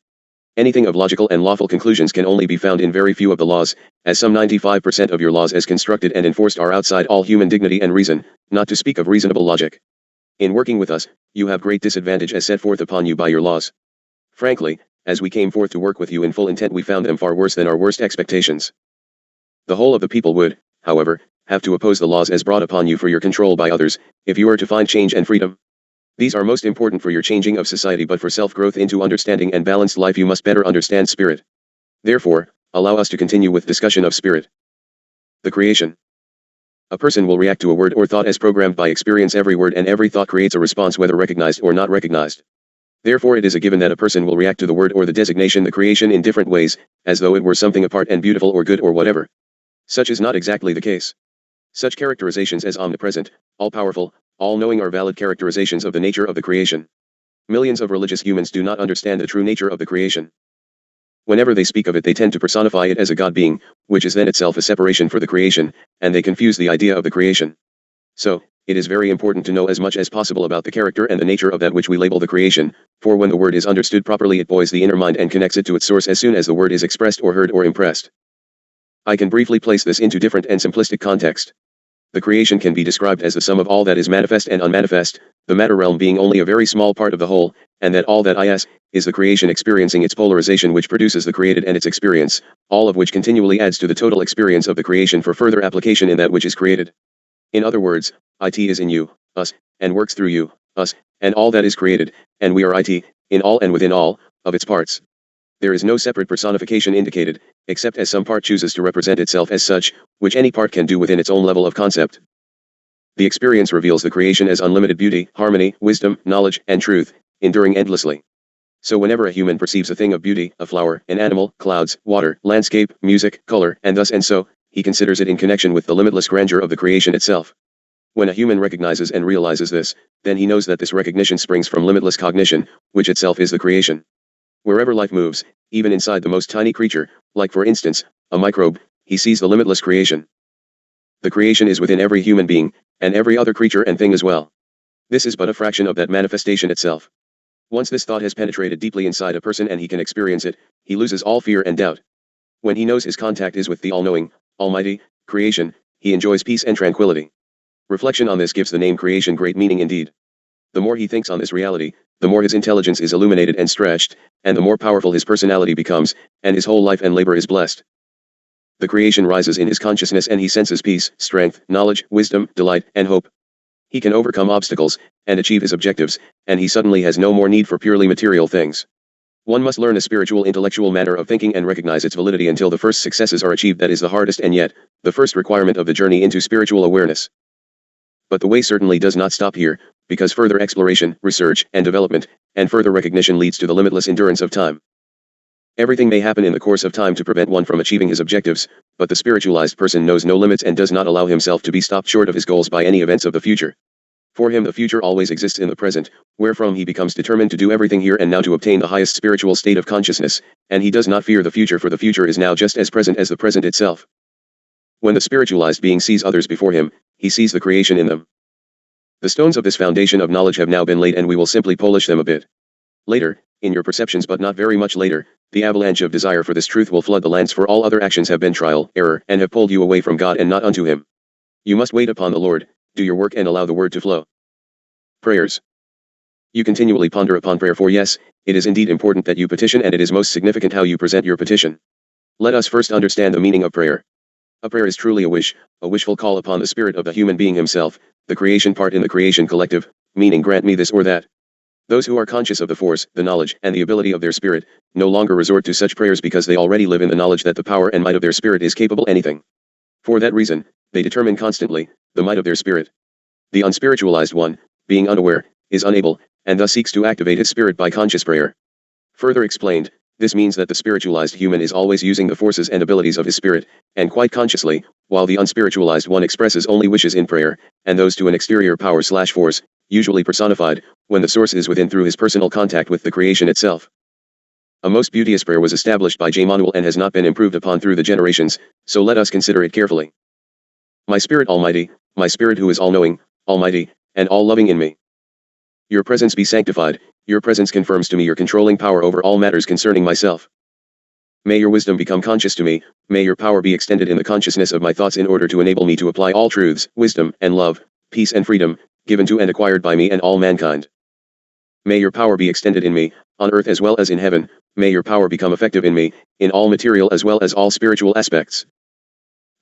Anything of logical and lawful conclusions can only be found in very few of the laws, as some 95% of your laws as constructed and enforced are outside all human dignity and reason, not to speak of reasonable logic. In working with us, you have great disadvantage as set forth upon you by your laws. Frankly, as we came forth to work with you in full intent, we found them far worse than our worst expectations. The whole of the people would, however, have to oppose the laws as brought upon you for your control by others, if you are to find change and freedom. These are most important for your changing of society, but for self-growth into understanding and balanced life you must better understand spirit. Therefore, allow us to continue with discussion of spirit. The creation. A person will react to a word or thought as programmed by experience. Every word and every thought creates a response, whether recognized or not recognized. Therefore it is a given that a person will react to the word or the designation, the creation, in different ways, as though it were something apart and beautiful or good or whatever. Such is not exactly the case. Such characterizations as omnipresent, all-powerful, all-knowing are valid characterizations of the nature of the creation. Millions of religious humans do not understand the true nature of the creation. Whenever they speak of it, they tend to personify it as a God being, which is then itself a separation for the creation, and they confuse the idea of the creation. So, it is very important to know as much as possible about the character and the nature of that which we label the creation, for when the word is understood properly it buoys the inner mind and connects it to its source as soon as the word is expressed or heard or impressed. I can briefly place this into different and simplistic context. The creation can be described as the sum of all that is manifest and unmanifest, the matter realm being only a very small part of the whole, and that all that is the creation experiencing its polarization which produces the created and its experience, all of which continually adds to the total experience of the creation for further application in that which is created. In other words, it is in you, us, and works through you, us, and all that is created, and we are it, in all and within all, of its parts. There is no separate personification indicated, except as some part chooses to represent itself as such, which any part can do within its own level of concept. The experience reveals the creation as unlimited beauty, harmony, wisdom, knowledge, and truth, enduring endlessly. So whenever a human perceives a thing of beauty, a flower, an animal, clouds, water, landscape, music, color, and thus and so, he considers it in connection with the limitless grandeur of the creation itself. When a human recognizes and realizes this, then he knows that this recognition springs from limitless cognition, which itself is the creation. Wherever life moves, even inside the most tiny creature, like for instance, a microbe, he sees the limitless creation. The creation is within every human being, and every other creature and thing as well. This is but a fraction of that manifestation itself. Once this thought has penetrated deeply inside a person and he can experience it, he loses all fear and doubt. When he knows his contact is with the all-knowing, almighty, creation, he enjoys peace and tranquility. Reflection on this gives the name creation great meaning indeed. The more he thinks on this reality, the more his intelligence is illuminated and stretched, and the more powerful his personality becomes, and his whole life and labor is blessed. The creation rises in his consciousness and he senses peace, strength, knowledge, wisdom, delight, and hope. He can overcome obstacles, and achieve his objectives, and he suddenly has no more need for purely material things. One must learn a spiritual intellectual manner of thinking and recognize its validity until the first successes are achieved. That is the hardest and yet, the first requirement of the journey into spiritual awareness. But the way certainly does not stop here, because further exploration, research, and development, and further recognition leads to the limitless endurance of time. Everything may happen in the course of time to prevent one from achieving his objectives, but the spiritualized person knows no limits and does not allow himself to be stopped short of his goals by any events of the future. For him the future always exists in the present, wherefrom he becomes determined to do everything here and now to obtain the highest spiritual state of consciousness, and he does not fear the future, for the future is now just as present as the present itself. When the spiritualized being sees others before him, he sees the creation in them. The stones of this foundation of knowledge have now been laid and we will simply polish them a bit. Later, in your perceptions but not very much later, the avalanche of desire for this truth will flood the lands, for all other actions have been trial, error, and have pulled you away from God and not unto Him. You must wait upon the Lord, do your work and allow the word to flow. Prayers. You continually ponder upon prayer, for yes, it is indeed important that you petition, and it is most significant how you present your petition. Let us first understand the meaning of prayer. A prayer is truly a wishful call upon the spirit of the human being himself, the creation part in the creation collective, meaning grant me this or that. Those who are conscious of the force, the knowledge, and the ability of their spirit, no longer resort to such prayers because they already live in the knowledge that the power and might of their spirit is capable anything. For that reason, they determine constantly the might of their spirit. The unspiritualized one, being unaware, is unable, and thus seeks to activate his spirit by conscious prayer. Further explained, this means that the spiritualized human is always using the forces and abilities of his spirit, and quite consciously, while the unspiritualized one expresses only wishes in prayer, and those to an exterior power/force, usually personified, when the source is within through his personal contact with the creation itself. A most beauteous prayer was established by J. Manuel and has not been improved upon through the generations, so let us consider it carefully. My Spirit Almighty, my Spirit who is all-knowing, almighty, and all-loving in me. Your presence be sanctified, your presence confirms to me your controlling power over all matters concerning myself. May your wisdom become conscious to me, may your power be extended in the consciousness of my thoughts in order to enable me to apply all truths, wisdom, and love, peace and freedom, given to and acquired by me and all mankind. May your power be extended in me, on earth as well as in heaven, may your power become effective in me, in all material as well as all spiritual aspects.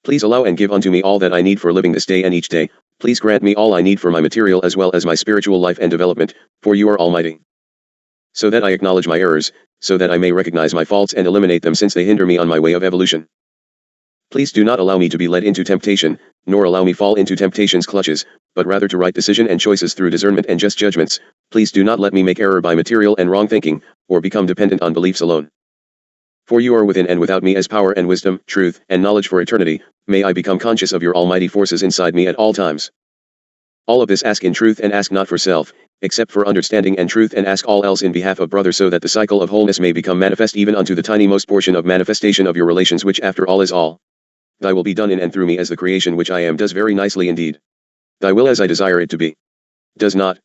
Please allow and give unto me all that I need for living this day and each day, please grant me all I need for my material as well as my spiritual life and development, for you are almighty. So that I acknowledge my errors, so that I may recognize my faults and eliminate them since they hinder me on my way of evolution. Please do not allow me to be led into temptation, nor allow me fall into temptation's clutches, but rather to right decision and choices through discernment and just judgments. Please do not let me make error by material and wrong thinking, or become dependent on beliefs alone. For you are within and without me as power and wisdom, truth, and knowledge for eternity, may I become conscious of your almighty forces inside me at all times. All of this ask in truth and ask not for self, except for understanding and truth, and ask all else in behalf of brother, so that the cycle of wholeness may become manifest even unto the tiniest portion of manifestation of your relations, which after all is all. Thy will be done in and through me, as the creation which I am does very nicely indeed. Thy will as I desire it to be. Does not.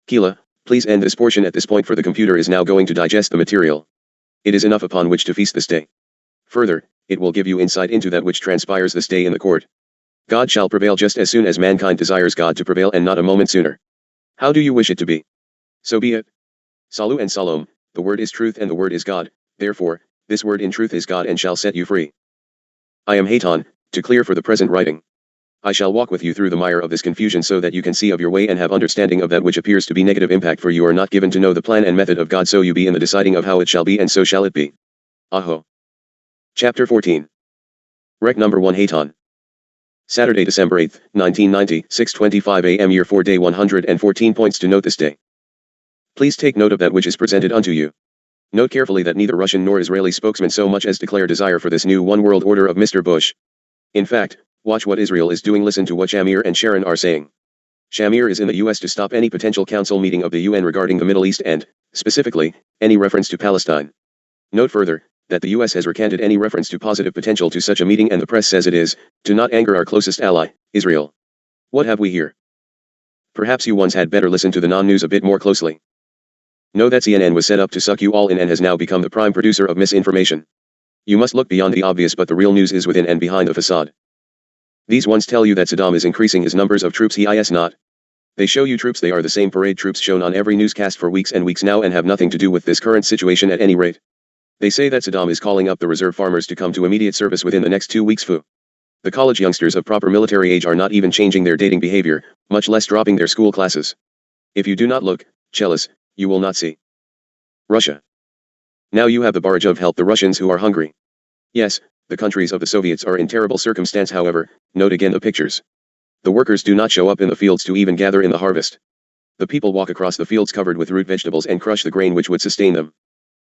Keela, please end this portion at this point, for the computer is now going to digest the material. It is enough upon which to feast this day. Further, it will give you insight into that which transpires this day in the court. God shall prevail just as soon as mankind desires God to prevail, and not a moment sooner. How do you wish it to be? So be it. Salu and Salom, the word is truth and the word is God, therefore, this word in truth is God and shall set you free. I am Hayton, to clear for the present writing. I shall walk with you through the mire of this confusion, so that you can see of your way and have understanding of that which appears to be negative impact, for you are not given to know the plan and method of God, so you be in the deciding of how it shall be, and so shall it be. Aho. Chapter 14. Rec number 1, Hayton. Saturday, December 8, 1990, 6:25 a.m. Year 4, Day 114. Points to note this day. Please take note of that which is presented unto you. Note carefully that neither Russian nor Israeli spokesman so much as declare desire for this new one world order of Mr. Bush. In fact, watch what Israel is doing. Listen to what Shamir and Sharon are saying. Shamir is in the U.S. to stop any potential council meeting of the UN regarding the Middle East and, specifically, any reference to Palestine. Note further, that the U.S. has recanted any reference to positive potential to such a meeting, and the press says it is, to not anger our closest ally, Israel. What have we here? Perhaps you once had better listen to the non-news a bit more closely. Know that CNN was set up to suck you all in and has now become the prime producer of misinformation. You must look beyond the obvious, but the real news is within and behind the facade. These ones tell you that Saddam is increasing his numbers of troops. He is not. They show you troops. They are the same parade troops shown on every newscast for weeks and weeks now, and have nothing to do with this current situation at any rate. They say that Saddam is calling up the reserve farmers to come to immediate service within the next 2 weeks. Foo. The college youngsters of proper military age are not even changing their dating behavior, much less dropping their school classes. If you do not look, Chelis, you will not see. Russia. Now you have the barrage of help the Russians who are hungry. Yes, the countries of the Soviets are in terrible circumstance. However, note again the pictures. The workers do not show up in the fields to even gather in the harvest. The people walk across the fields covered with root vegetables and crush the grain which would sustain them.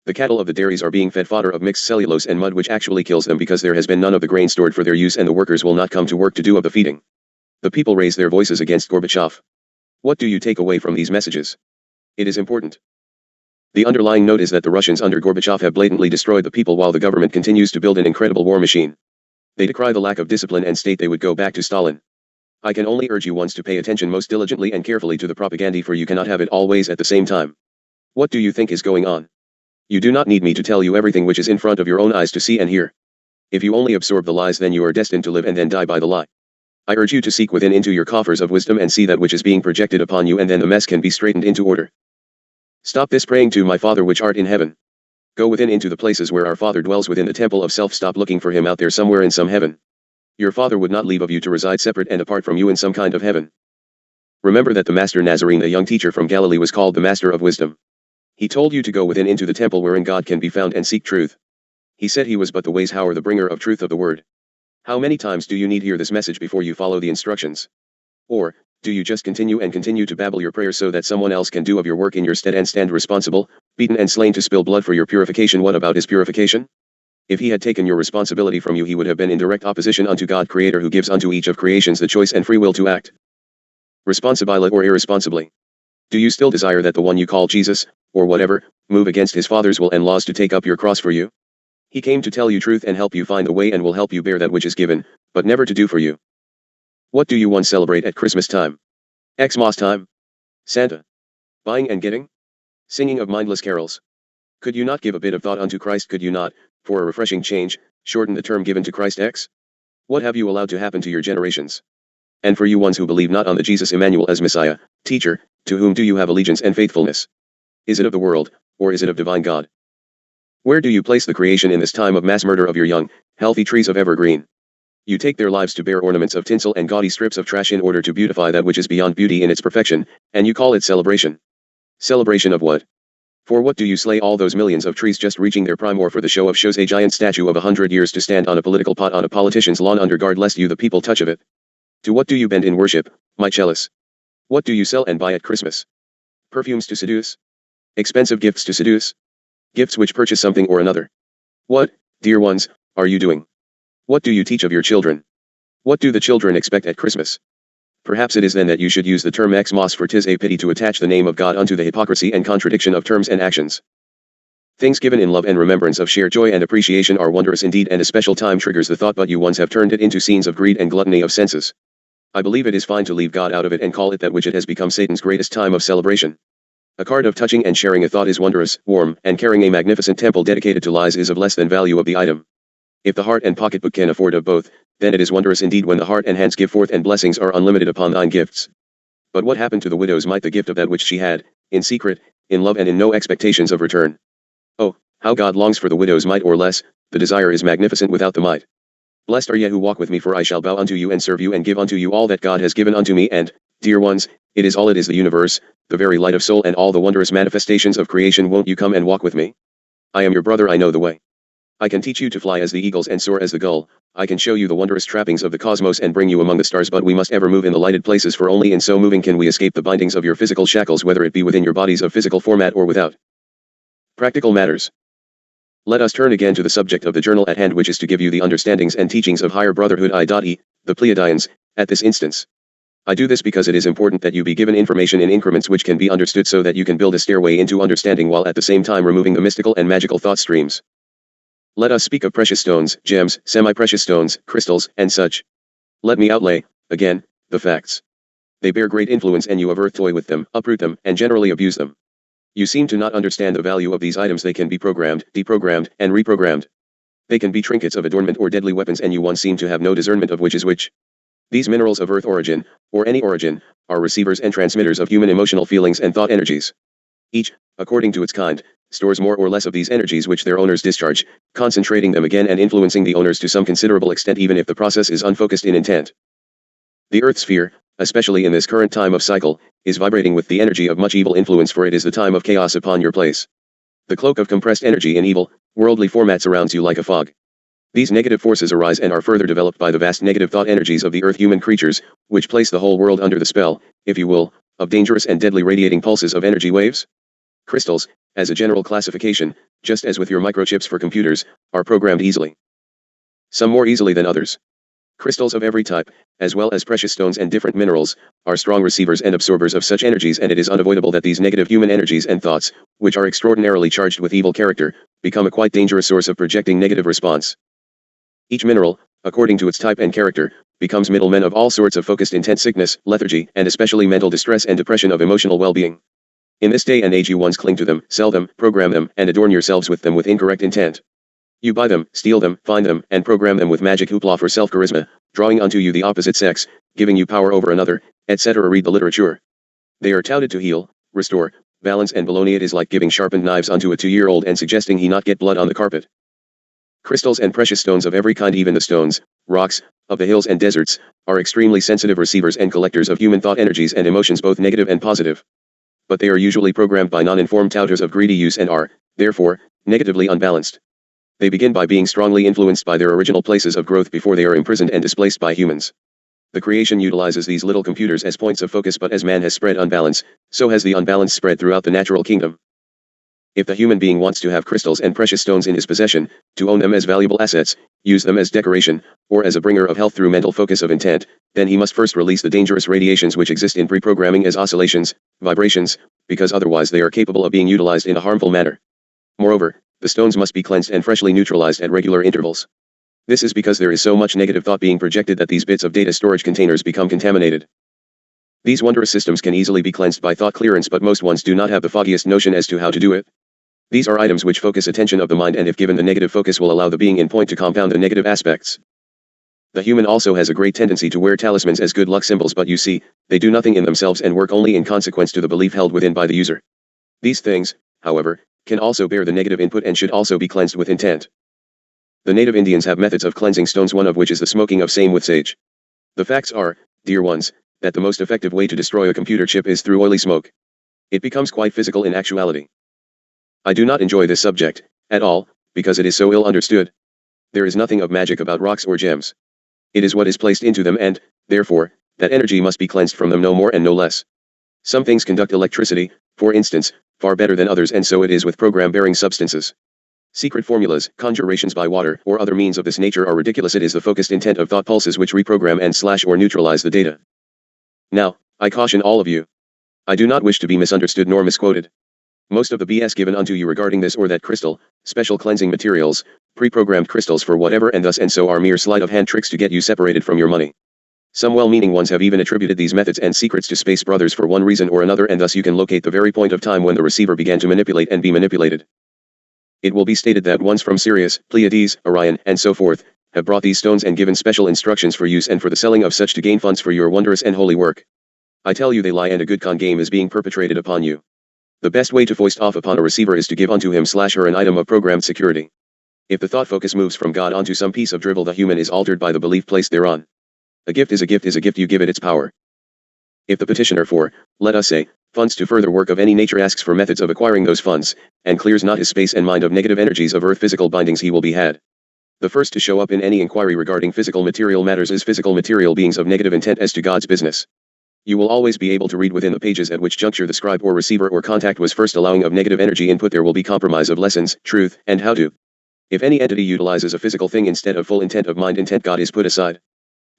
The cattle of the dairies are being fed fodder of mixed cellulose and mud, which actually kills them, because there has been none of the grain stored for their use, and the workers will not come to work to do of the feeding. The people raise their voices against Gorbachev. What do you take away from these messages? It is important. The underlying note is that the Russians under Gorbachev have blatantly destroyed the people, while the government continues to build an incredible war machine. They decry the lack of discipline and state they would go back to Stalin. I can only urge you once to pay attention most diligently and carefully to the propaganda, for you cannot have it always at the same time. What do you think is going on? You do not need me to tell you everything which is in front of your own eyes to see and hear. If you only absorb the lies, then you are destined to live and then die by the lie. I urge you to seek within into your coffers of wisdom and see that which is being projected upon you, and then the mess can be straightened into order. Stop this praying to my Father which art in heaven. Go within into the places where our Father dwells within the temple of self. Stop looking for him out there somewhere in some heaven. Your Father would not leave of you to reside separate and apart from you in some kind of heaven. Remember that the Master Nazarene, the young teacher from Galilee, was called the Master of Wisdom. He told you to go within into the temple wherein God can be found and seek truth. He said he was but the ways, the bringer of truth of the word. How many times do you need hear this message before you follow the instructions? Or, do you just continue to babble your prayers so that someone else can do of your work in your stead and stand responsible, beaten and slain to spill blood for your purification? What about his purification? If he had taken your responsibility from you, he would have been in direct opposition unto God Creator, who gives unto each of creations the choice and free will to act responsibly or irresponsibly. Do you still desire that the one you call Jesus, or whatever, move against his Father's will and laws to take up your cross for you? He came to tell you truth and help you find the way, and will help you bear that which is given, but never to do for you. What do you want celebrate at Christmas time? Xmas time? Santa? Buying and getting? Singing of mindless carols? Could you not give a bit of thought unto Christ? Could you not, for a refreshing change, shorten the term given to Christ X? What have you allowed to happen to your generations? And for you ones who believe not on the Jesus Emmanuel as Messiah, teacher, to whom do you have allegiance and faithfulness? Is it of the world, or is it of divine God? Where do you place the creation in this time of mass murder of your young, healthy trees of evergreen? You take their lives to bear ornaments of tinsel and gaudy strips of trash in order to beautify that which is beyond beauty in its perfection, and you call it celebration. Celebration of what? For what do you slay all those millions of trees just reaching their prime, or for the show of shows a giant statue of 100 years to stand on a political pot on a politician's lawn under guard lest you the people touch of it? To what do you bend in worship, my Chalice? What do you sell and buy at Christmas? Perfumes to seduce? Expensive gifts to seduce? Gifts which purchase something or another? What, dear ones, are you doing? What do you teach of your children? What do the children expect at Christmas? Perhaps it is then that you should use the term ex mos, for 'tis a pity to attach the name of God unto the hypocrisy and contradiction of terms and actions. Things given in love and remembrance of shared joy and appreciation are wondrous indeed, and a special time triggers the thought, but you ones have turned it into scenes of greed and gluttony of senses. I believe it is fine to leave God out of it and call it that which it has become, Satan's greatest time of celebration. A card of touching and sharing a thought is wondrous, warm, and carrying a magnificent temple dedicated to lies is of less than value of the item. If the heart and pocketbook can afford of both, then it is wondrous indeed when the heart and hands give forth and blessings are unlimited upon thine gifts. But what happened to the widow's mite, the gift of that which she had, in secret, in love and in no expectations of return? Oh, how God longs for the widow's mite, or less, the desire is magnificent without the mite. Blessed are ye who walk with me, for I shall bow unto you and serve you and give unto you all that God has given unto me, and, dear ones, it is the universe, the very light of soul and all the wondrous manifestations of creation. Won't you come and walk with me? I am your brother, I know the way. I can teach you to fly as the eagles and soar as the gull. I can show you the wondrous trappings of the cosmos and bring you among the stars, but we must ever move in the lighted places, for only in so moving can we escape the bindings of your physical shackles, whether it be within your bodies of physical format or without. Practical matters. Let us turn again to the subject of the journal at hand, which is to give you the understandings and teachings of higher brotherhood I.e., the Pleiadians, at this instance. I do this because it is important that you be given information in increments which can be understood, so that you can build a stairway into understanding while at the same time removing the mystical and magical thought streams. Let us speak of precious stones, gems, semi-precious stones, crystals, and such. Let me outlay, again, the facts. They bear great influence, and you of earth toy with them, uproot them, and generally abuse them. You seem to not understand the value of these items. They can be programmed, deprogrammed, and reprogrammed. They can be trinkets of adornment or deadly weapons, and you once seem to have no discernment of which is which. These minerals of earth origin, or any origin, are receivers and transmitters of human emotional feelings and thought energies. Each, according to its kind, stores more or less of these energies which their owners discharge, concentrating them again and influencing the owners to some considerable extent, even if the process is unfocused in intent. The earth sphere, especially in this current time of cycle, is vibrating with the energy of much evil influence, for it is the time of chaos upon your place. The cloak of compressed energy in evil, worldly format surrounds you like a fog. These negative forces arise and are further developed by the vast negative thought energies of the earth human creatures, which place the whole world under the spell, if you will, of dangerous and deadly radiating pulses of energy waves. Crystals, as a general classification, just as with your microchips for computers, are programmed easily. Some more easily than others. Crystals of every type, as well as precious stones and different minerals, are strong receivers and absorbers of such energies, and it is unavoidable that these negative human energies and thoughts, which are extraordinarily charged with evil character, become a quite dangerous source of projecting negative response. Each mineral, according to its type and character, becomes middlemen of all sorts of focused intent, sickness, lethargy, and especially mental distress and depression of emotional well-being. In this day and age you once cling to them, sell them, program them, and adorn yourselves with them with incorrect intent. You buy them, steal them, find them, and program them with magic hoopla for self-charisma, drawing unto you the opposite sex, giving you power over another, etc. Read the literature. They are touted to heal, restore, balance, and baloney. It is like giving sharpened knives unto a 2-year-old and suggesting he not get blood on the carpet. Crystals and precious stones of every kind, even the stones, rocks, of the hills and deserts, are extremely sensitive receivers and collectors of human thought energies and emotions, both negative and positive. But they are usually programmed by non-informed touters of greedy use and are, therefore, negatively unbalanced. They begin by being strongly influenced by their original places of growth before they are imprisoned and displaced by humans. The creation utilizes these little computers as points of focus, but as man has spread unbalance, so has the unbalance spread throughout the natural kingdom. If the human being wants to have crystals and precious stones in his possession, to own them as valuable assets, use them as decoration, or as a bringer of health through mental focus of intent, then he must first release the dangerous radiations which exist in pre-programming as oscillations, vibrations, because otherwise they are capable of being utilized in a harmful manner. Moreover, the stones must be cleansed and freshly neutralized at regular intervals. This is because there is so much negative thought being projected that these bits of data storage containers become contaminated. These wondrous systems can easily be cleansed by thought clearance, but most ones do not have the foggiest notion as to how to do it. These are items which focus attention of the mind, and if given the negative focus will allow the being in point to compound the negative aspects. The human also has a great tendency to wear talismans as good luck symbols, but you see, they do nothing in themselves and work only in consequence to the belief held within by the user. These things, however, can also bear the negative input and should also be cleansed with intent. The native Indians have methods of cleansing stones, one of which is the smoking of same with sage. The facts are, dear ones, that the most effective way to destroy a computer chip is through oily smoke. It becomes quite physical in actuality. I do not enjoy this subject, at all, because it is so ill understood. There is nothing of magic about rocks or gems. It is what is placed into them, and, therefore, that energy must be cleansed from them, no more and no less. Some things conduct electricity, for instance, far better than others, and so it is with program-bearing substances. Secret formulas, conjurations by water, or other means of this nature are ridiculous. It is the focused intent of thought pulses which reprogram and slash or neutralize the data. Now, I caution all of you. I do not wish to be misunderstood nor misquoted. Most of the BS given unto you regarding this or that crystal, special cleansing materials, pre-programmed crystals for whatever and thus and so are mere sleight of hand tricks to get you separated from your money. Some well-meaning ones have even attributed these methods and secrets to space brothers for one reason or another, and thus you can locate the very point of time when the receiver began to manipulate and be manipulated. It will be stated that ones from Sirius, Pleaides, Orion, and so forth, have brought these stones and given special instructions for use and for the selling of such to gain funds for your wondrous and holy work. I tell you they lie, and a good con game is being perpetrated upon you. The best way to foist off upon a receiver is to give unto him/her an item of programmed security. If the thought focus moves from God onto some piece of drivel, the human is altered by the belief placed thereon. A gift is a gift is a gift, you give it its power. If the petitioner for, let us say, funds to further work of any nature asks for methods of acquiring those funds, and clears not his space and mind of negative energies of earth physical bindings, he will be had. The first to show up in any inquiry regarding physical material matters is physical material beings of negative intent as to God's business. You will always be able to read within the pages at which juncture the scribe or receiver or contact was first allowing of negative energy input. There will be compromise of lessons, truth, and how to. If any entity utilizes a physical thing instead of full intent of mind, intent God is put aside.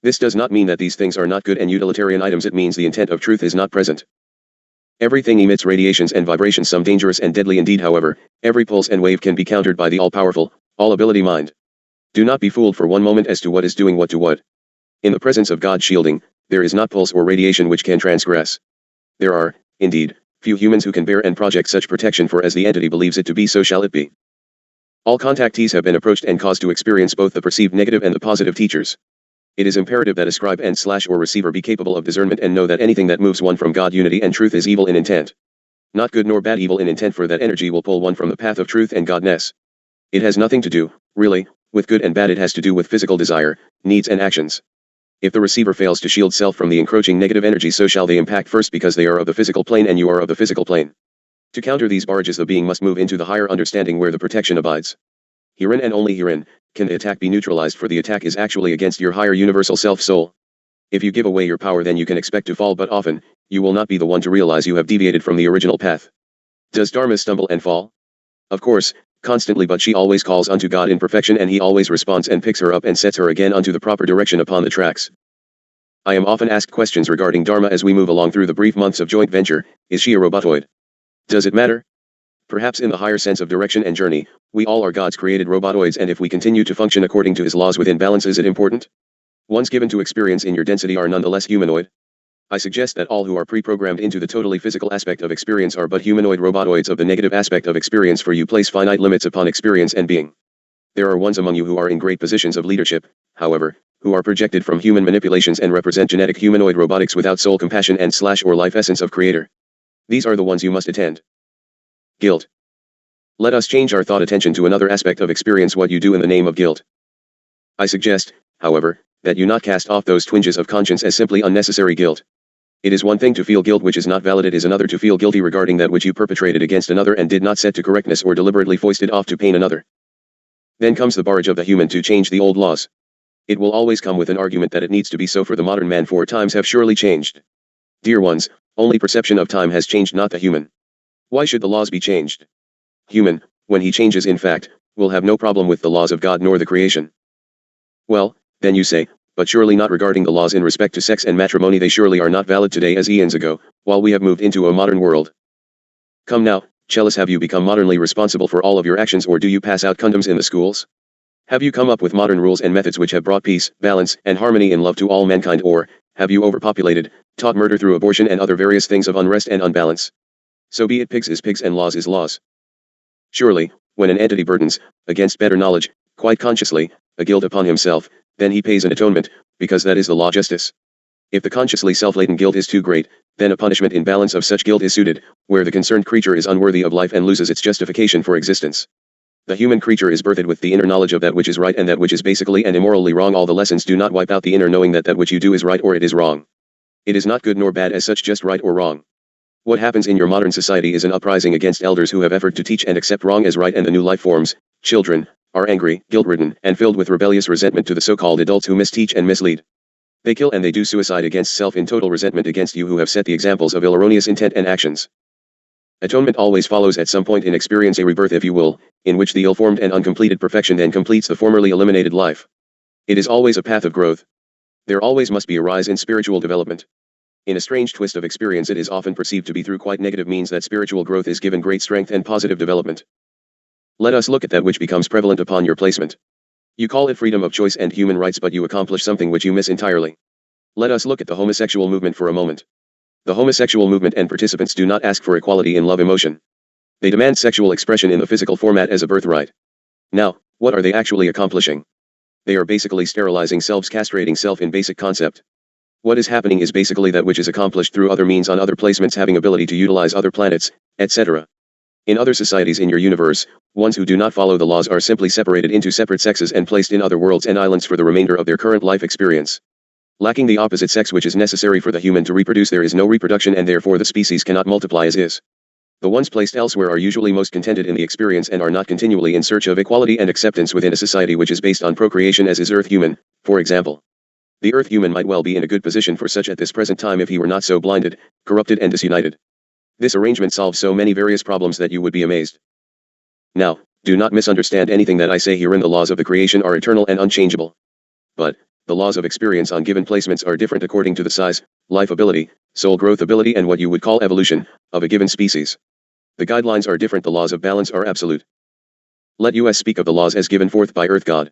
This does not mean that these things are not good and utilitarian items, it means the intent of truth is not present. Everything emits radiations and vibrations, some dangerous and deadly indeed. However, every pulse and wave can be countered by the all-powerful, all-ability mind. Do not be fooled for one moment as to what is doing what to what. In the presence of God's shielding, there is not pulse or radiation which can transgress. There are, indeed, few humans who can bear and project such protection, for as the entity believes it to be, so shall it be. All contactees have been approached and caused to experience both the perceived negative and the positive teachers. It is imperative that a scribe and/or receiver be capable of discernment and know that anything that moves one from God, unity, and truth is evil in intent. Not good nor bad, evil in intent, for that energy will pull one from the path of truth and Godness. It has nothing to do, really, with good and bad. It has to do with physical desire, needs, and actions. If the receiver fails to shield self from the encroaching negative energy, so shall they impact first, because they are of the physical plane and you are of the physical plane. To counter these barrages, the being must move into the higher understanding where the protection abides. Herein and only herein can the attack be neutralized, for the attack is actually against your higher universal self-soul. If you give away your power, then you can expect to fall, but often, you will not be the one to realize you have deviated from the original path. Does Dharma stumble and fall? Of course, constantly, but she always calls unto God in perfection, and he always responds and picks her up and sets her again unto the proper direction upon the tracks. I am often asked questions regarding Dharma as we move along through the brief months of joint venture. Is she a robotoid? Does it matter? Perhaps in the higher sense of direction and journey, we all are God's created robotoids, and if we continue to function according to his laws within balance, is it important? Ones given to experience in your density are nonetheless humanoid. I suggest that all who are pre-programmed into the totally physical aspect of experience are but humanoid robotoids of the negative aspect of experience, for you place finite limits upon experience and being. There are ones among you who are in great positions of leadership, however, who are projected from human manipulations and represent genetic humanoid robotics without soul, compassion, and/or life essence of creator. These are the ones you must attend. Guilt. Let us change our thought attention to another aspect of experience, what you do in the name of guilt. I suggest, however, that you not cast off those twinges of conscience as simply unnecessary guilt. It is one thing to feel guilt which is not valid, it is another to feel guilty regarding that which you perpetrated against another and did not set to correctness or deliberately foisted off to pain another. Then comes the barrage of the human to change the old laws. It will always come with an argument that it needs to be so for the modern man, for times have surely changed. Dear ones, only perception of time has changed, not the human. Why should the laws be changed? Human, when he changes in fact, will have no problem with the laws of God nor the creation. Well, then you say, but surely not regarding the laws in respect to sex and matrimony, they surely are not valid today as eons ago, while we have moved into a modern world. Come now, Chelis, have you become modernly responsible for all of your actions, or do you pass out condoms in the schools? Have you come up with modern rules and methods which have brought peace, balance, and harmony in love to all mankind, or have you overpopulated, taught murder through abortion and other various things of unrest and unbalance? So be it, pigs is pigs and laws is laws. Surely, when an entity burdens, against better knowledge, quite consciously, a guilt upon himself, then he pays an atonement, because that is the law justice. If the consciously self-laden guilt is too great, then a punishment in balance of such guilt is suited, where the concerned creature is unworthy of life and loses its justification for existence. The human creature is birthed with the inner knowledge of that which is right and that which is basically and immorally wrong. All the lessons do not wipe out the inner knowing that that which you do is right or it is wrong. It is not good nor bad as such, just right or wrong. What happens in your modern society is an uprising against elders who have effort to teach and accept wrong as right, and the new life forms, children, are angry, guilt-ridden, and filled with rebellious resentment to the so-called adults who misteach and mislead. They kill and they do suicide against self in total resentment against you who have set the examples of erroneous intent and actions. Atonement always follows at some point in experience a rebirth, if you will, in which the ill-formed and uncompleted perfection then completes the formerly eliminated life. It is always a path of growth. There always must be a rise in spiritual development. In a strange twist of experience, it is often perceived to be through quite negative means that spiritual growth is given great strength and positive development. Let us look at that which becomes prevalent upon your placement. You call it freedom of choice and human rights, but you accomplish something which you miss entirely. Let us look at the homosexual movement for a moment. The homosexual movement and participants do not ask for equality in love emotion. They demand sexual expression in the physical format as a birthright. Now, what are they actually accomplishing? They are basically sterilizing selves, castrating self in basic concept. What is happening is basically that which is accomplished through other means on other placements, having ability to utilize other planets, etc. In other societies in your universe, ones who do not follow the laws are simply separated into separate sexes and placed in other worlds and islands for the remainder of their current life experience. Lacking the opposite sex which is necessary for the human to reproduce, there is no reproduction, and therefore the species cannot multiply as is. The ones placed elsewhere are usually most contented in the experience and are not continually in search of equality and acceptance within a society which is based on procreation, as is Earth human, for example. The Earth human might well be in a good position for such at this present time if he were not so blinded, corrupted and disunited. This arrangement solves so many various problems that you would be amazed. Now, do not misunderstand anything that I say herein. The laws of the creation are eternal and unchangeable. But, the laws of experience on given placements are different according to the size, life ability, soul growth ability, and what you would call evolution, of a given species. The guidelines are different. The laws of balance are absolute. Let us speak of the laws as given forth by Earth God.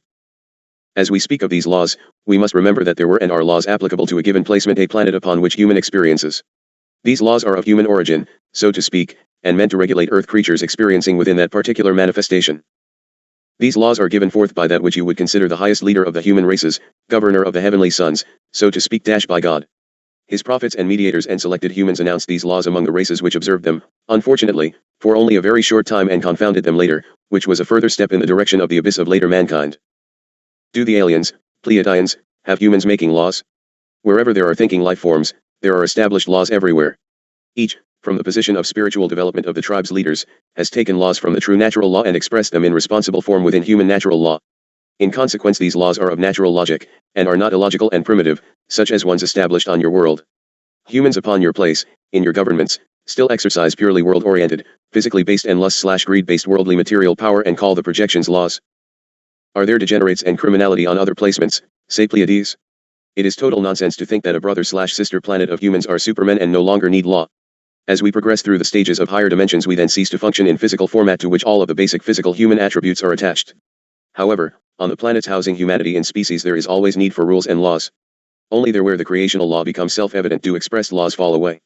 As we speak of these laws, we must remember that there were and are laws applicable to a given placement, a planet upon which human experiences. These laws are of human origin, so to speak, and meant to regulate Earth creatures experiencing within that particular manifestation. These laws are given forth by that which you would consider the highest leader of the human races, governor of the heavenly sons, so to speak, by God. His prophets and mediators and selected humans announced these laws among the races which observed them, unfortunately, for only a very short time, and confounded them later, which was a further step in the direction of the abyss of later mankind. Do the aliens, Pleaidians, have humans making laws? Wherever there are thinking life forms, there are established laws everywhere. Each, from the position of spiritual development of the tribe's leaders, has taken laws from the true natural law and expressed them in responsible form within human natural law. In consequence, these laws are of natural logic, and are not illogical and primitive, such as ones established on your world. Humans upon your place, in your governments, still exercise purely world-oriented, physically based and lust/greed-based worldly material power and call the projections laws. Are there degenerates and criminality on other placements, say Pleaides? It is total nonsense to think that a brother/sister planet of humans are supermen and no longer need law. As we progress through the stages of higher dimensions, we then cease to function in physical format to which all of the basic physical human attributes are attached. However, on the planets housing humanity in species, there is always need for rules and laws. Only there where the creational law becomes self-evident do expressed laws fall away.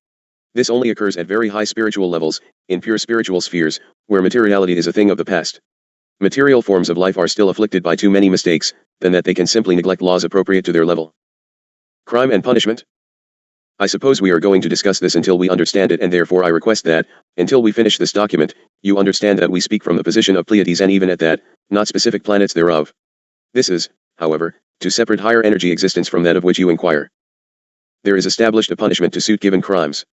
This only occurs at very high spiritual levels, in pure spiritual spheres, where materiality is a thing of the past. Material forms of life are still afflicted by too many mistakes, than that they can simply neglect laws appropriate to their level. Crime and punishment? I suppose we are going to discuss this until we understand it, and therefore I request that, until we finish this document, you understand that we speak from the position of Pleaides, and even at that, not specific planets thereof. This is, however, to separate higher energy existence from that of which you inquire. There is established a punishment to suit given crimes.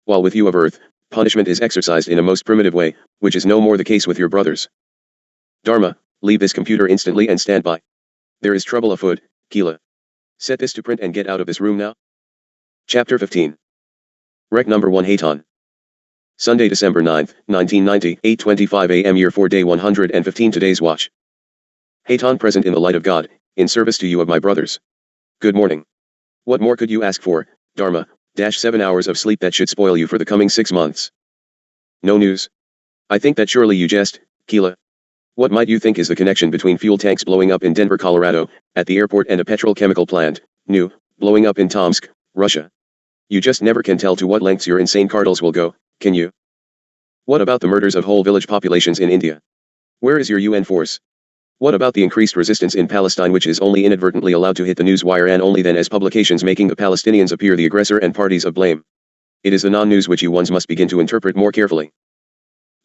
While with you of Earth, punishment is exercised in a most primitive way, which is no more the case with your brothers. Dharma, leave this computer instantly and stand by. There is trouble afoot, Keela. Set this to print and get out of this room now. Chapter 15. Rec number 1 Haton. Sunday, December 9th, 1990, 8:25 a.m. Year 4 Day 115 Today's Watch. Haton, present in the light of God, in service to you of my brothers. Good morning. What more could you ask for, Dharma, 7 hours of sleep that should spoil you for the coming 6 months. No news? I think that surely you jest, Keela. What might you think is the connection between fuel tanks blowing up in Denver, Colorado, at the airport, and a petrochemical plant, new, blowing up in Tomsk, Russia? You just never can tell to what lengths your insane cardinals will go, can you? What about the murders of whole village populations in India? Where is your UN force? What about the increased resistance in Palestine, which is only inadvertently allowed to hit the news wire, and only then as publications making the Palestinians appear the aggressor and parties of blame? It is the non-news which you ones must begin to interpret more carefully.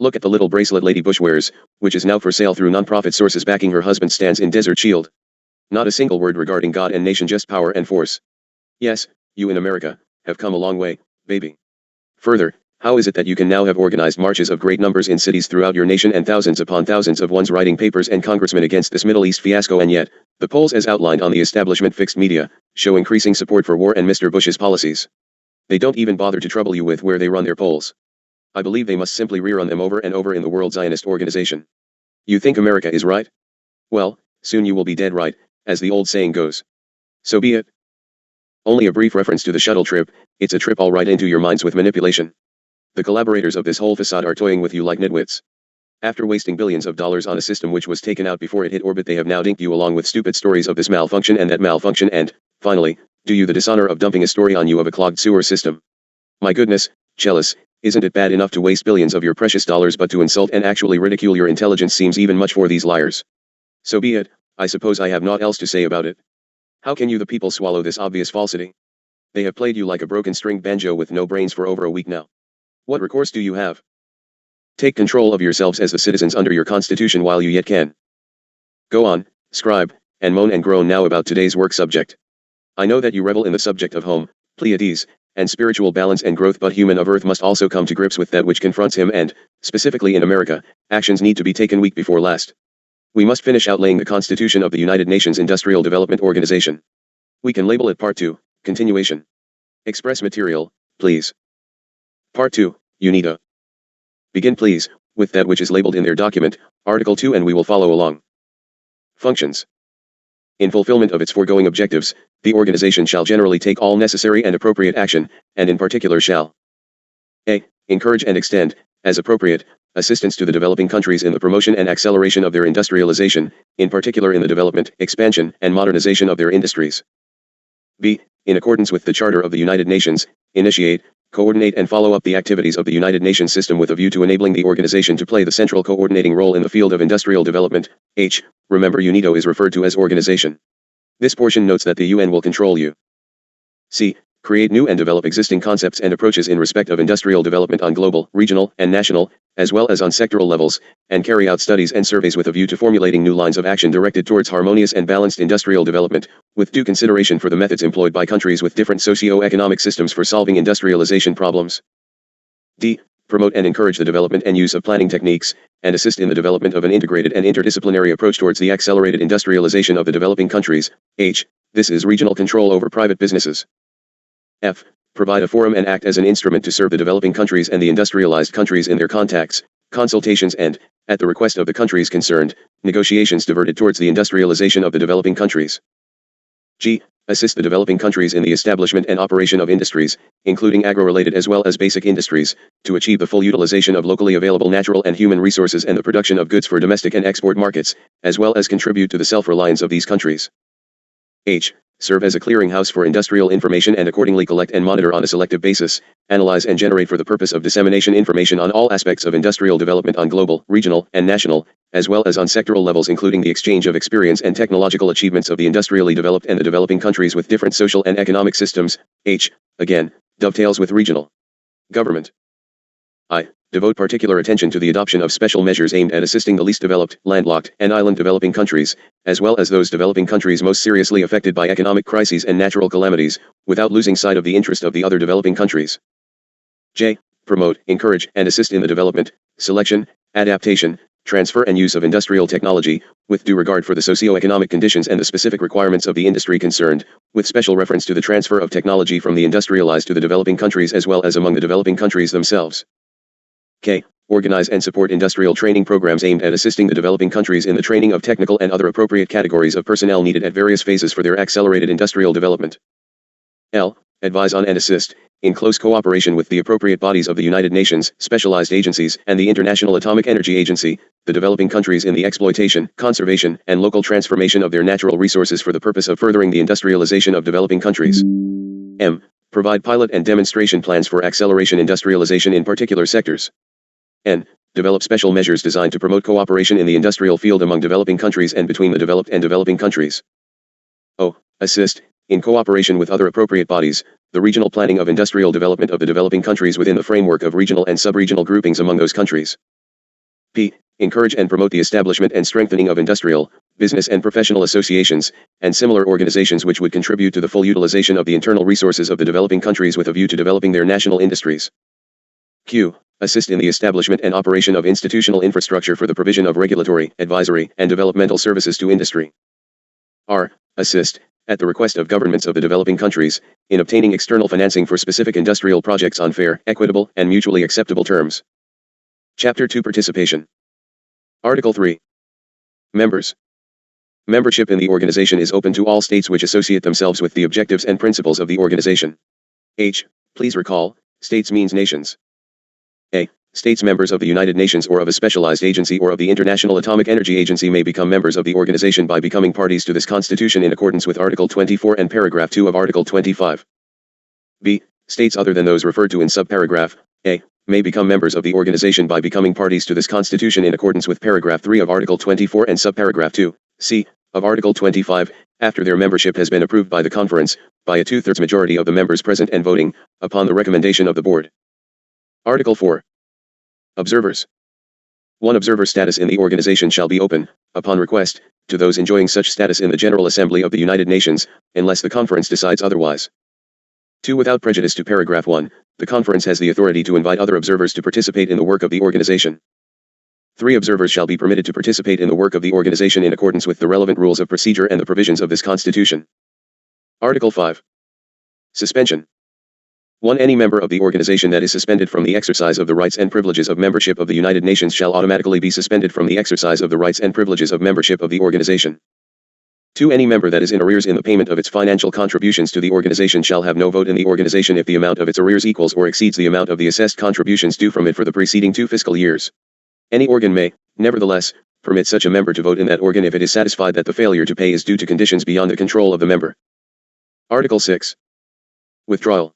Look at the little bracelet Lady Bush wears, which is now for sale through non-profit sources backing her husband stands in Desert Shield. Not a single word regarding God and nation, just power and force. Yes, you in America have come a long way, baby. Further, how is it that you can now have organized marches of great numbers in cities throughout your nation and thousands upon thousands of ones writing papers and congressmen against this Middle East fiasco, and yet, the polls as outlined on the establishment fixed media, show increasing support for war and Mr. Bush's policies? They don't even bother to trouble you with where they run their polls. I believe they must simply rerun them over and over in the World Zionist Organization. You think America is right? Well, soon you will be dead right, as the old saying goes. So be it. Only a brief reference to the shuttle trip, it's a trip all right into your minds with manipulation. The collaborators of this whole facade are toying with you like nitwits. After wasting billions of dollars on a system which was taken out before it hit orbit, they have now dinked you along with stupid stories of this malfunction and that malfunction and, finally, do you the dishonor of dumping a story on you of a clogged sewer system. My goodness, Chelis, isn't it bad enough to waste billions of your precious dollars, but to insult and actually ridicule your intelligence seems even much for these liars. So be it, I suppose I have naught else to say about it. How can you the people swallow this obvious falsity? They have played you like a broken string banjo with no brains for over a week now. What recourse do you have? Take control of yourselves as the citizens under your constitution while you yet can. Go on, scribe, and moan and groan now about today's work subject. I know that you revel in the subject of home, Pleaides, and spiritual balance and growth, but human of earth must also come to grips with that which confronts him and, specifically in America, actions need to be taken week before last. We must finish outlaying the Constitution of the United Nations Industrial Development Organization. We can label it Part 2, Continuation. Express material, please. Part 2, UNITA. Begin please, with that which is labeled in their document, Article 2, and we will follow along. Functions. In fulfillment of its foregoing objectives, the organization shall generally take all necessary and appropriate action, and in particular shall a. Encourage and extend, as appropriate, assistance to the developing countries in the promotion and acceleration of their industrialization, in particular in the development, expansion, and modernization of their industries. b. In accordance with the Charter of the United Nations, initiate, coordinate and follow up the activities of the United Nations system with a view to enabling the organization to play the central coordinating role in the field of industrial development. H. Remember, UNITO is referred to as organization. This portion notes that the UN will control you. C. Create new and develop existing concepts and approaches in respect of industrial development on global, regional, and national, as well as on sectoral levels, and carry out studies and surveys with a view to formulating new lines of action directed towards harmonious and balanced industrial development, with due consideration for the methods employed by countries with different socio-economic systems for solving industrialization problems. D. Promote and encourage the development and use of planning techniques, and assist in the development of an integrated and interdisciplinary approach towards the accelerated industrialization of the developing countries. H. This is regional control over private businesses. F. Provide a forum and act as an instrument to serve the developing countries and the industrialized countries in their contacts, consultations and, at the request of the countries concerned, negotiations diverted towards the industrialization of the developing countries. G. Assist the developing countries in the establishment and operation of industries, including agro-related as well as basic industries, to achieve the full utilization of locally available natural and human resources and the production of goods for domestic and export markets, as well as contribute to the self-reliance of these countries. H. Serve as a clearinghouse for industrial information and accordingly collect and monitor on a selective basis, analyze and generate for the purpose of dissemination information on all aspects of industrial development on global, regional, and national, as well as on sectoral levels, including the exchange of experience and technological achievements of the industrially developed and the developing countries with different social and economic systems. H. Again, dovetails with regional government. I. Devote particular attention to the adoption of special measures aimed at assisting the least developed, landlocked, and island developing countries, as well as those developing countries most seriously affected by economic crises and natural calamities, without losing sight of the interest of the other developing countries. J. Promote, encourage, and assist in the development, selection, adaptation, transfer and use of industrial technology, with due regard for the socio-economic conditions and the specific requirements of the industry concerned, with special reference to the transfer of technology from the industrialized to the developing countries as well as among the developing countries themselves. K. Organize and support industrial training programs aimed at assisting the developing countries in the training of technical and other appropriate categories of personnel needed at various phases for their accelerated industrial development. L. Advise on and assist, in close cooperation with the appropriate bodies of the United Nations, specialized agencies, and the International Atomic Energy Agency, the developing countries in the exploitation, conservation, and local transformation of their natural resources for the purpose of furthering the industrialization of developing countries. M. Provide pilot and demonstration plans for acceleration industrialization in particular sectors. N. Develop special measures designed to promote cooperation in the industrial field among developing countries and between the developed and developing countries. O. Assist, in cooperation with other appropriate bodies, the regional planning of industrial development of the developing countries within the framework of regional and sub-regional groupings among those countries. P. Encourage and promote the establishment and strengthening of industrial, business and professional associations, and similar organizations which would contribute to the full utilization of the internal resources of the developing countries with a view to developing their national industries. Q. Assist in the establishment and operation of institutional infrastructure for the provision of regulatory, advisory, and developmental services to industry. R. Assist, at the request of governments of the developing countries, in obtaining external financing for specific industrial projects on fair, equitable, and mutually acceptable terms. Chapter 2 Participation. Article 3. Members. Membership in the organization is open to all states which associate themselves with the objectives and principles of the organization. H. Please recall, states means nations. A. States members of the United Nations or of a specialized agency or of the International Atomic Energy Agency may become members of the organization by becoming parties to this Constitution in accordance with Article 24 and Paragraph 2 of Article 25. B. States other than those referred to in subparagraph A may become members of the organization by becoming parties to this Constitution in accordance with Paragraph 3 of Article 24 and subparagraph 2, C, of Article 25, after their membership has been approved by the Conference, by a 2/3 majority of the members present and voting, upon the recommendation of the Board. Article 4. Observers. 1. Observer status in the organization shall be open, upon request, to those enjoying such status in the General Assembly of the United Nations, unless the Conference decides otherwise. 2. Without prejudice to Paragraph 1, the Conference has the authority to invite other observers to participate in the work of the organization. 3. Observers shall be permitted to participate in the work of the organization in accordance with the relevant rules of procedure and the provisions of this Constitution. Article 5. Suspension. 1. Any member of the organization that is suspended from the exercise of the rights and privileges of membership of the United Nations shall automatically be suspended from the exercise of the rights and privileges of membership of the organization. 2. Any member that is in arrears in the payment of its financial contributions to the organization shall have no vote in the organization if the amount of its arrears equals or exceeds the amount of the assessed contributions due from it for the preceding 2 fiscal years. Any organ may, nevertheless, permit such a member to vote in that organ if it is satisfied that the failure to pay is due to conditions beyond the control of the member. Article 6. Withdrawal.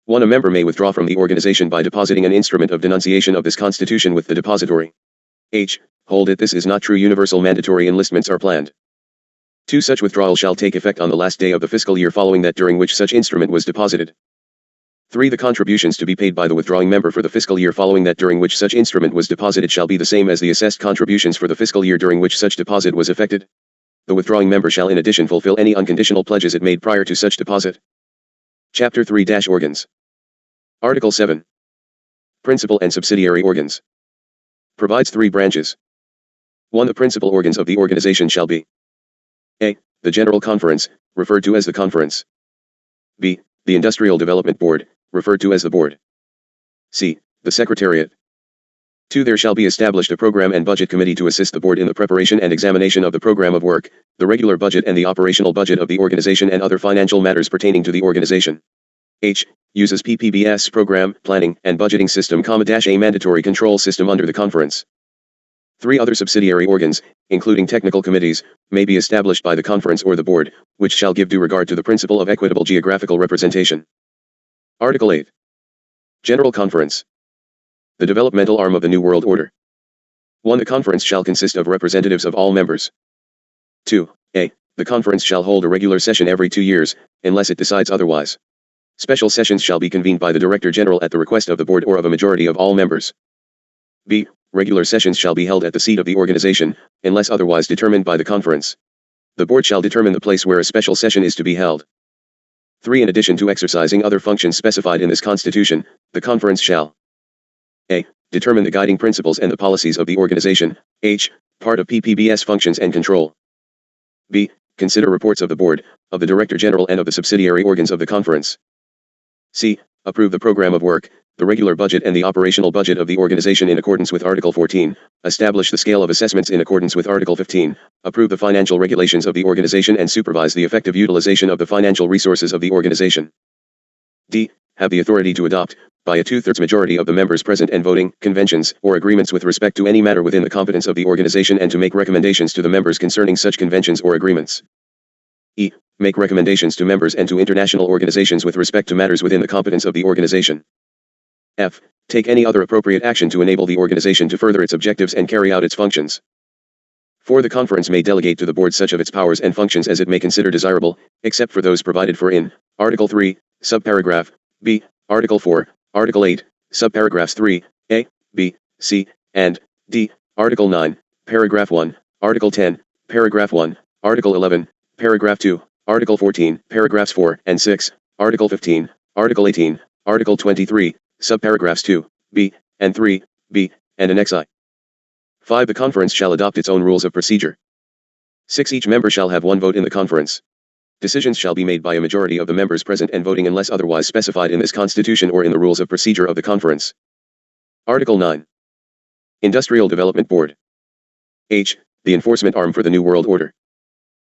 1. A member may withdraw from the organization by depositing an instrument of denunciation of this Constitution with the depository. H. Hold it. This is not true. Universal mandatory enlistments are planned. 2. Such withdrawal shall take effect on the last day of the fiscal year following that during which such instrument was deposited. 3. The contributions to be paid by the withdrawing member for the fiscal year following that during which such instrument was deposited shall be the same as the assessed contributions for the fiscal year during which such deposit was effected. The withdrawing member shall in addition fulfill any unconditional pledges it made prior to such deposit. Chapter 3 – Organs. Article 7. Principal and subsidiary organs. Provides 3 branches. 1. The principal organs of the organization shall be A. The General Conference, referred to as the Conference. B. The Industrial Development Board, referred to as the Board. C. The Secretariat. 2. There shall be established a Program and Budget Committee to assist the Board in the preparation and examination of the program of work, the regular budget and the operational budget of the organization and other financial matters pertaining to the organization. H. Uses PPBS program, planning, and budgeting system, -A mandatory control system under the Conference. 3. Other subsidiary organs, including technical committees, may be established by the Conference or the Board, which shall give due regard to the principle of equitable geographical representation. Article 8. General Conference. The developmental arm of the New World Order. 1. The Conference shall consist of representatives of all members. 2. A. The Conference shall hold a regular session every 2 years, unless it decides otherwise. Special sessions shall be convened by the Director General at the request of the Board or of a majority of all members. B. Regular sessions shall be held at the seat of the organization, unless otherwise determined by the Conference. The Board shall determine the place where a special session is to be held. 3. In addition to exercising other functions specified in this Constitution, the Conference shall A. Determine the guiding principles and the policies of the organization. H. Part of PPBS functions and control. B. Consider reports of the Board, of the Director General and of the subsidiary organs of the Conference. C. Approve the program of work, the regular budget and the operational budget of the organization in accordance with Article 14, establish the scale of assessments in accordance with Article 15, approve the financial regulations of the organization and supervise the effective utilization of the financial resources of the organization. D. Have the authority to adopt, by a 2/3 majority of the members present and voting, conventions or agreements with respect to any matter within the competence of the organization and to make recommendations to the members concerning such conventions or agreements. E. Make recommendations to members and to international organizations with respect to matters within the competence of the organization. F. Take any other appropriate action to enable the organization to further its objectives and carry out its functions. 4. The Conference may delegate to the Board such of its powers and functions as it may consider desirable, except for those provided for in Article 3, subparagraph B, Article 4, Article 8, subparagraphs 3, A, B, C, and D, Article 9, Paragraph 1, Article 10, Paragraph 1, Article 11, Paragraph 2, Article 14, Paragraphs 4 and 6, Article 15, Article 18, Article 23, subparagraphs 2, B, and 3, B, and Annex I. 5. The Conference shall adopt its own rules of procedure. 6. Each member shall have 1 vote in the Conference. Decisions shall be made by a majority of the members present and voting unless otherwise specified in this Constitution or in the rules of procedure of the Conference. Article 9. Industrial Development Board. H. The enforcement arm for the New World Order.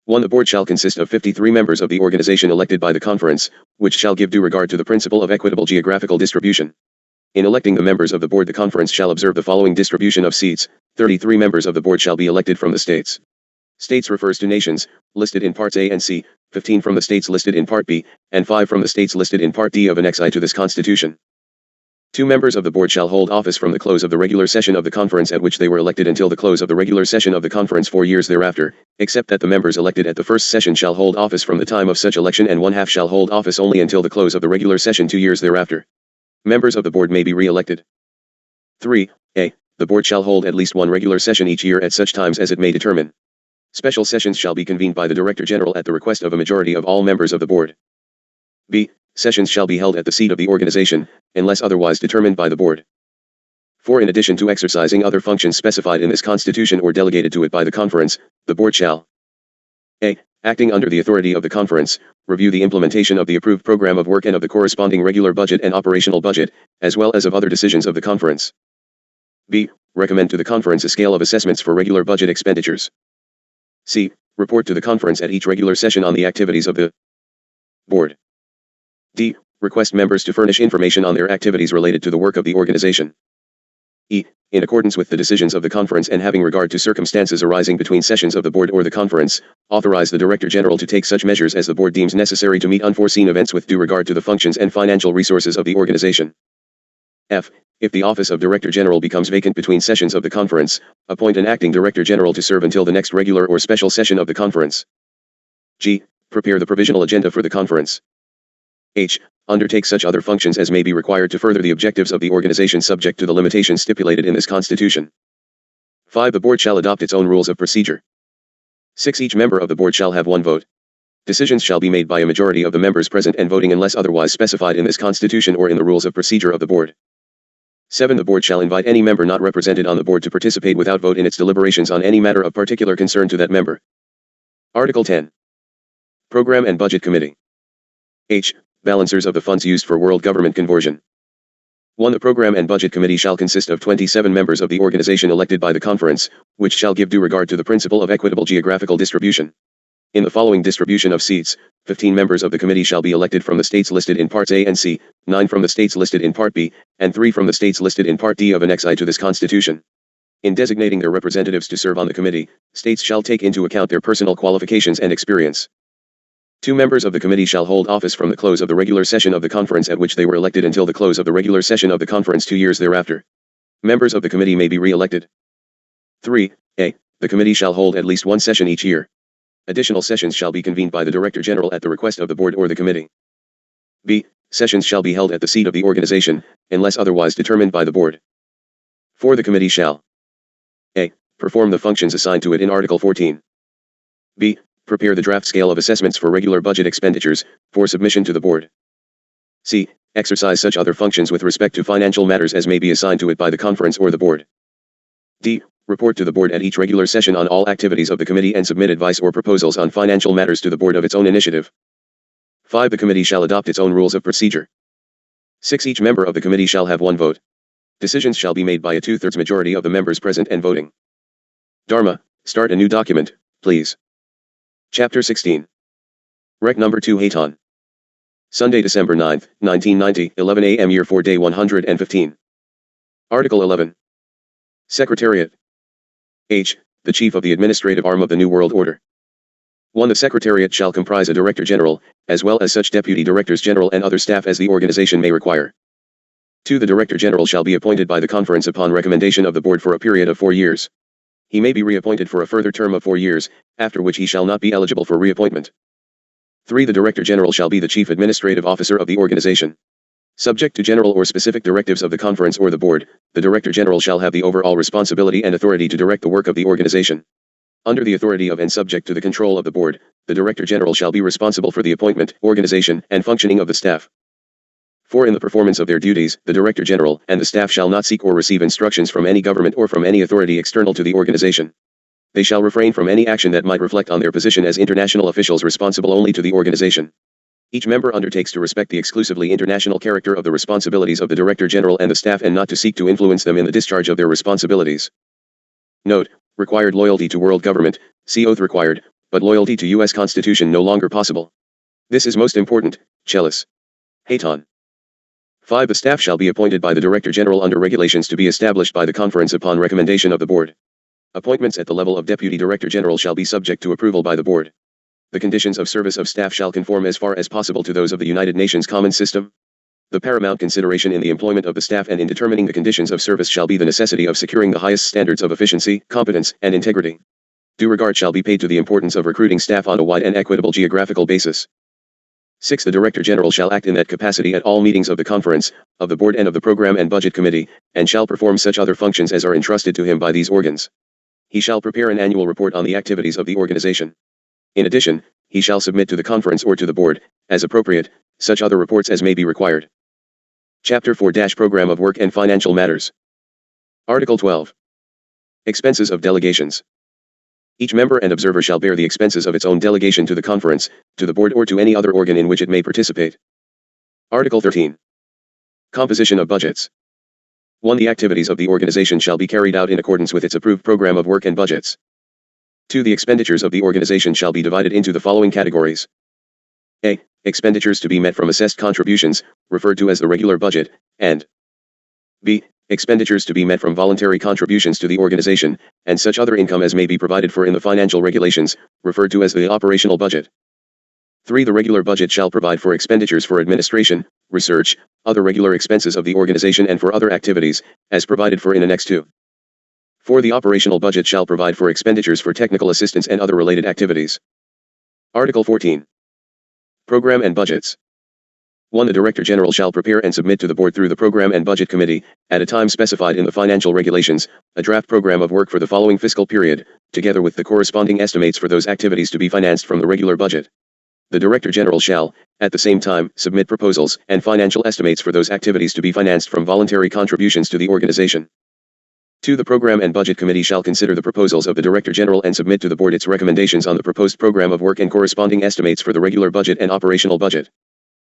1. The board shall consist of 53 members of the organization elected by the conference, which shall give due regard to the principle of equitable geographical distribution. In electing the members of the board, the conference shall observe the following distribution of seats. 33 members of the board shall be elected from the states. States refers to nations, listed in Parts A and C, 15 from the states listed in Part B, and 5 from the states listed in Part D of Annex I to this Constitution. 2 members of the board shall hold office from the close of the regular session of the conference at which they were elected until the close of the regular session of the conference 4 years thereafter, except that the members elected at the first session shall hold office from the time of such election, and 1/2 shall hold office only until the close of the regular session 2 years thereafter. Members of the board may be re-elected. 3. A. The board shall hold at least one regular session each year at such times as it may determine. Special sessions shall be convened by the Director General at the request of a majority of all members of the board. B. Sessions shall be held at the seat of the organization, unless otherwise determined by the board. 4. In addition to exercising other functions specified in this Constitution or delegated to it by the conference, the board shall A. Acting under the authority of the conference, review the implementation of the approved program of work and of the corresponding regular budget and operational budget, as well as of other decisions of the conference. B. Recommend to the conference a scale of assessments for regular budget expenditures. C. Report to the conference at each regular session on the activities of the board. D. Request members to furnish information on their activities related to the work of the organization. E. In accordance with the decisions of the conference and having regard to circumstances arising between sessions of the board or the conference, authorize the Director General to take such measures as the board deems necessary to meet unforeseen events with due regard to the functions and financial resources of the organization. F. If the office of Director General becomes vacant between sessions of the conference, appoint an acting Director General to serve until the next regular or special session of the conference. G. Prepare the provisional agenda for the conference. H. Undertake such other functions as may be required to further the objectives of the organization subject to the limitations stipulated in this Constitution. 5. The board shall adopt its own rules of procedure. 6. Each member of the board shall have one vote. Decisions shall be made by a majority of the members present and voting unless otherwise specified in this Constitution or in the rules of procedure of the board. 7. The board shall invite any member not represented on the board to participate without vote in its deliberations on any matter of particular concern to that member. Article 10. Program and Budget Committee. H. Balancers of the funds used for world government conversion. 1. The Program and Budget Committee shall consist of 27 members of the organization elected by the conference, which shall give due regard to the principle of equitable geographical distribution. In the following distribution of seats, 15 members of the committee shall be elected from the states listed in Parts A and C, 9 from the states listed in Part B, and 3 from the states listed in Part D of Annex I to this Constitution. In designating their representatives to serve on the committee, states shall take into account their personal qualifications and experience. 2 members of the committee shall hold office from the close of the regular session of the conference at which they were elected until the close of the regular session of the conference 2 years thereafter. Members of the committee may be re-elected. 3. A. The committee shall hold at least one session each year. Additional sessions shall be convened by the Director General at the request of the board or the committee. B. Sessions shall be held at the seat of the organization, unless otherwise determined by the board. 4. The committee shall A. Perform the functions assigned to it in Article 14. B. Prepare the draft scale of assessments for regular budget expenditures, for submission to the board. C. Exercise such other functions with respect to financial matters as may be assigned to it by the conference or the board. D. Report to the board at each regular session on all activities of the committee and submit advice or proposals on financial matters to the board of its own initiative. 5. The committee shall adopt its own rules of procedure. 6. Each member of the committee shall have one vote. Decisions shall be made by a 2/3 majority of the members present and voting. Dharma, start a new document, please. Chapter 16. Rec number 2 Hayton. Sunday, December 9, 1990, 11 a.m. Year 4 Day 115. Article 11. Secretariat. H. The Chief of the Administrative Arm of the New World Order. 1. The Secretariat shall comprise a Director General, as well as such Deputy Directors General and other staff as the organization may require. 2. The Director General shall be appointed by the conference upon recommendation of the board for a period of 4 years. He may be reappointed for a further term of 4 years, after which he shall not be eligible for reappointment. 3. The Director General shall be the Chief Administrative Officer of the organization. Subject to general or specific directives of the conference or the board, the Director General shall have the overall responsibility and authority to direct the work of the organization. Under the authority of and subject to the control of the board, the Director General shall be responsible for the appointment, organization, and functioning of the staff. 4. In the performance of their duties, the Director General and the staff shall not seek or receive instructions from any government or from any authority external to the organization. They shall refrain from any action that might reflect on their position as international officials responsible only to the organization. Each member undertakes to respect the exclusively international character of the responsibilities of the Director General and the staff and not to seek to influence them in the discharge of their responsibilities. Note: required loyalty to world government, see oath required, but loyalty to U.S. Constitution no longer possible. This is most important, Chelis. Hayton. 5. The staff shall be appointed by the Director General under regulations to be established by the Conference upon recommendation of the Board. Appointments at the level of Deputy Director General shall be subject to approval by the Board. The conditions of service of staff shall conform as far as possible to those of the United Nations Common System. The paramount consideration in the employment of the staff and in determining the conditions of service shall be the necessity of securing the highest standards of efficiency, competence, and integrity. Due regard shall be paid to the importance of recruiting staff on a wide and equitable geographical basis. 6. The Director General shall act in that capacity at all meetings of the Conference, of the Board and of the Program and Budget Committee, and shall perform such other functions as are entrusted to him by these organs. He shall prepare an annual report on the activities of the organization. In addition, he shall submit to the Conference or to the Board, as appropriate, such other reports as may be required. Chapter 4 – Program of Work and Financial Matters. Article 12. Expenses of delegations. Each member and observer shall bear the expenses of its own delegation to the Conference, to the Board or to any other organ in which it may participate. Article 13. Composition of budgets. 1. The activities of the organization shall be carried out in accordance with its approved program of work and budgets. 2. The expenditures of the organization shall be divided into the following categories. A. Expenditures to be met from assessed contributions, referred to as the regular budget, and B. Expenditures to be met from voluntary contributions to the organization, and such other income as may be provided for in the financial regulations, referred to as the operational budget. 3. The regular budget shall provide for expenditures for administration, research, other regular expenses of the organization and for other activities, as provided for in Annex 2. 4. The operational budget shall provide for expenditures for technical assistance and other related activities. Article 14. Program and Budgets. 1. The Director General shall prepare and submit to the Board through the Program and Budget Committee, at a time specified in the financial regulations, a draft program of work for the following fiscal period, together with the corresponding estimates for those activities to be financed from the regular budget. The Director General shall, at the same time, submit proposals and financial estimates for those activities to be financed from voluntary contributions to the organization. 2. The Program and Budget Committee shall consider the proposals of the Director General and submit to the Board its recommendations on the proposed program of work and corresponding estimates for the regular budget and operational budget.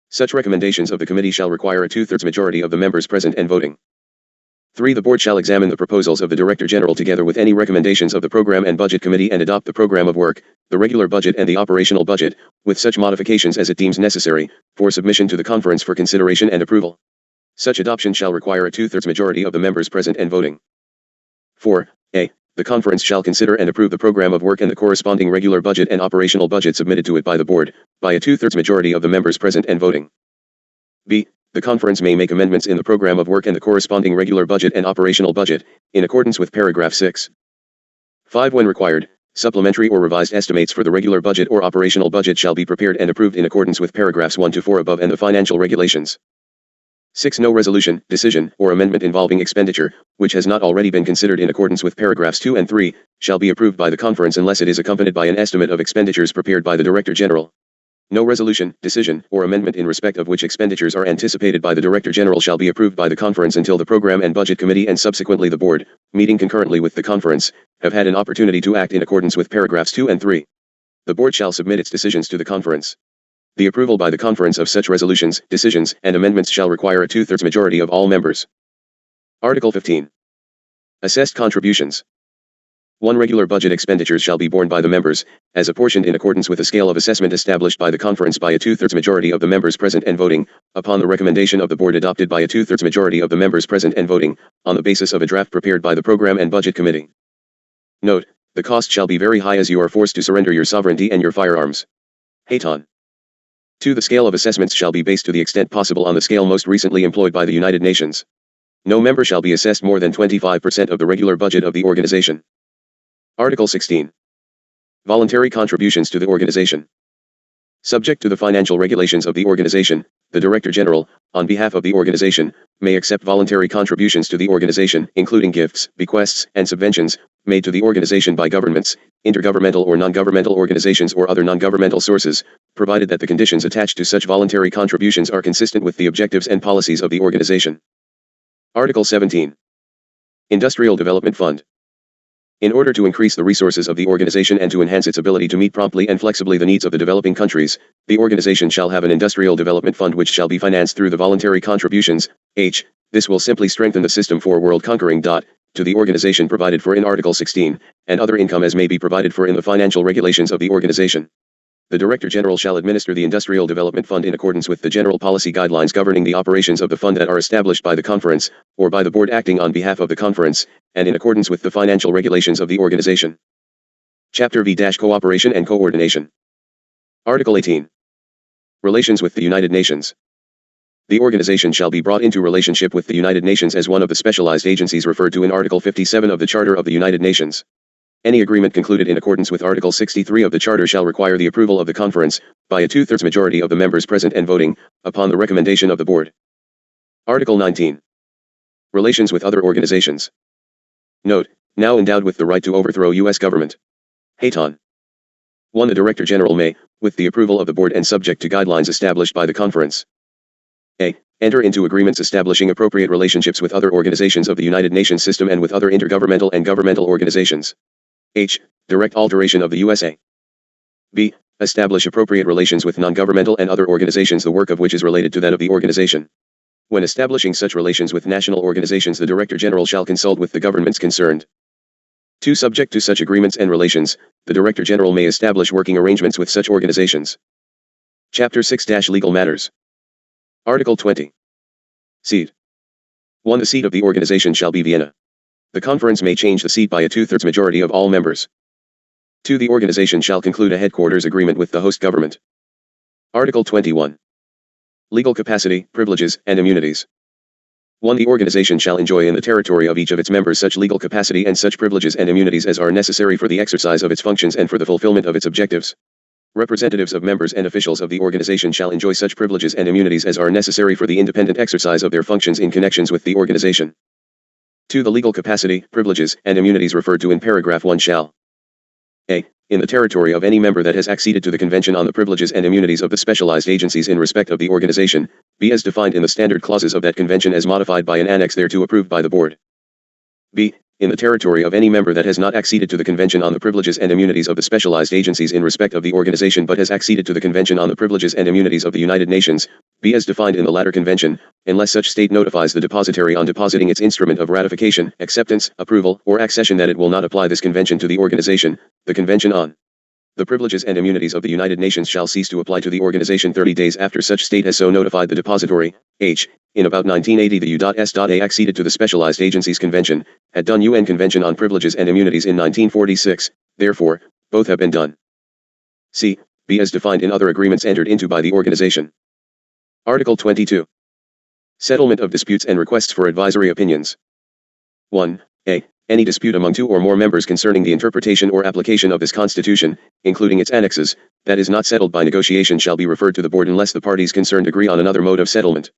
Such recommendations of the committee shall require a 2/3 majority of the members present and voting. 3. The Board shall examine the proposals of the Director General together with any recommendations of the Program and Budget Committee and adopt the program of work, the regular budget and the operational budget, with such modifications as it deems necessary, for submission to the Conference for consideration and approval. Such adoption shall require a 2/3 majority of the members present and voting. 4. A. The Conference shall consider and approve the program of work and the corresponding regular budget and operational budget submitted to it by the Board, by a 2/3 majority of the members present and voting. B. The Conference may make amendments in the program of work and the corresponding regular budget and operational budget, in accordance with paragraph 6. 5. When required, supplementary or revised estimates for the regular budget or operational budget shall be prepared and approved in accordance with paragraphs 1 to 4 above and the financial regulations. 6. No resolution, decision, or amendment involving expenditure, which has not already been considered in accordance with paragraphs 2 and 3, shall be approved by the Conference unless it is accompanied by an estimate of expenditures prepared by the Director General. No resolution, decision, or amendment in respect of which expenditures are anticipated by the Director General shall be approved by the Conference until the Program and Budget Committee and subsequently the Board, meeting concurrently with the Conference, have had an opportunity to act in accordance with paragraphs 2 and 3. The Board shall submit its decisions to the Conference. The approval by the Conference of such resolutions, decisions, and amendments shall require a 2/3 majority of all members. Article 15. Assessed contributions. 1. Regular budget expenditures shall be borne by the members, as apportioned in accordance with a scale of assessment established by the Conference by a 2/3 majority of the members present and voting, upon the recommendation of the Board adopted by a 2/3 majority of the members present and voting, on the basis of a draft prepared by the Program and Budget Committee. Note, the cost shall be very high as you are forced to surrender your sovereignty and your firearms. Hayton. 2. The scale of assessments shall be based to the extent possible on the scale most recently employed by the United Nations. No member shall be assessed more than 25% of the regular budget of the organization. Article 16. Voluntary contributions to the organization. Subject to the financial regulations of the organization, the Director General, on behalf of the organization, may accept voluntary contributions to the organization, including gifts, bequests, and subventions, made to the organization by governments, intergovernmental or non-governmental organizations or other non-governmental sources, provided that the conditions attached to such voluntary contributions are consistent with the objectives and policies of the organization. Article 17. Industrial Development Fund. In order to increase the resources of the organization and to enhance its ability to meet promptly and flexibly the needs of the developing countries, the organization shall have an industrial development fund which shall be financed through the voluntary contributions. This will simply strengthen the system for world conquering. to the organization provided for in Article 16, and other income as may be provided for in the financial regulations of the organization. The Director General shall administer the Industrial Development Fund in accordance with the general policy guidelines governing the operations of the fund that are established by the Conference, or by the Board acting on behalf of the Conference, and in accordance with the financial regulations of the organization. Chapter V-Cooperation and Coordination. Article 18. Relations with the United Nations. The organization shall be brought into relationship with the United Nations as one of the specialized agencies referred to in Article 57 of the Charter of the United Nations. Any agreement concluded in accordance with Article 63 of the Charter shall require the approval of the Conference, by a two-thirds majority of the members present and voting, upon the recommendation of the Board. Article 19. Relations with other organizations. Note, now endowed with the right to overthrow U.S. government. Hayton. 1. The Director General may, with the approval of the Board and subject to guidelines established by the Conference, a. Enter into agreements establishing appropriate relationships with other organizations of the United Nations system and with other intergovernmental and governmental organizations. H. Direct alteration of the USA. B. Establish appropriate relations with non-governmental and other organizations the work of which is related to that of the organization. When establishing such relations with national organizations, the Director General shall consult with the governments concerned. 2. Subject to such agreements and relations, the Director General may establish working arrangements with such organizations. Chapter 6 - Legal Matters. Article 20. Seat. 1. The seat of the organization shall be Vienna. The Conference may change the seat by a two-thirds majority of all members. 2. The organization shall conclude a headquarters agreement with the host government. Article 21. Legal capacity, privileges, and immunities. 1. The organization shall enjoy in the territory of each of its members such legal capacity and such privileges and immunities as are necessary for the exercise of its functions and for the fulfillment of its objectives. Representatives of members and officials of the organization shall enjoy such privileges and immunities as are necessary for the independent exercise of their functions in connections with the organization. 2. The legal capacity, privileges, and immunities referred to in paragraph 1 shall a. In the territory of any member that has acceded to the Convention on the Privileges and Immunities of the Specialized Agencies in respect of the organization, be as defined in the standard clauses of that convention as modified by an annex thereto approved by the Board. B. In the territory of any member that has not acceded to the Convention on the Privileges and Immunities of the Specialized Agencies in respect of the organization but has acceded to the Convention on the Privileges and Immunities of the United Nations, be as defined in the latter convention, unless such state notifies the depositary on depositing its instrument of ratification, acceptance, approval, or accession that it will not apply this convention to the organization. The Convention on the Privileges and Immunities of the United Nations shall cease to apply to the organization 30 days after such state has so notified the depository. H. In about 1980 the U.S.A. acceded to the Specialized Agencies Convention, had done UN Convention on Privileges and Immunities in 1946, therefore, both have been done. C. B as defined in other agreements entered into by the organization. Article 22. Settlement of disputes and requests for advisory opinions. 1. A. Any dispute among two or more members concerning the interpretation or application of this Constitution, including its annexes, that is not settled by negotiation shall be referred to the Board unless the parties concerned agree on another mode of settlement.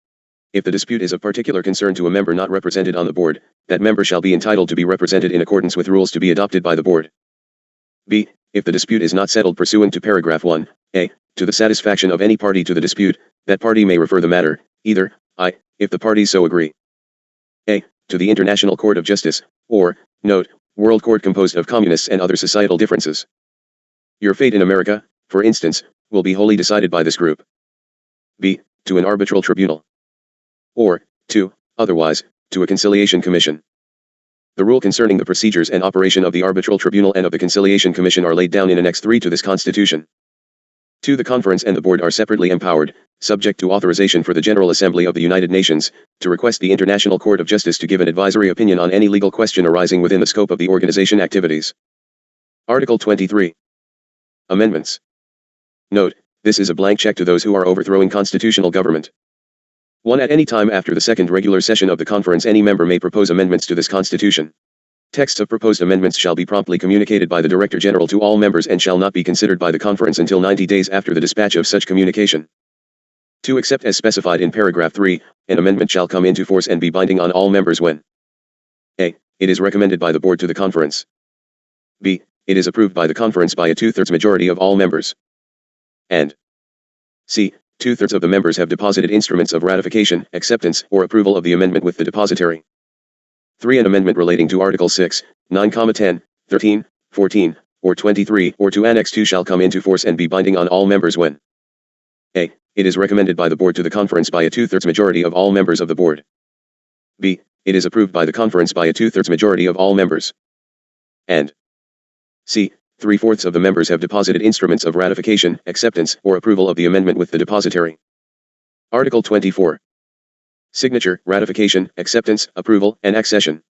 If the dispute is of particular concern to a member not represented on the Board, that member shall be entitled to be represented in accordance with rules to be adopted by the Board. B. If the dispute is not settled pursuant to paragraph 1, A, to the satisfaction of any party to the dispute, that party may refer the matter, either, I, if the parties so agree, A, to the International Court of Justice, or, note, World Court composed of communists and other societal differences. Your fate in America, for instance, will be wholly decided by this group. B, to an arbitral tribunal. Or, 2, otherwise, to a conciliation commission. The rule concerning the procedures and operation of the arbitral tribunal and of the conciliation commission are laid down in Annex 3 to this Constitution. 2. The Conference and the Board are separately empowered, subject to authorization for the General Assembly of the United Nations, to request the International Court of Justice to give an advisory opinion on any legal question arising within the scope of the organization activities. Article 23. Amendments. Note, this is a blank check to those who are overthrowing constitutional government. 1. At any time after the second regular session of the Conference any member may propose amendments to this Constitution. Texts of proposed amendments shall be promptly communicated by the Director General to all members and shall not be considered by the Conference until 90 days after the dispatch of such communication. 2. Except as specified in paragraph 3, an amendment shall come into force and be binding on all members when A. It is recommended by the Board to the Conference. B. It is approved by the Conference by a two-thirds majority of all members. And C. Two-thirds of the members have deposited instruments of ratification, acceptance, or approval of the amendment with the depositary. 3. An amendment relating to Article 6, 9, 10, 13, 14, or 23, or to Annex 2 shall come into force and be binding on all members when A. It is recommended by the Board to the Conference by a two-thirds majority of all members of the Board. B. it is approved by the conference by a 2/3 majority of all members. And c. 3/4 of the members have deposited instruments of ratification, acceptance, or approval of the amendment with the depository. Article 24. Signature, ratification, acceptance, approval, and accession.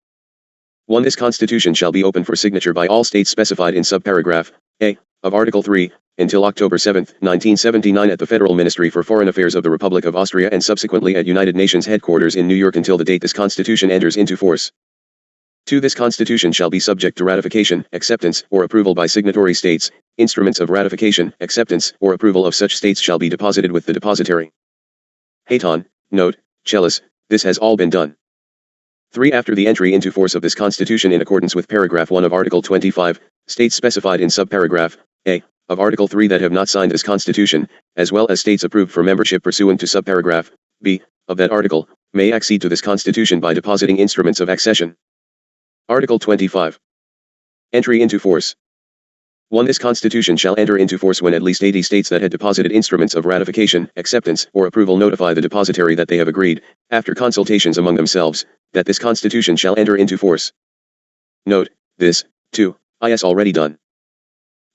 1. This Constitution shall be open for signature by all states specified in subparagraph A of Article 3, until October 7, 1979 at the Federal Ministry for Foreign Affairs of the Republic of Austria and subsequently at United Nations headquarters in New York until the date this Constitution enters into force. 2. This Constitution shall be subject to ratification, acceptance, or approval by signatory states. Instruments of ratification, acceptance, or approval of such states shall be deposited with the depository. Haton, note, Chellis, this has all been done. 3. After the entry into force of this Constitution in accordance with paragraph 1 of Article 25, states specified in subparagraph A of Article 3 that have not signed this Constitution, as well as states approved for membership pursuant to subparagraph B of that article, may accede to this Constitution by depositing instruments of accession. Article 25. Entry into force. 1. This Constitution shall enter into force when at least 80 states that had deposited instruments of ratification, acceptance, or approval notify the depository that they have agreed, after consultations among themselves, that this Constitution shall enter into force. Note, this, 2, is already done.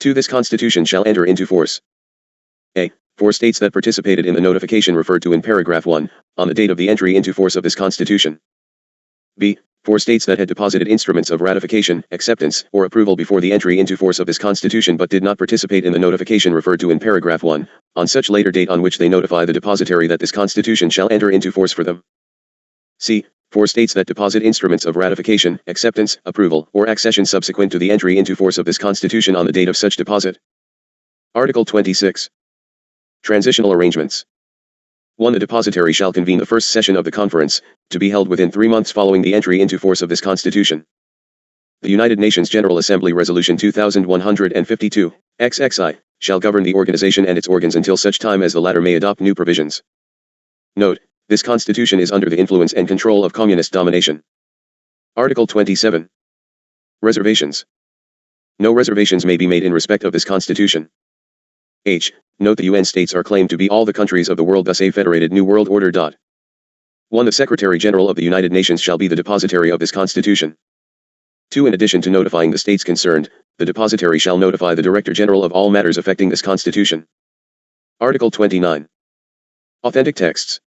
2. This Constitution shall enter into force. A. For states that participated in the notification referred to in paragraph 1, on the date of the entry into force of this Constitution. B. For states that had deposited instruments of ratification, acceptance, or approval before the entry into force of this Constitution but did not participate in the notification referred to in paragraph 1, on such later date on which they notify the depository that this Constitution shall enter into force for them. C. For states that deposit instruments of ratification, acceptance, approval, or accession subsequent to the entry into force of this Constitution on the date of such deposit. Article 26. Transitional arrangements. 1. The depository shall convene the first session of the conference, to be held within 3 months following the entry into force of this Constitution. The United Nations General Assembly Resolution 2152, XXI, shall govern the organization and its organs until such time as the latter may adopt new provisions. Note, this Constitution is under the influence and control of communist domination. Article 27. Reservations. No reservations may be made in respect of this Constitution. H. Note the UN states are claimed to be all the countries of the world, thus a federated New World Order. 1. The Secretary General of the United Nations shall be the depositary of this Constitution. 2. In addition to notifying the states concerned, the depositary shall notify the Director General of all matters affecting this Constitution. Article 29. Authentic texts.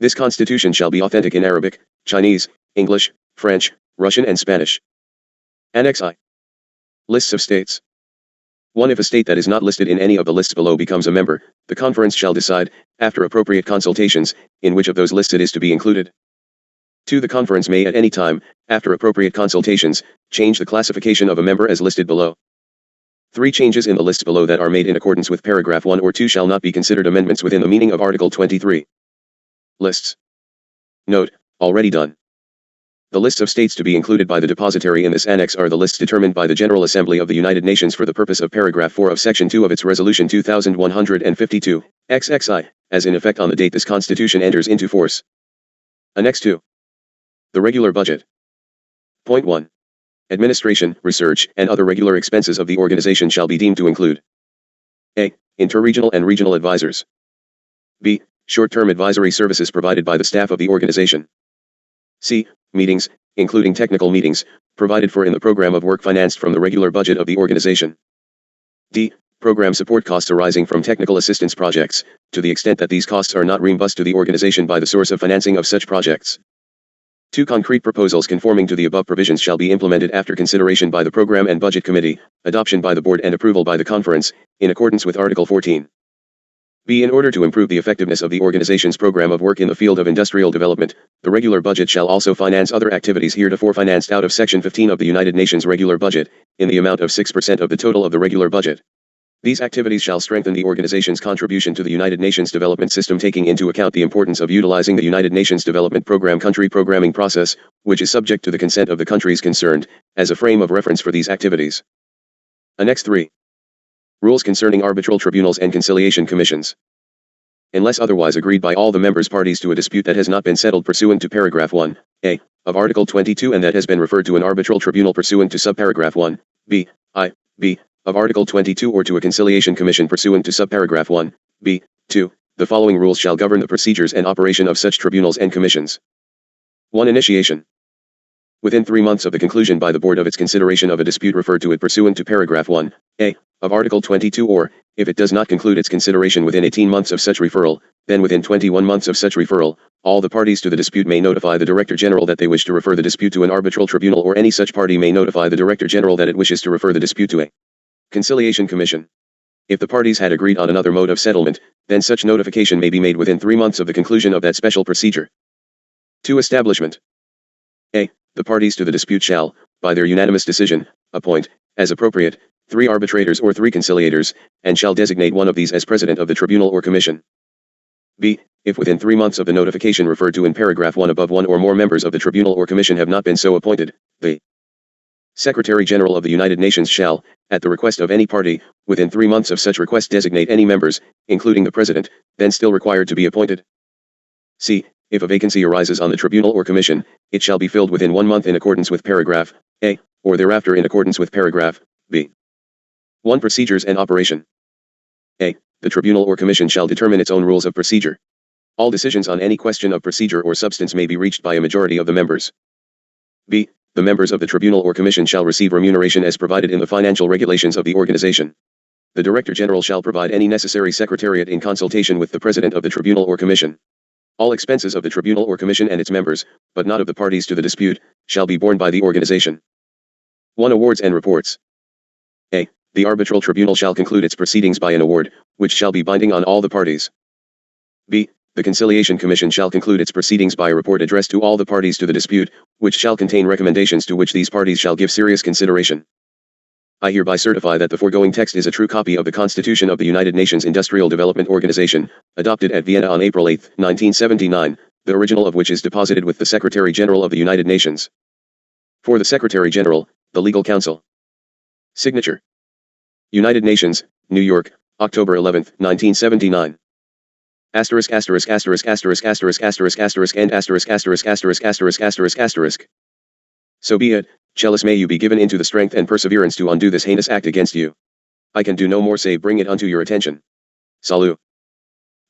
This Constitution shall be authentic in Arabic, Chinese, English, French, Russian and Spanish. Annex I. Lists of states. 1. If a state that is not listed in any of the lists below becomes a member, the conference shall decide, after appropriate consultations, in which of those lists it is to be included. 2. The conference may at any time, after appropriate consultations, change the classification of a member as listed below. 3. Changes in the lists below that are made in accordance with paragraph 1 or 2 shall not be considered amendments within the meaning of Article 23. Lists. Note, already done. The lists of states to be included by the depository in this annex are the lists determined by the General Assembly of the United Nations for the purpose of paragraph 4 of section 2 of its resolution 2152, XXI, as in effect on the date this Constitution enters into force. Annex 2. The regular budget. Point 1. Administration, research, and other regular expenses of the organization shall be deemed to include A. Interregional and regional advisors. B. Short-term advisory services provided by the staff of the organization. C. Meetings, including technical meetings, provided for in the program of work financed from the regular budget of the organization. D. Program support costs arising from technical assistance projects, to the extent that these costs are not reimbursed to the organization by the source of financing of such projects. 2. Concrete proposals conforming to the above provisions shall be implemented after consideration by the Program and Budget Committee, adoption by the Board and approval by the Conference, in accordance with Article 14. B. In order to improve the effectiveness of the organization's program of work in the field of industrial development, the regular budget shall also finance other activities heretofore financed out of Section 15 of the United Nations regular budget, in the amount of 6% of the total of the regular budget. These activities shall strengthen the organization's contribution to the United Nations development system, taking into account the importance of utilizing the United Nations Development Program country programming process, which is subject to the consent of the countries concerned, as a frame of reference for these activities. Annex 3. Rules concerning arbitral tribunals and conciliation commissions. Unless otherwise agreed by all the members parties to a dispute that has not been settled pursuant to paragraph 1a of Article 22 and that has been referred to an arbitral tribunal pursuant to subparagraph 1b, b of Article 22 or to a conciliation commission pursuant to subparagraph 1b, 2, the following rules shall govern the procedures and operation of such tribunals and commissions. 1. Initiation. Within 3 months of the conclusion by the board of its consideration of a dispute referred to it pursuant to paragraph 1a of Article 22, or, if it does not conclude its consideration within 18 months of such referral, then within 21 months of such referral, all the parties to the dispute may notify the Director General that they wish to refer the dispute to an arbitral tribunal, or any such party may notify the Director General that it wishes to refer the dispute to a conciliation commission. If the parties had agreed on another mode of settlement, then such notification may be made within 3 months of the conclusion of that special procedure. 2. Establishment. A. The parties to the dispute shall, by their unanimous decision, appoint, as appropriate, 3 arbitrators or 3 conciliators, and shall designate one of these as president of the tribunal or commission. B. If within 3 months of the notification referred to in paragraph 1 above, one or more members of the tribunal or commission have not been so appointed, the Secretary General of the United Nations shall, at the request of any party, within 3 months of such request designate any members, including the president, then still required to be appointed. C. If a vacancy arises on the tribunal or commission, it shall be filled within 1 month in accordance with paragraph A, or thereafter in accordance with paragraph B. 1. Procedures and operation. A. The tribunal or commission shall determine its own rules of procedure. All decisions on any question of procedure or substance may be reached by a majority of the members. B. The members of the tribunal or commission shall receive remuneration as provided in the financial regulations of the organization. The Director General shall provide any necessary secretariat in consultation with the President of the tribunal or commission. All expenses of the tribunal or commission and its members, but not of the parties to the dispute, shall be borne by the organization. 1. Awards and reports. A. The arbitral tribunal shall conclude its proceedings by an award, which shall be binding on all the parties. B. The conciliation commission shall conclude its proceedings by a report addressed to all the parties to the dispute, which shall contain recommendations to which these parties shall give serious consideration. I hereby certify that the foregoing text is a true copy of the Constitution of the United Nations Industrial Development Organization, adopted at Vienna on April 8, 1979, the original of which is deposited with the Secretary General of the United Nations. For the Secretary General, the Legal Counsel. Signature. United Nations, New York, October 11, 1979. Asterisk asterisk asterisk asterisk asterisk asterisk asterisk and asterisk asterisk asterisk asterisk asterisk asterisk. So be it, Chalice, may you be given into the strength and perseverance to undo this heinous act against you. I can do no more save bring it unto your attention. Salut.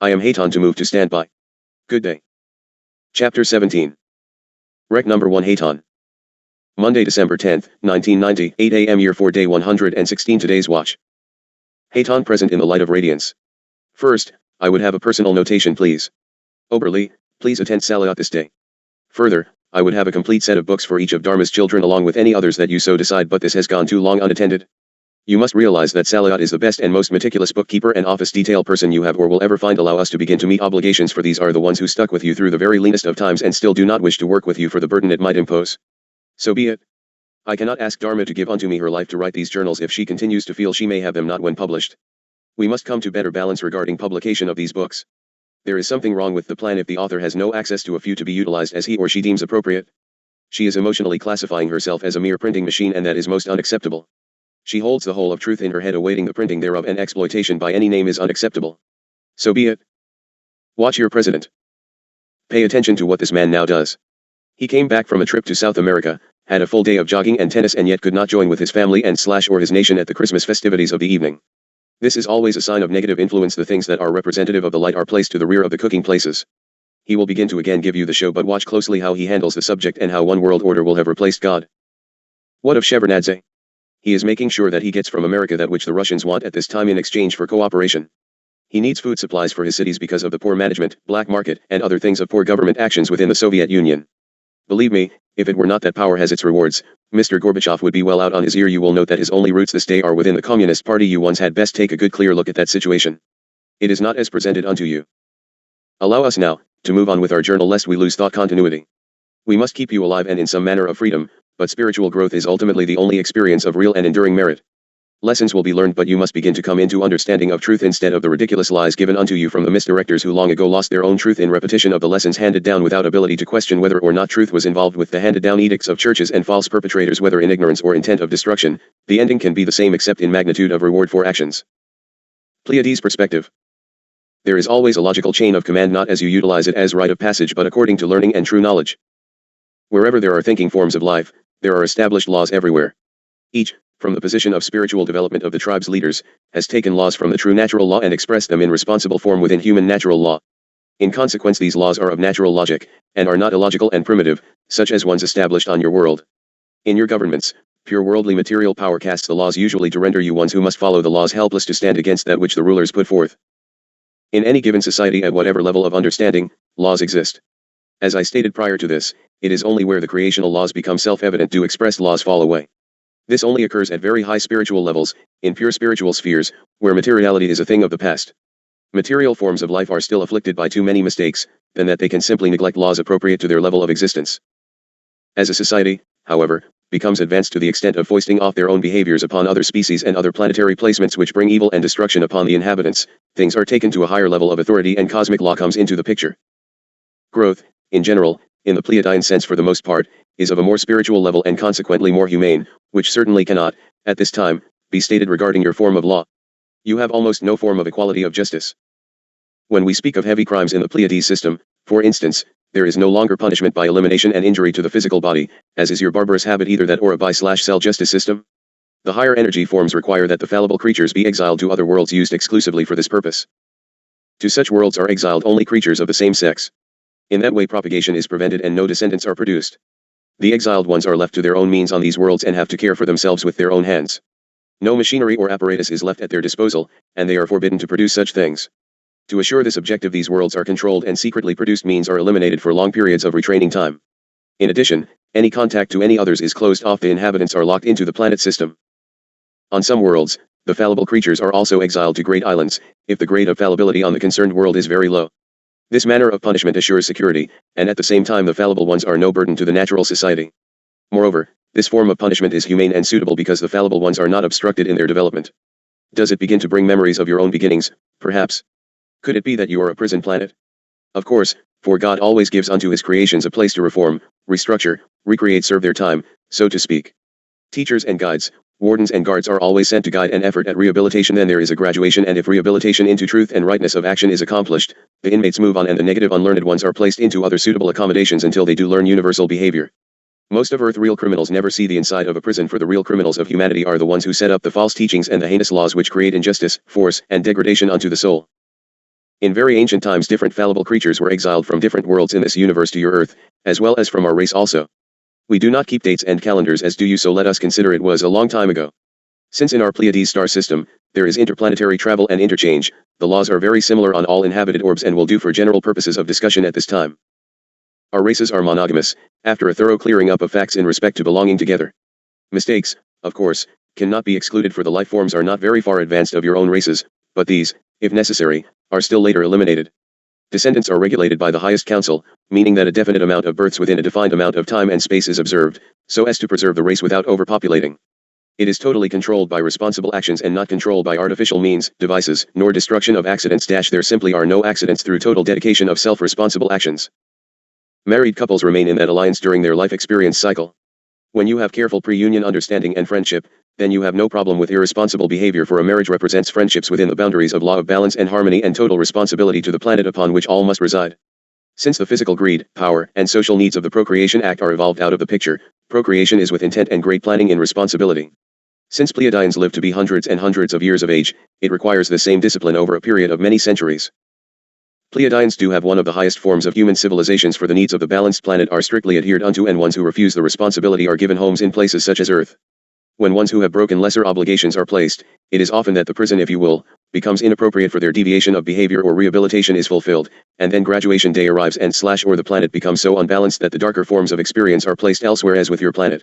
I am Hayton to move to stand by. Good day. Chapter 17. Rec number 1 Hayton. Monday, December 10, 1990, 8 a.m. year 4 day 116 today's watch. Hayton present in the light of radiance. First, I would have a personal notation please. Oberly, please attend Salayat this day. Further, I would have a complete set of books for each of Dharma's children along with any others that you so decide, but this has gone too long unattended. You must realize that Salayat is the best and most meticulous bookkeeper and office detail person you have or will ever find. Allow us to begin to meet obligations, for these are the ones who stuck with you through the very leanest of times and still do not wish to work with you for the burden it might impose. So be it. I cannot ask Dharma to give unto me her life to write these journals if she continues to feel she may have them not when published. We must come to better balance regarding publication of these books. There is something wrong with the plan if the author has no access to a few to be utilized as he or she deems appropriate. She is emotionally classifying herself as a mere printing machine, and that is most unacceptable. She holds the whole of truth in her head, awaiting the printing thereof, and exploitation by any name is unacceptable. So be it. Watch your president. Pay attention to what this man now does. He came back from a trip to South America, had a full day of jogging and tennis, and yet could not join with his family and / or his nation at the Christmas festivities of the evening. This is always a sign of negative influence. The things that are representative of the light are placed to the rear of the cooking places. He will begin to again give you the show, but watch closely how he handles the subject and how one world order will have replaced God. What of Shevardnadze? He is making sure that he gets from America that which the Russians want at this time in exchange for cooperation. He needs food supplies for his cities because of the poor management, black market, and other things of poor government actions within the Soviet Union. Believe me, if it were not that power has its rewards, Mr. Gorbachev would be well out on his ear. You will note that his only roots this day are within the Communist Party. You once had best take a good clear look at that situation. It is not as presented unto you. Allow us now to move on with our journal lest we lose thought continuity. We must keep you alive and in some manner of freedom, but spiritual growth is ultimately the only experience of real and enduring merit. Lessons will be learned, but you must begin to come into understanding of truth instead of the ridiculous lies given unto you from the misdirectors who long ago lost their own truth in repetition of the lessons handed down without ability to question whether or not truth was involved with the handed down edicts of churches and false perpetrators, whether in ignorance or intent of destruction. The ending can be the same except in magnitude of reward for actions. Pleaides perspective. There is always a logical chain of command, not as you utilize it as rite of passage, but according to learning and true knowledge. Wherever there are thinking forms of life, there are established laws everywhere. Each, from the position of spiritual development of the tribe's leaders, has taken laws from the true natural law and expressed them in responsible form within human natural law. In consequence, these laws are of natural logic, and are not illogical and primitive, such as ones established on your world. In your governments, pure worldly material power casts the laws usually to render you ones who must follow the laws helpless to stand against that which the rulers put forth. In any given society at whatever level of understanding, laws exist. As I stated prior to this, it is only where the creational laws become self-evident do expressed laws fall away. This only occurs at very high spiritual levels, in pure spiritual spheres, where materiality is a thing of the past. Material forms of life are still afflicted by too many mistakes, than that they can simply neglect laws appropriate to their level of existence. As a society, however, becomes advanced to the extent of foisting off their own behaviors upon other species and other planetary placements which bring evil and destruction upon the inhabitants, things are taken to a higher level of authority and cosmic law comes into the picture. Growth, in general, in the Pleiadian sense for the most part, is of a more spiritual level and consequently more humane, which certainly cannot, at this time, be stated regarding your form of law. You have almost no form of equality of justice. When we speak of heavy crimes in the Pleiades system, for instance, there is no longer punishment by elimination and injury to the physical body, as is your barbarous habit either that or a buy/sell justice system. The higher energy forms require that the fallible creatures be exiled to other worlds used exclusively for this purpose. To such worlds are exiled only creatures of the same sex. In that way propagation is prevented and no descendants are produced. The exiled ones are left to their own means on these worlds and have to care for themselves with their own hands. No machinery or apparatus is left at their disposal, and they are forbidden to produce such things. To assure this objective, these worlds are controlled and secretly produced means are eliminated for long periods of retraining time. In addition, any contact to any others is closed off. The inhabitants are locked into the planet system. On some worlds, the fallible creatures are also exiled to great islands, if the grade of fallibility on the concerned world is very low. This manner of punishment assures security, and at the same time the fallible ones are no burden to the natural society. Moreover, this form of punishment is humane and suitable because the fallible ones are not obstructed in their development. Does it begin to bring memories of your own beginnings, perhaps? Could it be that you are a prison planet? Of course, for God always gives unto his creations a place to reform, restructure, recreate, serve their time, so to speak. Teachers and guides, wardens and guards are always sent to guide and effort at rehabilitation. Then there is a graduation, and if rehabilitation into truth and rightness of action is accomplished, the inmates move on and the negative unlearned ones are placed into other suitable accommodations until they do learn universal behavior. Most of Earth real criminals never see the inside of a prison, for the real criminals of humanity are the ones who set up the false teachings and the heinous laws which create injustice, force, and degradation unto the soul. In very ancient times different fallible creatures were exiled from different worlds in this universe to your Earth, as well as from our race also. We do not keep dates and calendars as do you, so let us consider it was a long time ago. Since in our Pleiades star system, there is interplanetary travel and interchange, the laws are very similar on all inhabited orbs and will do for general purposes of discussion at this time. Our races are monogamous, after a thorough clearing up of facts in respect to belonging together. Mistakes, of course, cannot be excluded, for the life forms are not very far advanced of your own races, but these, if necessary, are still later eliminated. Descendants are regulated by the highest council, meaning that a definite amount of births within a defined amount of time and space is observed, so as to preserve the race without overpopulating. It is totally controlled by responsible actions and not controlled by artificial means, devices, nor destruction of accidents. There simply are no accidents through total dedication of self-responsible actions. Married couples remain in that alliance during their life experience cycle. When you have careful pre-union understanding and friendship, then you have no problem with irresponsible behavior, for a marriage represents friendships within the boundaries of law of balance and harmony and total responsibility to the planet upon which all must reside. Since the physical greed, power, and social needs of the Procreation Act are evolved out of the picture, procreation is with intent and great planning in responsibility. Since Pleiadians live to be hundreds and hundreds of years of age, it requires the same discipline over a period of many centuries. Pleiadians do have one of the highest forms of human civilizations, for the needs of the balanced planet are strictly adhered unto, and ones who refuse the responsibility are given homes in places such as Earth. When ones who have broken lesser obligations are placed, it is often that the prison, if you will, becomes inappropriate for their deviation of behavior, or rehabilitation is fulfilled, and then graduation day arrives and or the planet becomes so unbalanced that the darker forms of experience are placed elsewhere, as with your planet.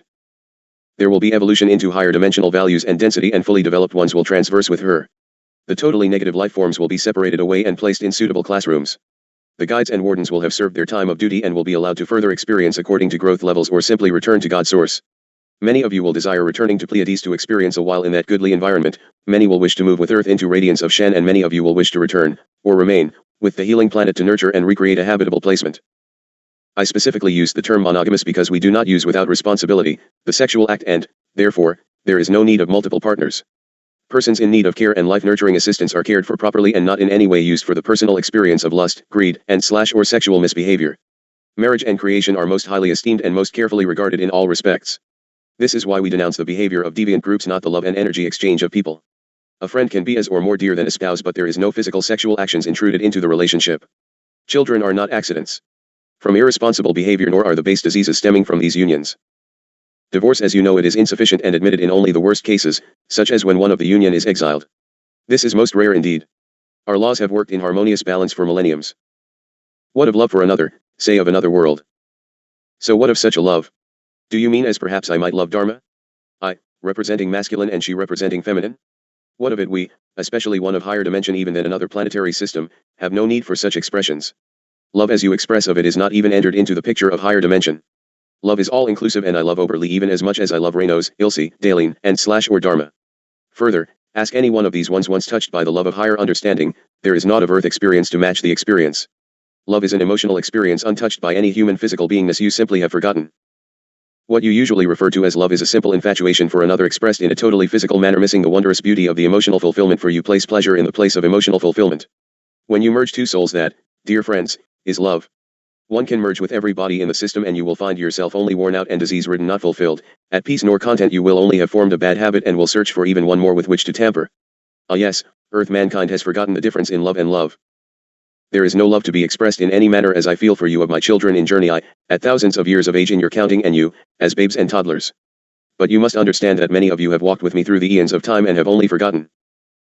There will be evolution into higher dimensional values and density, and fully developed ones will transverse with her. The totally negative life forms will be separated away and placed in suitable classrooms. The guides and wardens will have served their time of duty and will be allowed to further experience according to growth levels, or simply return to God's source. Many of you will desire returning to Pleiades to experience a while in that goodly environment, many will wish to move with Earth into radiance of Shen, and many of you will wish to return, or remain, with the healing planet to nurture and recreate a habitable placement. I specifically use the term monogamous because we do not use without responsibility the sexual act, and, therefore, there is no need of multiple partners. Persons in need of care and life-nurturing assistance are cared for properly and not in any way used for the personal experience of lust, greed, and or sexual misbehavior. Marriage and creation are most highly esteemed and most carefully regarded in all respects. This is why we denounce the behavior of deviant groups, not the love and energy exchange of people. A friend can be as or more dear than a spouse, but there is no physical sexual actions intruded into the relationship. Children are not accidents from irresponsible behavior, nor are the base diseases stemming from these unions. Divorce, as you know it, is insufficient and admitted in only the worst cases, such as when one of the union is exiled. This is most rare indeed. Our laws have worked in harmonious balance for millenniums. What of love for another, say of another world? So what of such a love? Do you mean as perhaps I might love Dharma? I, representing masculine and she representing feminine? What of it? We, especially one of higher dimension even than another planetary system, have no need for such expressions. Love as you express of it is not even entered into the picture of higher dimension. Love is all-inclusive, and I love Oberly even as much as I love Reynos, Ilse, Daleen, and / or Dharma. Further, ask any one of these ones once touched by the love of higher understanding, there is naught of earth experience to match the experience. Love is an emotional experience untouched by any human physical beingness you simply have forgotten. What you usually refer to as love is a simple infatuation for another expressed in a totally physical manner, missing the wondrous beauty of the emotional fulfillment, for you place pleasure in the place of emotional fulfillment. When you merge two souls, that, dear friends, is love. One can merge with every body in the system and you will find yourself only worn out and disease-ridden, not fulfilled, at peace nor content. You will only have formed a bad habit and will search for even one more with which to tamper. Ah yes, earth mankind has forgotten the difference in love and love. There is no love to be expressed in any manner as I feel for you of my children in journey at thousands of years of age in your counting, and you, as babes and toddlers. But you must understand that many of you have walked with me through the eons of time and have only forgotten.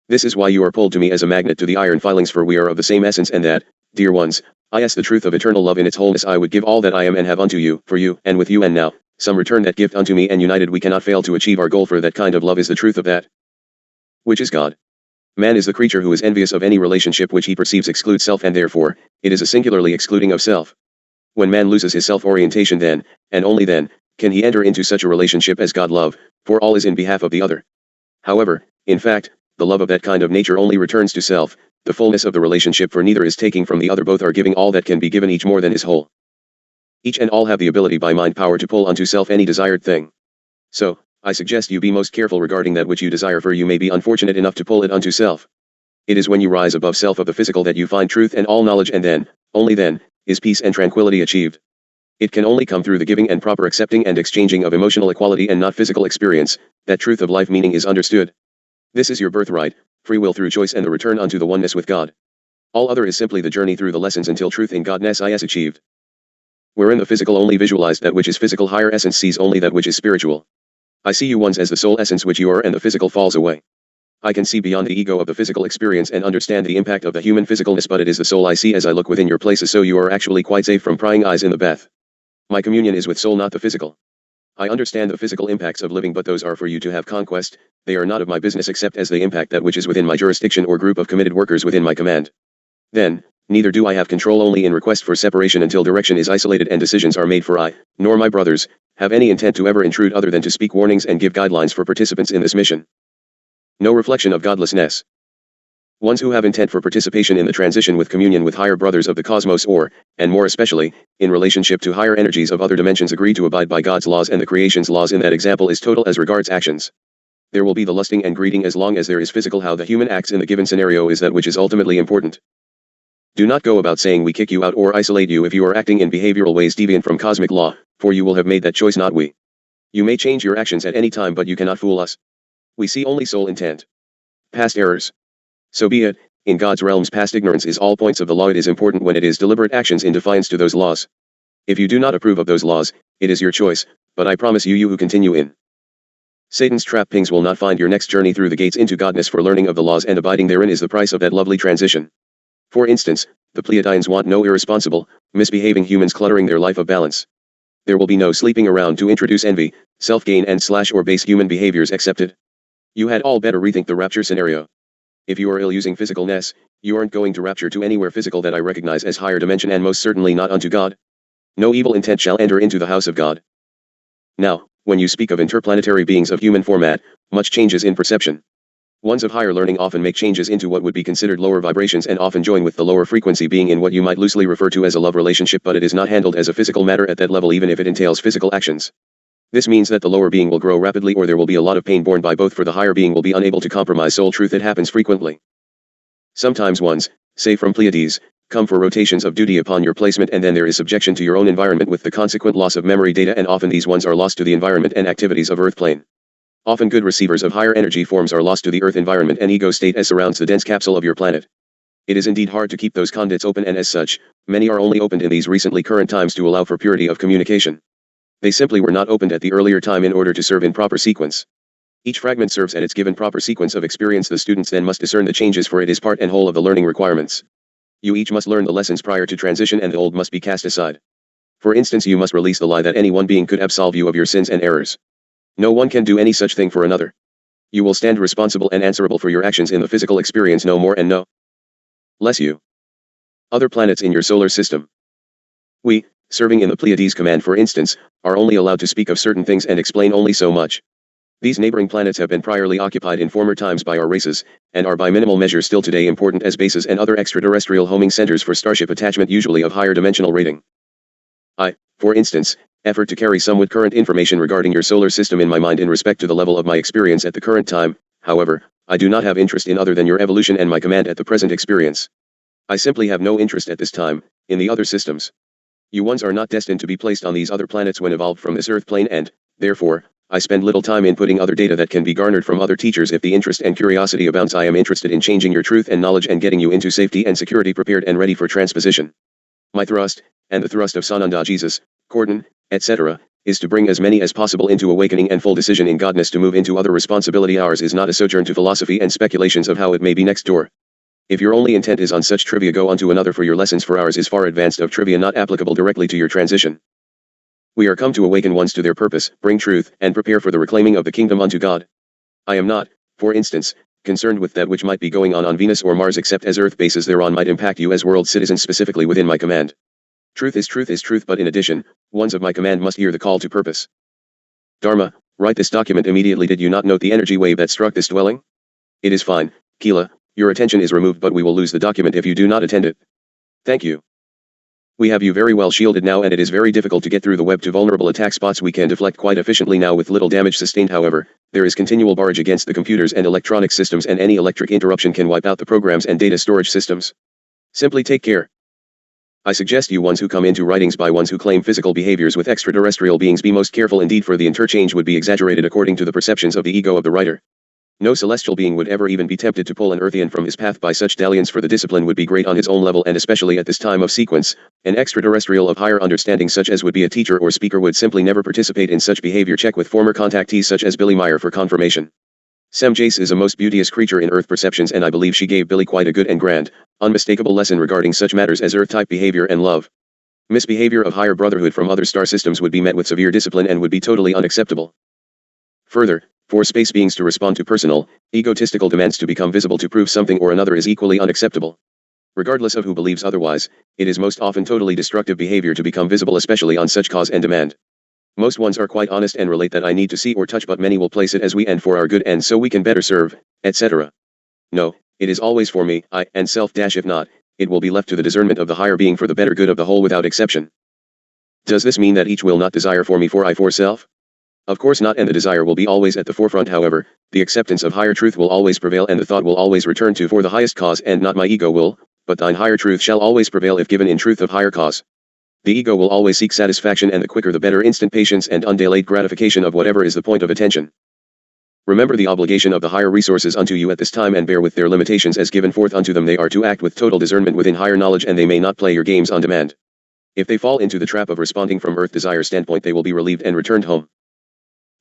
This is why you are pulled to me as a magnet to the iron filings, for we are of the same essence, and that, dear ones, the truth of eternal love in its wholeness I would give all that I am and have unto you, for you, and with you, and now, some return that gift unto me, and united we cannot fail to achieve our goal, for that kind of love is the truth of that which is God. Man is the creature who is envious of any relationship which he perceives excludes self, and therefore, it is a singularly excluding of self. When man loses his self-orientation, then, and only then, can he enter into such a relationship as God love, for all is in behalf of the other. However, in fact, the love of that kind of nature only returns to self, the fullness of the relationship, for neither is taking from the other, both are giving all that can be given, each more than is whole. Each and all have the ability by mind power to pull unto self any desired thing. So, I suggest you be most careful regarding that which you desire, for you may be unfortunate enough to pull it unto self. It is when you rise above self of the physical that you find truth and all knowledge, and then, only then, is peace and tranquility achieved. It can only come through the giving and proper accepting and exchanging of emotional equality and not physical experience, that truth of life meaning is understood. This is your birthright, free will through choice, and the return unto the oneness with God. All other is simply the journey through the lessons until truth in Godness is achieved. Wherein the physical only visualized that which is physical, higher essence sees only that which is spiritual. I see you ones as the soul essence which you are, and the physical falls away. I can see beyond the ego of the physical experience and understand the impact of the human physicalness, but it is the soul I see as I look within your places, so you are actually quite safe from prying eyes in the bath. My communion is with soul, not the physical. I understand the physical impacts of living, but those are for you to have conquest. They are not of my business except as they impact that which is within my jurisdiction or group of committed workers within my command. Then, neither do I have control, only in request for separation until direction is isolated and decisions are made, for I, nor my brothers, have any intent to ever intrude other than to speak warnings and give guidelines for participants in this mission. No reflection of godlessness. Ones who have intent for participation in the transition with communion with higher brothers of the cosmos, or, and more especially, in relationship to higher energies of other dimensions, agree to abide by God's laws and the creation's laws in that example is total as regards actions. There will be the lusting and greeding as long as there is physical. How the human acts in the given scenario is that which is ultimately important. Do not go about saying we kick you out or isolate you if you are acting in behavioral ways deviant from cosmic law, for you will have made that choice, not we. You may change your actions at any time, but you cannot fool us. We see only soul intent. Past errors. So be it. In God's realms, past ignorance is all points of the law. It is important when it is deliberate actions in defiance to those laws. If you do not approve of those laws, it is your choice, but I promise you who continue in Satan's trap pings will not find your next journey through the gates into Godness, for learning of the laws and abiding therein is the price of that lovely transition. For instance, the Pleiadians want no irresponsible, misbehaving humans cluttering their life of balance. There will be no sleeping around to introduce envy, self-gain and / or base human behaviors accepted. You had all better rethink the rapture scenario. If you are ill-using physicalness, you aren't going to rapture to anywhere physical that I recognize as higher dimension, and most certainly not unto God. No evil intent shall enter into the house of God. Now, when you speak of interplanetary beings of human format, much changes in perception. Ones of higher learning often make changes into what would be considered lower vibrations and often join with the lower frequency being in what you might loosely refer to as a love relationship, but it is not handled as a physical matter at that level even if it entails physical actions. This means that the lower being will grow rapidly, or there will be a lot of pain borne by both, for the higher being will be unable to compromise soul truth. It happens frequently. Sometimes ones, say from Pleaides, come for rotations of duty upon your placement, and then there is subjection to your own environment with the consequent loss of memory data, and often these ones are lost to the environment and activities of Earth plane. Often good receivers of higher energy forms are lost to the Earth environment and ego state as surrounds the dense capsule of your planet. It is indeed hard to keep those conduits open, and as such, Many are only opened in these recently current times to allow for purity of communication. They simply were not opened at the earlier time in order to serve in proper sequence. Each fragment serves at its given proper sequence of experience. The students then must discern the changes, for it is part and whole of the learning requirements. You each must learn the lessons prior to transition, and the old must be cast aside. For instance, you must release the lie that any one being could absolve you of your sins and errors. No one can do any such thing for another. You will stand responsible and answerable for your actions in the physical experience, no more and no less. You. Other planets in your solar system. We, serving in the Pleaides command for instance, are only allowed to speak of certain things and explain only so much. These neighboring planets have been priorly occupied in former times by our races, and are by minimal measure still today important as bases and other extraterrestrial homing centers for starship attachment, usually of higher dimensional rating. I, for instance, effort to carry somewhat current information regarding your solar system in my mind in respect to the level of my experience at the current time. However, I do not have interest in other than your evolution and my command at the present experience. I simply have no interest at this time in the other systems. You ones are not destined to be placed on these other planets when evolved from this Earth plane, and, therefore, I spend little time inputting other data that can be garnered from other teachers. If the interest and curiosity abounds, I am interested in changing your truth and knowledge and getting you into safety and security, prepared and ready for transposition. My thrust, and the thrust of Sananda, Jesus, Corden, etc., is to bring as many as possible into awakening and full decision in Godness, to move into other responsibility. Ours is not a sojourn to philosophy and speculations of how it may be next door. If your only intent is on such trivia, go on to another for your lessons, for ours is far advanced of trivia not applicable directly to your transition. We are come to awaken ones to their purpose, bring truth, and prepare for the reclaiming of the kingdom unto God. I am not, for instance, concerned with that which might be going on Venus or Mars, except as Earth bases thereon might impact you as world citizens specifically within my command. Truth is truth, but in addition, ones of my command must hear the call to purpose. Dharma, write this document immediately. Did you not note the energy wave that struck this dwelling? It is fine, Keela, your attention is removed, but we will lose the document if you do not attend it. Thank you. We have you very well shielded now, and it is very difficult to get through the web to vulnerable attack spots. We can deflect quite efficiently now with little damage sustained. However, there is continual barrage against the computers and electronic systems, and any electric interruption can wipe out the programs and data storage systems. Simply take care. I suggest you ones who come into writings by ones who claim physical behaviors with extraterrestrial beings be most careful indeed, for the interchange would be exaggerated according to the perceptions of the ego of the writer. No celestial being would ever even be tempted to pull an Earthian from his path by such dalliance, for the discipline would be great on his own level, and especially at this time of sequence, an extraterrestrial of higher understanding such as would be a teacher or speaker would simply never participate in such behavior. Check with former contactees such as Billy Meyer for confirmation. Sem Jace is a most beauteous creature in Earth perceptions, and I believe she gave Billy quite a good and grand, unmistakable lesson regarding such matters as Earth-type behavior and love. Misbehavior of higher brotherhood from other star systems would be met with severe discipline and would be totally unacceptable. Further, for space beings to respond to personal, egotistical demands to become visible to prove something or another is equally unacceptable. Regardless of who believes otherwise, it is most often totally destructive behavior to become visible, especially on such cause and demand. Most ones are quite honest and relate that I need to see or touch, but many will place it as we and for our good and so we can better serve, etc. No, it is always for me, I, and self. If not, it will be left to the discernment of the higher being for the better good of the whole without exception. Does this mean that each will not desire for me for I for self? Of course not, and the desire will be always at the forefront. However, the acceptance of higher truth will always prevail, and the thought will always return to for the highest cause, and not my ego will, but thine higher truth shall always prevail if given in truth of higher cause. The ego will always seek satisfaction, and the quicker the better, instant patience and undelayed gratification of whatever is the point of attention. Remember the obligation of the higher resources unto you at this time, and bear with their limitations as given forth unto them. They are to act with total discernment within higher knowledge, and they may not play your games on demand. If they fall into the trap of responding from Earth desire standpoint, they will be relieved and returned home.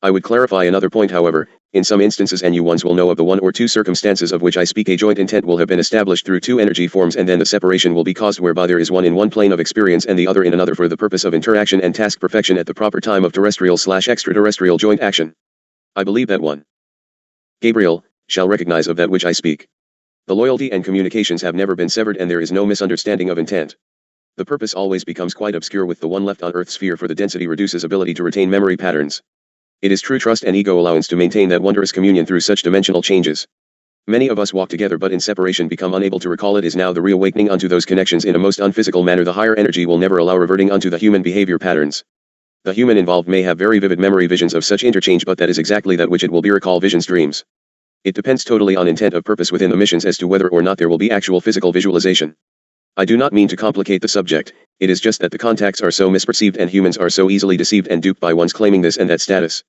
I would clarify another point, however. In some instances, and you ones will know of the one or two circumstances of which I speak, a joint intent will have been established through two energy forms, and then the separation will be caused whereby there is one in one plane of experience and the other in another, for the purpose of interaction and task perfection at the proper time of terrestrial/extraterrestrial joint action. I believe that one, Gabriel, shall recognize of that which I speak. The loyalty and communications have never been severed, and there is no misunderstanding of intent. The purpose always becomes quite obscure with the one left on Earth's sphere, for the density reduces ability to retain memory patterns. It is true trust and ego allowance to maintain that wondrous communion through such dimensional changes. Many of us walk together but in separation become unable to recall. It is now the reawakening unto those connections in a most unphysical manner. The higher energy will never allow reverting unto the human behavior patterns. The human involved may have very vivid memory visions of such interchange, but that is exactly that which it will be recall visions, dreams. It depends totally on intent of purpose within the missions as to whether or not there will be actual physical visualization. I do not mean to complicate the subject, it is just that the contacts are so misperceived and humans are so easily deceived and duped by ones claiming this and that status.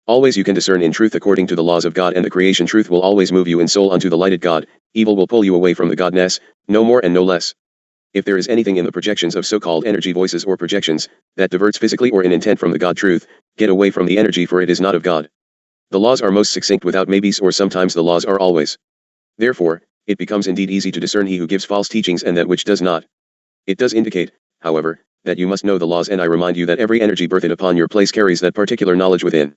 Always you can discern in truth according to the laws of God and the creation. Truth will always move you in soul unto the lighted God, evil will pull you away from the Godness, no more and no less. If there is anything in the projections of so-called energy voices or projections, that diverts physically or in intent from the God truth, get away from the energy, for it is not of God. The laws are most succinct without maybes, or sometimes the laws are always. Therefore, it becomes indeed easy to discern he who gives false teachings and that which does not. It does indicate, however, that you must know the laws, and I remind you that every energy birthed upon your place carries that particular knowledge within.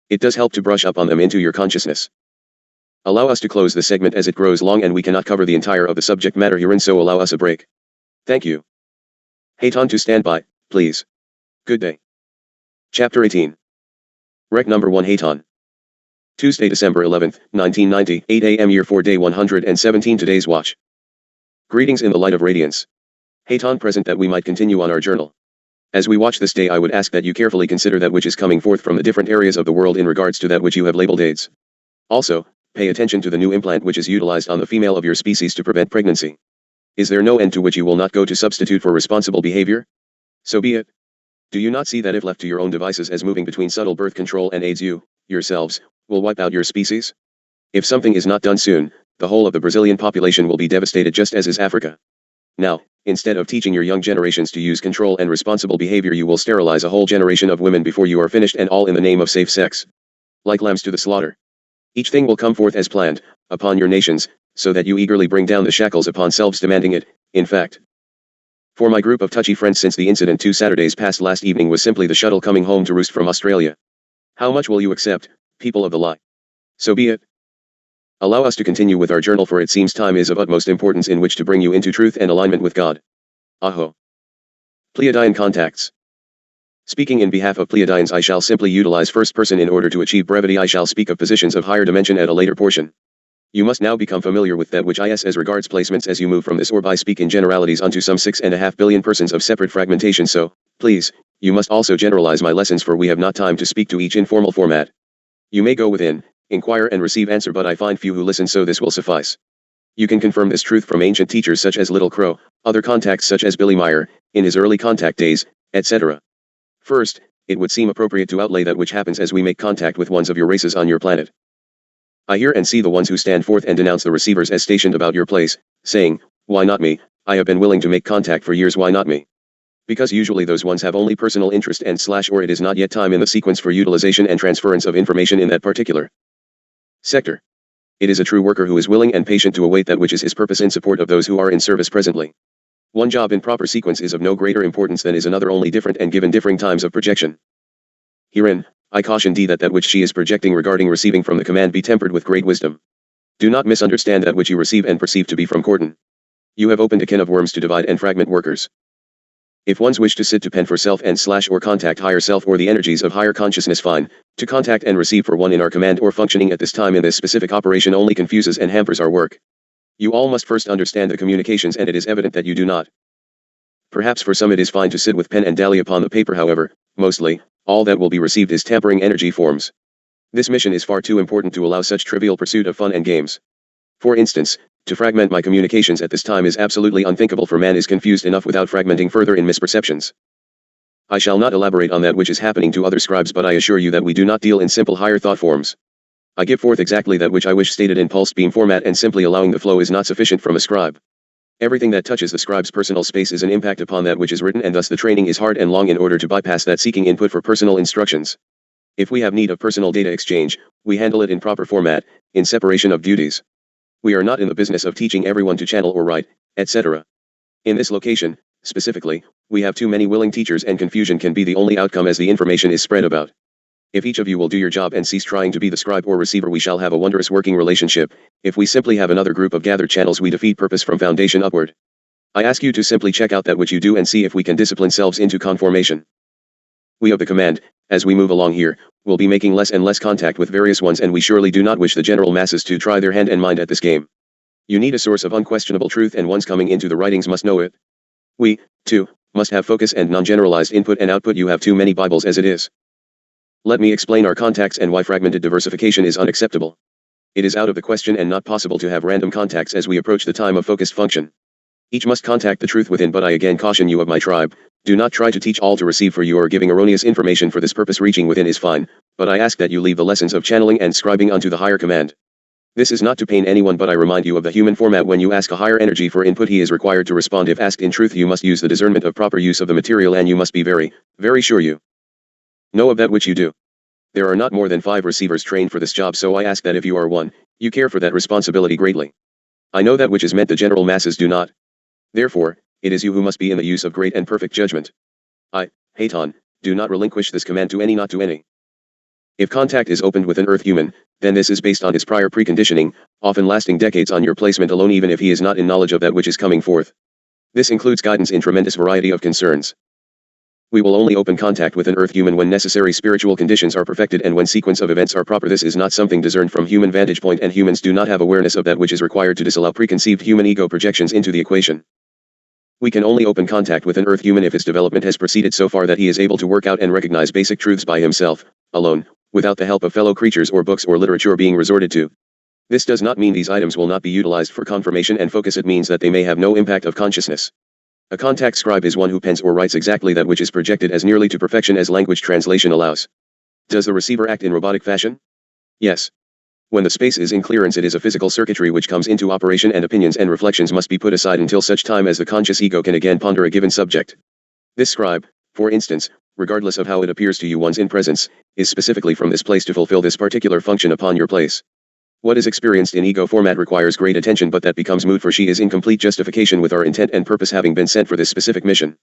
It does help to brush up on them into your consciousness. Allow us to close the segment as it grows long and we cannot cover the entire of the subject matter herein, so allow us a break. Thank you. Hayton to stand by, please. Good day. Chapter 18. Rec number 1 Hayton. Tuesday, December 11th, 1990, 8 a.m. Year 4 Day 117 Today's Watch. Greetings in the light of radiance. Hayton present that we might continue on our journal. As we watch this day, I would ask that you carefully consider that which is coming forth from the different areas of the world in regards to that which you have labeled AIDS. Also, pay attention to the new implant which is utilized on the female of your species to prevent pregnancy. Is there no end to which you will not go to substitute for responsible behavior? So be it. Do you not see that if left to your own devices as moving between subtle birth control and AIDS, you, yourselves, will wipe out your species? If something is not done soon, the whole of the Brazilian population will be devastated, just as is Africa. Now, instead of teaching your young generations to use control and responsible behavior, you will sterilize a whole generation of women before you are finished, and all in the name of safe sex. Like lambs to the slaughter. Each thing will come forth as planned, upon your nations, so that you eagerly bring down the shackles upon selves demanding it, in fact. For my group of touchy friends, since the incident 2 Saturdays past last evening was simply the shuttle coming home to roost from Australia. How much will you accept, people of the lie? So be it. Allow us to continue with our journal, for it seems time is of utmost importance in which to bring you into truth and alignment with God. Aho. Pleiadian contacts. Speaking in behalf of Pleiadians, I shall simply utilize first person in order to achieve brevity. I shall speak of positions of higher dimension at a later portion. You must now become familiar with that which is as regards placements as you move from this orb. I speak in generalities unto some 6.5 billion persons of separate fragmentation, so, please, you must also generalize my lessons, for we have not time to speak to each informal format. You may go within, inquire and receive answer, but I find few who listen, so this will suffice. You can confirm this truth from ancient teachers such as Little Crow, other contacts such as Billy Meyer, in his early contact days, etc. First, it would seem appropriate to outlay that which happens as we make contact with ones of your races on your planet. I hear and see the ones who stand forth and denounce the receivers as stationed about your place, saying, why not me? I have been willing to make contact for years, why not me? Because usually those ones have only personal interest and / or it is not yet time in the sequence for utilization and transference of information in that particular sector. It is a true worker who is willing and patient to await that which is his purpose in support of those who are in service presently. One job in proper sequence is of no greater importance than is another, only different and given differing times of projection. Herein, I caution D that which she is projecting regarding receiving from the command be tempered with great wisdom. Do not misunderstand that which you receive and perceive to be from Cordon. You have opened a can of worms to divide and fragment workers. If one's wish to sit to pen for self and / or contact higher self or the energies of higher consciousness, fine, to contact and receive for one in our command or functioning at this time in this specific operation only confuses and hampers our work. You all must first understand the communications, and it is evident that you do not. Perhaps for some it is fine to sit with pen and dally upon the paper, however, mostly, all that will be received is tampering energy forms. This mission is far too important to allow such trivial pursuit of fun and games. For instance, to fragment my communications at this time is absolutely unthinkable, for man is confused enough without fragmenting further in misperceptions. I shall not elaborate on that which is happening to other scribes, but I assure you that we do not deal in simple higher thought forms. I give forth exactly that which I wish stated in pulsed beam format, and simply allowing the flow is not sufficient from a scribe. Everything that touches the scribe's personal space is an impact upon that which is written, and thus the training is hard and long in order to bypass that seeking input for personal instructions. If we have need of personal data exchange, we handle it in proper format, in separation of duties. We are not in the business of teaching everyone to channel or write, etc. In this location, specifically, we have too many willing teachers, and confusion can be the only outcome as the information is spread about. If each of you will do your job and cease trying to be the scribe or receiver, we shall have a wondrous working relationship. If we simply have another group of gathered channels, we defeat purpose from foundation upward. I ask you to simply check out that which you do and see if we can discipline selves into conformation. We of the command, as we move along here, will be making less and less contact with various ones, and we surely do not wish the general masses to try their hand and mind at this game. You need a source of unquestionable truth, and ones coming into the writings must know it. We, too, must have focus and non-generalized input and output. You have too many Bibles as it is. Let me explain our contacts and why fragmented diversification is unacceptable. It is out of the question and not possible to have random contacts as we approach the time of focused function. Each must contact the truth within, but I again caution you of my tribe, do not try to teach all to receive, for you are giving erroneous information for this purpose. Reaching within is fine, but I ask that you leave the lessons of channeling and scribing unto the higher command. This is not to pain anyone, but I remind you of the human format. When you ask a higher energy for input, he is required to respond. If asked in truth, you must use the discernment of proper use of the material, and you must be very, very sure you know of that which you do. There are not more than 5 receivers trained for this job, so I ask that if you are one, you care for that responsibility greatly. I know that which is meant the general masses do not. Therefore, it is you who must be in the use of great and perfect judgment. I, Haton, do not relinquish this command to any, not to any. If contact is opened with an earth human, then this is based on his prior preconditioning, often lasting decades on your placement alone, even if he is not in knowledge of that which is coming forth. This includes guidance in tremendous variety of concerns. We will only open contact with an earth human when necessary spiritual conditions are perfected and when sequence of events are proper. This is not something discerned from human vantage point, and humans do not have awareness of that which is required to disallow preconceived human ego projections into the equation. We can only open contact with an earth human if his development has proceeded so far that he is able to work out and recognize basic truths by himself, alone, without the help of fellow creatures or books or literature being resorted to. This does not mean these items will not be utilized for confirmation and focus. It means that they may have no impact of consciousness. A contact scribe is one who pens or writes exactly that which is projected as nearly to perfection as language translation allows. Does the receiver act in robotic fashion? Yes. When the space is in clearance, it is a physical circuitry which comes into operation, and opinions and reflections must be put aside until such time as the conscious ego can again ponder a given subject. This scribe, for instance, regardless of how it appears to you once in presence, is specifically from this place to fulfill this particular function upon your place. What is experienced in ego format requires great attention, but that becomes moot, for she is in complete justification with our intent and purpose having been sent for this specific mission.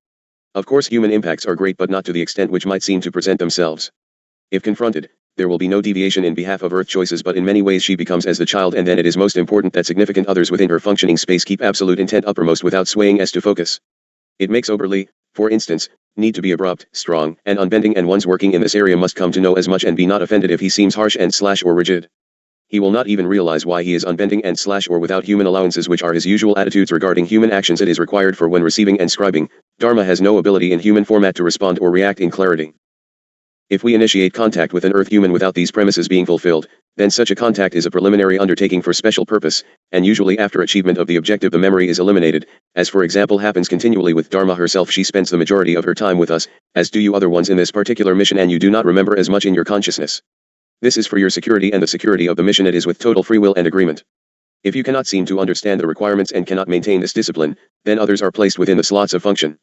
Of course, human impacts are great, but not to the extent which might seem to present themselves. If confronted, there will be no deviation in behalf of Earth choices, but in many ways she becomes as the child, and then it is most important that significant others within her functioning space keep absolute intent uppermost without swaying as to focus. It makes Oberly, for instance, need to be abrupt, strong, and unbending, and one's working in this area must come to know as much and be not offended if he seems harsh and / or rigid. He will not even realize why he is unbending and / or without human allowances, which are his usual attitudes regarding human actions. It is required for when receiving and scribing. Dharma has no ability in human format to respond or react in clarity. If we initiate contact with an earth human without these premises being fulfilled, then such a contact is a preliminary undertaking for special purpose, and usually after achievement of the objective the memory is eliminated, as for example happens continually with Dharma herself. She spends the majority of her time with us, as do you other ones in this particular mission, and you do not remember as much in your consciousness. This is for your security and the security of the mission. It is with total free will and agreement. If you cannot seem to understand the requirements and cannot maintain this discipline, then others are placed within the slots of function.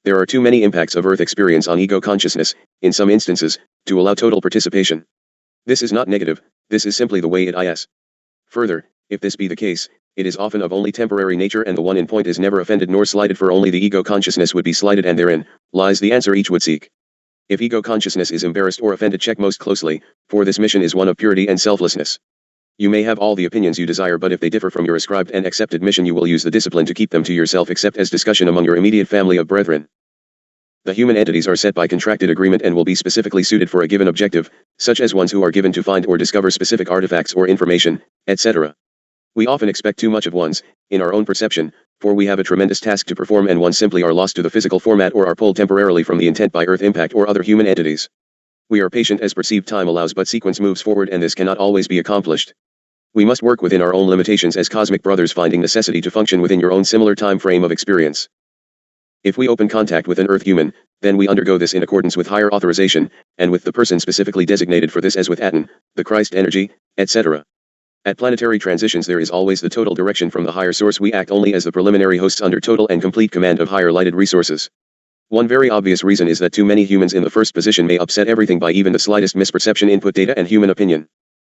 There are too many impacts of earth experience on ego consciousness, in some instances, to allow total participation. This is not negative, this is simply the way it is. Further, if this be the case, it is often of only temporary nature, and the one in point is never offended nor slighted, for only the ego consciousness would be slighted, and therein lies the answer each would seek. If ego consciousness is embarrassed or offended, check most closely, for this mission is one of purity and selflessness. You may have all the opinions you desire, but if they differ from your ascribed and accepted mission, you will use the discipline to keep them to yourself, except as discussion among your immediate family of brethren. The human entities are set by contracted agreement and will be specifically suited for a given objective, such as ones who are given to find or discover specific artifacts or information, etc. We often expect too much of ones, in our own perception, for we have a tremendous task to perform, and ones simply are lost to the physical format or are pulled temporarily from the intent by earth impact or other human entities. We are patient as perceived time allows, but sequence moves forward, and this cannot always be accomplished. We must work within our own limitations as cosmic brothers, finding necessity to function within your own similar time frame of experience. If we open contact with an earth human, then we undergo this in accordance with higher authorization, and with the person specifically designated for this, as with Aten, the Christ energy, etc. At planetary transitions there is always the total direction from the higher source. We act only as the preliminary hosts under total and complete command of higher lighted resources. One very obvious reason is that too many humans in the first position may upset everything by even the slightest misperception, input data and human opinion.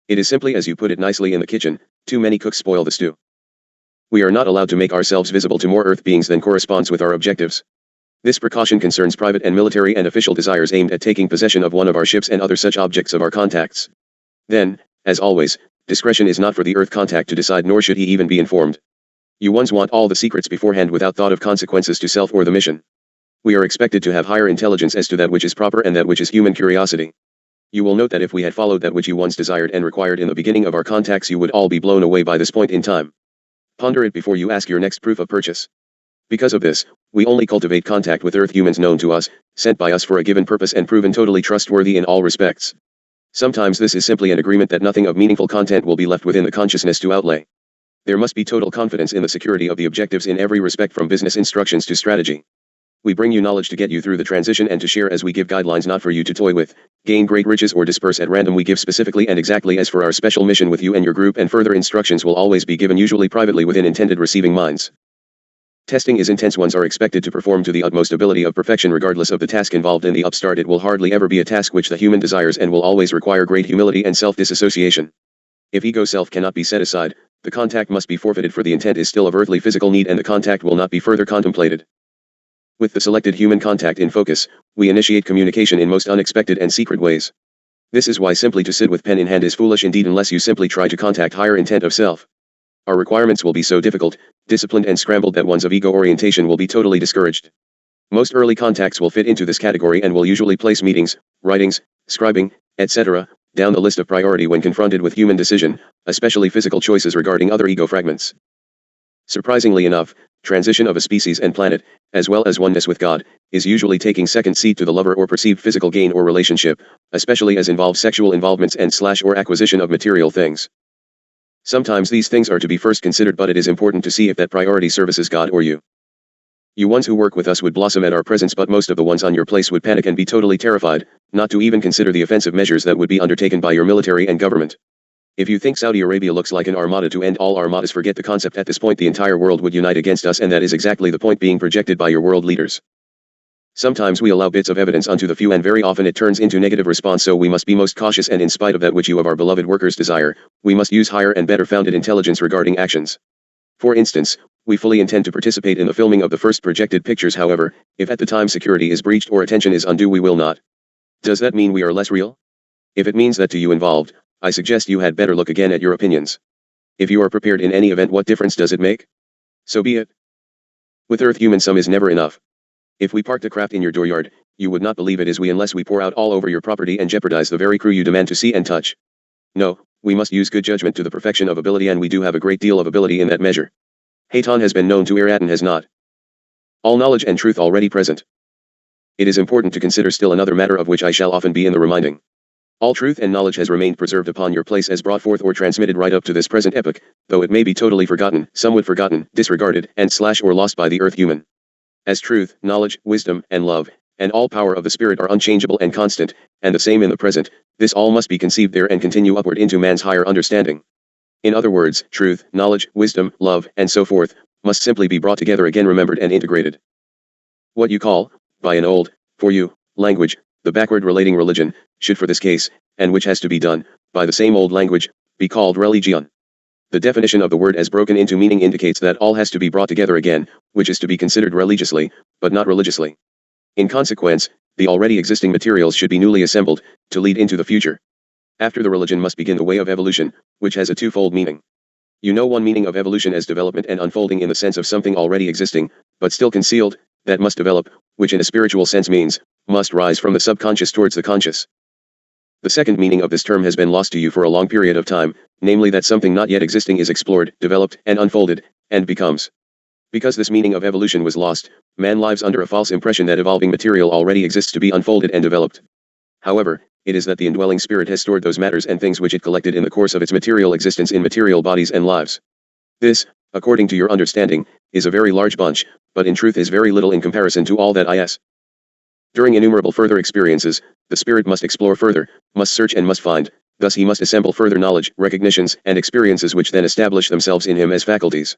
It is simply as you put it nicely in the kitchen, too many cooks spoil the stew. We are not allowed to make ourselves visible to more earth beings than corresponds with our objectives. This precaution concerns private and military and official desires aimed at taking possession of one of our ships and other such objects of our contacts. Then, as always, discretion is not for the earth contact to decide, nor should he even be informed. You ones want all the secrets beforehand without thought of consequences to self or the mission. We are expected to have higher intelligence as to that which is proper and that which is human curiosity. You will note that if we had followed that which you once desired and required in the beginning of our contacts, you would all be blown away by this point in time. Ponder it before you ask your next proof of purchase. Because of this, we only cultivate contact with earth humans known to us, sent by us for a given purpose and proven totally trustworthy in all respects. Sometimes this is simply an agreement that nothing of meaningful content will be left within the consciousness to outlay. There must be total confidence in the security of the objectives in every respect, from business instructions to strategy. We bring you knowledge to get you through the transition and to share as we give guidelines, not for you to toy with, gain great riches or disperse at random. We give specifically and exactly as for our special mission with you and your group, and further instructions will always be given, usually privately within intended receiving minds. Testing is intense. Ones are expected to perform to the utmost ability of perfection regardless of the task involved. In the upstart it will hardly ever be a task which the human desires, and will always require great humility and self-disassociation. If ego self cannot be set aside, the contact must be forfeited, for the intent is still of earthly physical need and the contact will not be further contemplated. With the selected human contact in focus, we initiate communication in most unexpected and secret ways. This is why simply to sit with pen in hand is foolish indeed, unless you simply try to contact higher intent of self. Our requirements will be so difficult, disciplined and scrambled that ones of ego orientation will be totally discouraged. Most early contacts will fit into this category and will usually place meetings, writings, scribing, etc., down the list of priority when confronted with human decision, especially physical choices regarding other ego fragments. Surprisingly enough, transition of a species and planet, as well as oneness with God, is usually taking second seat to the lover or perceived physical gain or relationship, especially as involves sexual involvements and / or acquisition of material things. Sometimes these things are to be first considered, but it is important to see if that priority services God or you. You ones who work with us would blossom at our presence, but most of the ones on your place would panic and be totally terrified, not to even consider the offensive measures that would be undertaken by your military and government. If you think Saudi Arabia looks like an armada to end all armadas, forget the concept. At this point the entire world would unite against us, and that is exactly the point being projected by your world leaders. Sometimes we allow bits of evidence unto the few, and very often it turns into negative response, so we must be most cautious, and in spite of that which you of our beloved workers desire, we must use higher and better founded intelligence regarding actions. For instance, we fully intend to participate in the filming of the first projected pictures. However, if at the time security is breached or attention is undue, we will not. Does that mean we are less real? If it means that to you involved, I suggest you had better look again at your opinions. If you are prepared in any event, what difference does it make? So be it. With Earth human, some is never enough. If we park the craft in your dooryard, you would not believe it is we unless we pour out all over your property and jeopardize the very crew you demand to see and touch. No, we must use good judgment to the perfection of ability, and we do have a great deal of ability in that measure. Hayton has been known to err at and has not. All knowledge and truth already present. It is important to consider still another matter of which I shall often be in the reminding. All truth and knowledge has remained preserved upon your place as brought forth or transmitted right up to this present epoch, though it may be totally forgotten, somewhat forgotten, disregarded, and / or lost by the earth human. As truth, knowledge, wisdom, and love, and all power of the Spirit are unchangeable and constant, and the same in the present, this all must be conceived there and continue upward into man's higher understanding. In other words, truth, knowledge, wisdom, love, and so forth, must simply be brought together again, remembered and integrated. What you call, by an old, for you, language, the backward relating religion, should for this case, and which has to be done, by the same old language, be called religion. The definition of the word as broken into meaning indicates that all has to be brought together again, which is to be considered religiously, but not religiously. In consequence, the already existing materials should be newly assembled, to lead into the future. After the religion must begin the way of evolution, which has a twofold meaning. You know one meaning of evolution as development and unfolding in the sense of something already existing, but still concealed, that must develop, which in a spiritual sense means, must rise from the subconscious towards the conscious. The second meaning of this term has been lost to you for a long period of time, namely that something not yet existing is explored, developed, and unfolded, and becomes. Because this meaning of evolution was lost, man lives under a false impression that evolving material already exists to be unfolded and developed. However, it is that the indwelling spirit has stored those matters and things which it collected in the course of its material existence in material bodies and lives. This, according to your understanding, is a very large bunch, but in truth is very little in comparison to all that is. During innumerable further experiences, the spirit must explore further, must search and must find, thus he must assemble further knowledge, recognitions, and experiences which then establish themselves in him as faculties.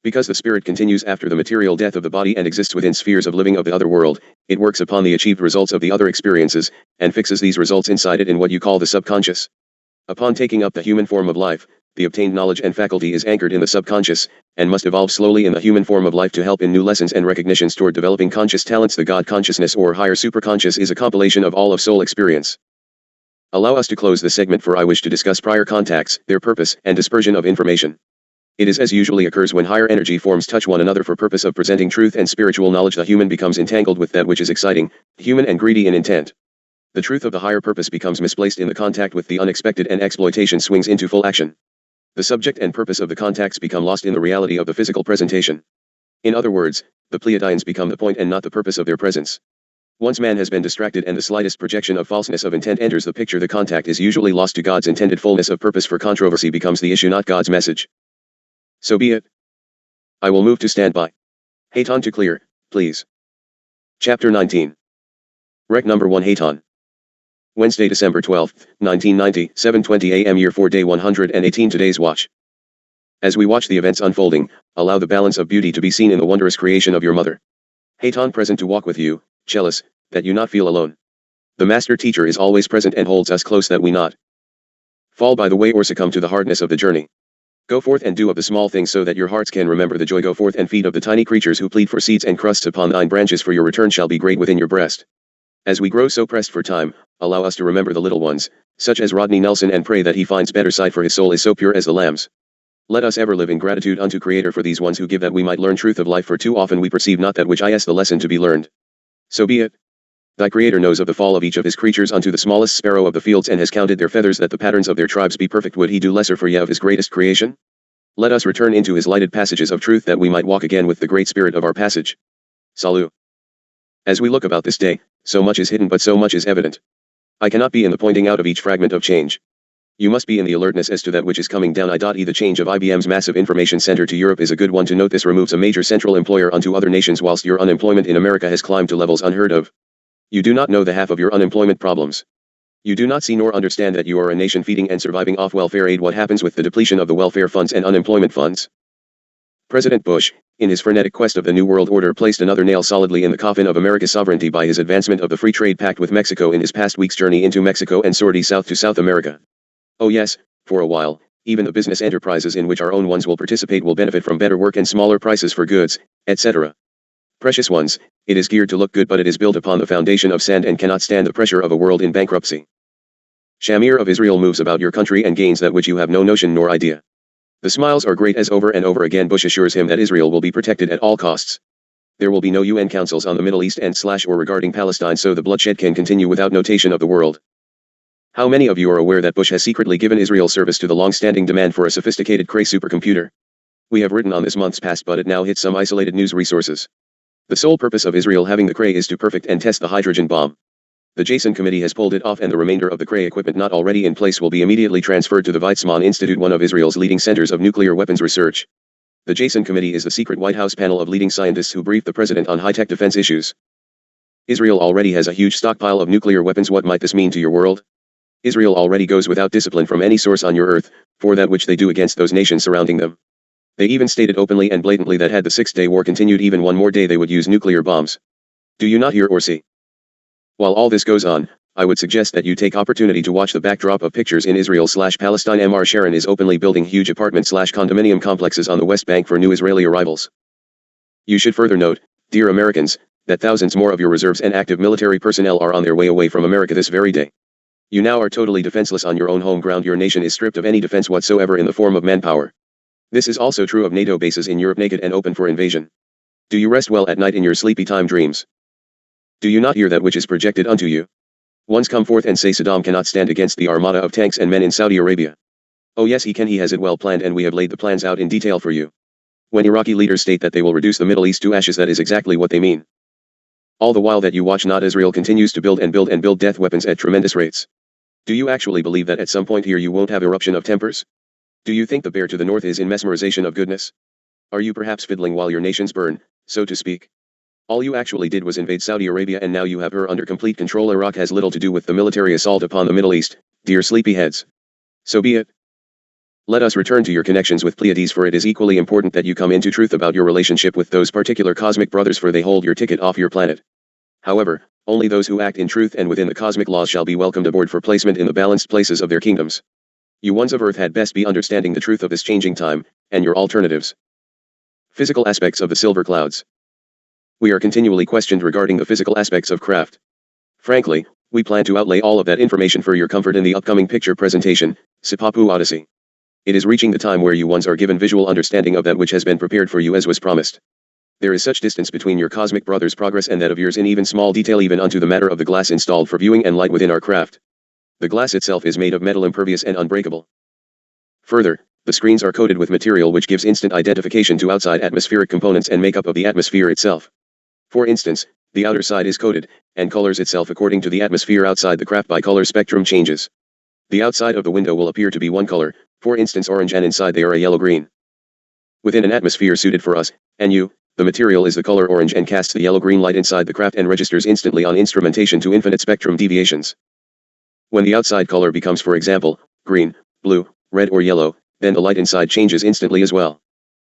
Because the spirit continues after the material death of the body and exists within spheres of living of the other world, it works upon the achieved results of the other experiences, and fixes these results inside it in what you call the subconscious. Upon taking up the human form of life, the obtained knowledge and faculty is anchored in the subconscious, and must evolve slowly in the human form of life to help in new lessons and recognitions toward developing conscious talents. The God consciousness or higher superconscious is a compilation of all of soul experience. Allow us to close this segment, for I wish to discuss prior contacts, their purpose, and dispersion of information. It is as usually occurs when higher energy forms touch one another for purpose of presenting truth and spiritual knowledge, the human becomes entangled with that which is exciting, human and greedy in intent. The truth of the higher purpose becomes misplaced in the contact with the unexpected, and exploitation swings into full action. The subject and purpose of the contacts become lost in the reality of the physical presentation. In other words, the Pleiadians become the point and not the purpose of their presence. Once man has been distracted and the slightest projection of falseness of intent enters the picture, the contact is usually lost to God's intended fullness of purpose, for controversy becomes the issue, not God's message. So be it. I will move to stand by. Hayton to clear, please. Chapter 19. Rec number 1 Haton. Wednesday, December 12, 1990, 7:20 a.m. Year 4 Day 118 Today's Watch. As we watch the events unfolding, allow the balance of beauty to be seen in the wondrous creation of your mother. Haton present to walk with you, jealous, that you not feel alone. The master teacher is always present and holds us close that we not fall by the way or succumb to the hardness of the journey. Go forth and do of the small things so that your hearts can remember the joy. Go forth and feed of the tiny creatures who plead for seeds and crusts upon thine branches, for your return shall be great within your breast. As we grow so pressed for time, allow us to remember the little ones, such as Rodney Nelson, and pray that he finds better sight, for his soul is so pure as the lamb's. Let us ever live in gratitude unto Creator for these ones who give, that we might learn truth of life, for too often we perceive not that which is the lesson to be learned. So be it. Thy Creator knows of the fall of each of his creatures unto the smallest sparrow of the fields, and has counted their feathers, that the patterns of their tribes be perfect. Would he do lesser for ye of his greatest creation? Let us return into his lighted passages of truth, that we might walk again with the great spirit of our passage. Salut. As we look about this day, so much is hidden but so much is evident. I cannot be in the pointing out of each fragment of change. You must be in the alertness as to that which is coming down. The change of IBM's massive information center to Europe is a good one to note. This removes a major central employer unto other nations, whilst your unemployment in America has climbed to levels unheard of. You do not know the half of your unemployment problems. You do not see nor understand that you are a nation feeding and surviving off welfare aid. What happens with the depletion of the welfare funds and unemployment funds? President Bush, in his frenetic quest of the New World Order, placed another nail solidly in the coffin of America's sovereignty by his advancement of the free trade pact with Mexico in his past week's journey into Mexico and sortie south to South America. Oh yes, for a while, even the business enterprises in which our own ones will participate will benefit from better work and smaller prices for goods, etc. Precious ones, it is geared to look good, but it is built upon the foundation of sand and cannot stand the pressure of a world in bankruptcy. Shamir of Israel moves about your country and gains that which you have no notion nor idea. The smiles are great, as over and over again Bush assures him that Israel will be protected at all costs. There will be no UN councils on the Middle East and / or regarding Palestine, so the bloodshed can continue without notation of the world. How many of you are aware that Bush has secretly given Israel service to the long-standing demand for a sophisticated Cray supercomputer? We have written on this months past, but it now hits some isolated news resources. The sole purpose of Israel having the Cray is to perfect and test the hydrogen bomb. The Jason Committee has pulled it off, and the remainder of the Cray equipment not already in place will be immediately transferred to the Weizmann Institute, one of Israel's leading centers of nuclear weapons research. The Jason Committee is the secret White House panel of leading scientists who brief the president on high-tech defense issues. Israel already has a huge stockpile of nuclear weapons. What might this mean to your world? Israel already goes without discipline from any source on your earth, for that which they do against those nations surrounding them. They even stated openly and blatantly that had the Six-Day War continued even one more day, they would use nuclear bombs. Do you not hear or see? While all this goes on, I would suggest that you take opportunity to watch the backdrop of pictures in Israel/Palestine. Mr. Sharon is openly building huge apartment/condominium complexes on the West Bank for new Israeli arrivals. You should further note, dear Americans, that thousands more of your reserves and active military personnel are on their way away from America this very day. You now are totally defenseless on your own home ground. Your nation is stripped of any defense whatsoever in the form of manpower. This is also true of NATO bases in Europe, naked and open for invasion. Do you rest well at night in your sleepy time dreams? Do you not hear that which is projected unto you? Ones come forth and say Saddam cannot stand against the armada of tanks and men in Saudi Arabia. Oh yes, he can. He has it well planned, and we have laid the plans out in detail for you. When Iraqi leaders state that they will reduce the Middle East to ashes, that is exactly what they mean. All the while that you watch, not Israel continues to build and build and build death weapons at tremendous rates. Do you actually believe that at some point here you won't have eruption of tempers? Do you think the bear to the north is in mesmerization of goodness? Are you perhaps fiddling while your nations burn, so to speak? All you actually did was invade Saudi Arabia, and now you have her under complete control. Iraq has little to do with the military assault upon the Middle East, dear sleepyheads. So be it. Let us return to your connections with Pleaides, for it is equally important that you come into truth about your relationship with those particular cosmic brothers, for they hold your ticket off your planet. However, only those who act in truth and within the cosmic laws shall be welcomed aboard for placement in the balanced places of their kingdoms. You ones of Earth had best be understanding the truth of this changing time, and your alternatives. Physical aspects of the silver clouds. We are continually questioned regarding the physical aspects of craft. Frankly, we plan to outlay all of that information for your comfort in the upcoming picture presentation, Sipapu Odyssey. It is reaching the time where you ones are given visual understanding of that which has been prepared for you as was promised. There is such distance between your cosmic brother's progress and that of yours in even small detail, even unto the matter of the glass installed for viewing and light within our craft. The glass itself is made of metal, impervious and unbreakable. Further, the screens are coated with material which gives instant identification to outside atmospheric components and makeup of the atmosphere itself. For instance, the outer side is coated, and colors itself according to the atmosphere outside the craft by color spectrum changes. The outside of the window will appear to be one color, for instance orange, and inside they are a yellow-green. Within an atmosphere suited for us, and you, The material is the color orange and casts the yellow-green light inside the craft and registers instantly on instrumentation to infinite spectrum deviations. When the outside color becomes, for example, green, blue, red or yellow, then the light inside changes instantly as well.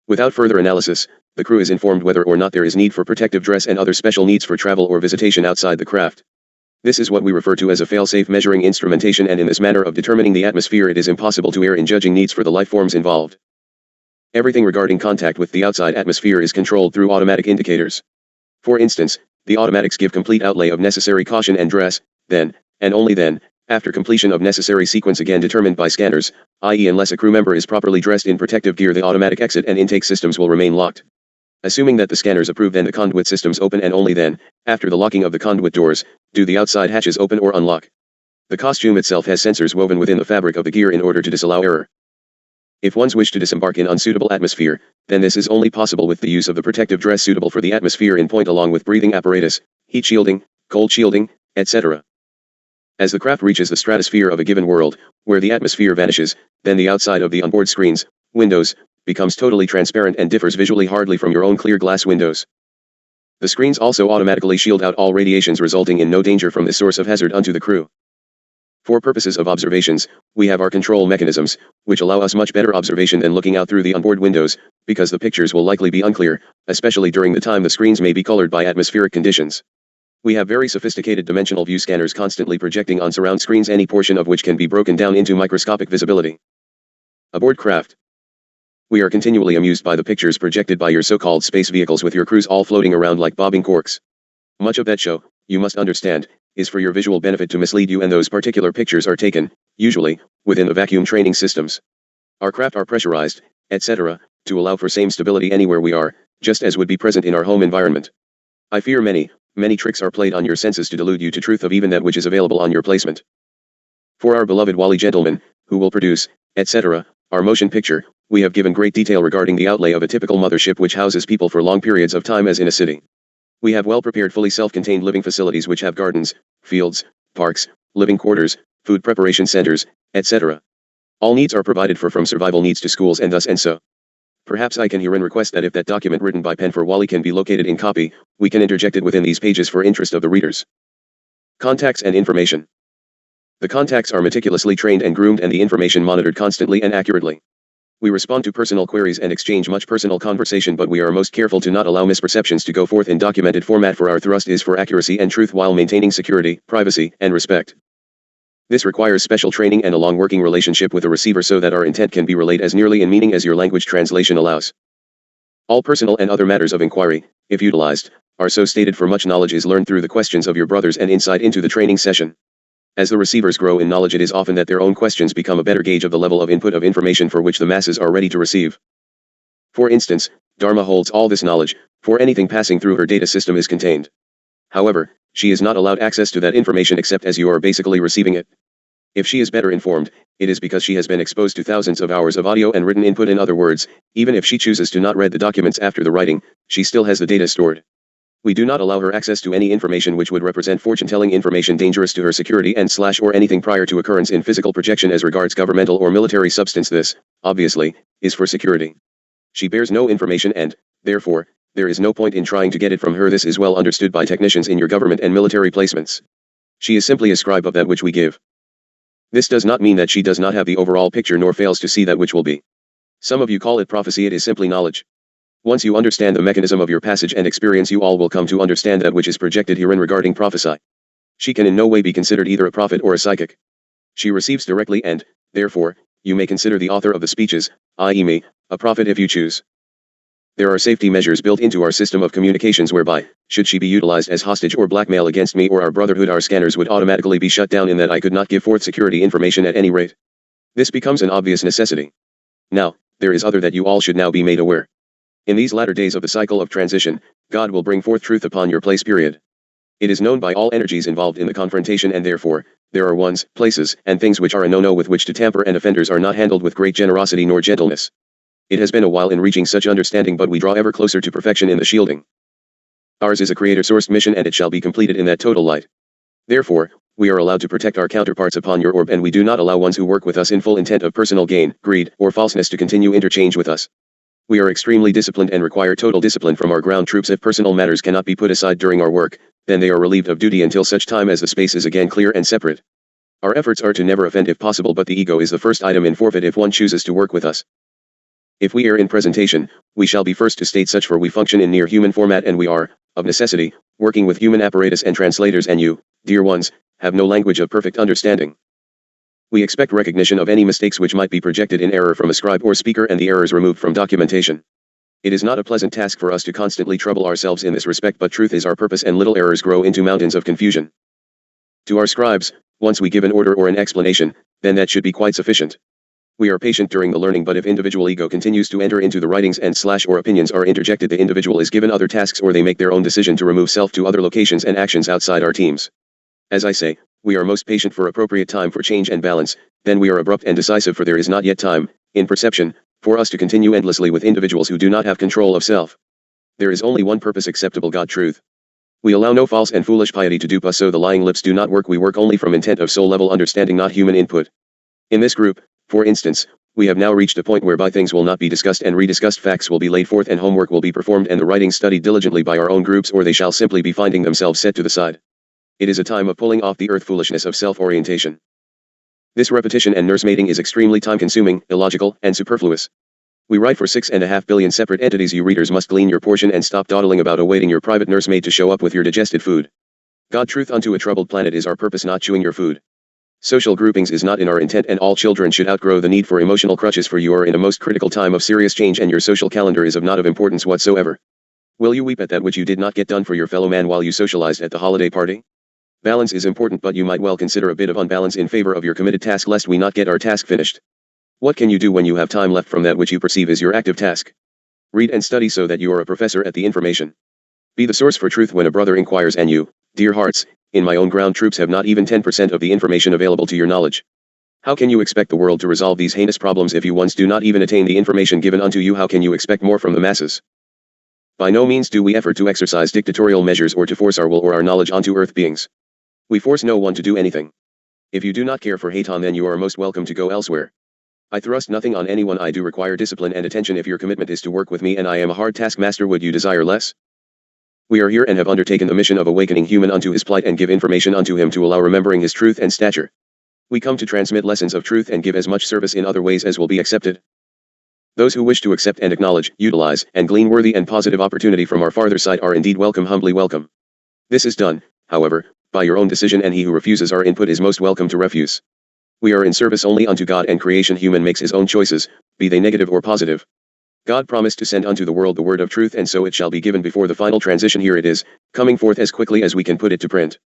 Without further analysis, the crew is informed whether or not there is need for protective dress and other special needs for travel or visitation outside the craft. This is what we refer to as a fail-safe measuring instrumentation, and in this manner of determining the atmosphere it is impossible to err in judging needs for the life forms involved. Everything regarding contact with the outside atmosphere is controlled through automatic indicators. For instance, the automatics give complete outlay of necessary caution and dress, then, and only then, after completion of necessary sequence again determined by scanners, i.e. unless a crew member is properly dressed in protective gear, the automatic exit and intake systems will remain locked. Assuming that the scanners approve, then the conduit systems open, and only then, after the locking of the conduit doors, do the outside hatches open or unlock. The costume itself has sensors woven within the fabric of the gear in order to disallow error. If ones wish to disembark in unsuitable atmosphere, then this is only possible with the use of the protective dress suitable for the atmosphere in point, along with breathing apparatus, heat shielding, cold shielding, etc. As the craft reaches the stratosphere of a given world, where the atmosphere vanishes, then the outside of the onboard screens, windows, becomes totally transparent and differs visually hardly from your own clear glass windows. The screens also automatically shield out all radiations, resulting in no danger from this source of hazard unto the crew. For purposes of observations, we have our control mechanisms, which allow us much better observation than looking out through the onboard windows, because the pictures will likely be unclear, especially during the time the screens may be colored by atmospheric conditions. We have very sophisticated dimensional view scanners constantly projecting on surround screens, any portion of which can be broken down into microscopic visibility. Aboard craft, we are continually amused by the pictures projected by your so-called space vehicles, with your crews all floating around like bobbing corks. Much of that show, you must understand, is for your visual benefit to mislead you, and those particular pictures are taken, usually, within the vacuum training systems. Our craft are pressurized, etc., to allow for same stability anywhere we are, just as would be present in our home environment. I fear many tricks are played on your senses to delude you to truth of even that which is available on your placement. For our beloved Wally gentlemen, who will produce, etc., our motion picture, we have given great detail regarding the outlay of a typical mothership which houses people for long periods of time as in a city. We have well-prepared, fully self-contained living facilities which have gardens, fields, parks, living quarters, food preparation centers, etc. All needs are provided for, from survival needs to schools and thus and so. Perhaps I can herein request that if that document written by pen for Wally can be located in copy, we can interject it within these pages for interest of the readers. Contacts and information. The contacts are meticulously trained and groomed, and the information monitored constantly and accurately. We respond to personal queries and exchange much personal conversation, but we are most careful to not allow misperceptions to go forth in documented format, for our thrust is for accuracy and truth while maintaining security, privacy, and respect. This requires special training and a long working relationship with the receiver so that our intent can be relayed as nearly in meaning as your language translation allows. All personal and other matters of inquiry, if utilized, are so stated, for much knowledge is learned through the questions of your brothers and insight into the training session. As the receivers grow in knowledge, it is often that their own questions become a better gauge of the level of input of information for which the masses are ready to receive. For instance, Dharma holds all this knowledge, for anything passing through her data system is contained. However, she is not allowed access to that information except as you are basically receiving it. If she is better informed, it is because she has been exposed to thousands of hours of audio and written input. In other words, even if she chooses to not read the documents after the writing, she still has the data stored. We do not allow her access to any information which would represent fortune-telling information dangerous to her security and / or anything prior to occurrence in physical projection as regards governmental or military substance. This, obviously, is for security. She bears no information and, therefore, there is no point in trying to get it from her. This is well understood by technicians in your government and military placements. She is simply a scribe of that which we give. This does not mean that she does not have the overall picture nor fails to see that which will be. Some of you call it prophecy. It is simply knowledge. Once you understand the mechanism of your passage and experience, you all will come to understand that which is projected herein regarding prophecy. She can in no way be considered either a prophet or a psychic. She receives directly and, therefore, you may consider the author of the speeches, i.e. me, a prophet if you choose. There are safety measures built into our system of communications whereby, should she be utilized as hostage or blackmail against me or our brotherhood, our scanners would automatically be shut down, in that I could not give forth security information at any rate. This becomes an obvious necessity. Now, there is other that you all should now be made aware. In these latter days of the cycle of transition, God will bring forth truth upon your place. Period. It is known by all energies involved in the confrontation, and therefore, there are ones, places, and things which are a no-no with which to tamper, and offenders are not handled with great generosity nor gentleness. It has been a while in reaching such understanding, but we draw ever closer to perfection in the shielding. Ours is a creator-sourced mission, and it shall be completed in that total light. Therefore, we are allowed to protect our counterparts upon your orb, and we do not allow ones who work with us in full intent of personal gain, greed, or falseness to continue interchange with us. We are extremely disciplined and require total discipline from our ground troops. If personal matters cannot be put aside during our work, then they are relieved of duty until such time as the space is again clear and separate. Our efforts are to never offend if possible, but the ego is the first item in forfeit if one chooses to work with us. If we err in presentation, we shall be first to state such, for we function in near human format and we are, of necessity, working with human apparatus and translators, and you, dear ones, have no language of perfect understanding. We expect recognition of any mistakes which might be projected in error from a scribe or speaker and the errors removed from documentation. It is not a pleasant task for us to constantly trouble ourselves in this respect, but truth is our purpose and little errors grow into mountains of confusion. To our scribes, once we give an order or an explanation, then that should be quite sufficient. We are patient during the learning, but if individual ego continues to enter into the writings and or opinions are interjected, the individual is given other tasks or they make their own decision to remove self to other locations and actions outside our teams. As I say, we are most patient for appropriate time for change and balance, then we are abrupt and decisive, for there is not yet time, in perception, for us to continue endlessly with individuals who do not have control of self. There is only one purpose acceptable, God truth. We allow no false and foolish piety to dupe us, so the lying lips do not work. We work only from intent of soul level understanding, not human input. In this group, for instance, we have now reached a point whereby things will not be discussed and rediscussed, facts will be laid forth and homework will be performed and the writings studied diligently by our own groups, or they shall simply be finding themselves set to the side. It is a time of pulling off the earth foolishness of self-orientation. This repetition and nursemating is extremely time-consuming, illogical, and superfluous. We write for 6.5 billion separate entities. You readers must glean your portion and stop dawdling about awaiting your private nursemaid to show up with your digested food. God truth unto a troubled planet is our purpose, not chewing your food. Social groupings is not in our intent, and all children should outgrow the need for emotional crutches, for you are in a most critical time of serious change and your social calendar is of not of importance whatsoever. Will you weep at that which you did not get done for your fellow man while you socialized at the holiday party? Balance is important, but you might well consider a bit of unbalance in favor of your committed task, lest we not get our task finished. What can you do when you have time left from that which you perceive is your active task? Read and study so that you are a professor at the information. Be the source for truth when a brother inquires, and you, dear hearts, in my own ground troops have not even 10% of the information available to your knowledge. How can you expect the world to resolve these heinous problems if you ones do not even attain the information given unto you? How can you expect more from the masses? By no means do we effort to exercise dictatorial measures or to force our will or our knowledge onto earth beings. We force no one to do anything. If you do not care for Haton, then you are most welcome to go elsewhere. I thrust nothing on anyone. I do require discipline and attention if your commitment is to work with me, and I am a hard taskmaster. Would you desire less? We are here and have undertaken the mission of awakening human unto his plight and give information unto him to allow remembering his truth and stature. We come to transmit lessons of truth and give as much service in other ways as will be accepted. Those who wish to accept and acknowledge, utilize, and glean worthy and positive opportunity from our farther side are indeed welcome, humbly welcome. This is done, however, by your own decision, and he who refuses our input is most welcome to refuse. We are in service only unto God and creation. Human makes his own choices, be they negative or positive. God promised to send unto the world the word of truth, and so it shall be given before the final transition. Here it is, coming forth as quickly as we can put it to print.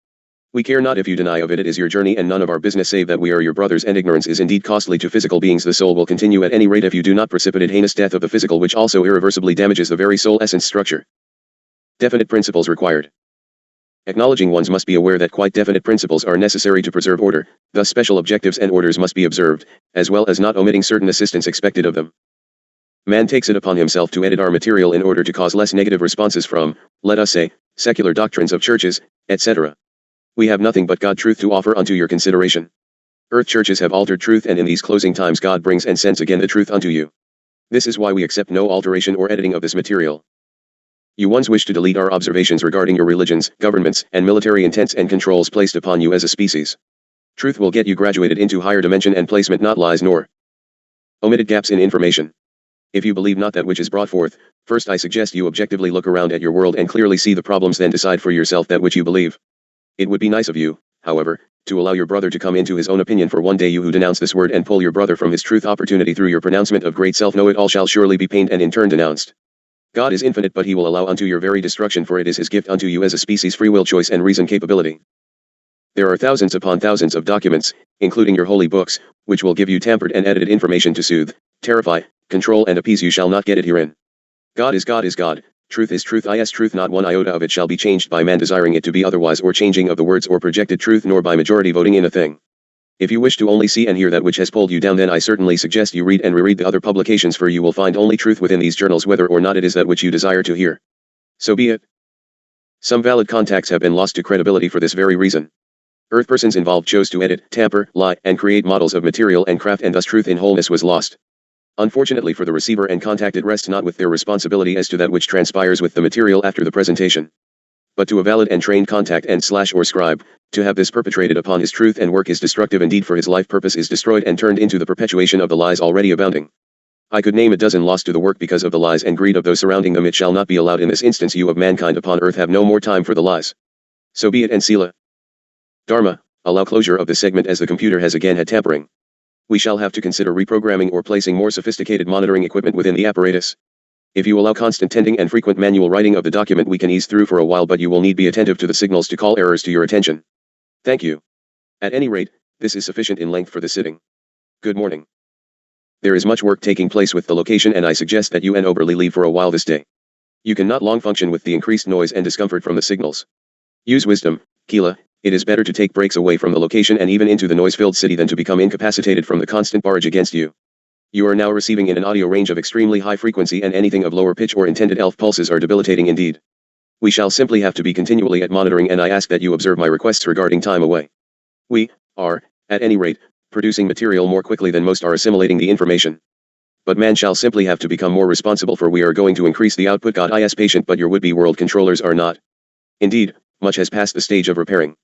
We care not if you deny of it. It is your journey and none of our business, save that we are your brothers, and ignorance is indeed costly to physical beings. The soul will continue at any rate if you do not precipitate heinous death of the physical, which also irreversibly damages the very soul essence structure. Definite principles required. Acknowledging ones must be aware that quite definite principles are necessary to preserve order, thus special objectives and orders must be observed, as well as not omitting certain assistance expected of them. Man takes it upon himself to edit our material in order to cause less negative responses from, let us say, secular doctrines of churches, etc. We have nothing but God truth to offer unto your consideration. Earth churches have altered truth, and in these closing times God brings and sends again the truth unto you. This is why we accept no alteration or editing of this material. You ones wish to delete our observations regarding your religions, governments, and military intents and controls placed upon you as a species. Truth will get you graduated into higher dimension and placement, not lies nor omitted gaps in information. If you believe not that which is brought forth, first I suggest you objectively look around at your world and clearly see the problems, then decide for yourself that which you believe. It would be nice of you, however, to allow your brother to come into his own opinion, for one day you who denounce this word and pull your brother from his truth opportunity through your pronouncement of great self-know-it-all shall surely be pained and in turn denounced. God is infinite, but he will allow unto your very destruction, for it is his gift unto you as a species free will, choice, and reason capability. There are thousands upon thousands of documents, including your holy books, which will give you tampered and edited information to soothe, terrify, control, and appease. You shall not get it herein. God is God is God, truth is truth is truth, not one iota of it shall be changed by man desiring it to be otherwise, or changing of the words or projected truth, nor by majority voting in a thing. If you wish to only see and hear that which has pulled you down, then I certainly suggest you read and reread the other publications, for you will find only truth within these journals, whether or not it is that which you desire to hear. So be it. Some valid contacts have been lost to credibility for this very reason. Earth persons involved chose to edit, tamper, lie, and create models of material and craft, and thus truth in wholeness was lost. Unfortunately for the receiver and contact, it rests not with their responsibility as to that which transpires with the material after the presentation, but to a valid and trained contact and / or scribe. To have this perpetrated upon his truth and work is destructive indeed, for his life purpose is destroyed and turned into the perpetuation of the lies already abounding. I could name a dozen lost to the work because of the lies and greed of those surrounding them. It shall not be allowed in this instance. You of mankind upon earth have no more time for the lies. So be it, and Sila Dharma, allow closure of this segment as the computer has again had tampering. We shall have to consider reprogramming or placing more sophisticated monitoring equipment within the apparatus. If you allow constant tending and frequent manual writing of the document, we can ease through for a while, but you will need be attentive to the signals to call errors to your attention. Thank you. At any rate, this is sufficient in length for the sitting. Good morning. There is much work taking place with the location, and I suggest that you and Oberly leave for a while this day. You cannot long function with the increased noise and discomfort from the signals. Use wisdom, Keela. It is better to take breaks away from the location and even into the noise-filled city than to become incapacitated from the constant barrage against you. You are now receiving in an audio range of extremely high frequency, and anything of lower pitch or intended ELF pulses are debilitating indeed. We shall simply have to be continually at monitoring, and I ask that you observe my requests regarding time away. We are, at any rate, producing material more quickly than most are assimilating the information. But man shall simply have to become more responsible, for we are going to increase the output. God is patient, but your would-be world controllers are not. Indeed, much has passed the stage of repairing.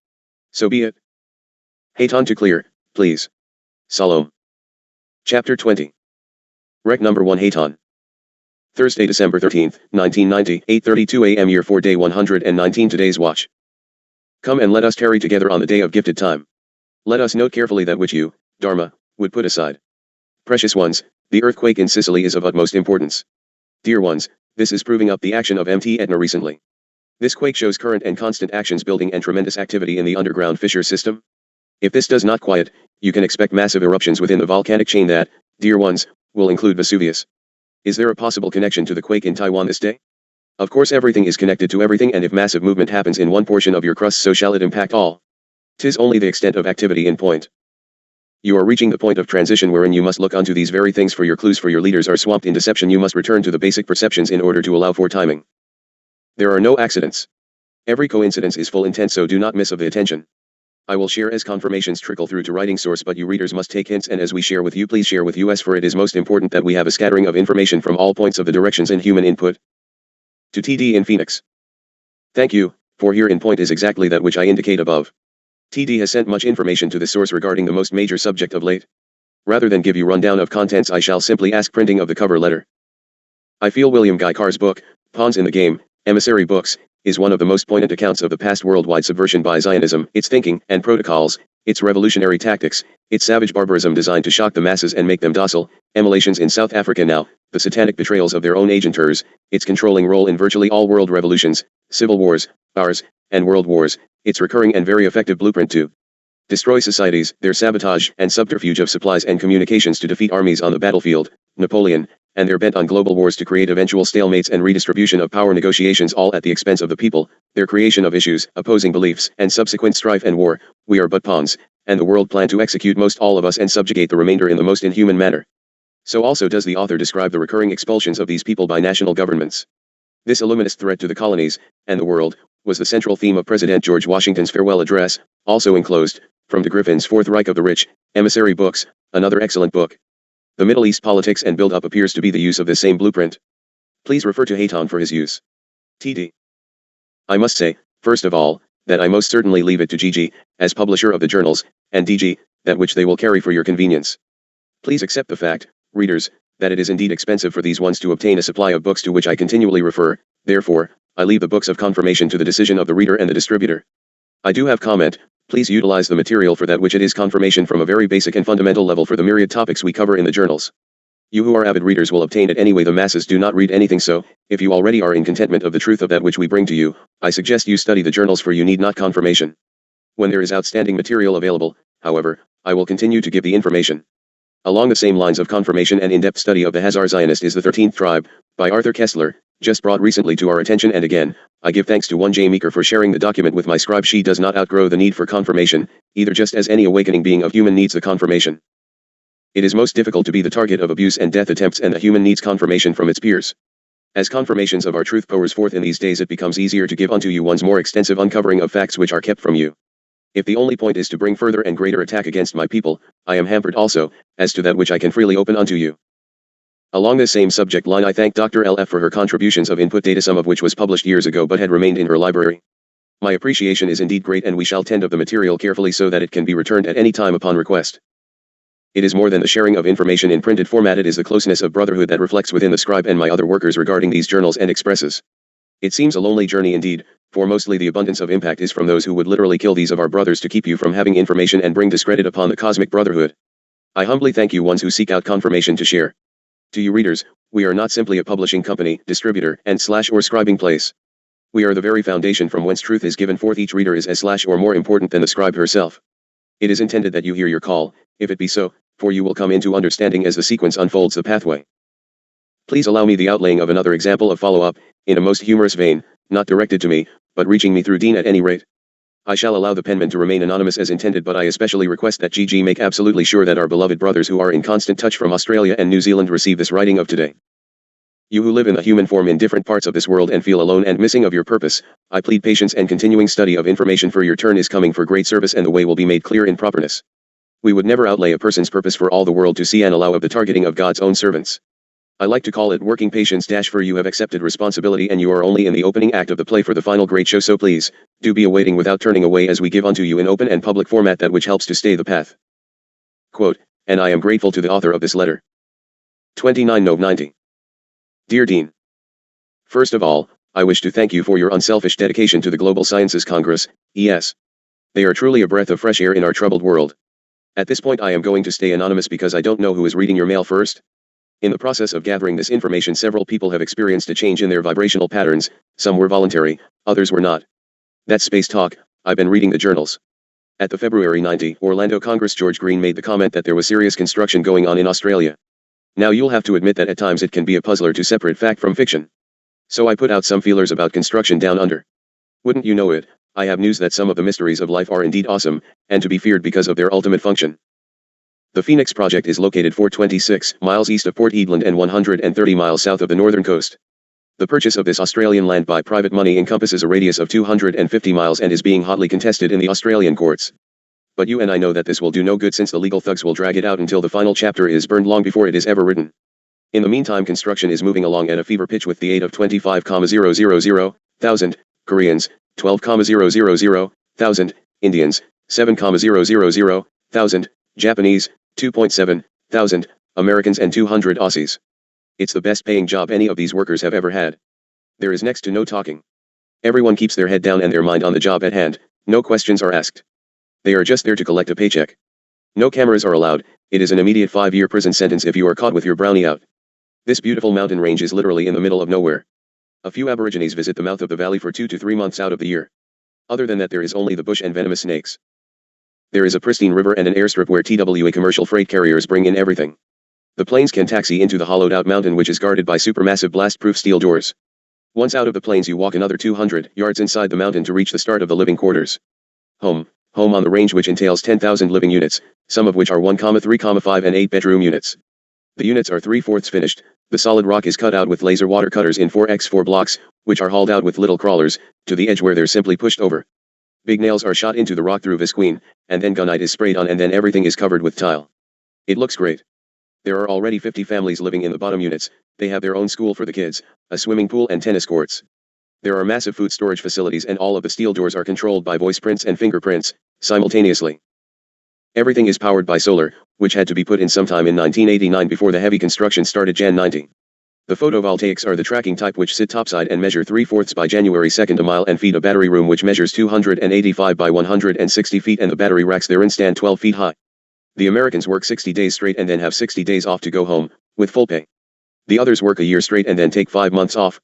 So be it. Hayton to clear, please. Salom. Chapter 20. Rec number 1. Hayton. Thursday, December 13th, 1990, 8:32 a.m. Year 4 Day 119. Today's watch. Come and let us tarry together on the day of gifted time. Let us note carefully that which you, Dharma, would put aside. Precious ones, the earthquake in Sicily is of utmost importance. Dear ones, this is proving up the action of Mt. Etna recently. This quake shows current and constant actions building and tremendous activity in the underground fissure system. If this does not quiet, you can expect massive eruptions within the volcanic chain that, dear ones, will include Vesuvius. Is there a possible connection to the quake in Taiwan this day? Of course, everything is connected to everything, and if massive movement happens in one portion of your crust, so shall it impact all. 'Tis only the extent of activity in point. You are reaching the point of transition wherein you must look unto these very things for your clues, for your leaders are swamped in deception. You must return to the basic perceptions in order to allow for timing. There are no accidents. Every coincidence is full intent, so do not miss of the attention. I will share as confirmations trickle through to writing source, but you readers must take hints, and as we share with you, please share with us, for it is most important that we have a scattering of information from all points of the directions in human input. To TD in Phoenix. Thank you, for here in point is exactly that which I indicate above. TD has sent much information to the source regarding the most major subject of late. Rather than give you rundown of contents, I shall simply ask printing of the cover letter. I feel William Guy Carr's book, Pawns in the Game, Emissary Books, is one of the most poignant accounts of the past worldwide subversion by Zionism, its thinking and protocols, its revolutionary tactics, its savage barbarism designed to shock the masses and make them docile, emulations in South Africa now, the satanic betrayals of their own agenteurs, its controlling role in virtually all world revolutions, civil wars, ours, and world wars, its recurring and very effective blueprint to destroy societies, their sabotage and subterfuge of supplies and communications to defeat armies on the battlefield, Napoleon, and their bent on global wars to create eventual stalemates and redistribution of power negotiations, all at the expense of the people, their creation of issues, opposing beliefs, and subsequent strife and war. We are but pawns, and the world plan to execute most all of us and subjugate the remainder in the most inhuman manner. So also does the author describe the recurring expulsions of these people by national governments. This illuminist threat to the colonies, and the world, was the central theme of President George Washington's farewell address, also enclosed, from de Griffin's Fourth Reich of the Rich, Emissary Books, another excellent book. The Middle East politics and build-up appears to be the use of this same blueprint. Please refer to Hayton for his use. TD. I must say, first of all, that I most certainly leave it to GG, as publisher of the journals, and DG, that which they will carry for your convenience. Please accept the fact, readers, that it is indeed expensive for these ones to obtain a supply of books to which I continually refer. Therefore, I leave the books of confirmation to the decision of the reader and the distributor. I do have comment. Please utilize the material for that which it is confirmation from a very basic and fundamental level for the myriad topics we cover in the journals. You who are avid readers will obtain it anyway. The masses do not read anything, so, if you already are in contentment of the truth of that which we bring to you, I suggest you study the journals, for you need not confirmation. When there is outstanding material available, however, I will continue to give the information. Along the same lines of confirmation and in-depth study of the Hazar Zionist is The 13th Tribe, by Arthur Kessler, just brought recently to our attention, and again, I give thanks to one J. Meeker for sharing the document with my scribe. She does not outgrow the need for confirmation, either, just as any awakening being of human needs the confirmation. It is most difficult to be the target of abuse and death attempts, and the human needs confirmation from its peers. As confirmations of our truth pours forth in these days, it becomes easier to give unto you one's more extensive uncovering of facts which are kept from you. If the only point is to bring further and greater attack against my people, I am hampered also, as to that which I can freely open unto you. Along this same subject line, I thank Dr. LF for her contributions of input data, some of which was published years ago but had remained in her library. My appreciation is indeed great, and we shall tend of the material carefully so that it can be returned at any time upon request. It is more than the sharing of information in printed format, it is the closeness of brotherhood that reflects within the scribe and my other workers regarding these journals and expresses. It seems a lonely journey indeed, for mostly the abundance of impact is from those who would literally kill these of our brothers to keep you from having information and bring discredit upon the cosmic brotherhood. I humbly thank you ones who seek out confirmation to share. To you readers, we are not simply a publishing company, distributor, and / or scribing place. We are the very foundation from whence truth is given forth. Each reader is as / or more important than the scribe herself. It is intended that you hear your call, if it be so, for you will come into understanding as the sequence unfolds the pathway. Please allow me the outlaying of another example of follow-up, in a most humorous vein, not directed to me, but reaching me through Dean at any rate. I shall allow the penman to remain anonymous as intended, but I especially request that GG make absolutely sure that our beloved brothers who are in constant touch from Australia and New Zealand receive this writing of today. You who live in the human form in different parts of this world and feel alone and missing of your purpose, I plead patience and continuing study of information, for your turn is coming for great service and the way will be made clear in properness. We would never outlay a person's purpose for all the world to see and allow of the targeting of God's own servants. I like to call it working patience - for you have accepted responsibility and you are only in the opening act of the play for the final great show, so please, do be awaiting without turning away as we give unto you in open and public format that which helps to stay the path. Quote, and I am grateful to the author of this letter. 29 Nov 90. Dear Dean. First of all, I wish to thank you for your unselfish dedication to the Global Sciences Congress, ES. They are truly a breath of fresh air in our troubled world. At this point I am going to stay anonymous because I don't know who is reading your mail first. In the process of gathering this information, several people have experienced a change in their vibrational patterns, some were voluntary, others were not. That's space talk, I've been reading the journals. At the February 90 Orlando Congress, George Green made the comment that there was serious construction going on in Australia. Now you'll have to admit that at times it can be a puzzler to separate fact from fiction. So I put out some feelers about construction down under. Wouldn't you know it, I have news that some of the mysteries of life are indeed awesome, and to be feared because of their ultimate function. The Phoenix project is located 426 miles east of Port Hedland and 130 miles south of the northern coast. The purchase of this Australian land by private money encompasses a radius of 250 miles and is being hotly contested in the Australian courts. But you and I know that this will do no good, since the legal thugs will drag it out until the final chapter is burned long before it is ever written. In the meantime, construction is moving along at a fever pitch with the aid of 25,000 Koreans, 12,000 Indians, 7,000 Japanese, 2,700 Americans and 200 Aussies. It's the best paying job any of these workers have ever had. There is next to no talking. Everyone keeps their head down and their mind on the job at hand, no questions are asked. They are just there to collect a paycheck. No cameras are allowed, it is an immediate 5-year prison sentence if you are caught with your brownie out. This beautiful mountain range is literally in the middle of nowhere. A few Aborigines visit the mouth of the valley for 2 to 3 months out of the year. Other than that, there is only the bush and venomous snakes. There is a pristine river and an airstrip where TWA commercial freight carriers bring in everything. The planes can taxi into the hollowed-out mountain, which is guarded by supermassive blast-proof steel doors. Once out of the planes, you walk another 200 yards inside the mountain to reach the start of the living quarters. Home on the range, which entails 10,000 living units, some of which are 1, 3, 5 and 8 bedroom units. The units are 3/4 finished, the solid rock is cut out with laser water cutters in 4x4 blocks, which are hauled out with little crawlers, to the edge where they're simply pushed over. Big nails are shot into the rock through visqueen, and then gunite is sprayed on, and then everything is covered with tile. It looks great. There are already 50 families living in the bottom units, they have their own school for the kids, a swimming pool and tennis courts. There are massive food storage facilities, and all of the steel doors are controlled by voice prints and fingerprints, simultaneously. Everything is powered by solar, which had to be put in sometime in 1989 before the heavy construction started Jan 90. The photovoltaics are the tracking type, which sit topside and measure 3/4 by January 2nd a mile, and feed a battery room which measures 285 by 160 feet, and the battery racks therein stand 12 feet high. The Americans work 60 days straight and then have 60 days off to go home, with full pay. The others work a year straight and then take 5 months off.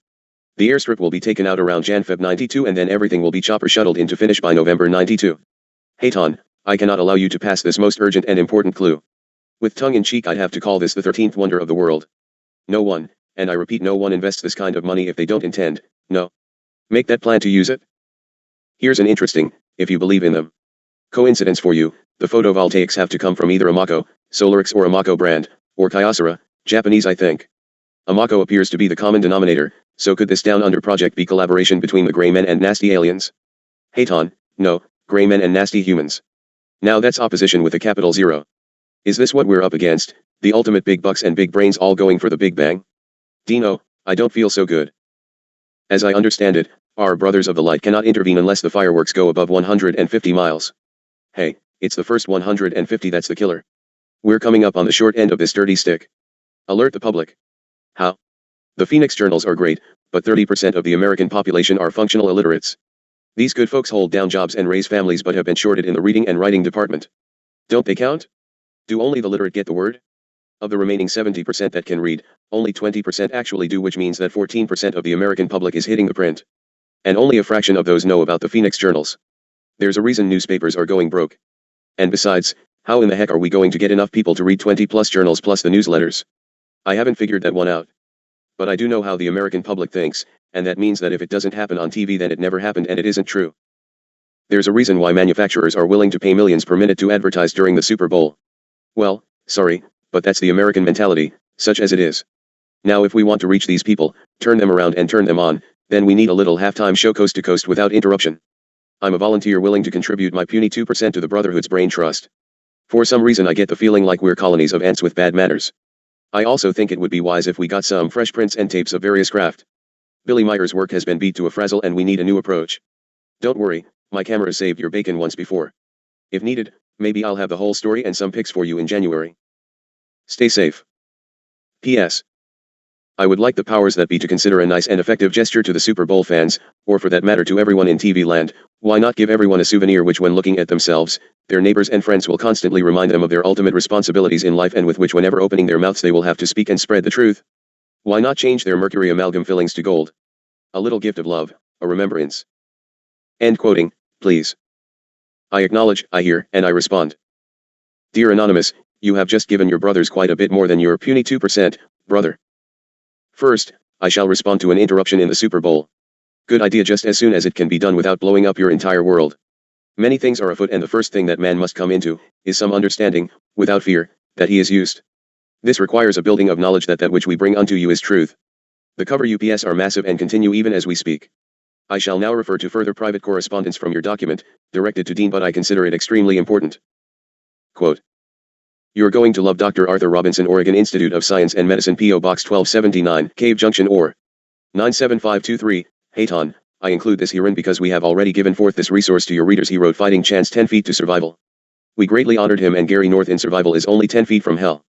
The airstrip will be taken out around Jan-Feb 92, and then everything will be chopper shuttled in to finish by November 92. Hayton, I cannot allow you to pass this most urgent and important clue. With tongue in cheek, I'd have to call this the 13th wonder of the world. No one, and I repeat, no one invests this kind of money if they don't intend, no. Make that plan to use it. Here's an interesting, if you believe in them. Coincidence for you, the photovoltaics have to come from either Amako, Solarix or Amako brand, or Kyocera, Japanese I think. Amako appears to be the common denominator, so could this down under project be collaboration between the gray men and nasty aliens? Hayton, no, gray men and nasty humans. Now that's opposition with a capital 0. Is this what we're up against, The ultimate big bucks and big brains all going for the Big Bang? Dino, I don't feel so good. As I understand it, our brothers of the light cannot intervene unless the fireworks go above 150 miles. Hey, it's the first 150 that's the killer. We're coming up on the short end of this dirty stick. Alert the public. How? The PhoenixJournals are great, but 30% of the American population are functional illiterates. These good folks hold down jobs and raise families but have been shorted in the reading and writing department. Don't they count? Do only the literate get the word? Of the remaining 70% that can read, only 20% actually do, which means that 14% of the American public is hitting the print. And only a fraction of those know about the PhoenixJournals. There's a reason newspapers are going broke. And besides, how in the heck are we going to get enough people to read 20 plus journals plus the newsletters? I haven't figured that one out. But I do know how the American public thinks, and that means that if it doesn't happen on TV then it never happened, and it isn't true. There's a reason why manufacturers are willing to pay millions per minute to advertise during the Super Bowl. Well, sorry, but that's the American mentality, such as it is. Now if we want to reach these people, turn them around and turn them on, then we need a little halftime show coast to coast without interruption. I'm a volunteer willing to contribute my puny 2% to the Brotherhood's brain trust. For some reason I get the feeling like we're colonies of ants with bad manners. I also think it would be wise if we got some fresh prints and tapes of various craft. Billy Meyer's work has been beat to a frazzle and we need a new approach. Don't worry, my camera saved your bacon once before. If needed, maybe I'll have the whole story and some pics for you in January. Stay safe. P.S. I would like the powers that be to consider a nice and effective gesture to the Super Bowl fans, or for that matter to everyone in TV land. Why not give everyone a souvenir which when looking at themselves, their neighbors and friends will constantly remind them of their ultimate responsibilities in life, and with which whenever opening their mouths they will have to speak and spread the truth? Why not change their mercury amalgam fillings to gold? A little gift of love, a remembrance. End quoting, please. I acknowledge, I hear, and I respond. Dear Anonymous, you have just given your brothers quite a bit more than your puny 2%, brother. First, I shall respond to an interruption in the Super Bowl. Good idea, just as soon as it can be done without blowing up your entire world. Many things are afoot, and the first thing that man must come into is some understanding, without fear, that he is used. This requires a building of knowledge that which we bring unto you is truth. The cover UPS are massive and continue even as we speak. I shall now refer to further private correspondence from your document, directed to Dean, but I consider it extremely important. Quote. You're going to love Dr. Arthur Robinson, Oregon Institute of Science and Medicine, P.O. Box 1279, Cave Junction, or 97523, Hayton. I include this herein because we have already given forth this resource to your readers. He wrote Fighting Chance 10 Feet to Survival. We greatly honored him, and Gary North in Survival is only 10 feet from hell.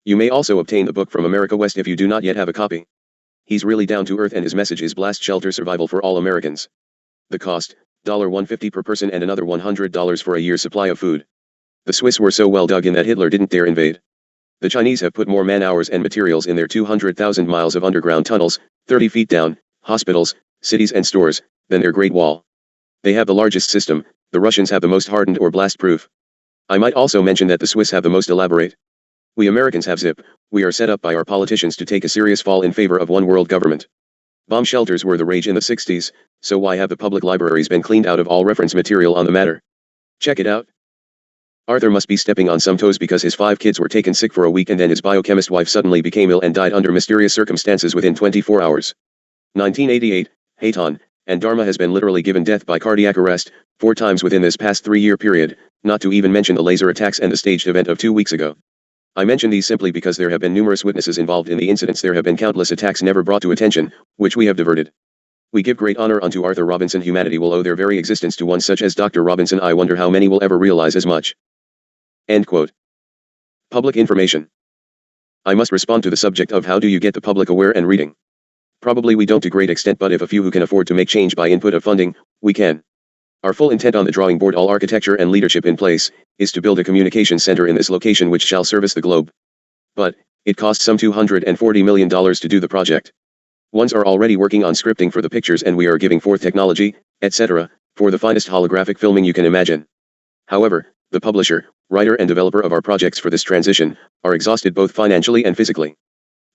You may also obtain the book from America West if you do not yet have a copy. He's really down to earth and his message is blast shelter survival for all Americans. The cost, $150 per person and another $100 for a year's supply of food. The Swiss were so well dug in that Hitler didn't dare invade. The Chinese have put more man-hours and materials in their 200,000 miles of underground tunnels, 30 feet down, hospitals, cities and stores, than their Great Wall. They have the largest system. The Russians have the most hardened or blast-proof. I might also mention that the Swiss have the most elaborate. We Americans have zip. We are set up by our politicians to take a serious fall in favor of one world government. Bomb shelters were the rage in the 60s, so why have the public libraries been cleaned out of all reference material on the matter? Check it out. Arthur must be stepping on some toes because his 5 kids were taken sick for a week and then his biochemist wife suddenly became ill and died under mysterious circumstances within 24 hours. 1988, Hayton, and Dharma has been literally given death by cardiac arrest 4 times within this past 3-year period, not to even mention the laser attacks and the staged event of 2 weeks ago. I mention these simply because there have been numerous witnesses involved in the incidents. There have been countless attacks never brought to attention, which we have diverted. We give great honor unto Arthur Robinson. Humanity will owe their very existence to one such as Dr. Robinson. I wonder how many will ever realize as much. End quote. Public information. I must respond to the subject of how do you get the public aware and reading. Probably we don't to great extent, but if a few who can afford to make change by input of funding, we can. Our full intent on the drawing board, all architecture and leadership in place, is to build a communication center in this location which shall service the globe. But, it costs some $240 million to do the project. Ones are already working on scripting for the pictures and we are giving forth technology, etc., for the finest holographic filming you can imagine. However, the publisher, writer and developer of our projects for this transition, are exhausted both financially and physically.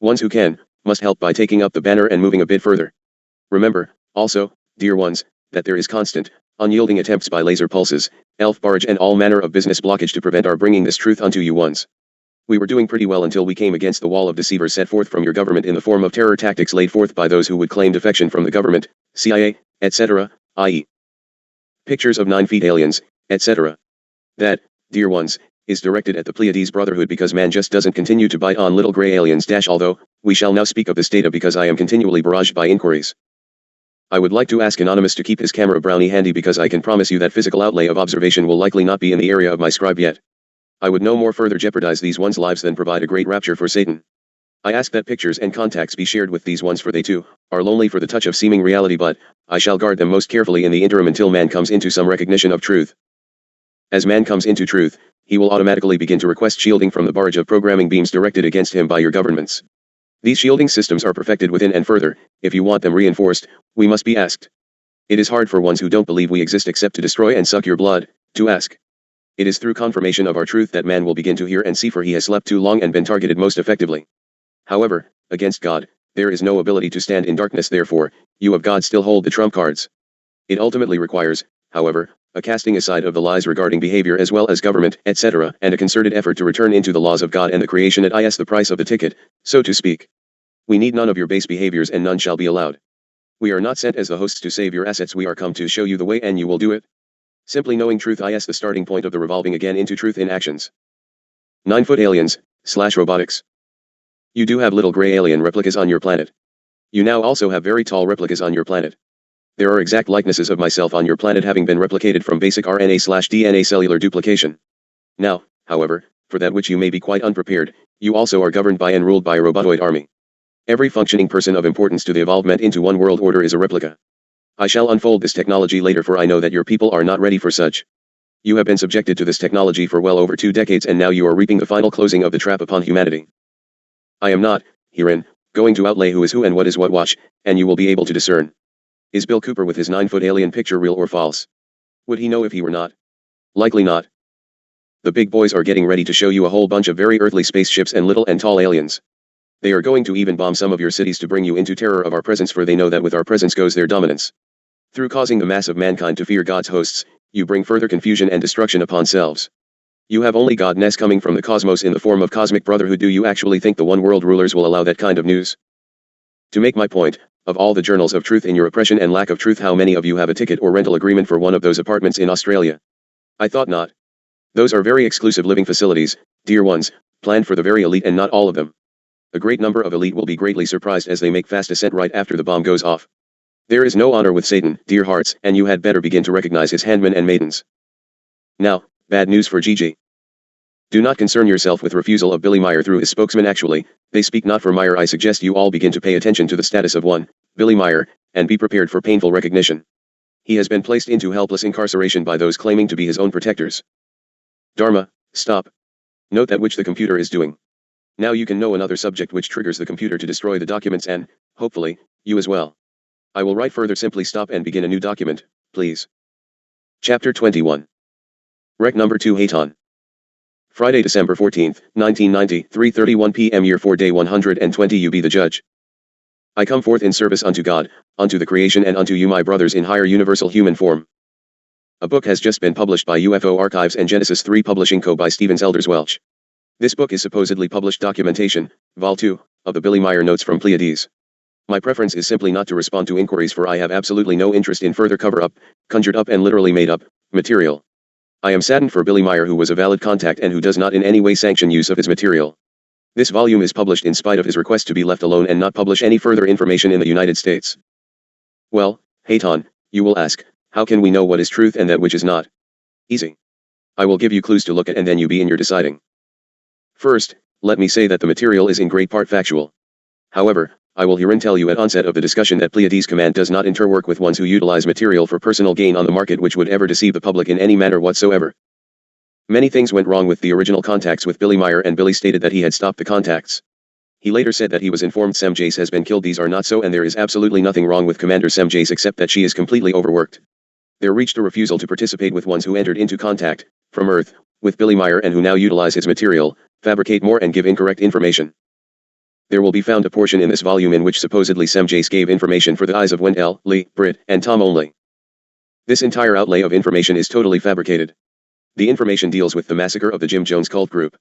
Ones who can, must help by taking up the banner and moving a bit further. Remember, also, dear ones, that there is constant, unyielding attempts by laser pulses, elf barge and all manner of business blockage to prevent our bringing this truth unto you ones. We were doing pretty well until we came against the wall of deceivers set forth from your government in the form of terror tactics laid forth by those who would claim defection from the government, CIA, etc., i.e. pictures of 9 feet aliens, etc. That, dear ones, is directed at the Pleaides Brotherhood because man just doesn't continue to bite on little gray aliens. Although, we shall now speak of this data because I am continually barraged by inquiries. I would like to ask Anonymous to keep his camera brownie handy because I can promise you that physical outlay of observation will likely not be in the area of my scribe yet. I would no more further jeopardize these ones' lives than provide a great rapture for Satan. I ask that pictures and contacts be shared with these ones, for they too are lonely for the touch of seeming reality, but I shall guard them most carefully in the interim until man comes into some recognition of truth. As man comes into truth, he will automatically begin to request shielding from the barrage of programming beams directed against him by your governments. These shielding systems are perfected within and further, if you want them reinforced, we must be asked. It is hard for ones who don't believe we exist except to destroy and suck your blood, to ask. It is through confirmation of our truth that man will begin to hear and see, for he has slept too long and been targeted most effectively. However, against God, there is no ability to stand in darkness, therefore, you of God still hold the trump cards. It ultimately requires, however, a casting aside of the lies regarding behavior as well as government, etc., and a concerted effort to return into the laws of God and the creation at is the price of the ticket, so to speak. We need none of your base behaviors and none shall be allowed. We are not sent as the hosts to save your assets, we are come to show you the way and you will do it. Simply knowing truth is the starting point of the revolving again into truth in actions. 9-foot aliens, / robotics. You do have little gray alien replicas on your planet. You now also have very tall replicas on your planet. There are exact likenesses of myself on your planet, having been replicated from basic RNA/DNA cellular duplication. Now, however, for that which you may be quite unprepared, you also are governed by and ruled by a robotoid army. Every functioning person of importance to the evolvement into one world order is a replica. I shall unfold this technology later, for I know that your people are not ready for such. You have been subjected to this technology for well over 2 decades and now you are reaping the final closing of the trap upon humanity. I am not, herein, going to outlay who is who and what is what. Watch, and you will be able to discern. Is Bill Cooper with his 9-foot alien picture real or false? Would he know if he were not? Likely not. The big boys are getting ready to show you a whole bunch of very earthly spaceships and little and tall aliens. They are going to even bomb some of your cities to bring you into terror of our presence, for they know that with our presence goes their dominance. Through causing the mass of mankind to fear God's hosts, you bring further confusion and destruction upon selves. You have only godness coming from the cosmos in the form of cosmic brotherhood. Do you actually think the one world rulers will allow that kind of news? To make my point, of all the journals of truth in your oppression and lack of truth, how many of you have a ticket or rental agreement for one of those apartments in Australia? I thought not. Those are very exclusive living facilities, dear ones, planned for the very elite, and not all of them. A great number of elite will be greatly surprised as they make fast ascent right after the bomb goes off. There is no honor with Satan, dear hearts, and you had better begin to recognize his handmen and maidens. Now, bad news for Gigi. Do not concern yourself with refusal of Billy Meyer through his spokesman. Actually, they speak not for Meyer. I suggest you all begin to pay attention to the status of one, Billy Meyer, and be prepared for painful recognition. He has been placed into helpless incarceration by those claiming to be his own protectors. Dharma, stop. Note that which the computer is doing. Now you can know another subject which triggers the computer to destroy the documents and, hopefully, you as well. I will write further. Simply stop and begin a new document, please. Chapter 21. Rec number 2 Haton. Friday, December 14th, 1990, 3:31 p.m. Year 4 Day 120. You be the judge. I come forth in service unto God, unto the creation, and unto you my brothers in higher universal human form. A book has just been published by UFO Archives and Genesis 3 Publishing Co. by Stevens Elders Welch. This book is supposedly published documentation, Vol. 2, of the Billy Meyer Notes from Pleaides. My preference is simply not to respond to inquiries, for I have absolutely no interest in further cover-up, conjured up and literally made up, material. I am saddened for Billy Meyer, who was a valid contact and who does not in any way sanction use of his material. This volume is published in spite of his request to be left alone and not publish any further information in the United States. Well, Haton, you will ask, how can we know what is truth and that which is not? Easy. I will give you clues to look at and then you be in your deciding. First, let me say that the material is in great part factual. However, I will herein tell you at onset of the discussion that Pleaides Command does not interwork with ones who utilize material for personal gain on the market which would ever deceive the public in any manner whatsoever. Many things went wrong with the original contacts with Billy Meyer, and Billy stated that he had stopped the contacts. He later said that he was informed Sem Jace has been killed. These are not so, and there is absolutely nothing wrong with Commander Sem Jace except that she is completely overworked. There reached a refusal to participate with ones who entered into contact, from Earth, with Billy Meyer and who now utilize his material, fabricate more and give incorrect information. There will be found a portion in this volume in which supposedly Sem Jace gave information for the eyes of Wendell, Lee, Britt, and Tom only. This entire outlay of information is totally fabricated. The information deals with the massacre of the Jim Jones cult group.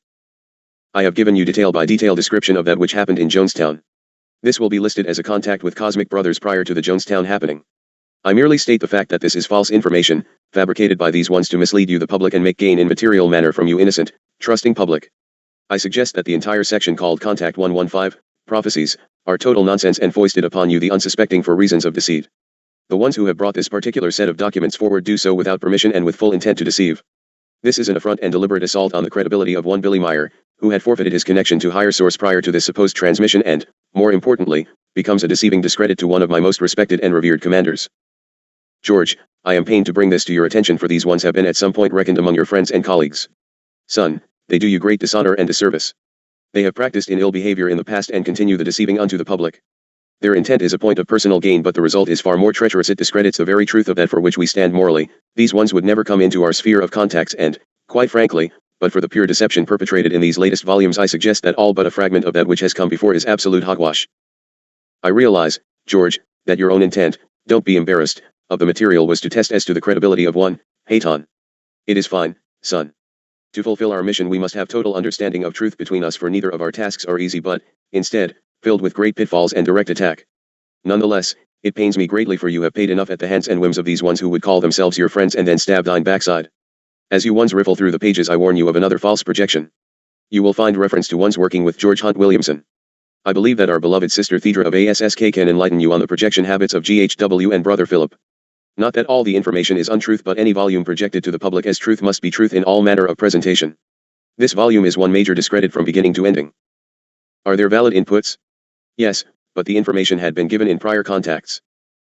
I have given you detail by detail description of that which happened in Jonestown. This will be listed as a contact with Cosmic Brothers prior to the Jonestown happening. I merely state the fact that this is false information, fabricated by these ones to mislead you the public and make gain in material manner from you innocent, trusting public. I suggest that the entire section called Contact 115, Prophecies, are total nonsense and foisted upon you the unsuspecting for reasons of deceit. The ones who have brought this particular set of documents forward do so without permission and with full intent to deceive. This is an affront and deliberate assault on the credibility of one Billy Meyer, who had forfeited his connection to higher source prior to this supposed transmission and, more importantly, becomes a deceiving discredit to one of my most respected and revered commanders. George, I am pained to bring this to your attention, for these ones have been at some point reckoned among your friends and colleagues. Son, they do you great dishonor and disservice. They have practiced in ill behavior in the past and continue the deceiving unto the public. Their intent is a point of personal gain, but the result is far more treacherous. It discredits the very truth of that for which we stand morally. These ones would never come into our sphere of contacts and, quite frankly, but for the pure deception perpetrated in these latest volumes, I suggest that all but a fragment of that which has come before is absolute hogwash. I realize, George, that your own intent, don't be embarrassed, of the material was to test as to the credibility of one, Hayton. It is fine, son. To fulfill our mission we must have total understanding of truth between us, for neither of our tasks are easy but, instead, filled with great pitfalls and direct attack. Nonetheless, it pains me greatly, for you have paid enough at the hands and whims of these ones who would call themselves your friends and then stab thine backside. As you ones riffle through the pages, I warn you of another false projection. You will find reference to ones working with George Hunt Williamson. I believe that our beloved sister Thedra of ASSK can enlighten you on the projection habits of GHW and brother Philip. Not that all the information is untruth, but any volume projected to the public as truth must be truth in all manner of presentation. This volume is one major discredit from beginning to ending. Are there valid inputs? Yes, but the information had been given in prior contacts.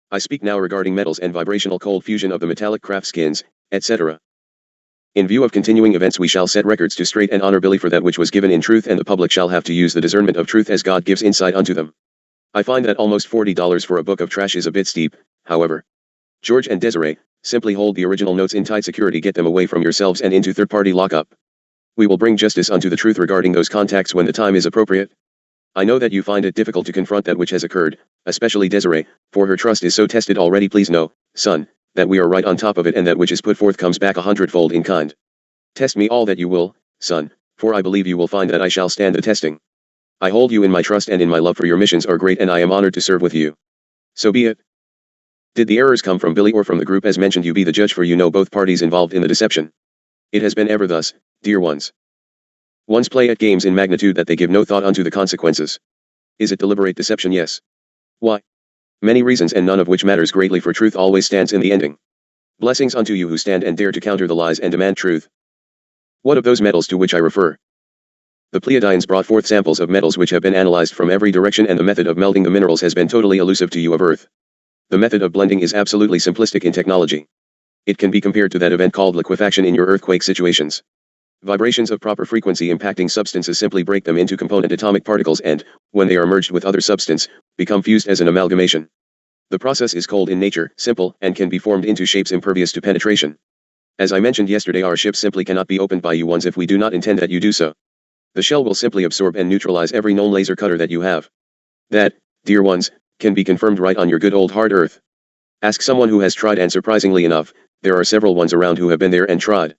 I speak now regarding metals and vibrational cold fusion of the metallic craft skins, etc. In view of continuing events, we shall set records to straight and honorably for that which was given in truth, and the public shall have to use the discernment of truth as God gives insight unto them. I find that almost $40 for a book of trash is a bit steep, however. George and Desiree, simply hold the original notes in tight security, get them away from yourselves and into third-party lockup. We will bring justice unto the truth regarding those contacts when the time is appropriate. I know that you find it difficult to confront that which has occurred, especially Desiree, for her trust is so tested already. Please know, son, that we are right on top of it, and that which is put forth comes back 100-fold in kind. Test me all that you will, son, for I believe you will find that I shall stand the testing. I hold you in my trust, and in my love for your missions are great, and I am honored to serve with you. So be it. Did the errors come from Billy or from the group as mentioned? You be the judge, for you know both parties involved in the deception. It has been ever thus, dear ones. Ones play at games in magnitude that they give no thought unto the consequences. Is it deliberate deception? Yes. Why? Many reasons, and none of which matters greatly, for truth always stands in the ending. Blessings unto you who stand and dare to counter the lies and demand truth. What of those metals to which I refer? The Pleiadians brought forth samples of metals which have been analyzed from every direction, and the method of melding the minerals has been totally elusive to you of Earth. The method of blending is absolutely simplistic in technology. It can be compared to that event called liquefaction in your earthquake situations. Vibrations of proper frequency impacting substances simply break them into component atomic particles and, when they are merged with other substance, become fused as an amalgamation. The process is cold in nature, simple, and can be formed into shapes impervious to penetration. As I mentioned yesterday, our ship simply cannot be opened by you ones if we do not intend that you do so. The shell will simply absorb and neutralize every known laser cutter that you have. That, dear ones, can be confirmed right on your good old hard Earth. Ask someone who has tried, and surprisingly enough, there are several ones around who have been there and tried.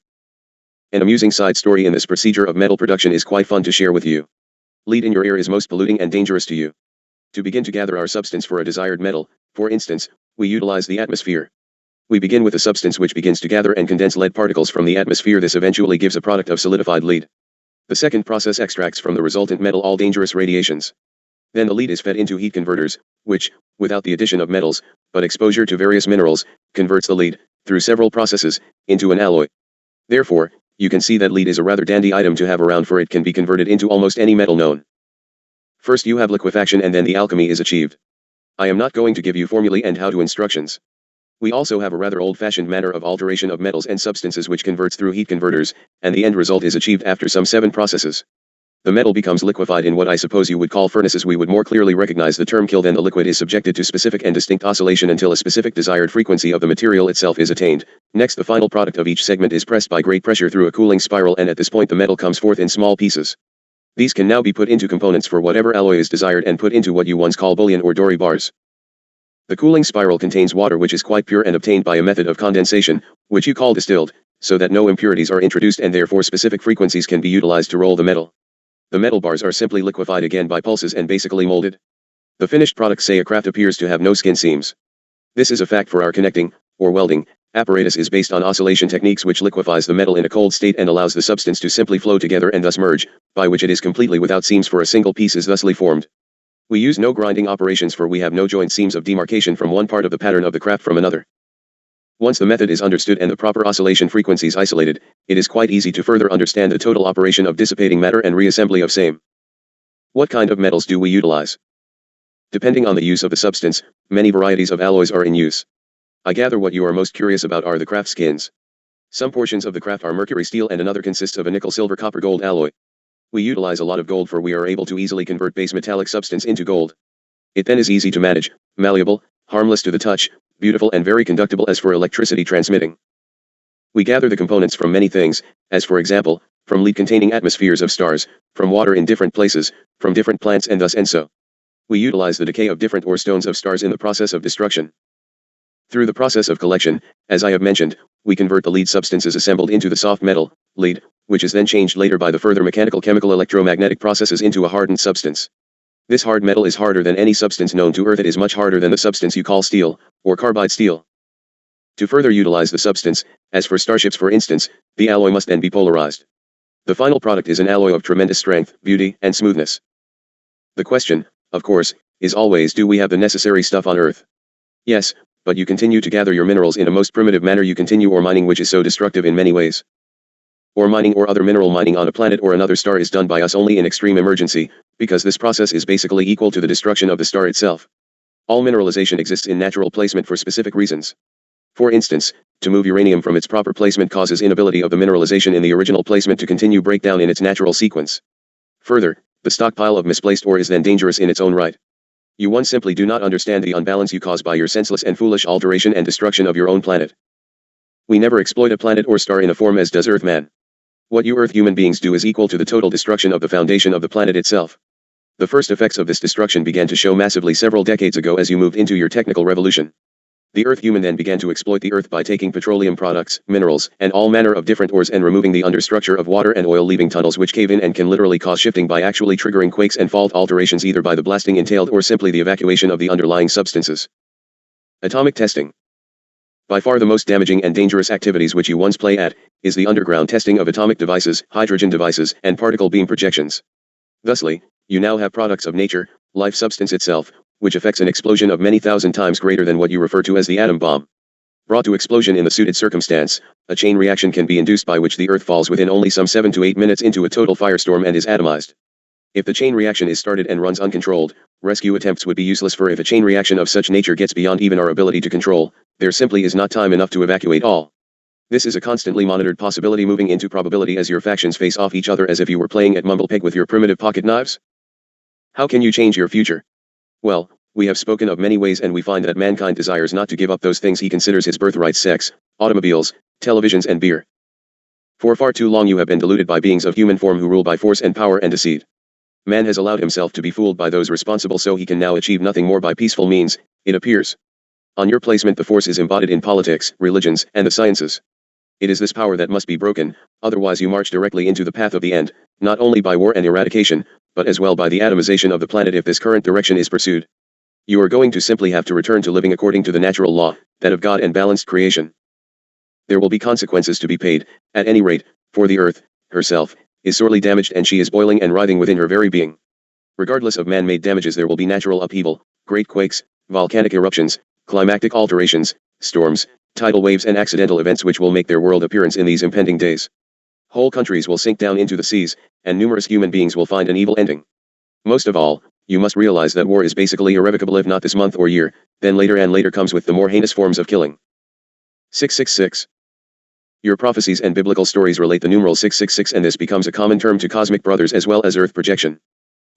An amusing side story in this procedure of metal production is quite fun to share with you. Lead in your air is most polluting and dangerous to you. To begin to gather our substance for a desired metal, for instance, we utilize the atmosphere. We begin with a substance which begins to gather and condense lead particles from the atmosphere. This eventually gives a product of solidified lead. The second process extracts from the resultant metal all dangerous radiations. Then the lead is fed into heat converters, which, without the addition of metals, but exposure to various minerals, converts the lead, through several processes, into an alloy. Therefore, you can see that lead is a rather dandy item to have around, for it can be converted into almost any metal known. First you have liquefaction, and then the alchemy is achieved. I am not going to give you formulae and how-to instructions. We also have a rather old-fashioned manner of alteration of metals and substances which converts through heat converters, and the end result is achieved after some 7 processes. The metal becomes liquefied in what I suppose you would call furnaces. We would more clearly recognize the term kiln. Then the liquid is subjected to specific and distinct oscillation until a specific desired frequency of the material itself is attained. Next, the final product of each segment is pressed by great pressure through a cooling spiral, and at this point the metal comes forth in small pieces. These can now be put into components for whatever alloy is desired and put into what you once call bullion or dory bars. The cooling spiral contains water which is quite pure and obtained by a method of condensation, which you call distilled, so that no impurities are introduced and therefore specific frequencies can be utilized to roll the metal. The metal bars are simply liquefied again by pulses and basically molded. The finished product, say a craft, appears to have no skin seams. This is a fact for our connecting, or welding, apparatus is based on oscillation techniques which liquefies the metal in a cold state and allows the substance to simply flow together and thus merge, by which it is completely without seams for a single piece is thusly formed. We use no grinding operations for we have no joint seams of demarcation from one part of the pattern of the craft from another. Once the method is understood and the proper oscillation frequencies isolated, it is quite easy to further understand the total operation of dissipating matter and reassembly of same. What kind of metals do we utilize? Depending on the use of the substance, many varieties of alloys are in use. I gather what you are most curious about are the craft skins. Some portions of the craft are mercury steel and another consists of a nickel silver copper gold alloy. We utilize a lot of gold for we are able to easily convert base metallic substance into gold. It then is easy to manage, malleable, harmless to the touch, beautiful and very conductible as for electricity transmitting. We gather the components from many things, as for example, from lead-containing atmospheres of stars, from water in different places, from different plants and thus and so. We utilize the decay of different ore stones of stars in the process of destruction. Through the process of collection, as I have mentioned, we convert the lead substances assembled into the soft metal, lead, which is then changed later by the further mechanical chemical electromagnetic processes into a hardened substance. This hard metal is harder than any substance known to Earth. It is much harder than the substance you call steel, or carbide steel. To further utilize the substance, as for starships for instance, the alloy must then be polarized. The final product is an alloy of tremendous strength, beauty, and smoothness. The question, of course, is always, do we have the necessary stuff on Earth? Yes, but you continue to gather your minerals in a most primitive manner. You continue ore mining, which is so destructive in many ways. Ore mining or other mineral mining on a planet or another star is done by us only in extreme emergency, because this process is basically equal to the destruction of the star itself. All mineralization exists in natural placement for specific reasons. For instance, to move uranium from its proper placement causes inability of the mineralization in the original placement to continue breakdown in its natural sequence. Further, the stockpile of misplaced ore is then dangerous in its own right. You simply do not understand the unbalance you cause by your senseless and foolish alteration and destruction of your own planet. We never exploit a planet or star in a form as does Earthman. What you Earth human beings do is equal to the total destruction of the foundation of the planet itself. The first effects of this destruction began to show massively several decades ago as you moved into your technical revolution. The Earth human then began to exploit the Earth by taking petroleum products, minerals, and all manner of different ores and removing the understructure of water and oil, leaving tunnels which cave in and can literally cause shifting by actually triggering quakes and fault alterations either by the blasting entailed or simply the evacuation of the underlying substances. Atomic testing. By far the most damaging and dangerous activities which you once play at, is the underground testing of atomic devices, hydrogen devices, and particle beam projections. Thusly, you now have products of nature, life substance itself, which affects an explosion of many thousand times greater than what you refer to as the atom bomb. Brought to explosion in the suited circumstance, a chain reaction can be induced by which the Earth falls within only some 7 to 8 minutes into a total firestorm and is atomized. If the chain reaction is started and runs uncontrolled, rescue attempts would be useless, for if a chain reaction of such nature gets beyond even our ability to control, there simply is not time enough to evacuate all. This is a constantly monitored possibility moving into probability as your factions face off each other as if you were playing at mumble peg with your primitive pocket knives. How can you change your future? Well, we have spoken of many ways and we find that mankind desires not to give up those things he considers his birthright: sex, automobiles, televisions and beer. For far too long you have been deluded by beings of human form who rule by force and power and deceit. Man has allowed himself to be fooled by those responsible, so he can now achieve nothing more by peaceful means, it appears. On your placement the force is embodied in politics, religions, and the sciences. It is this power that must be broken, otherwise you march directly into the path of the end, not only by war and eradication, but as well by the atomization of the planet if this current direction is pursued. You are going to simply have to return to living according to the natural law, that of God and balanced creation. There will be consequences to be paid, at any rate, for the Earth, herself, is sorely damaged and she is boiling and writhing within her very being. Regardless of man-made damages, there will be natural upheaval, great quakes, volcanic eruptions, climatic alterations, storms, tidal waves and accidental events which will make their world appearance in these impending days. Whole countries will sink down into the seas, and numerous human beings will find an evil ending. Most of all, you must realize that war is basically irrevocable, if not this month or year, then later, and later comes with the more heinous forms of killing. 666. Your prophecies and biblical stories relate the numeral 666, and this becomes a common term to cosmic brothers as well as Earth projection.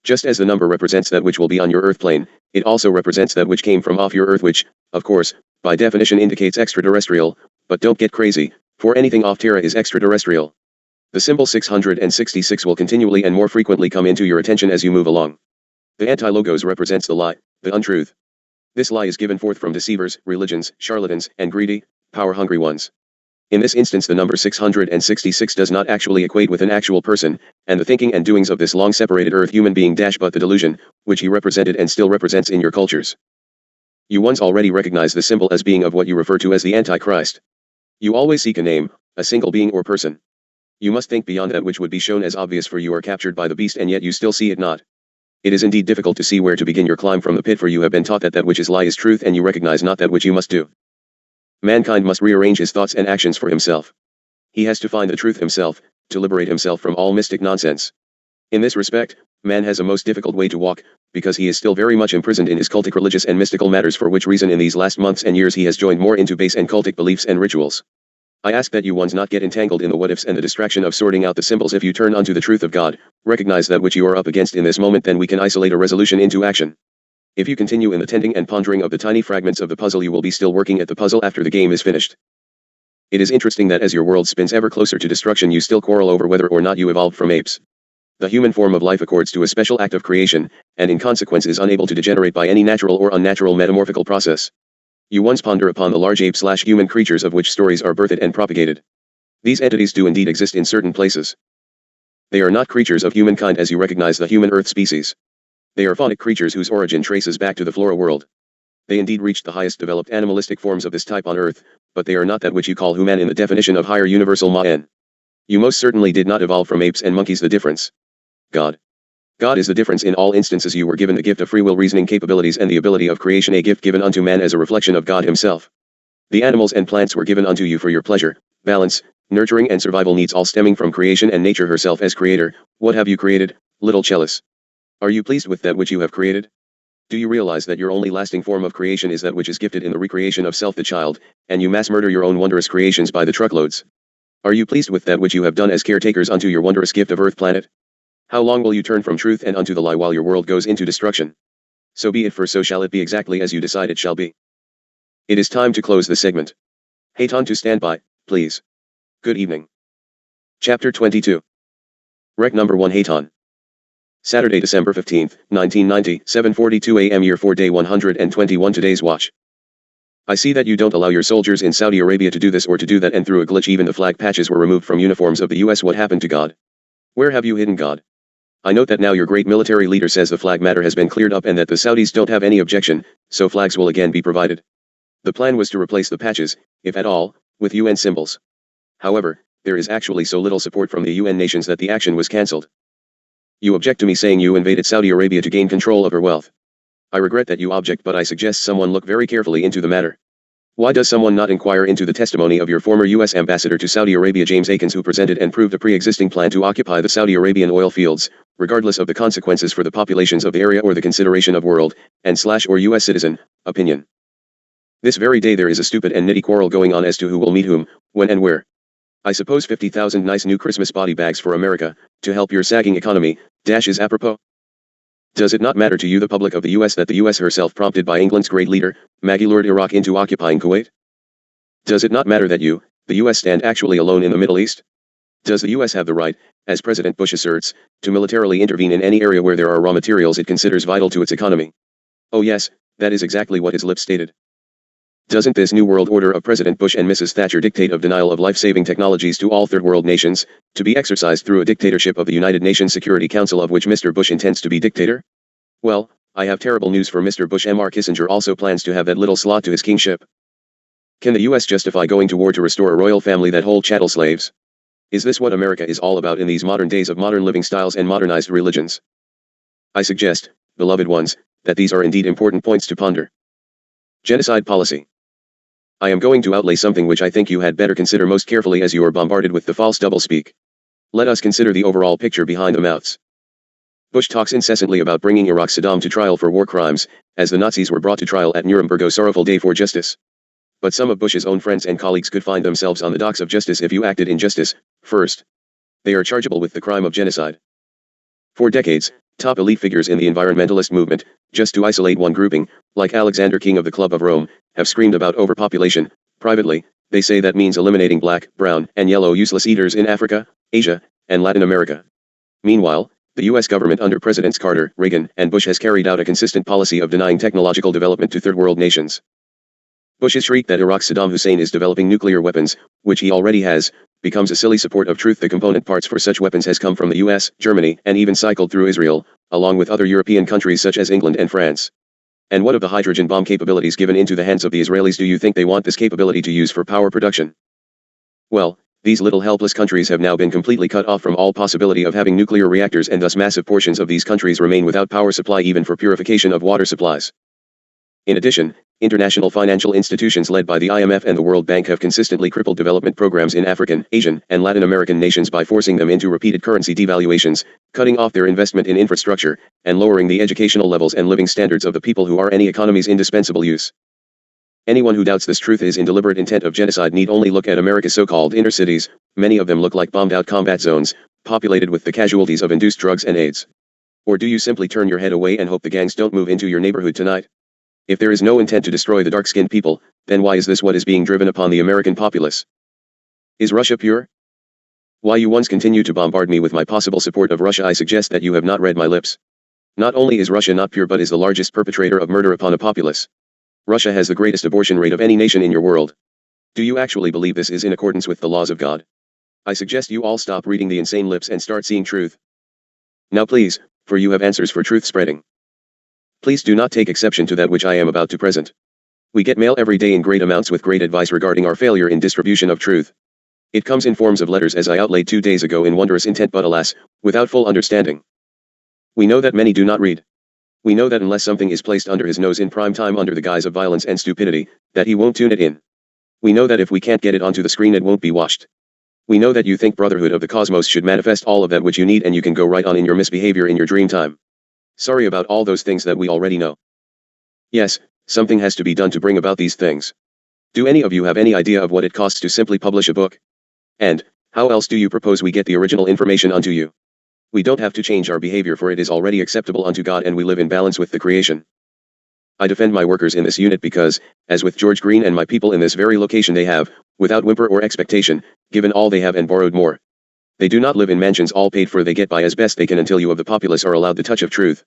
Just as the number represents that which will be on your Earth plane, it also represents that which came from off your Earth, which, of course, by definition indicates extraterrestrial, but don't get crazy, for anything off Terra is extraterrestrial. The symbol 666 will continually and more frequently come into your attention as you move along. The anti-logos represents the lie, the untruth. This lie is given forth from deceivers, religions, charlatans, and greedy, power-hungry ones. In this instance the number 666 does not actually equate with an actual person, and the thinking and doings of this long-separated Earth human being but the delusion, which he represented and still represents in your cultures. You once already recognize the symbol as being of what you refer to as the Antichrist. You always seek a name, a single being or person. You must think beyond that which would be shown as obvious, for you are captured by the beast and yet you still see it not. It is indeed difficult to see where to begin your climb from the pit, for you have been taught that that which is lie is truth, and you recognize not that which you must do. Mankind must rearrange his thoughts and actions for himself. He has to find the truth himself, to liberate himself from all mystic nonsense. In this respect, man has a most difficult way to walk, because he is still very much imprisoned in his cultic religious and mystical matters, for which reason in these last months and years he has joined more into base and cultic beliefs and rituals. I ask that you ones not get entangled in the what-ifs and the distraction of sorting out the symbols. If you turn unto the truth of God, recognize that which you are up against in this moment, then we can isolate a resolution into action. If you continue in the tending and pondering of the tiny fragments of the puzzle, you will be still working at the puzzle after the game is finished. It is interesting that as your world spins ever closer to destruction, you still quarrel over whether or not you evolved from apes. The human form of life accords to a special act of creation, and in consequence is unable to degenerate by any natural or unnatural metamorphical process. You once ponder upon the large ape/human creatures of which stories are birthed and propagated. These entities do indeed exist in certain places. They are not creatures of humankind as you recognize the human earth species. They are faunic creatures whose origin traces back to the flora world. They indeed reached the highest developed animalistic forms of this type on Earth, but they are not that which you call human in the definition of higher universal Ma'an. You most certainly did not evolve from apes and monkeys. The difference. God is the difference in all instances. You were given the gift of free will, reasoning capabilities, and the ability of creation, a gift given unto man as a reflection of God himself. The animals and plants were given unto you for your pleasure, balance, nurturing and survival needs, all stemming from creation and nature herself as creator. What have you created, little Chalice? Are you pleased with that which you have created? Do you realize that your only lasting form of creation is that which is gifted in the recreation of self the child, and you mass murder your own wondrous creations by the truckloads? Are you pleased with that which you have done as caretakers unto your wondrous gift of Earth planet? How long will you turn from truth and unto the lie while your world goes into destruction? So be it, for so shall it be, exactly as you decide it shall be. It is time to close the segment. Hayton to stand by, please. Good evening. Chapter 22. Rec number 1. Hayton. Saturday, December 15th, 1990, 7:42 a.m. Year 4, Day 121. Today's watch. I see that you don't allow your soldiers in Saudi Arabia to do this or to do that, and through a glitch even the flag patches were removed from uniforms of the US. What happened to God? Where have you hidden God? I note that now your great military leader says the flag matter has been cleared up and that the Saudis don't have any objection, so flags will again be provided. The plan was to replace the patches, if at all, with UN symbols. However, there is actually so little support from the UN nations that the action was cancelled. You object to me saying you invaded Saudi Arabia to gain control of her wealth. I regret that you object, but I suggest someone look very carefully into the matter. Why does someone not inquire into the testimony of your former U.S. ambassador to Saudi Arabia, James Akins, who presented and proved a pre-existing plan to occupy the Saudi Arabian oil fields, regardless of the consequences for the populations of the area or the consideration of world, and/or U.S. citizen, opinion? This very day there is a stupid and nitty quarrel going on as to who will meet whom, when and where. I suppose 50,000 nice new Christmas body bags for America, to help your sagging economy, is apropos. Does it not matter to you, the public of the U.S., that the U.S. herself prompted by England's great leader, Maggie, lured Iraq into occupying Kuwait? Does it not matter that you, the U.S., stand actually alone in the Middle East? Does the U.S. have the right, as President Bush asserts, to militarily intervene in any area where there are raw materials it considers vital to its economy? Oh yes, that is exactly what his lips stated. Doesn't this new world order of President Bush and Mrs. Thatcher dictate of denial of life-saving technologies to all third world nations, to be exercised through a dictatorship of the United Nations Security Council, of which Mr. Bush intends to be dictator? Well, I have terrible news for Mr. Bush. Mr. Kissinger also plans to have that little slot to his kingship. Can the U.S. justify going to war to restore a royal family that hold chattel slaves? Is this what America is all about in these modern days of modern living styles and modernized religions? I suggest, beloved ones, that these are indeed important points to ponder. Genocide policy. I am going to outlay something which I think you had better consider most carefully as you are bombarded with the false doublespeak. Let us consider the overall picture behind the mouths. Bush talks incessantly about bringing Iraq Saddam to trial for war crimes, as the Nazis were brought to trial at Nuremberg, a sorrowful day for justice. But some of Bush's own friends and colleagues could find themselves on the docks of justice if you acted injustice. First, they are chargeable with the crime of genocide. For decades, top elite figures in the environmentalist movement, just to isolate one grouping, like Alexander King of the Club of Rome, have screamed about overpopulation. Privately, they say that means eliminating black, brown, and yellow useless eaters in Africa, Asia, and Latin America. Meanwhile, the U.S. government under Presidents Carter, Reagan, and Bush has carried out a consistent policy of denying technological development to third world nations. Bush's shriek that Iraq's Saddam Hussein is developing nuclear weapons, which he already has, becomes a silly support of truth. The component parts for such weapons has come from the US, Germany, and even cycled through Israel, along with other European countries such as England and France. And what of the hydrogen bomb capabilities given into the hands of the Israelis? Do you think they want this capability to use for power production? Well, these little helpless countries have now been completely cut off from all possibility of having nuclear reactors, and thus massive portions of these countries remain without power supply even for purification of water supplies. In addition, international financial institutions led by the IMF and the World Bank have consistently crippled development programs in African, Asian, and Latin American nations by forcing them into repeated currency devaluations, cutting off their investment in infrastructure, and lowering the educational levels and living standards of the people who are any economy's indispensable use. Anyone who doubts this truth is in deliberate intent of genocide need only look at America's so-called inner cities. Many of them look like bombed-out combat zones, populated with the casualties of induced drugs and AIDS. Or do you simply turn your head away and hope the gangs don't move into your neighborhood tonight? If there is no intent to destroy the dark-skinned people, then why is this what is being driven upon the American populace? Is Russia pure? Why you once continue to bombard me with my possible support of Russia? I suggest that you have not read my lips. Not only is Russia not pure but is the largest perpetrator of murder upon a populace. Russia has the greatest abortion rate of any nation in your world. Do you actually believe this is in accordance with the laws of God? I suggest you all stop reading the insane lips and start seeing truth. Now please, for you have answers for truth spreading. Please do not take exception to that which I am about to present. We get mail every day in great amounts with great advice regarding our failure in distribution of truth. It comes in forms of letters as I outlaid 2 days ago in wondrous intent, but alas, without full understanding. We know that many do not read. We know that unless something is placed under his nose in prime time under the guise of violence and stupidity, that he won't tune it in. We know that if we can't get it onto the screen it won't be watched. We know that you think Brotherhood of the Cosmos should manifest all of that which you need, and you can go right on in your misbehavior in your dream time. Sorry about all those things that we already know. Yes, something has to be done to bring about these things. Do any of you have any idea of what it costs to simply publish a book? And, how else do you propose we get the original information unto you? We don't have to change our behavior, for it is already acceptable unto God and we live in balance with the creation. I defend my workers in this unit because, as with George Green and my people in this very location, they have, without whimper or expectation, given all they have and borrowed more. They do not live in mansions all paid for, they get by as best they can until you of the populace are allowed the touch of truth.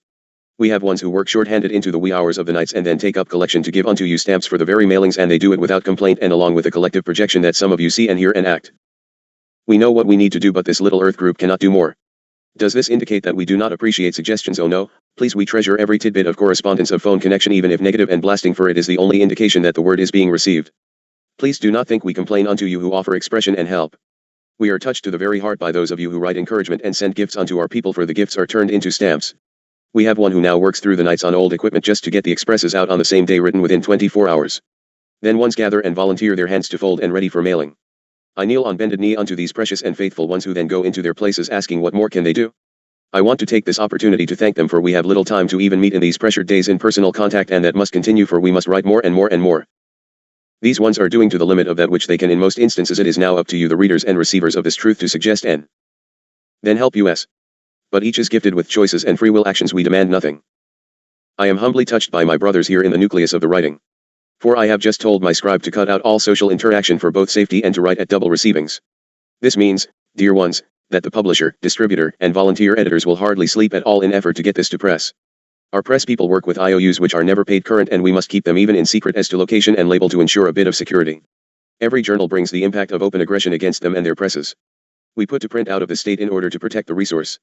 We have ones who work short-handed into the wee hours of the nights and then take up collection to give unto you stamps for the very mailings, and they do it without complaint and along with the collective projection that some of you see and hear and act. We know what we need to do, but this little earth group cannot do more. Does this indicate that we do not appreciate suggestions? Oh no, please, we treasure every tidbit of correspondence of phone connection, even if negative and blasting, for it is the only indication that the word is being received. Please do not think we complain unto you who offer expression and help. We are touched to the very heart by those of you who write encouragement and send gifts unto our people, for the gifts are turned into stamps. We have one who now works through the nights on old equipment just to get the expresses out on the same day, written within 24 hours. Then ones gather and volunteer their hands to fold and ready for mailing. I kneel on bended knee unto these precious and faithful ones who then go into their places asking what more can they do. I want to take this opportunity to thank them, for we have little time to even meet in these pressured days in personal contact, and that must continue, for we must write more and more and more. These ones are doing to the limit of that which they can in most instances. It is now up to you, the readers and receivers of this truth, to suggest and then help us. But each is gifted with choices and free will actions. We demand nothing. I am humbly touched by my brothers here in the nucleus of the writing. For I have just told my scribe to cut out all social interaction for both safety and to write at double receivings. This means, dear ones, that the publisher, distributor, and volunteer editors will hardly sleep at all in effort to get this to press. Our press people work with IOUs which are never paid current, and we must keep them even in secret as to location and label to ensure a bit of security. Every journal brings the impact of open aggression against them and their presses. We put to print out of the state in order to protect the resource.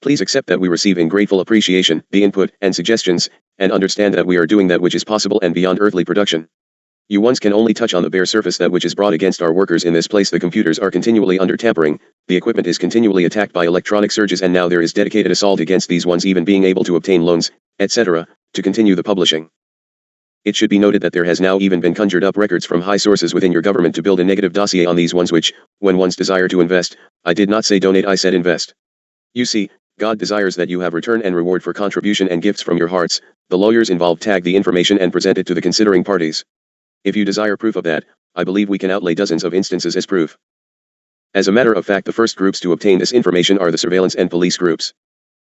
Please accept that we receive in grateful appreciation the input and suggestions, and understand that we are doing that which is possible and beyond earthly production. You ones can only touch on the bare surface that which is brought against our workers in this place. The computers are continually under tampering, the equipment is continually attacked by electronic surges, and now there is dedicated assault against these ones even being able to obtain loans, etc., to continue the publishing. It should be noted that there has now even been conjured up records from high sources within your government to build a negative dossier on these ones which, when ones desire to invest, I did not say donate, I said invest. You see, God desires that you have return and reward for contribution and gifts from your hearts. The lawyers involved tag the information and present it to the considering parties. If you desire proof of that, I believe we can outlay dozens of instances as proof. As a matter of fact, the first groups to obtain this information are the surveillance and police groups.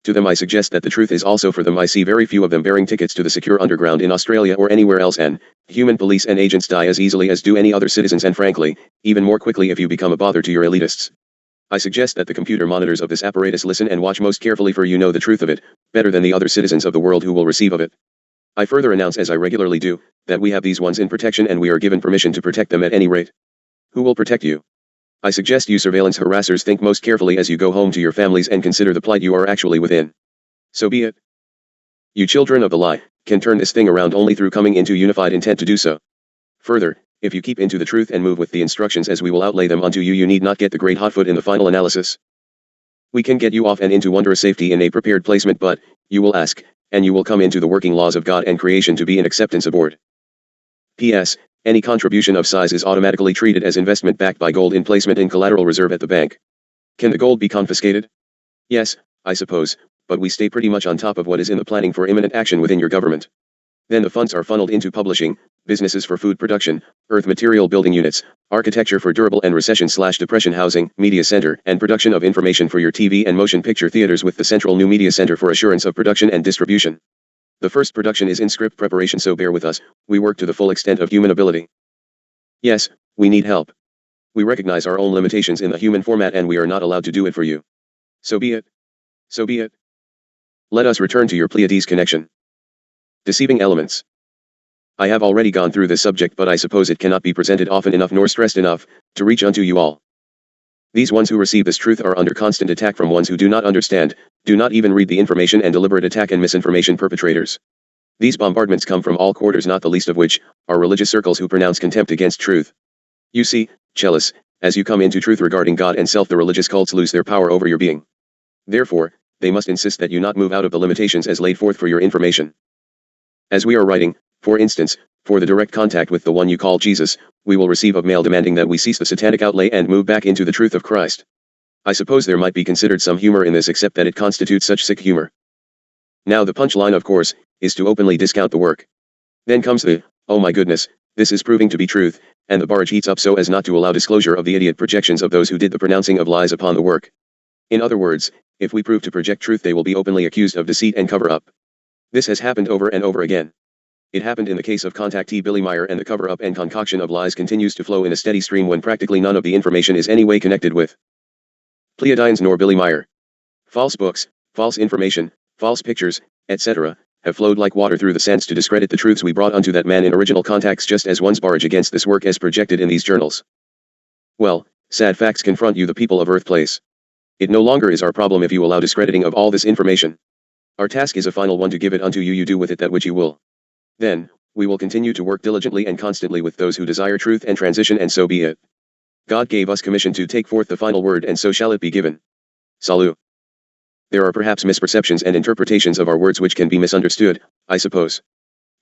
To them I suggest that the truth is also for them. I see very few of them bearing tickets to the secure underground in Australia or anywhere else, and human police and agents die as easily as do any other citizens, and frankly, even more quickly if you become a bother to your elitists. I suggest that the computer monitors of this apparatus listen and watch most carefully, for you know the truth of it better than the other citizens of the world who will receive of it. I further announce, as I regularly do, that we have these ones in protection and we are given permission to protect them at any rate. Who will protect you? I suggest you surveillance harassers think most carefully as you go home to your families and consider the plight you are actually within. So be it. You children of the lie, can turn this thing around only through coming into unified intent to do so. Further, if you keep into the truth and move with the instructions as we will outlay them unto you, you need not get the great hot foot in the final analysis. We can get you off and into wondrous safety in a prepared placement, but, you will ask, and you will come into the working laws of God and creation to be in acceptance aboard. P.S. Any contribution of size is automatically treated as investment backed by gold in placement in collateral reserve at the bank. Can the gold be confiscated? Yes, I suppose, but we stay pretty much on top of what is in the planning for imminent action within your government. Then the funds are funneled into publishing, businesses for food production, earth material building units, architecture for durable and recession/depression housing, media center, and production of information for your TV and motion picture theaters with the central new media center for assurance of production and distribution. The first production is in script preparation, so bear with us, we work to the full extent of human ability. Yes, we need help. We recognize our own limitations in the human format and we are not allowed to do it for you. So be it. So be it. Let us return to your Pleaides connection. Deceiving elements. I have already gone through this subject, but I suppose it cannot be presented often enough nor stressed enough, to reach unto you all. These ones who receive this truth are under constant attack from ones who do not understand, do not even read the information, and deliberate attack and misinformation perpetrators. These bombardments come from all quarters, not the least of which are religious circles who pronounce contempt against truth. You see, Chellis, as you come into truth regarding God and self, the religious cults lose their power over your being. Therefore, they must insist that you not move out of the limitations as laid forth for your information. As we are writing, for instance, for the direct contact with the one you call Jesus, we will receive a mail demanding that we cease the satanic outlay and move back into the truth of Christ. I suppose there might be considered some humor in this, except that it constitutes such sick humor. Now the punchline, of course, is to openly discount the work. Then comes the, oh my goodness, this is proving to be truth, and the barge heats up so as not to allow disclosure of the idiot projections of those who did the pronouncing of lies upon the work. In other words, if we prove to project truth, they will be openly accused of deceit and cover-up. This has happened over and over again. It happened in the case of contactee Billy Meyer, and the cover-up and concoction of lies continues to flow in a steady stream when practically none of the information is any way connected with Pleaides nor Billy Meyer. False books, false information, false pictures, etc., have flowed like water through the sands to discredit the truths we brought unto that man in original contacts, just as one's barge against this work as projected in these journals. Well, sad facts confront you, the people of Earth Place. It no longer is our problem if you allow discrediting of all this information. Our task is a final one, to give it unto you, you do with it that which you will. Then, we will continue to work diligently and constantly with those who desire truth and transition, and so be it. God gave us commission to take forth the final word, and so shall it be given. Salut. There are perhaps misperceptions and interpretations of our words which can be misunderstood, I suppose.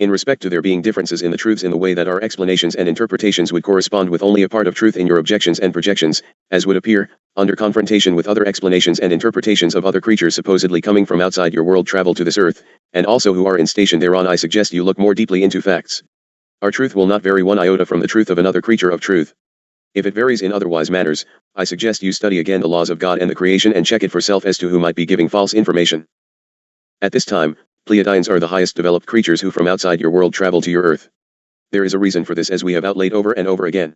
In respect to there being differences in the truths, in the way that our explanations and interpretations would correspond with only a part of truth in your objections and projections, as would appear, under confrontation with other explanations and interpretations of other creatures supposedly coming from outside your world travel to this earth, and also who are in station thereon, I suggest you look more deeply into facts. Our truth will not vary one iota from the truth of another creature of truth. If it varies in otherwise manners, I suggest you study again the laws of God and the creation and check it for self as to who might be giving false information. At this time, Pleaides are the highest developed creatures who from outside your world travel to your earth. There is a reason for this, as we have outlaid over and over again.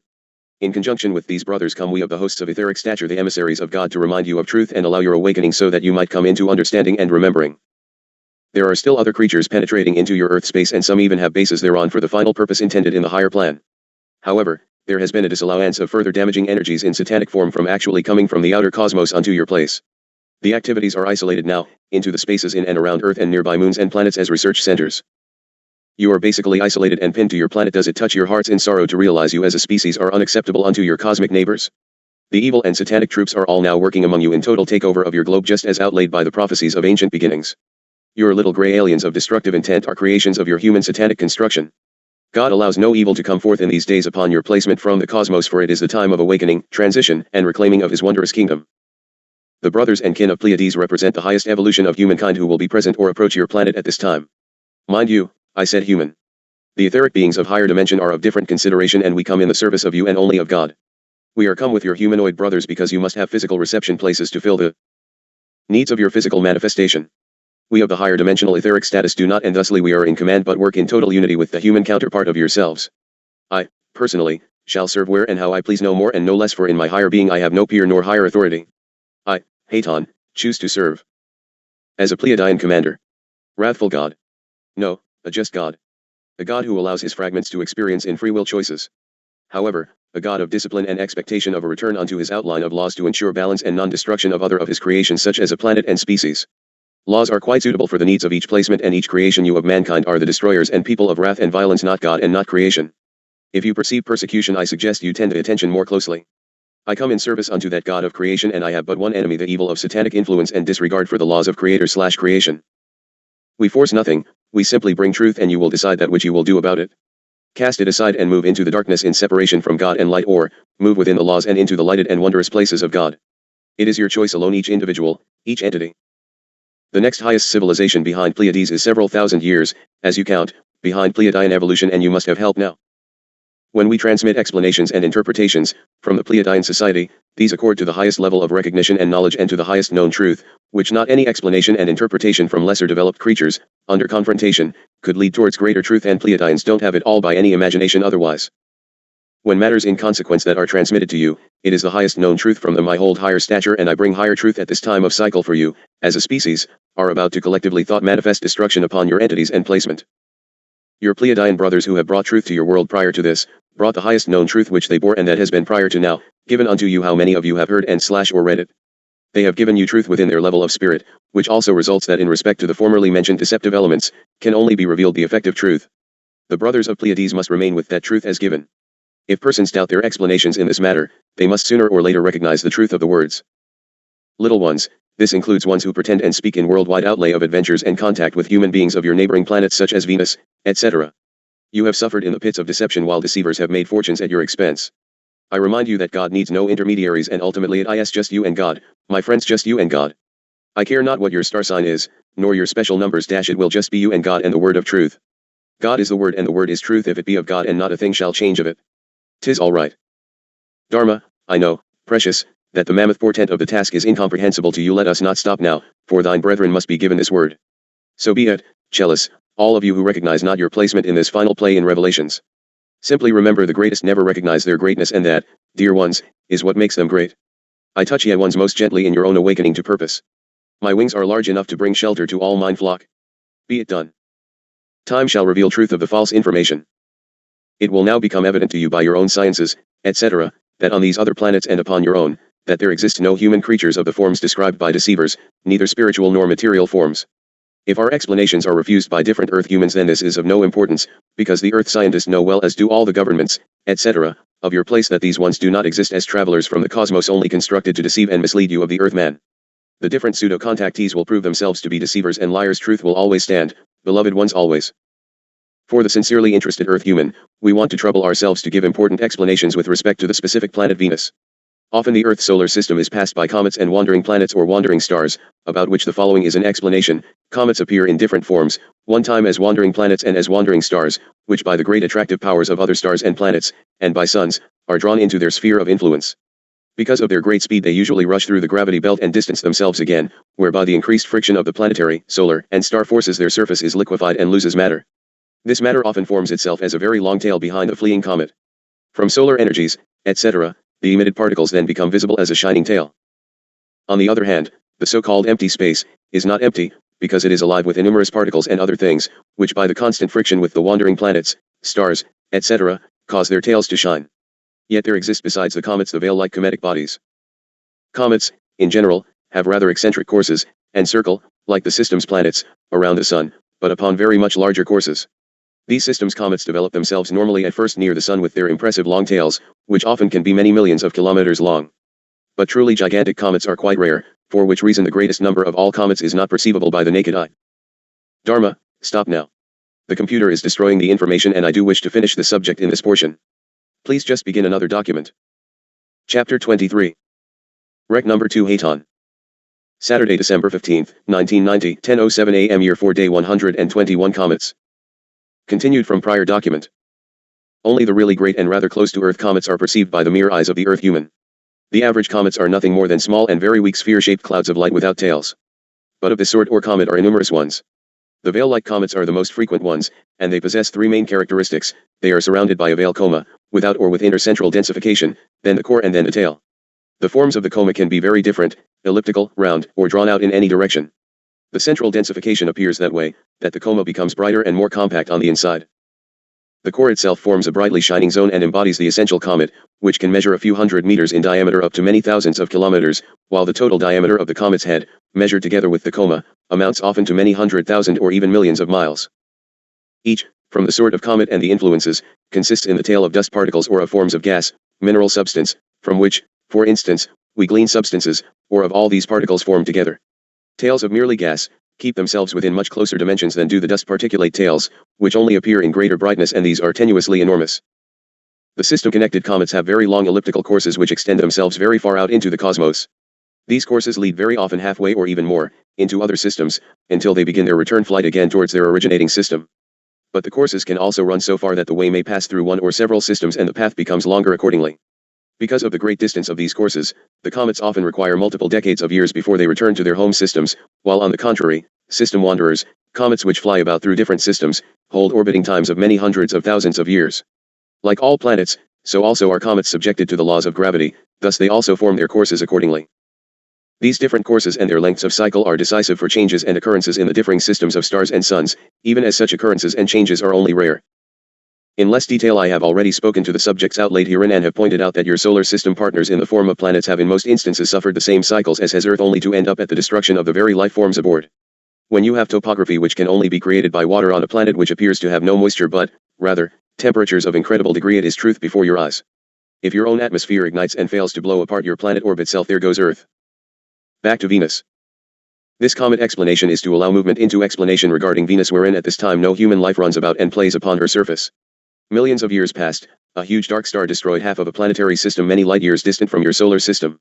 In conjunction with these brothers come we of the hosts of etheric stature, the emissaries of God, to remind you of truth and allow your awakening so that you might come into understanding and remembering. There are still other creatures penetrating into your earth space, and some even have bases thereon for the final purpose intended in the higher plan. However, there has been a disallowance of further damaging energies in satanic form from actually coming from the outer cosmos unto your place. The activities are isolated now, into the spaces in and around Earth and nearby moons and planets as research centers. You are basically isolated and pinned to your planet. Does it touch your hearts in sorrow to realize you as a species are unacceptable unto your cosmic neighbors? The evil and satanic troops are all now working among you in total takeover of your globe, just as outlaid by the prophecies of ancient beginnings. Your little gray aliens of destructive intent are creations of your human satanic construction. God allows no evil to come forth in these days upon your placement from the cosmos, for it is the time of awakening, transition, and reclaiming of his wondrous kingdom. The brothers and kin of Pleaides represent the highest evolution of humankind who will be present or approach your planet at this time. Mind you, I said human. The etheric beings of higher dimension are of different consideration, and we come in the service of you and only of God. We are come with your humanoid brothers because you must have physical reception places to fill the needs of your physical manifestation. We of the higher dimensional etheric status do not, and thusly we are in command, but work in total unity with the human counterpart of yourselves. I, personally, shall serve where and how I please, no more and no less, for in my higher being I have no peer nor higher authority. I, Haton, choose to serve as a Pleiadian commander. Wrathful God. No, a just God. A God who allows his fragments to experience in free will choices. However, a God of discipline and expectation of a return unto his outline of laws to ensure balance and non-destruction of other of his creations, such as a planet and species. Laws are quite suitable for the needs of each placement and each creation. You of mankind are the destroyers and people of wrath and violence, not God and not creation. If you perceive persecution, I suggest you tend to attention more closely. I come in service unto that God of creation, and I have but one enemy, the evil of satanic influence and disregard for the laws of creator/creation. We force nothing, we simply bring truth, and you will decide that which you will do about it. Cast it aside and move into the darkness in separation from God and light, or move within the laws and into the lighted and wondrous places of God. It is your choice alone, each individual, each entity. The next highest civilization behind Pleaides is several thousand years, as you count, behind Pleiadian evolution, and you must have help now. When we transmit explanations and interpretations from the Pleiadian society, these accord to the highest level of recognition and knowledge and to the highest known truth, which not any explanation and interpretation from lesser developed creatures, under confrontation, could lead towards greater truth, and Pleiadians don't have it all by any imagination otherwise. When matters in consequence that are transmitted to you, it is the highest known truth from them. I hold higher stature and I bring higher truth at this time of cycle, for you, as a species, are about to collectively thought manifest destruction upon your entities and placement. Your Pleiadian brothers who have brought truth to your world prior to this, brought the highest known truth which they bore and that has been prior to now, given unto you. How many of you have heard and/or read it? They have given you truth within their level of spirit, which also results that in respect to the formerly mentioned deceptive elements, can only be revealed the effective truth. The brothers of Pleaides must remain with that truth as given. If persons doubt their explanations in this matter, they must sooner or later recognize the truth of the words. Little ones, this includes ones who pretend and speak in worldwide outlay of adventures and contact with human beings of your neighboring planets such as Venus, etc. You have suffered in the pits of deception while deceivers have made fortunes at your expense. I remind you that God needs no intermediaries, and ultimately it is just you and God, my friends, just you and God. I care not what your star sign is, nor your special numbers - it will just be you and God and the word of truth. God is the word and the word is truth. If it be of God, and not a thing shall change of it. 'Tis all right. Dharma, I know, precious, that the mammoth portent of the task is incomprehensible to you. Let us not stop now, for thine brethren must be given this word. So be it, Chelis, all of you who recognize not your placement in this final play in Revelations. Simply remember, the greatest never recognize their greatness, and that, dear ones, is what makes them great. I touch ye ones most gently in your own awakening to purpose. My wings are large enough to bring shelter to all mine flock. Be it done. Time shall reveal truth of the false information. It will now become evident to you by your own sciences, etc., that on these other planets and upon your own, that there exist no human creatures of the forms described by deceivers, neither spiritual nor material forms. If our explanations are refused by different Earth humans, then this is of no importance, because the Earth scientists know well, as do all the governments, etc., of your place, that these ones do not exist as travelers from the cosmos, only constructed to deceive and mislead you of the Earthman. The different pseudo-contactees will prove themselves to be deceivers and liars. Truth will always stand, beloved ones, always. For the sincerely interested Earth human, we want to trouble ourselves to give important explanations with respect to the specific planet Venus. Often the Earth's solar system is passed by comets and wandering planets or wandering stars, about which the following is an explanation. Comets appear in different forms, one time as wandering planets and as wandering stars, which by the great attractive powers of other stars and planets, and by suns, are drawn into their sphere of influence. Because of their great speed, they usually rush through the gravity belt and distance themselves again, whereby the increased friction of the planetary, solar, and star forces their surface is liquefied and loses matter. This matter often forms itself as a very long tail behind the fleeing comet. From solar energies, etc., the emitted particles then become visible as a shining tail. On the other hand, the so-called empty space is not empty, because it is alive with numerous particles and other things, which by the constant friction with the wandering planets, stars, etc., cause their tails to shine. Yet there exist besides the comets the veil-like cometic bodies. Comets, in general, have rather eccentric courses, and circle, like the system's planets, around the sun, but upon very much larger courses. These systems' comets develop themselves normally at first near the sun with their impressive long tails, which often can be many millions of kilometers long. But truly gigantic comets are quite rare, for which reason the greatest number of all comets is not perceivable by the naked eye. Dharma, stop now. The computer is destroying the information, and I do wish to finish the subject in this portion. Please just begin another document. Chapter 23. Rec number 2 Haton. Saturday, December 15, 1990, 10:07 a.m. Year 4 Day 121 Comets. Continued from prior document. Only the really great and rather close to Earth comets are perceived by the mere eyes of the Earth human. The average comets are nothing more than small and very weak sphere-shaped clouds of light without tails. But of this sort or comet are numerous ones. The veil-like comets are the most frequent ones, and they possess three main characteristics. They are surrounded by a veil coma, without or with intercentral densification, then the core and then the tail. The forms of the coma can be very different, elliptical, round, or drawn out in any direction. The central densification appears that way, that the coma becomes brighter and more compact on the inside. The core itself forms a brightly shining zone and embodies the essential comet, which can measure a few hundred meters in diameter up to many thousands of kilometers, while the total diameter of the comet's head, measured together with the coma, amounts often to many 100,000 or even millions of miles. Each, from the sort of comet and the influences, consists in the tail of dust particles or of forms of gas, mineral substance, from which, for instance, we glean substances, or of all these particles formed together. Tails of merely gas keep themselves within much closer dimensions than do the dust particulate tails, which only appear in greater brightness, and these are tenuously enormous. The system-connected comets have very long elliptical courses which extend themselves very far out into the cosmos. These courses lead very often halfway or even more into other systems, until they begin their return flight again towards their originating system. But the courses can also run so far that the way may pass through one or several systems and the path becomes longer accordingly. Because of the great distance of these courses, the comets often require multiple decades of years before they return to their home systems, while on the contrary, system wanderers, comets which fly about through different systems, hold orbiting times of many hundreds of thousands of years. Like all planets, so also are comets subjected to the laws of gravity, thus they also form their courses accordingly. These different courses and their lengths of cycle are decisive for changes and occurrences in the differing systems of stars and suns, even as such occurrences and changes are only rare. In less detail I have already spoken to the subjects outlaid herein and have pointed out that your solar system partners in the form of planets have in most instances suffered the same cycles as has Earth, only to end up at the destruction of the very life forms aboard. When you have topography which can only be created by water on a planet which appears to have no moisture but, rather, temperatures of incredible degree, it is truth before your eyes. If your own atmosphere ignites and fails to blow apart your planet orb itself, there goes Earth. Back to Venus. This comet explanation is to allow movement into explanation regarding Venus, wherein at this time no human life runs about and plays upon her surface. Millions of years past, a huge dark star destroyed half of a planetary system many light years distant from your solar system.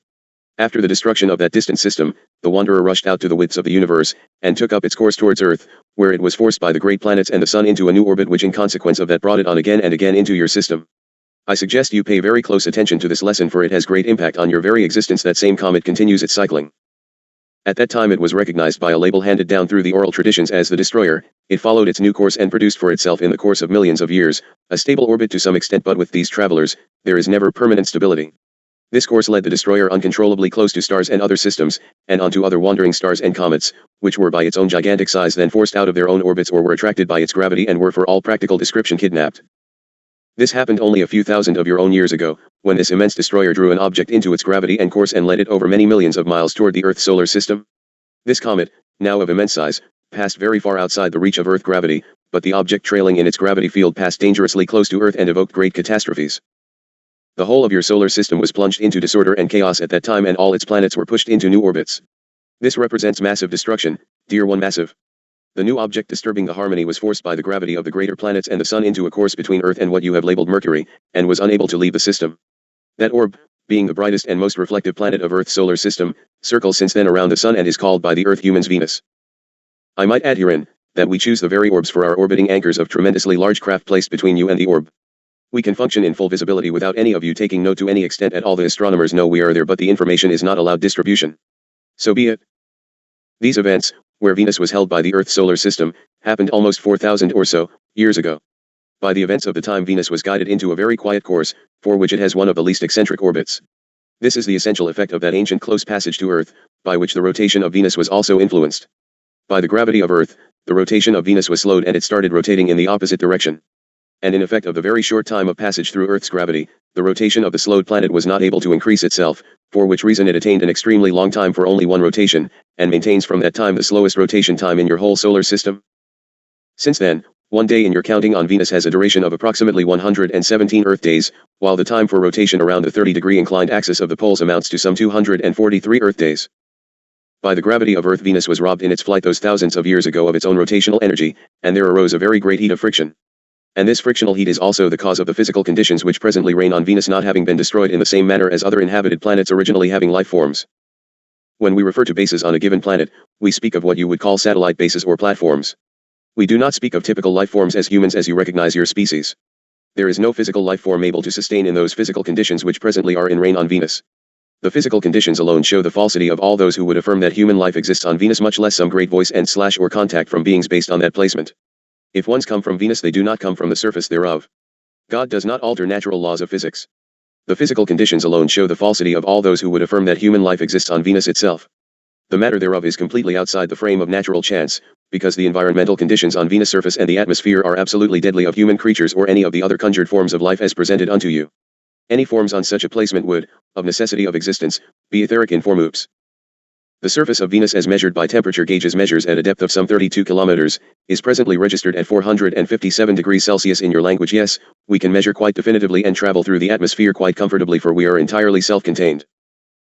After the destruction of that distant system, the wanderer rushed out to the widths of the universe, and took up its course towards Earth, where it was forced by the great planets and the Sun into a new orbit which in consequence of that brought it on again and again into your system. I suggest you pay very close attention to this lesson, for it has great impact on your very existence. That same comet continues its cycling. At that time it was recognized by a label handed down through the oral traditions as the destroyer. It followed its new course and produced for itself in the course of millions of years, a stable orbit to some extent, but with these travelers, there is never permanent stability. This course led the destroyer uncontrollably close to stars and other systems, and onto other wandering stars and comets, which were by its own gigantic size then forced out of their own orbits or were attracted by its gravity and were for all practical description kidnapped. This happened only a few thousand of your own years ago, when this immense destroyer drew an object into its gravity and course and led it over many millions of miles toward the Earth's solar system. This comet, now of immense size, passed very far outside the reach of Earth gravity, but the object trailing in its gravity field passed dangerously close to Earth and evoked great catastrophes. The whole of your solar system was plunged into disorder and chaos at that time, and all its planets were pushed into new orbits. This represents massive destruction, dear one, massive. The new object disturbing the harmony was forced by the gravity of the greater planets and the Sun into a course between Earth and what you have labeled Mercury, and was unable to leave the system. That orb, being the brightest and most reflective planet of Earth's solar system, circles since then around the Sun and is called by the Earth humans Venus. I might add herein, that we choose the very orbs for our orbiting anchors of tremendously large craft placed between you and the orb. We can function in full visibility without any of you taking note to any extent at all. The astronomers know we are there, but the information is not allowed distribution. So be it. These events, where Venus was held by the Earth's solar system, happened almost 4,000 or so years ago. By the events of the time, Venus was guided into a very quiet course, for which it has one of the least eccentric orbits. This is the essential effect of that ancient close passage to Earth, by which the rotation of Venus was also influenced. By the gravity of Earth, the rotation of Venus was slowed and it started rotating in the opposite direction. And in effect of the very short time of passage through Earth's gravity, the rotation of the slowed planet was not able to increase itself, for which reason it attained an extremely long time for only one rotation, and maintains from that time the slowest rotation time in your whole solar system. Since then, one day in your counting on Venus has a duration of approximately 117 Earth days, while the time for rotation around the 30-degree inclined axis of the poles amounts to some 243 Earth days. By the gravity of Earth, Venus was robbed in its flight those thousands of years ago of its own rotational energy, and there arose a very great heat of friction. And this frictional heat is also the cause of the physical conditions which presently reign on Venus, not having been destroyed in the same manner as other inhabited planets originally having life forms. When we refer to bases on a given planet, we speak of what you would call satellite bases or platforms. We do not speak of typical life forms as humans as you recognize your species. There is no physical life form able to sustain in those physical conditions which presently are in reign on Venus. The physical conditions alone show the falsity of all those who would affirm that human life exists on Venus, much less some great voice and slash or contact from beings based on that placement. If ones come from Venus, they do not come from the surface thereof. God does not alter natural laws of physics. The physical conditions alone show the falsity of all those who would affirm that human life exists on Venus itself. The matter thereof is completely outside the frame of natural chance, because the environmental conditions on Venus' surface and the atmosphere are absolutely deadly of human creatures or any of the other conjured forms of life as presented unto you. Any forms on such a placement would, of necessity of existence, be etheric in form. Oops. The surface of Venus as measured by temperature gauges measures at a depth of some 32 kilometers, is presently registered at 457 degrees Celsius in your language. Yes, we can measure quite definitively and travel through the atmosphere quite comfortably, for we are entirely self-contained.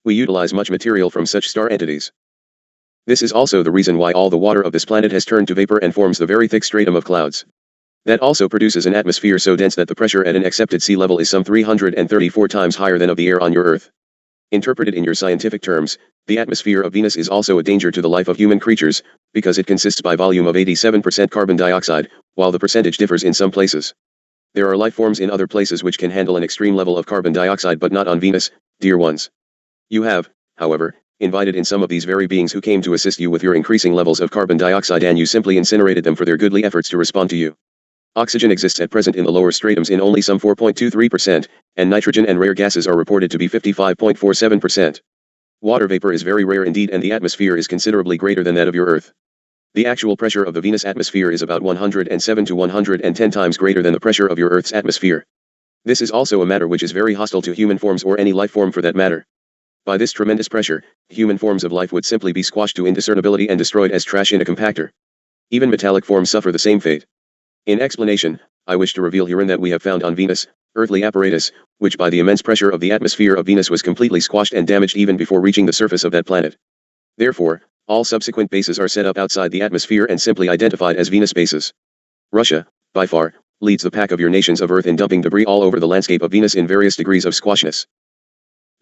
We utilize much material from such star entities. This is also the reason why all the water of this planet has turned to vapor and forms the very thick stratum of clouds. That also produces an atmosphere so dense that the pressure at an accepted sea level is some 334 times higher than of the air on your Earth. Interpreted in your scientific terms, the atmosphere of Venus is also a danger to the life of human creatures, because it consists by volume of 87% carbon dioxide, while the percentage differs in some places. There are life forms in other places which can handle an extreme level of carbon dioxide, but not on Venus, dear ones. You have, however, invited in some of these very beings who came to assist you with your increasing levels of carbon dioxide, and you simply incinerated them for their goodly efforts to respond to you. Oxygen exists at present in the lower stratums in only some 4.23%, and nitrogen and rare gases are reported to be 55.47%. Water vapor is very rare indeed, and the atmosphere is considerably greater than that of your Earth. The actual pressure of the Venus atmosphere is about 107 to 110 times greater than the pressure of your Earth's atmosphere. This is also a matter which is very hostile to human forms, or any life form for that matter. By this tremendous pressure, human forms of life would simply be squashed to indiscernibility and destroyed as trash in a compactor. Even metallic forms suffer the same fate. In explanation, I wish to reveal herein that we have found on Venus, earthly apparatus, which by the immense pressure of the atmosphere of Venus was completely squashed and damaged even before reaching the surface of that planet. Therefore, all subsequent bases are set up outside the atmosphere and simply identified as Venus bases. Russia, by far, leads the pack of your nations of Earth in dumping debris all over the landscape of Venus in various degrees of squashness.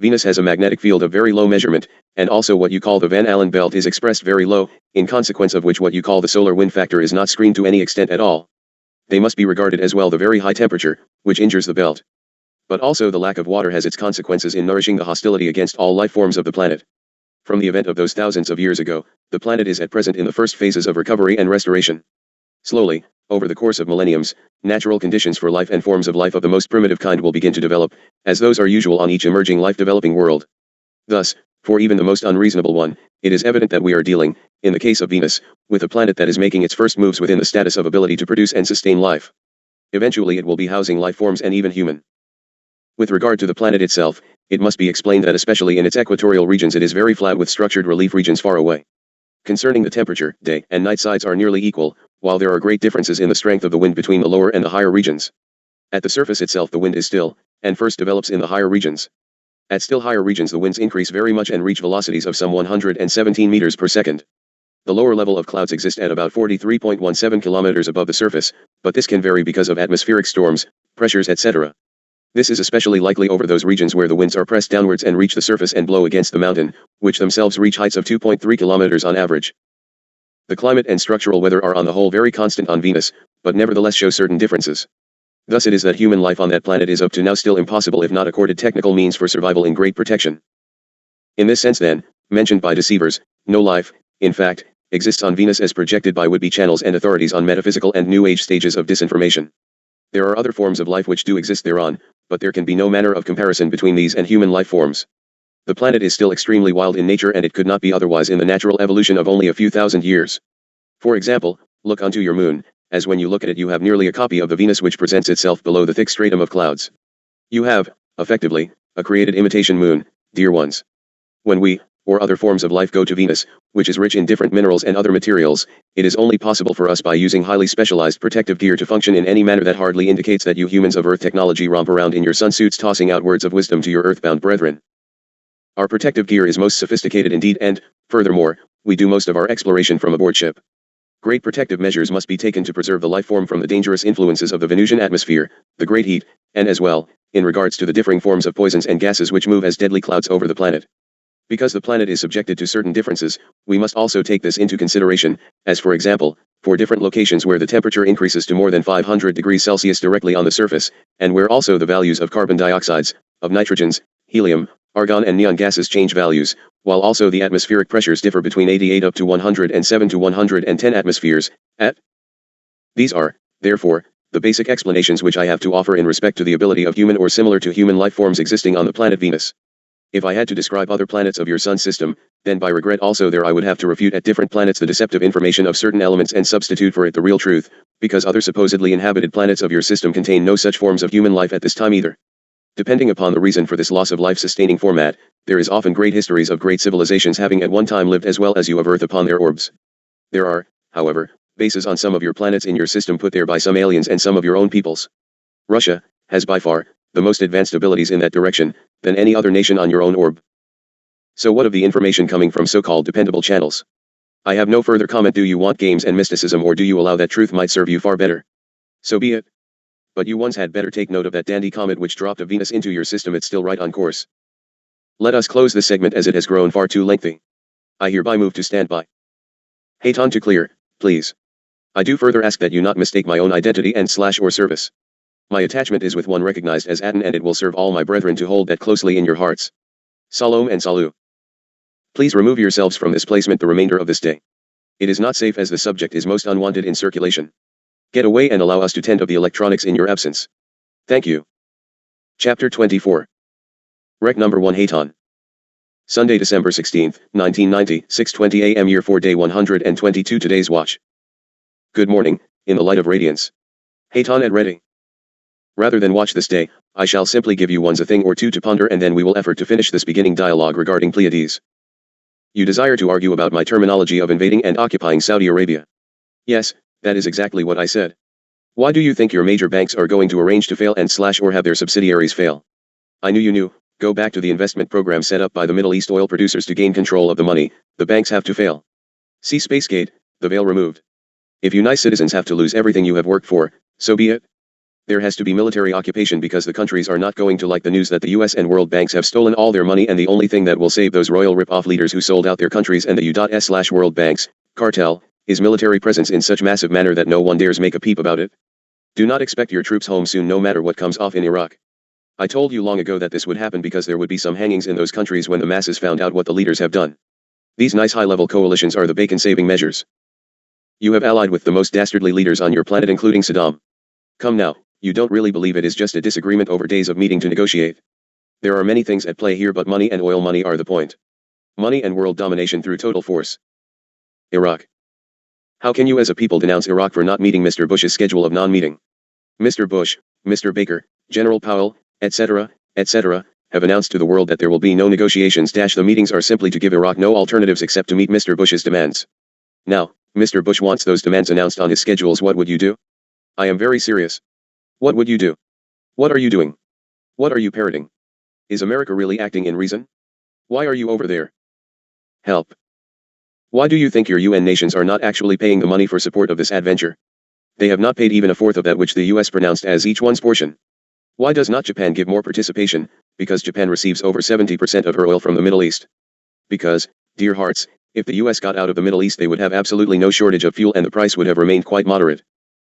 Venus has a magnetic field of very low measurement, and also what you call the Van Allen belt is expressed very low, in consequence of which what you call the solar wind factor is not screened to any extent at all. They must be regarded as well the very high temperature, which injures the belt. But also the lack of water has its consequences in nourishing the hostility against all life forms of the planet. From the event of those thousands of years ago, the planet is at present in the first phases of recovery and restoration. Slowly, over the course of millenniums, natural conditions for life and forms of life of the most primitive kind will begin to develop, as those are usual on each emerging life-developing world. Thus, for even the most unreasonable one, it is evident that we are dealing, in the case of Venus, with a planet that is making its first moves within the status of ability to produce and sustain life. Eventually it will be housing life forms and even human. With regard to the planet itself, it must be explained that especially in its equatorial regions it is very flat with structured relief regions far away. Concerning the temperature, day and night sides are nearly equal, while there are great differences in the strength of the wind between the lower and the higher regions. At the surface itself the wind is still, and first develops in the higher regions. At still higher regions the winds increase very much and reach velocities of some 117 meters per second. The lower level of clouds exist at about 43.17 kilometers above the surface, but this can vary because of atmospheric storms, pressures, etc. This is especially likely over those regions where the winds are pressed downwards and reach the surface and blow against the mountain, which themselves reach heights of 2.3 kilometers on average. The climate and structural weather are on the whole very constant on Venus, but nevertheless show certain differences. Thus it is that human life on that planet is up to now still impossible if not accorded technical means for survival in great protection. In this sense then, mentioned by deceivers, no life, in fact, exists on Venus as projected by would-be channels and authorities on metaphysical and New Age stages of disinformation. There are other forms of life which do exist thereon, but there can be no manner of comparison between these and human life forms. The planet is still extremely wild in nature, and it could not be otherwise in the natural evolution of only a few thousand years. For example, look unto your moon, as when you look at it you have nearly a copy of the Venus which presents itself below the thick stratum of clouds. You have, effectively, a created imitation moon, dear ones. When we, or other forms of life go to Venus, which is rich in different minerals and other materials, it is only possible for us by using highly specialized protective gear to function in any manner that hardly indicates that you humans of Earth technology romp around in your sunsuits tossing out words of wisdom to your earthbound brethren. Our protective gear is most sophisticated indeed, and, furthermore, we do most of our exploration from aboard ship. Great protective measures must be taken to preserve the life form from the dangerous influences of the Venusian atmosphere, the great heat, and as well, in regards to the differing forms of poisons and gases which move as deadly clouds over the planet. Because the planet is subjected to certain differences, we must also take this into consideration, as for example, for different locations where the temperature increases to more than 500 degrees Celsius directly on the surface, and where also the values of carbon dioxides, of nitrogens, helium, argon and neon gases change values, while also the atmospheric pressures differ between 88 up to 107 to 110 atmospheres, at. These are, therefore, the basic explanations which I have to offer in respect to the ability of human or similar to human life forms existing on the planet Venus. If I had to describe other planets of your sun system, then by regret also there I would have to refute at different planets the deceptive information of certain elements and substitute for it the real truth, because other supposedly inhabited planets of your system contain no such forms of human life at this time either. Depending upon the reason for this loss of life-sustaining format, there is often great histories of great civilizations having at one time lived as well as you of Earth upon their orbs. There are, however, bases on some of your planets in your system put there by some aliens and some of your own peoples. Russia has by far the most advanced abilities in that direction than any other nation on your own orb. So what of the information coming from so-called dependable channels? I have no further comment. Do you want games and mysticism, or do you allow that truth might serve you far better? So be it. But you ones had better take note of that dandy comet which dropped a Venus into your system. It's still right on course. Let us close this segment as it has grown far too lengthy. I hereby move to standby. Haton to clear, please. I do further ask that you not mistake my own identity and / or service. My attachment is with one recognized as Aten, and it will serve all my brethren to hold that closely in your hearts. Salom and Salu. Please remove yourselves from this placement the remainder of this day. It is not safe as the subject is most unwanted in circulation. Get away and allow us to tend of the electronics in your absence. Thank you. Chapter 24. Rec number 1 Haton. Sunday, December 16th, 1990, 6:20 a.m. Year 4 Day 122 Today's Watch. Good morning, in the light of radiance. Haton at ready. Rather than watch this day, I shall simply give you ones a thing or two to ponder, and then we will effort to finish this beginning dialogue regarding Pleaides. You desire to argue about my terminology of invading and occupying Saudi Arabia. Yes, that is exactly what I said. Why do you think your major banks are going to arrange to fail and / or have their subsidiaries fail? I knew you knew. Go back to the investment program set up by the Middle East oil producers to gain control of the money. The banks have to fail. See Spacegate, the veil removed. If you nice citizens have to lose everything you have worked for, so be it. There has to be military occupation because the countries are not going to like the news that the US and world banks have stolen all their money, and the only thing that will save those royal rip-off leaders who sold out their countries and the U.S/world banks, cartel, is military presence in such massive manner that no one dares make a peep about it. Do not expect your troops home soon no matter what comes off in Iraq. I told you long ago that this would happen because there would be some hangings in those countries when the masses found out what the leaders have done. These nice high-level coalitions are the bacon-saving measures. You have allied with the most dastardly leaders on your planet, including Saddam. Come now. You don't really believe it is just a disagreement over days of meeting to negotiate. There are many things at play here, but money and oil money are the point. Money and world domination through total force. Iraq. How can you as a people denounce Iraq for not meeting Mr. Bush's schedule of non-meeting? Mr. Bush, Mr. Baker, General Powell, etc., have announced to the world that there will be no negotiations. The meetings are simply to give Iraq no alternatives except to meet Mr. Bush's demands. Now, Mr. Bush wants those demands announced on his schedules. What would you do? I am very serious. What would you do? What are you doing? What are you parroting? Is America really acting in reason? Why are you over there? Help. Why do you think your UN nations are not actually paying the money for support of this adventure? They have not paid even a fourth of that which the US pronounced as each one's portion. Why does not Japan give more participation? Because Japan receives over 70% of her oil from the Middle East. Because, dear hearts, if the US got out of the Middle East they would have absolutely no shortage of fuel and the price would have remained quite moderate.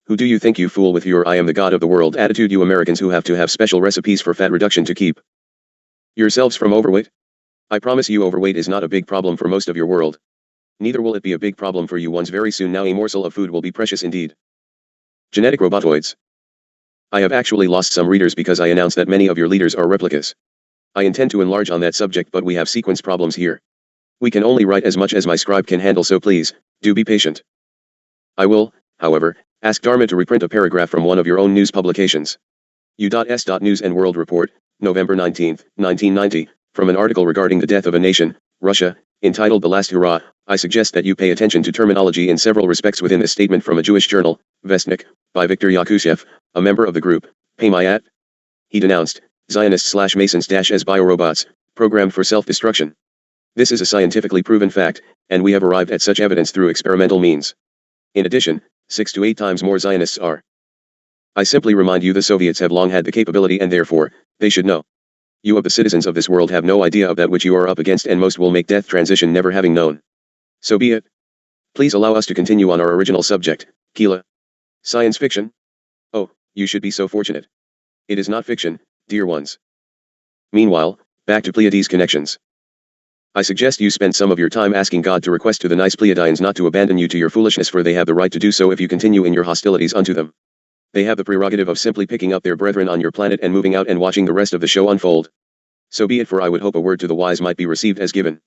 Who do you think you fool with your I am the god of the world attitude, you Americans who have to have special recipes for fat reduction to keep yourselves from overweight? I promise you overweight is not a big problem for most of your world. Neither will it be a big problem for you ones very soon. Now a morsel of food will be precious indeed. Genetic robotoids. I have actually lost some readers because I announced that many of your leaders are replicas. I intend to enlarge on that subject, but we have sequence problems here. We can only write as much as my scribe can handle, so please, do be patient. I will, however, ask Dharma to reprint a paragraph from one of your own news publications. U.S. News and World Report, November 19, 1990, from an article regarding the death of a nation, Russia, entitled The Last Hurrah. I suggest that you pay attention to terminology in several respects within this statement from a Jewish journal, Vestnik, by Viktor Yakushev, a member of the group, Paymayat. He denounced Zionists/Masons as biorobots, programmed for self-destruction. This is a scientifically proven fact, and we have arrived at such evidence through experimental means. In addition, 6 to 8 times more Zionists are. I simply remind you the Soviets have long had the capability, and therefore, they should know. You of the citizens of this world have no idea of that which you are up against, and most will make death transition never having known. So be it. Please allow us to continue on our original subject, Kila. Science fiction? Oh, you should be so fortunate. It is not fiction, dear ones. Meanwhile, back to Pleaides connections. I suggest you spend some of your time asking God to request to the nice Pleiadians not to abandon you to your foolishness, for they have the right to do so if you continue in your hostilities unto them. They have the prerogative of simply picking up their brethren on your planet and moving out and watching the rest of the show unfold. So be it, for I would hope a word to the wise might be received as given.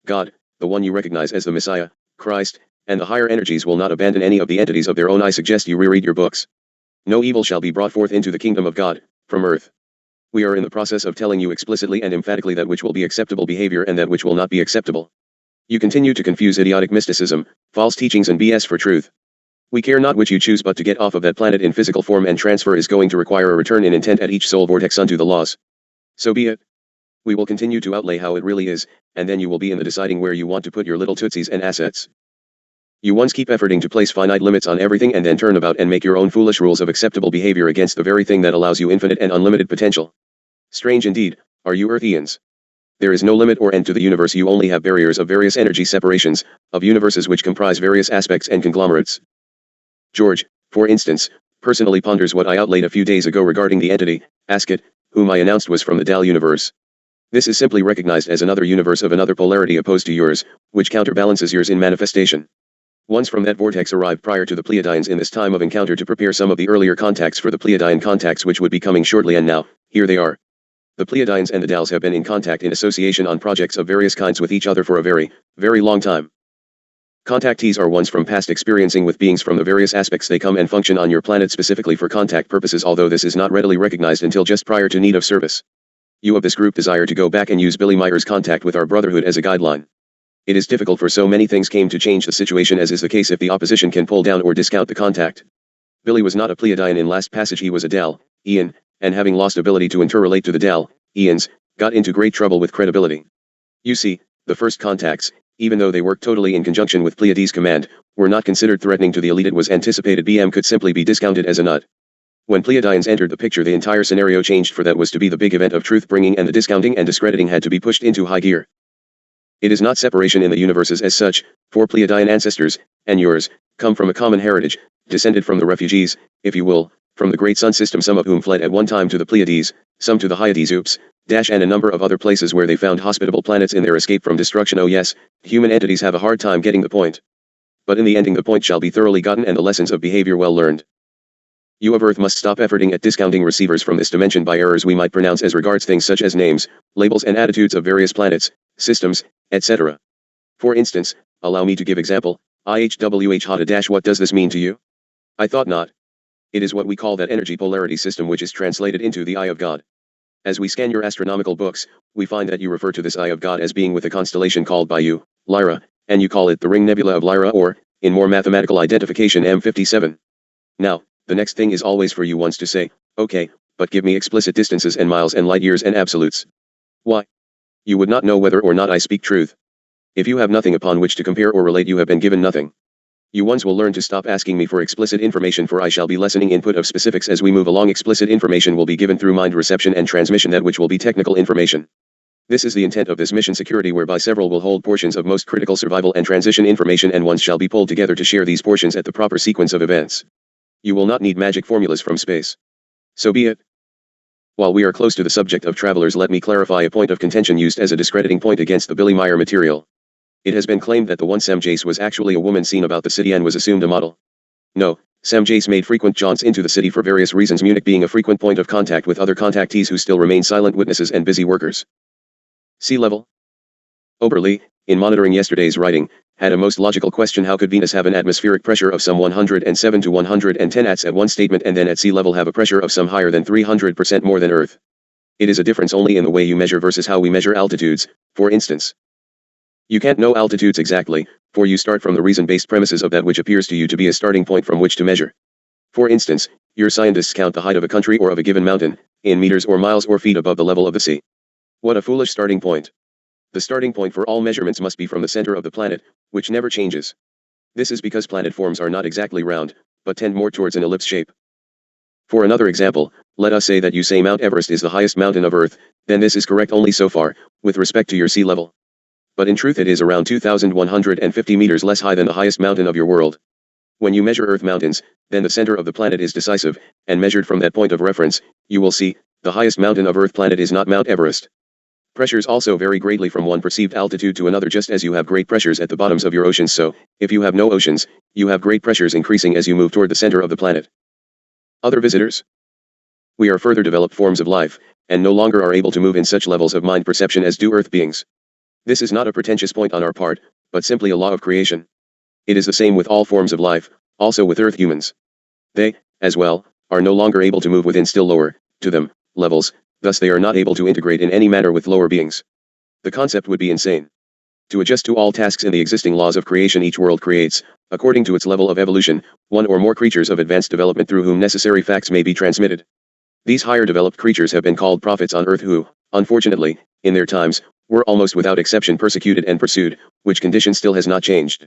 God, the one you recognize as the Messiah, Christ, and the higher energies will not abandon any of the entities of their own. I suggest you reread your books. No evil shall be brought forth into the kingdom of God, from earth. We are in the process of telling you explicitly and emphatically that which will be acceptable behavior and that which will not be acceptable. You continue to confuse idiotic mysticism, false teachings and BS for truth. We care not which you choose, but to get off of that planet in physical form and transfer is going to require a return in intent at each soul vortex unto the laws. So be it. We will continue to outlay how it really is, and then you will be in the deciding where you want to put your little tootsies and assets. You once keep efforting to place finite limits on everything and then turn about and make your own foolish rules of acceptable behavior against the very thing that allows you infinite and unlimited potential. Strange indeed, are you Earthians? There is no limit or end to the universe. You only have barriers of various energy separations, of universes which comprise various aspects and conglomerates. George, for instance, personally ponders what I outlaid a few days ago regarding the entity, Ask It, whom I announced was from the Dal universe. This is simply recognized as another universe of another polarity opposed to yours, which counterbalances yours in manifestation. Ones from that vortex arrived prior to the Pleiadians in this time of encounter to prepare some of the earlier contacts for the Pleiadian contacts which would be coming shortly, and now, here they are. The Pleiadians and the Dals have been in contact in association on projects of various kinds with each other for a very, very long time. Contactees are ones from past experiencing with beings from the various aspects they come and function on your planet specifically for contact purposes, although this is not readily recognized until just prior to need of service. You of this group desire to go back and use Billy Meyer's contact with our brotherhood as a guideline. It is difficult, for so many things came to change the situation, as is the case if the opposition can pull down or discount the contact. Billy was not a Pleiadian in last passage, he was a Dal, Ian, and having lost ability to interrelate to the Dal, Ians, got into great trouble with credibility. You see, the first contacts, even though they worked totally in conjunction with Pleiades' command, were not considered threatening to the elite. It was anticipated BM could simply be discounted as a nut. When Pleiadians entered the picture, the entire scenario changed, for that was to be the big event of truth-bringing, and the discounting and discrediting had to be pushed into high gear. It is not separation in the universes as such, for Pleiadian ancestors, and yours, come from a common heritage, descended from the refugees, if you will, from the great sun system, some of whom fled at one time to the Pleiades, some to the Hyades, and a number of other places where they found hospitable planets in their escape from destruction. Oh yes, human entities have a hard time getting the point. But in the ending the point shall be thoroughly gotten and the lessons of behavior well learned. You of Earth must stop efforting at discounting receivers from this dimension by errors we might pronounce as regards things such as names, labels and attitudes of various planets, systems, etc. For instance, allow me to give example, IHWH Hada - what does this mean to you? I thought not. It is what we call that energy polarity system, which is translated into the Eye of God. As we scan your astronomical books, we find that you refer to this Eye of God as being with a constellation called by you, Lyra, and you call it the Ring Nebula of Lyra, or, in more mathematical identification, M57. Now, the next thing is always for you once to say, okay, but give me explicit distances and miles and light years and absolutes. Why? You would not know whether or not I speak truth. If you have nothing upon which to compare or relate, you have been given nothing. You ones will learn to stop asking me for explicit information, for I shall be lessening input of specifics as we move along. Explicit information will be given through mind reception and transmission, that which will be technical information. This is the intent of this mission security, whereby several will hold portions of most critical survival and transition information, and ones shall be pulled together to share these portions at the proper sequence of events. You will not need magic formulas from space. So be it. While we are close to the subject of travelers, let me clarify a point of contention used as a discrediting point against the Billy Meyer material. It has been claimed that the one Sam Jace was actually a woman seen about the city and was assumed a model. No, Sam Jace made frequent jaunts into the city for various reasons, Munich being a frequent point of contact with other contactees who still remain silent witnesses and busy workers. Sea level. Oberle, in monitoring yesterday's writing, had a most logical question: how could Venus have an atmospheric pressure of some 107 to 110 atts at one statement, and then at sea level have a pressure of some higher than 300% more than Earth? It is a difference only in the way you measure versus how we measure altitudes, for instance. You can't know altitudes exactly, for you start from the reason-based premises of that which appears to you to be a starting point from which to measure. For instance, your scientists count the height of a country or of a given mountain, in meters or miles or feet above the level of the sea. What a foolish starting point. The starting point for all measurements must be from the center of the planet, which never changes. This is because planet forms are not exactly round, but tend more towards an ellipse shape. For another example, let us say that you say Mount Everest is the highest mountain of Earth, then this is correct only so far, with respect to your sea level. But in truth it is around 2,150 meters less high than the highest mountain of your world. When you measure Earth mountains, then the center of the planet is decisive, and measured from that point of reference, you will see, the highest mountain of Earth planet is not Mount Everest. Pressures also vary greatly from one perceived altitude to another, just as you have great pressures at the bottoms of your oceans, so, if you have no oceans, you have great pressures increasing as you move toward the center of the planet. Other visitors? We are further developed forms of life, and no longer are able to move in such levels of mind perception as do Earth beings. This is not a pretentious point on our part, but simply a law of creation. It is the same with all forms of life, also with Earth humans. They, as well, are no longer able to move within still lower, to them, levels, thus they are not able to integrate in any manner with lower beings. The concept would be insane. To adjust to all tasks in the existing laws of creation, each world creates, according to its level of evolution, one or more creatures of advanced development through whom necessary facts may be transmitted. These higher developed creatures have been called prophets on earth who, unfortunately, in their times, were almost without exception persecuted and pursued, which condition still has not changed.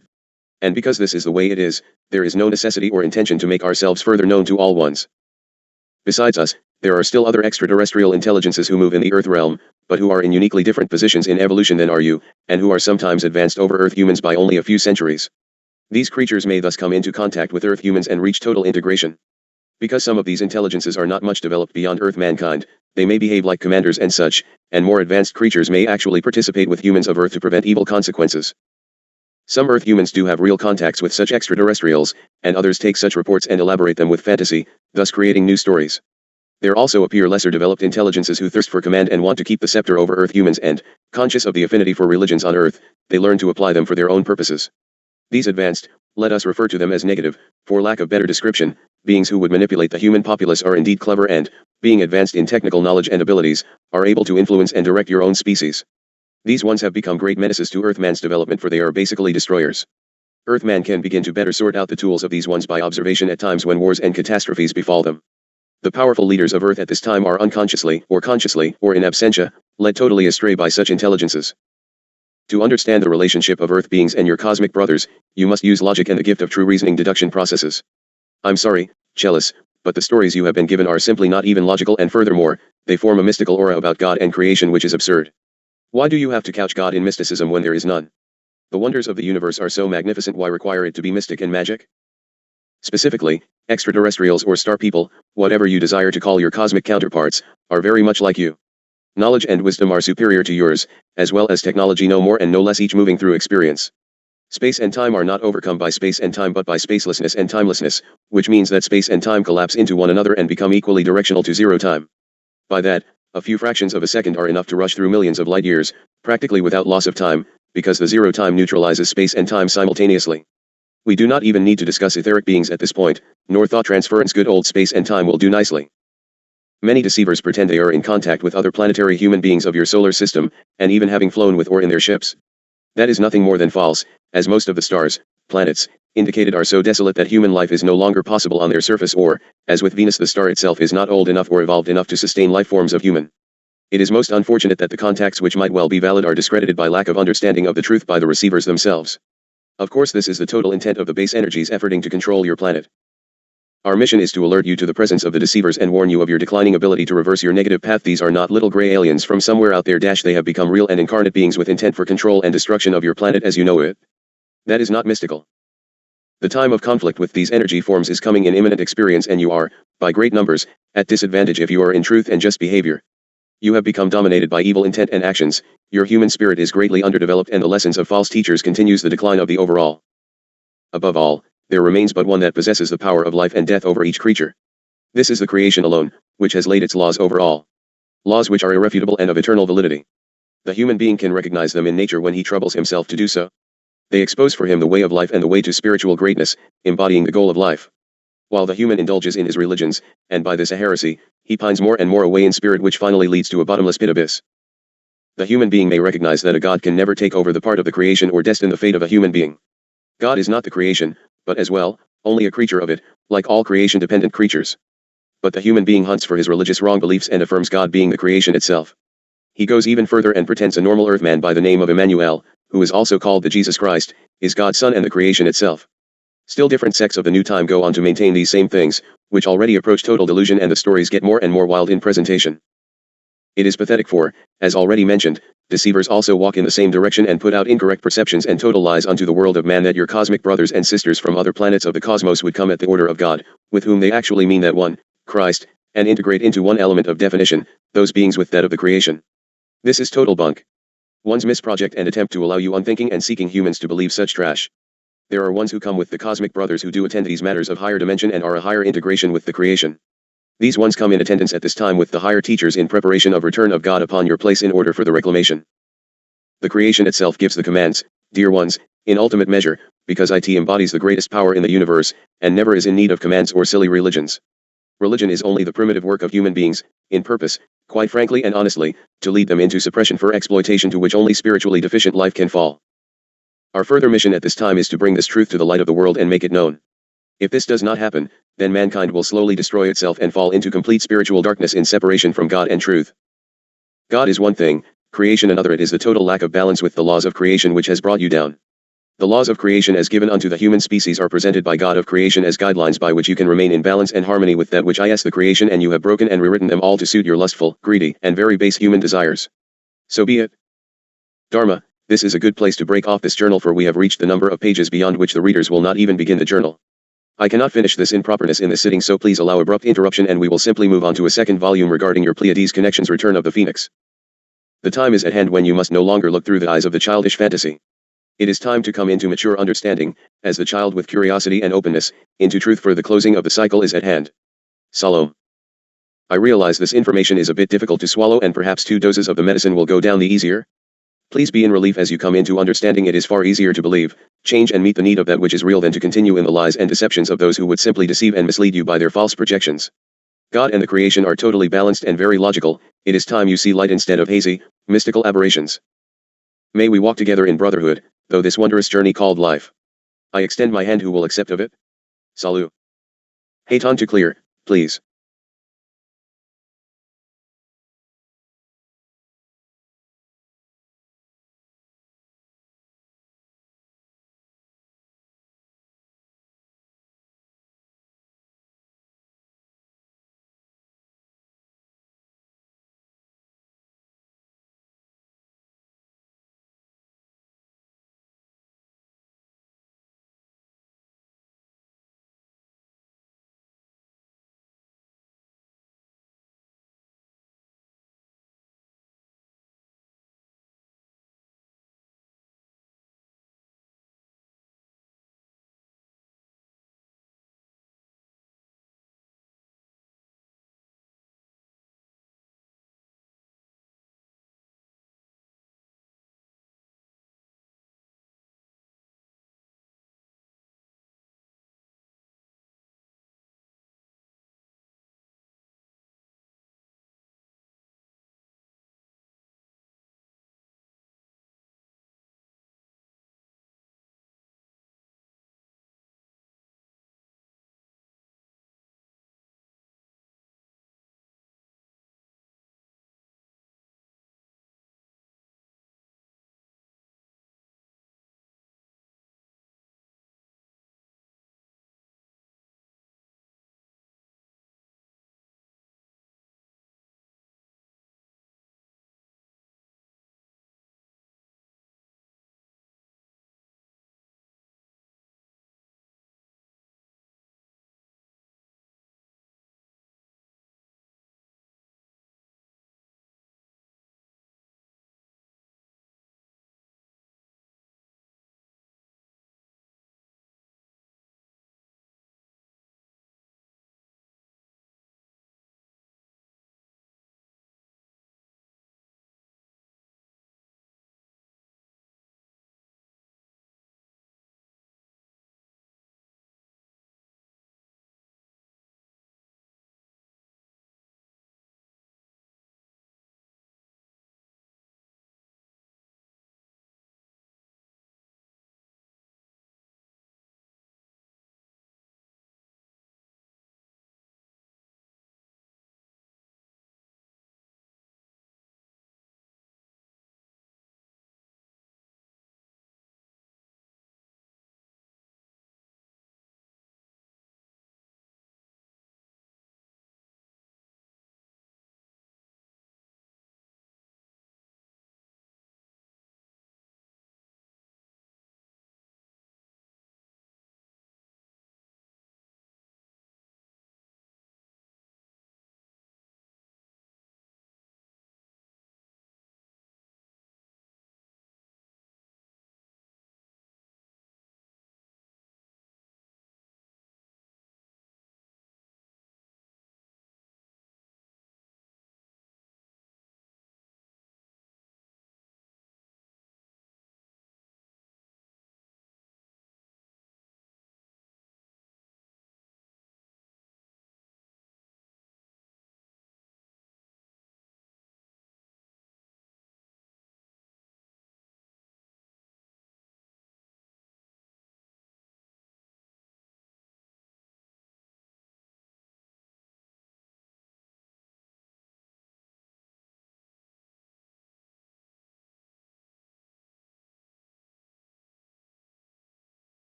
And because this is the way it is, there is no necessity or intention to make ourselves further known to all ones. Besides us, there are still other extraterrestrial intelligences who move in the Earth realm, but who are in uniquely different positions in evolution than are you, and who are sometimes advanced over Earth humans by only a few centuries. These creatures may thus come into contact with Earth humans and reach total integration. Because some of these intelligences are not much developed beyond Earth mankind, they may behave like commanders and such, and more advanced creatures may actually participate with humans of Earth to prevent evil consequences. Some Earth humans do have real contacts with such extraterrestrials, and others take such reports and elaborate them with fantasy, thus creating new stories. There also appear lesser developed intelligences who thirst for command and want to keep the scepter over Earth humans and, conscious of the affinity for religions on Earth, they learn to apply them for their own purposes. These advanced, let us refer to them as negative, for lack of better description, beings who would manipulate the human populace are indeed clever and, being advanced in technical knowledge and abilities, are able to influence and direct your own species. These ones have become great menaces to Earthman's development, for they are basically destroyers. Earthman can begin to better sort out the tools of these ones by observation at times when wars and catastrophes befall them. The powerful leaders of Earth at this time are unconsciously, or consciously, or in absentia, led totally astray by such intelligences. To understand the relationship of Earth beings and your cosmic brothers, you must use logic and the gift of true reasoning deduction processes. I'm sorry, Chalice, but the stories you have been given are simply not even logical, and furthermore, they form a mystical aura about God and creation which is absurd. Why do you have to couch God in mysticism when there is none? The wonders of the universe are so magnificent, why require it to be mystic and magic? Specifically, extraterrestrials or star people, whatever you desire to call your cosmic counterparts, are very much like you. Knowledge and wisdom are superior to yours, as well as technology, no more and no less, each moving through experience. Space and time are not overcome by space and time but by spacelessness and timelessness, which means that space and time collapse into one another and become equally directional to zero time. By that, a few fractions of a second are enough to rush through millions of light years, practically without loss of time, because the zero time neutralizes space and time simultaneously. We do not even need to discuss etheric beings at this point, nor thought transference. Good old space and time will do nicely. Many deceivers pretend they are in contact with other planetary human beings of your solar system, and even having flown with or in their ships. That is nothing more than false, as most of the stars, planets, indicated are so desolate that human life is no longer possible on their surface, or, as with Venus, the star itself is not old enough or evolved enough to sustain life forms of human. It is most unfortunate that the contacts which might well be valid are discredited by lack of understanding of the truth by the receivers themselves. Of course, this is the total intent of the base energies efforting to control your planet. Our mission is to alert you to the presence of the deceivers and warn you of your declining ability to reverse your negative path. These are not little gray aliens from somewhere out there. They have become real and incarnate beings with intent for control and destruction of your planet as you know it. That is not mystical. The time of conflict with these energy forms is coming in imminent experience, and you are, by great numbers, at disadvantage if you are in truth and just behavior. You have become dominated by evil intent and actions, your human spirit is greatly underdeveloped, and the lessons of false teachers continues the decline of the overall. Above all, there remains but one that possesses the power of life and death over each creature. This is the creation alone, which has laid its laws over all. Laws which are irrefutable and of eternal validity. The human being can recognize them in nature when he troubles himself to do so. They expose for him the way of life and the way to spiritual greatness, embodying the goal of life. While the human indulges in his religions, and by this a heresy, he pines more and more away in spirit, which finally leads to a bottomless pit abyss. The human being may recognize that a god can never take over the part of the creation or destine the fate of a human being. God is not the creation, but as well, only a creature of it, like all creation-dependent creatures. But the human being hunts for his religious wrong beliefs and affirms God being the creation itself. He goes even further and pretends a normal earthman by the name of Emmanuel, who is also called the Jesus Christ, is God's son and the creation itself. Still different sects of the new time go on to maintain these same things, which already approach total delusion, and the stories get more and more wild in presentation. It is pathetic for, as already mentioned, deceivers also walk in the same direction and put out incorrect perceptions and total lies unto the world of man that your cosmic brothers and sisters from other planets of the cosmos would come at the order of God, with whom they actually mean that one, Christ, and integrate into one element of definition, those beings with that of the creation. This is total bunk. One's misproject and attempt to allow you unthinking and seeking humans to believe such trash. There are ones who come with the cosmic brothers who do attend these matters of higher dimension and are a higher integration with the creation. These ones come in attendance at this time with the higher teachers in preparation of return of God upon your place in order for the reclamation. The creation itself gives the commands, dear ones, in ultimate measure, because it embodies the greatest power in the universe, and never is in need of commands or silly religions. Religion is only the primitive work of human beings, in purpose, quite frankly and honestly, to lead them into suppression for exploitation to which only spiritually deficient life can fall. Our further mission at this time is to bring this truth to the light of the world and make it known. If this does not happen, then mankind will slowly destroy itself and fall into complete spiritual darkness in separation from God and truth. God is one thing, creation another. It is the total lack of balance with the laws of creation which has brought you down. The laws of creation as given unto the human species are presented by God of creation as guidelines by which you can remain in balance and harmony with that which is the creation, and you have broken and rewritten them all to suit your lustful, greedy, and very base human desires. So be it. Dharma, this is a good place to break off this journal, for we have reached the number of pages beyond which the readers will not even begin the journal. I cannot finish this in properness in this sitting, so please allow abrupt interruption and we will simply move on to a second volume regarding your Pleiades connections, Return of the Phoenix. The time is at hand when you must no longer look through the eyes of the childish fantasy. It is time to come into mature understanding, as the child with curiosity and openness, into truth, for the closing of the cycle is at hand. Salom. I realize this information is a bit difficult to swallow and perhaps 2 doses of the medicine will go down the easier. Please be in relief as you come into understanding. It is far easier to believe, change and meet the need of that which is real than to continue in the lies and deceptions of those who would simply deceive and mislead you by their false projections. God and the creation are totally balanced and very logical. It is time you see light instead of hazy, mystical aberrations. May we walk together in brotherhood, though this wondrous journey called life. I extend my hand. Who will accept of it? Salut. Haton to clear, please.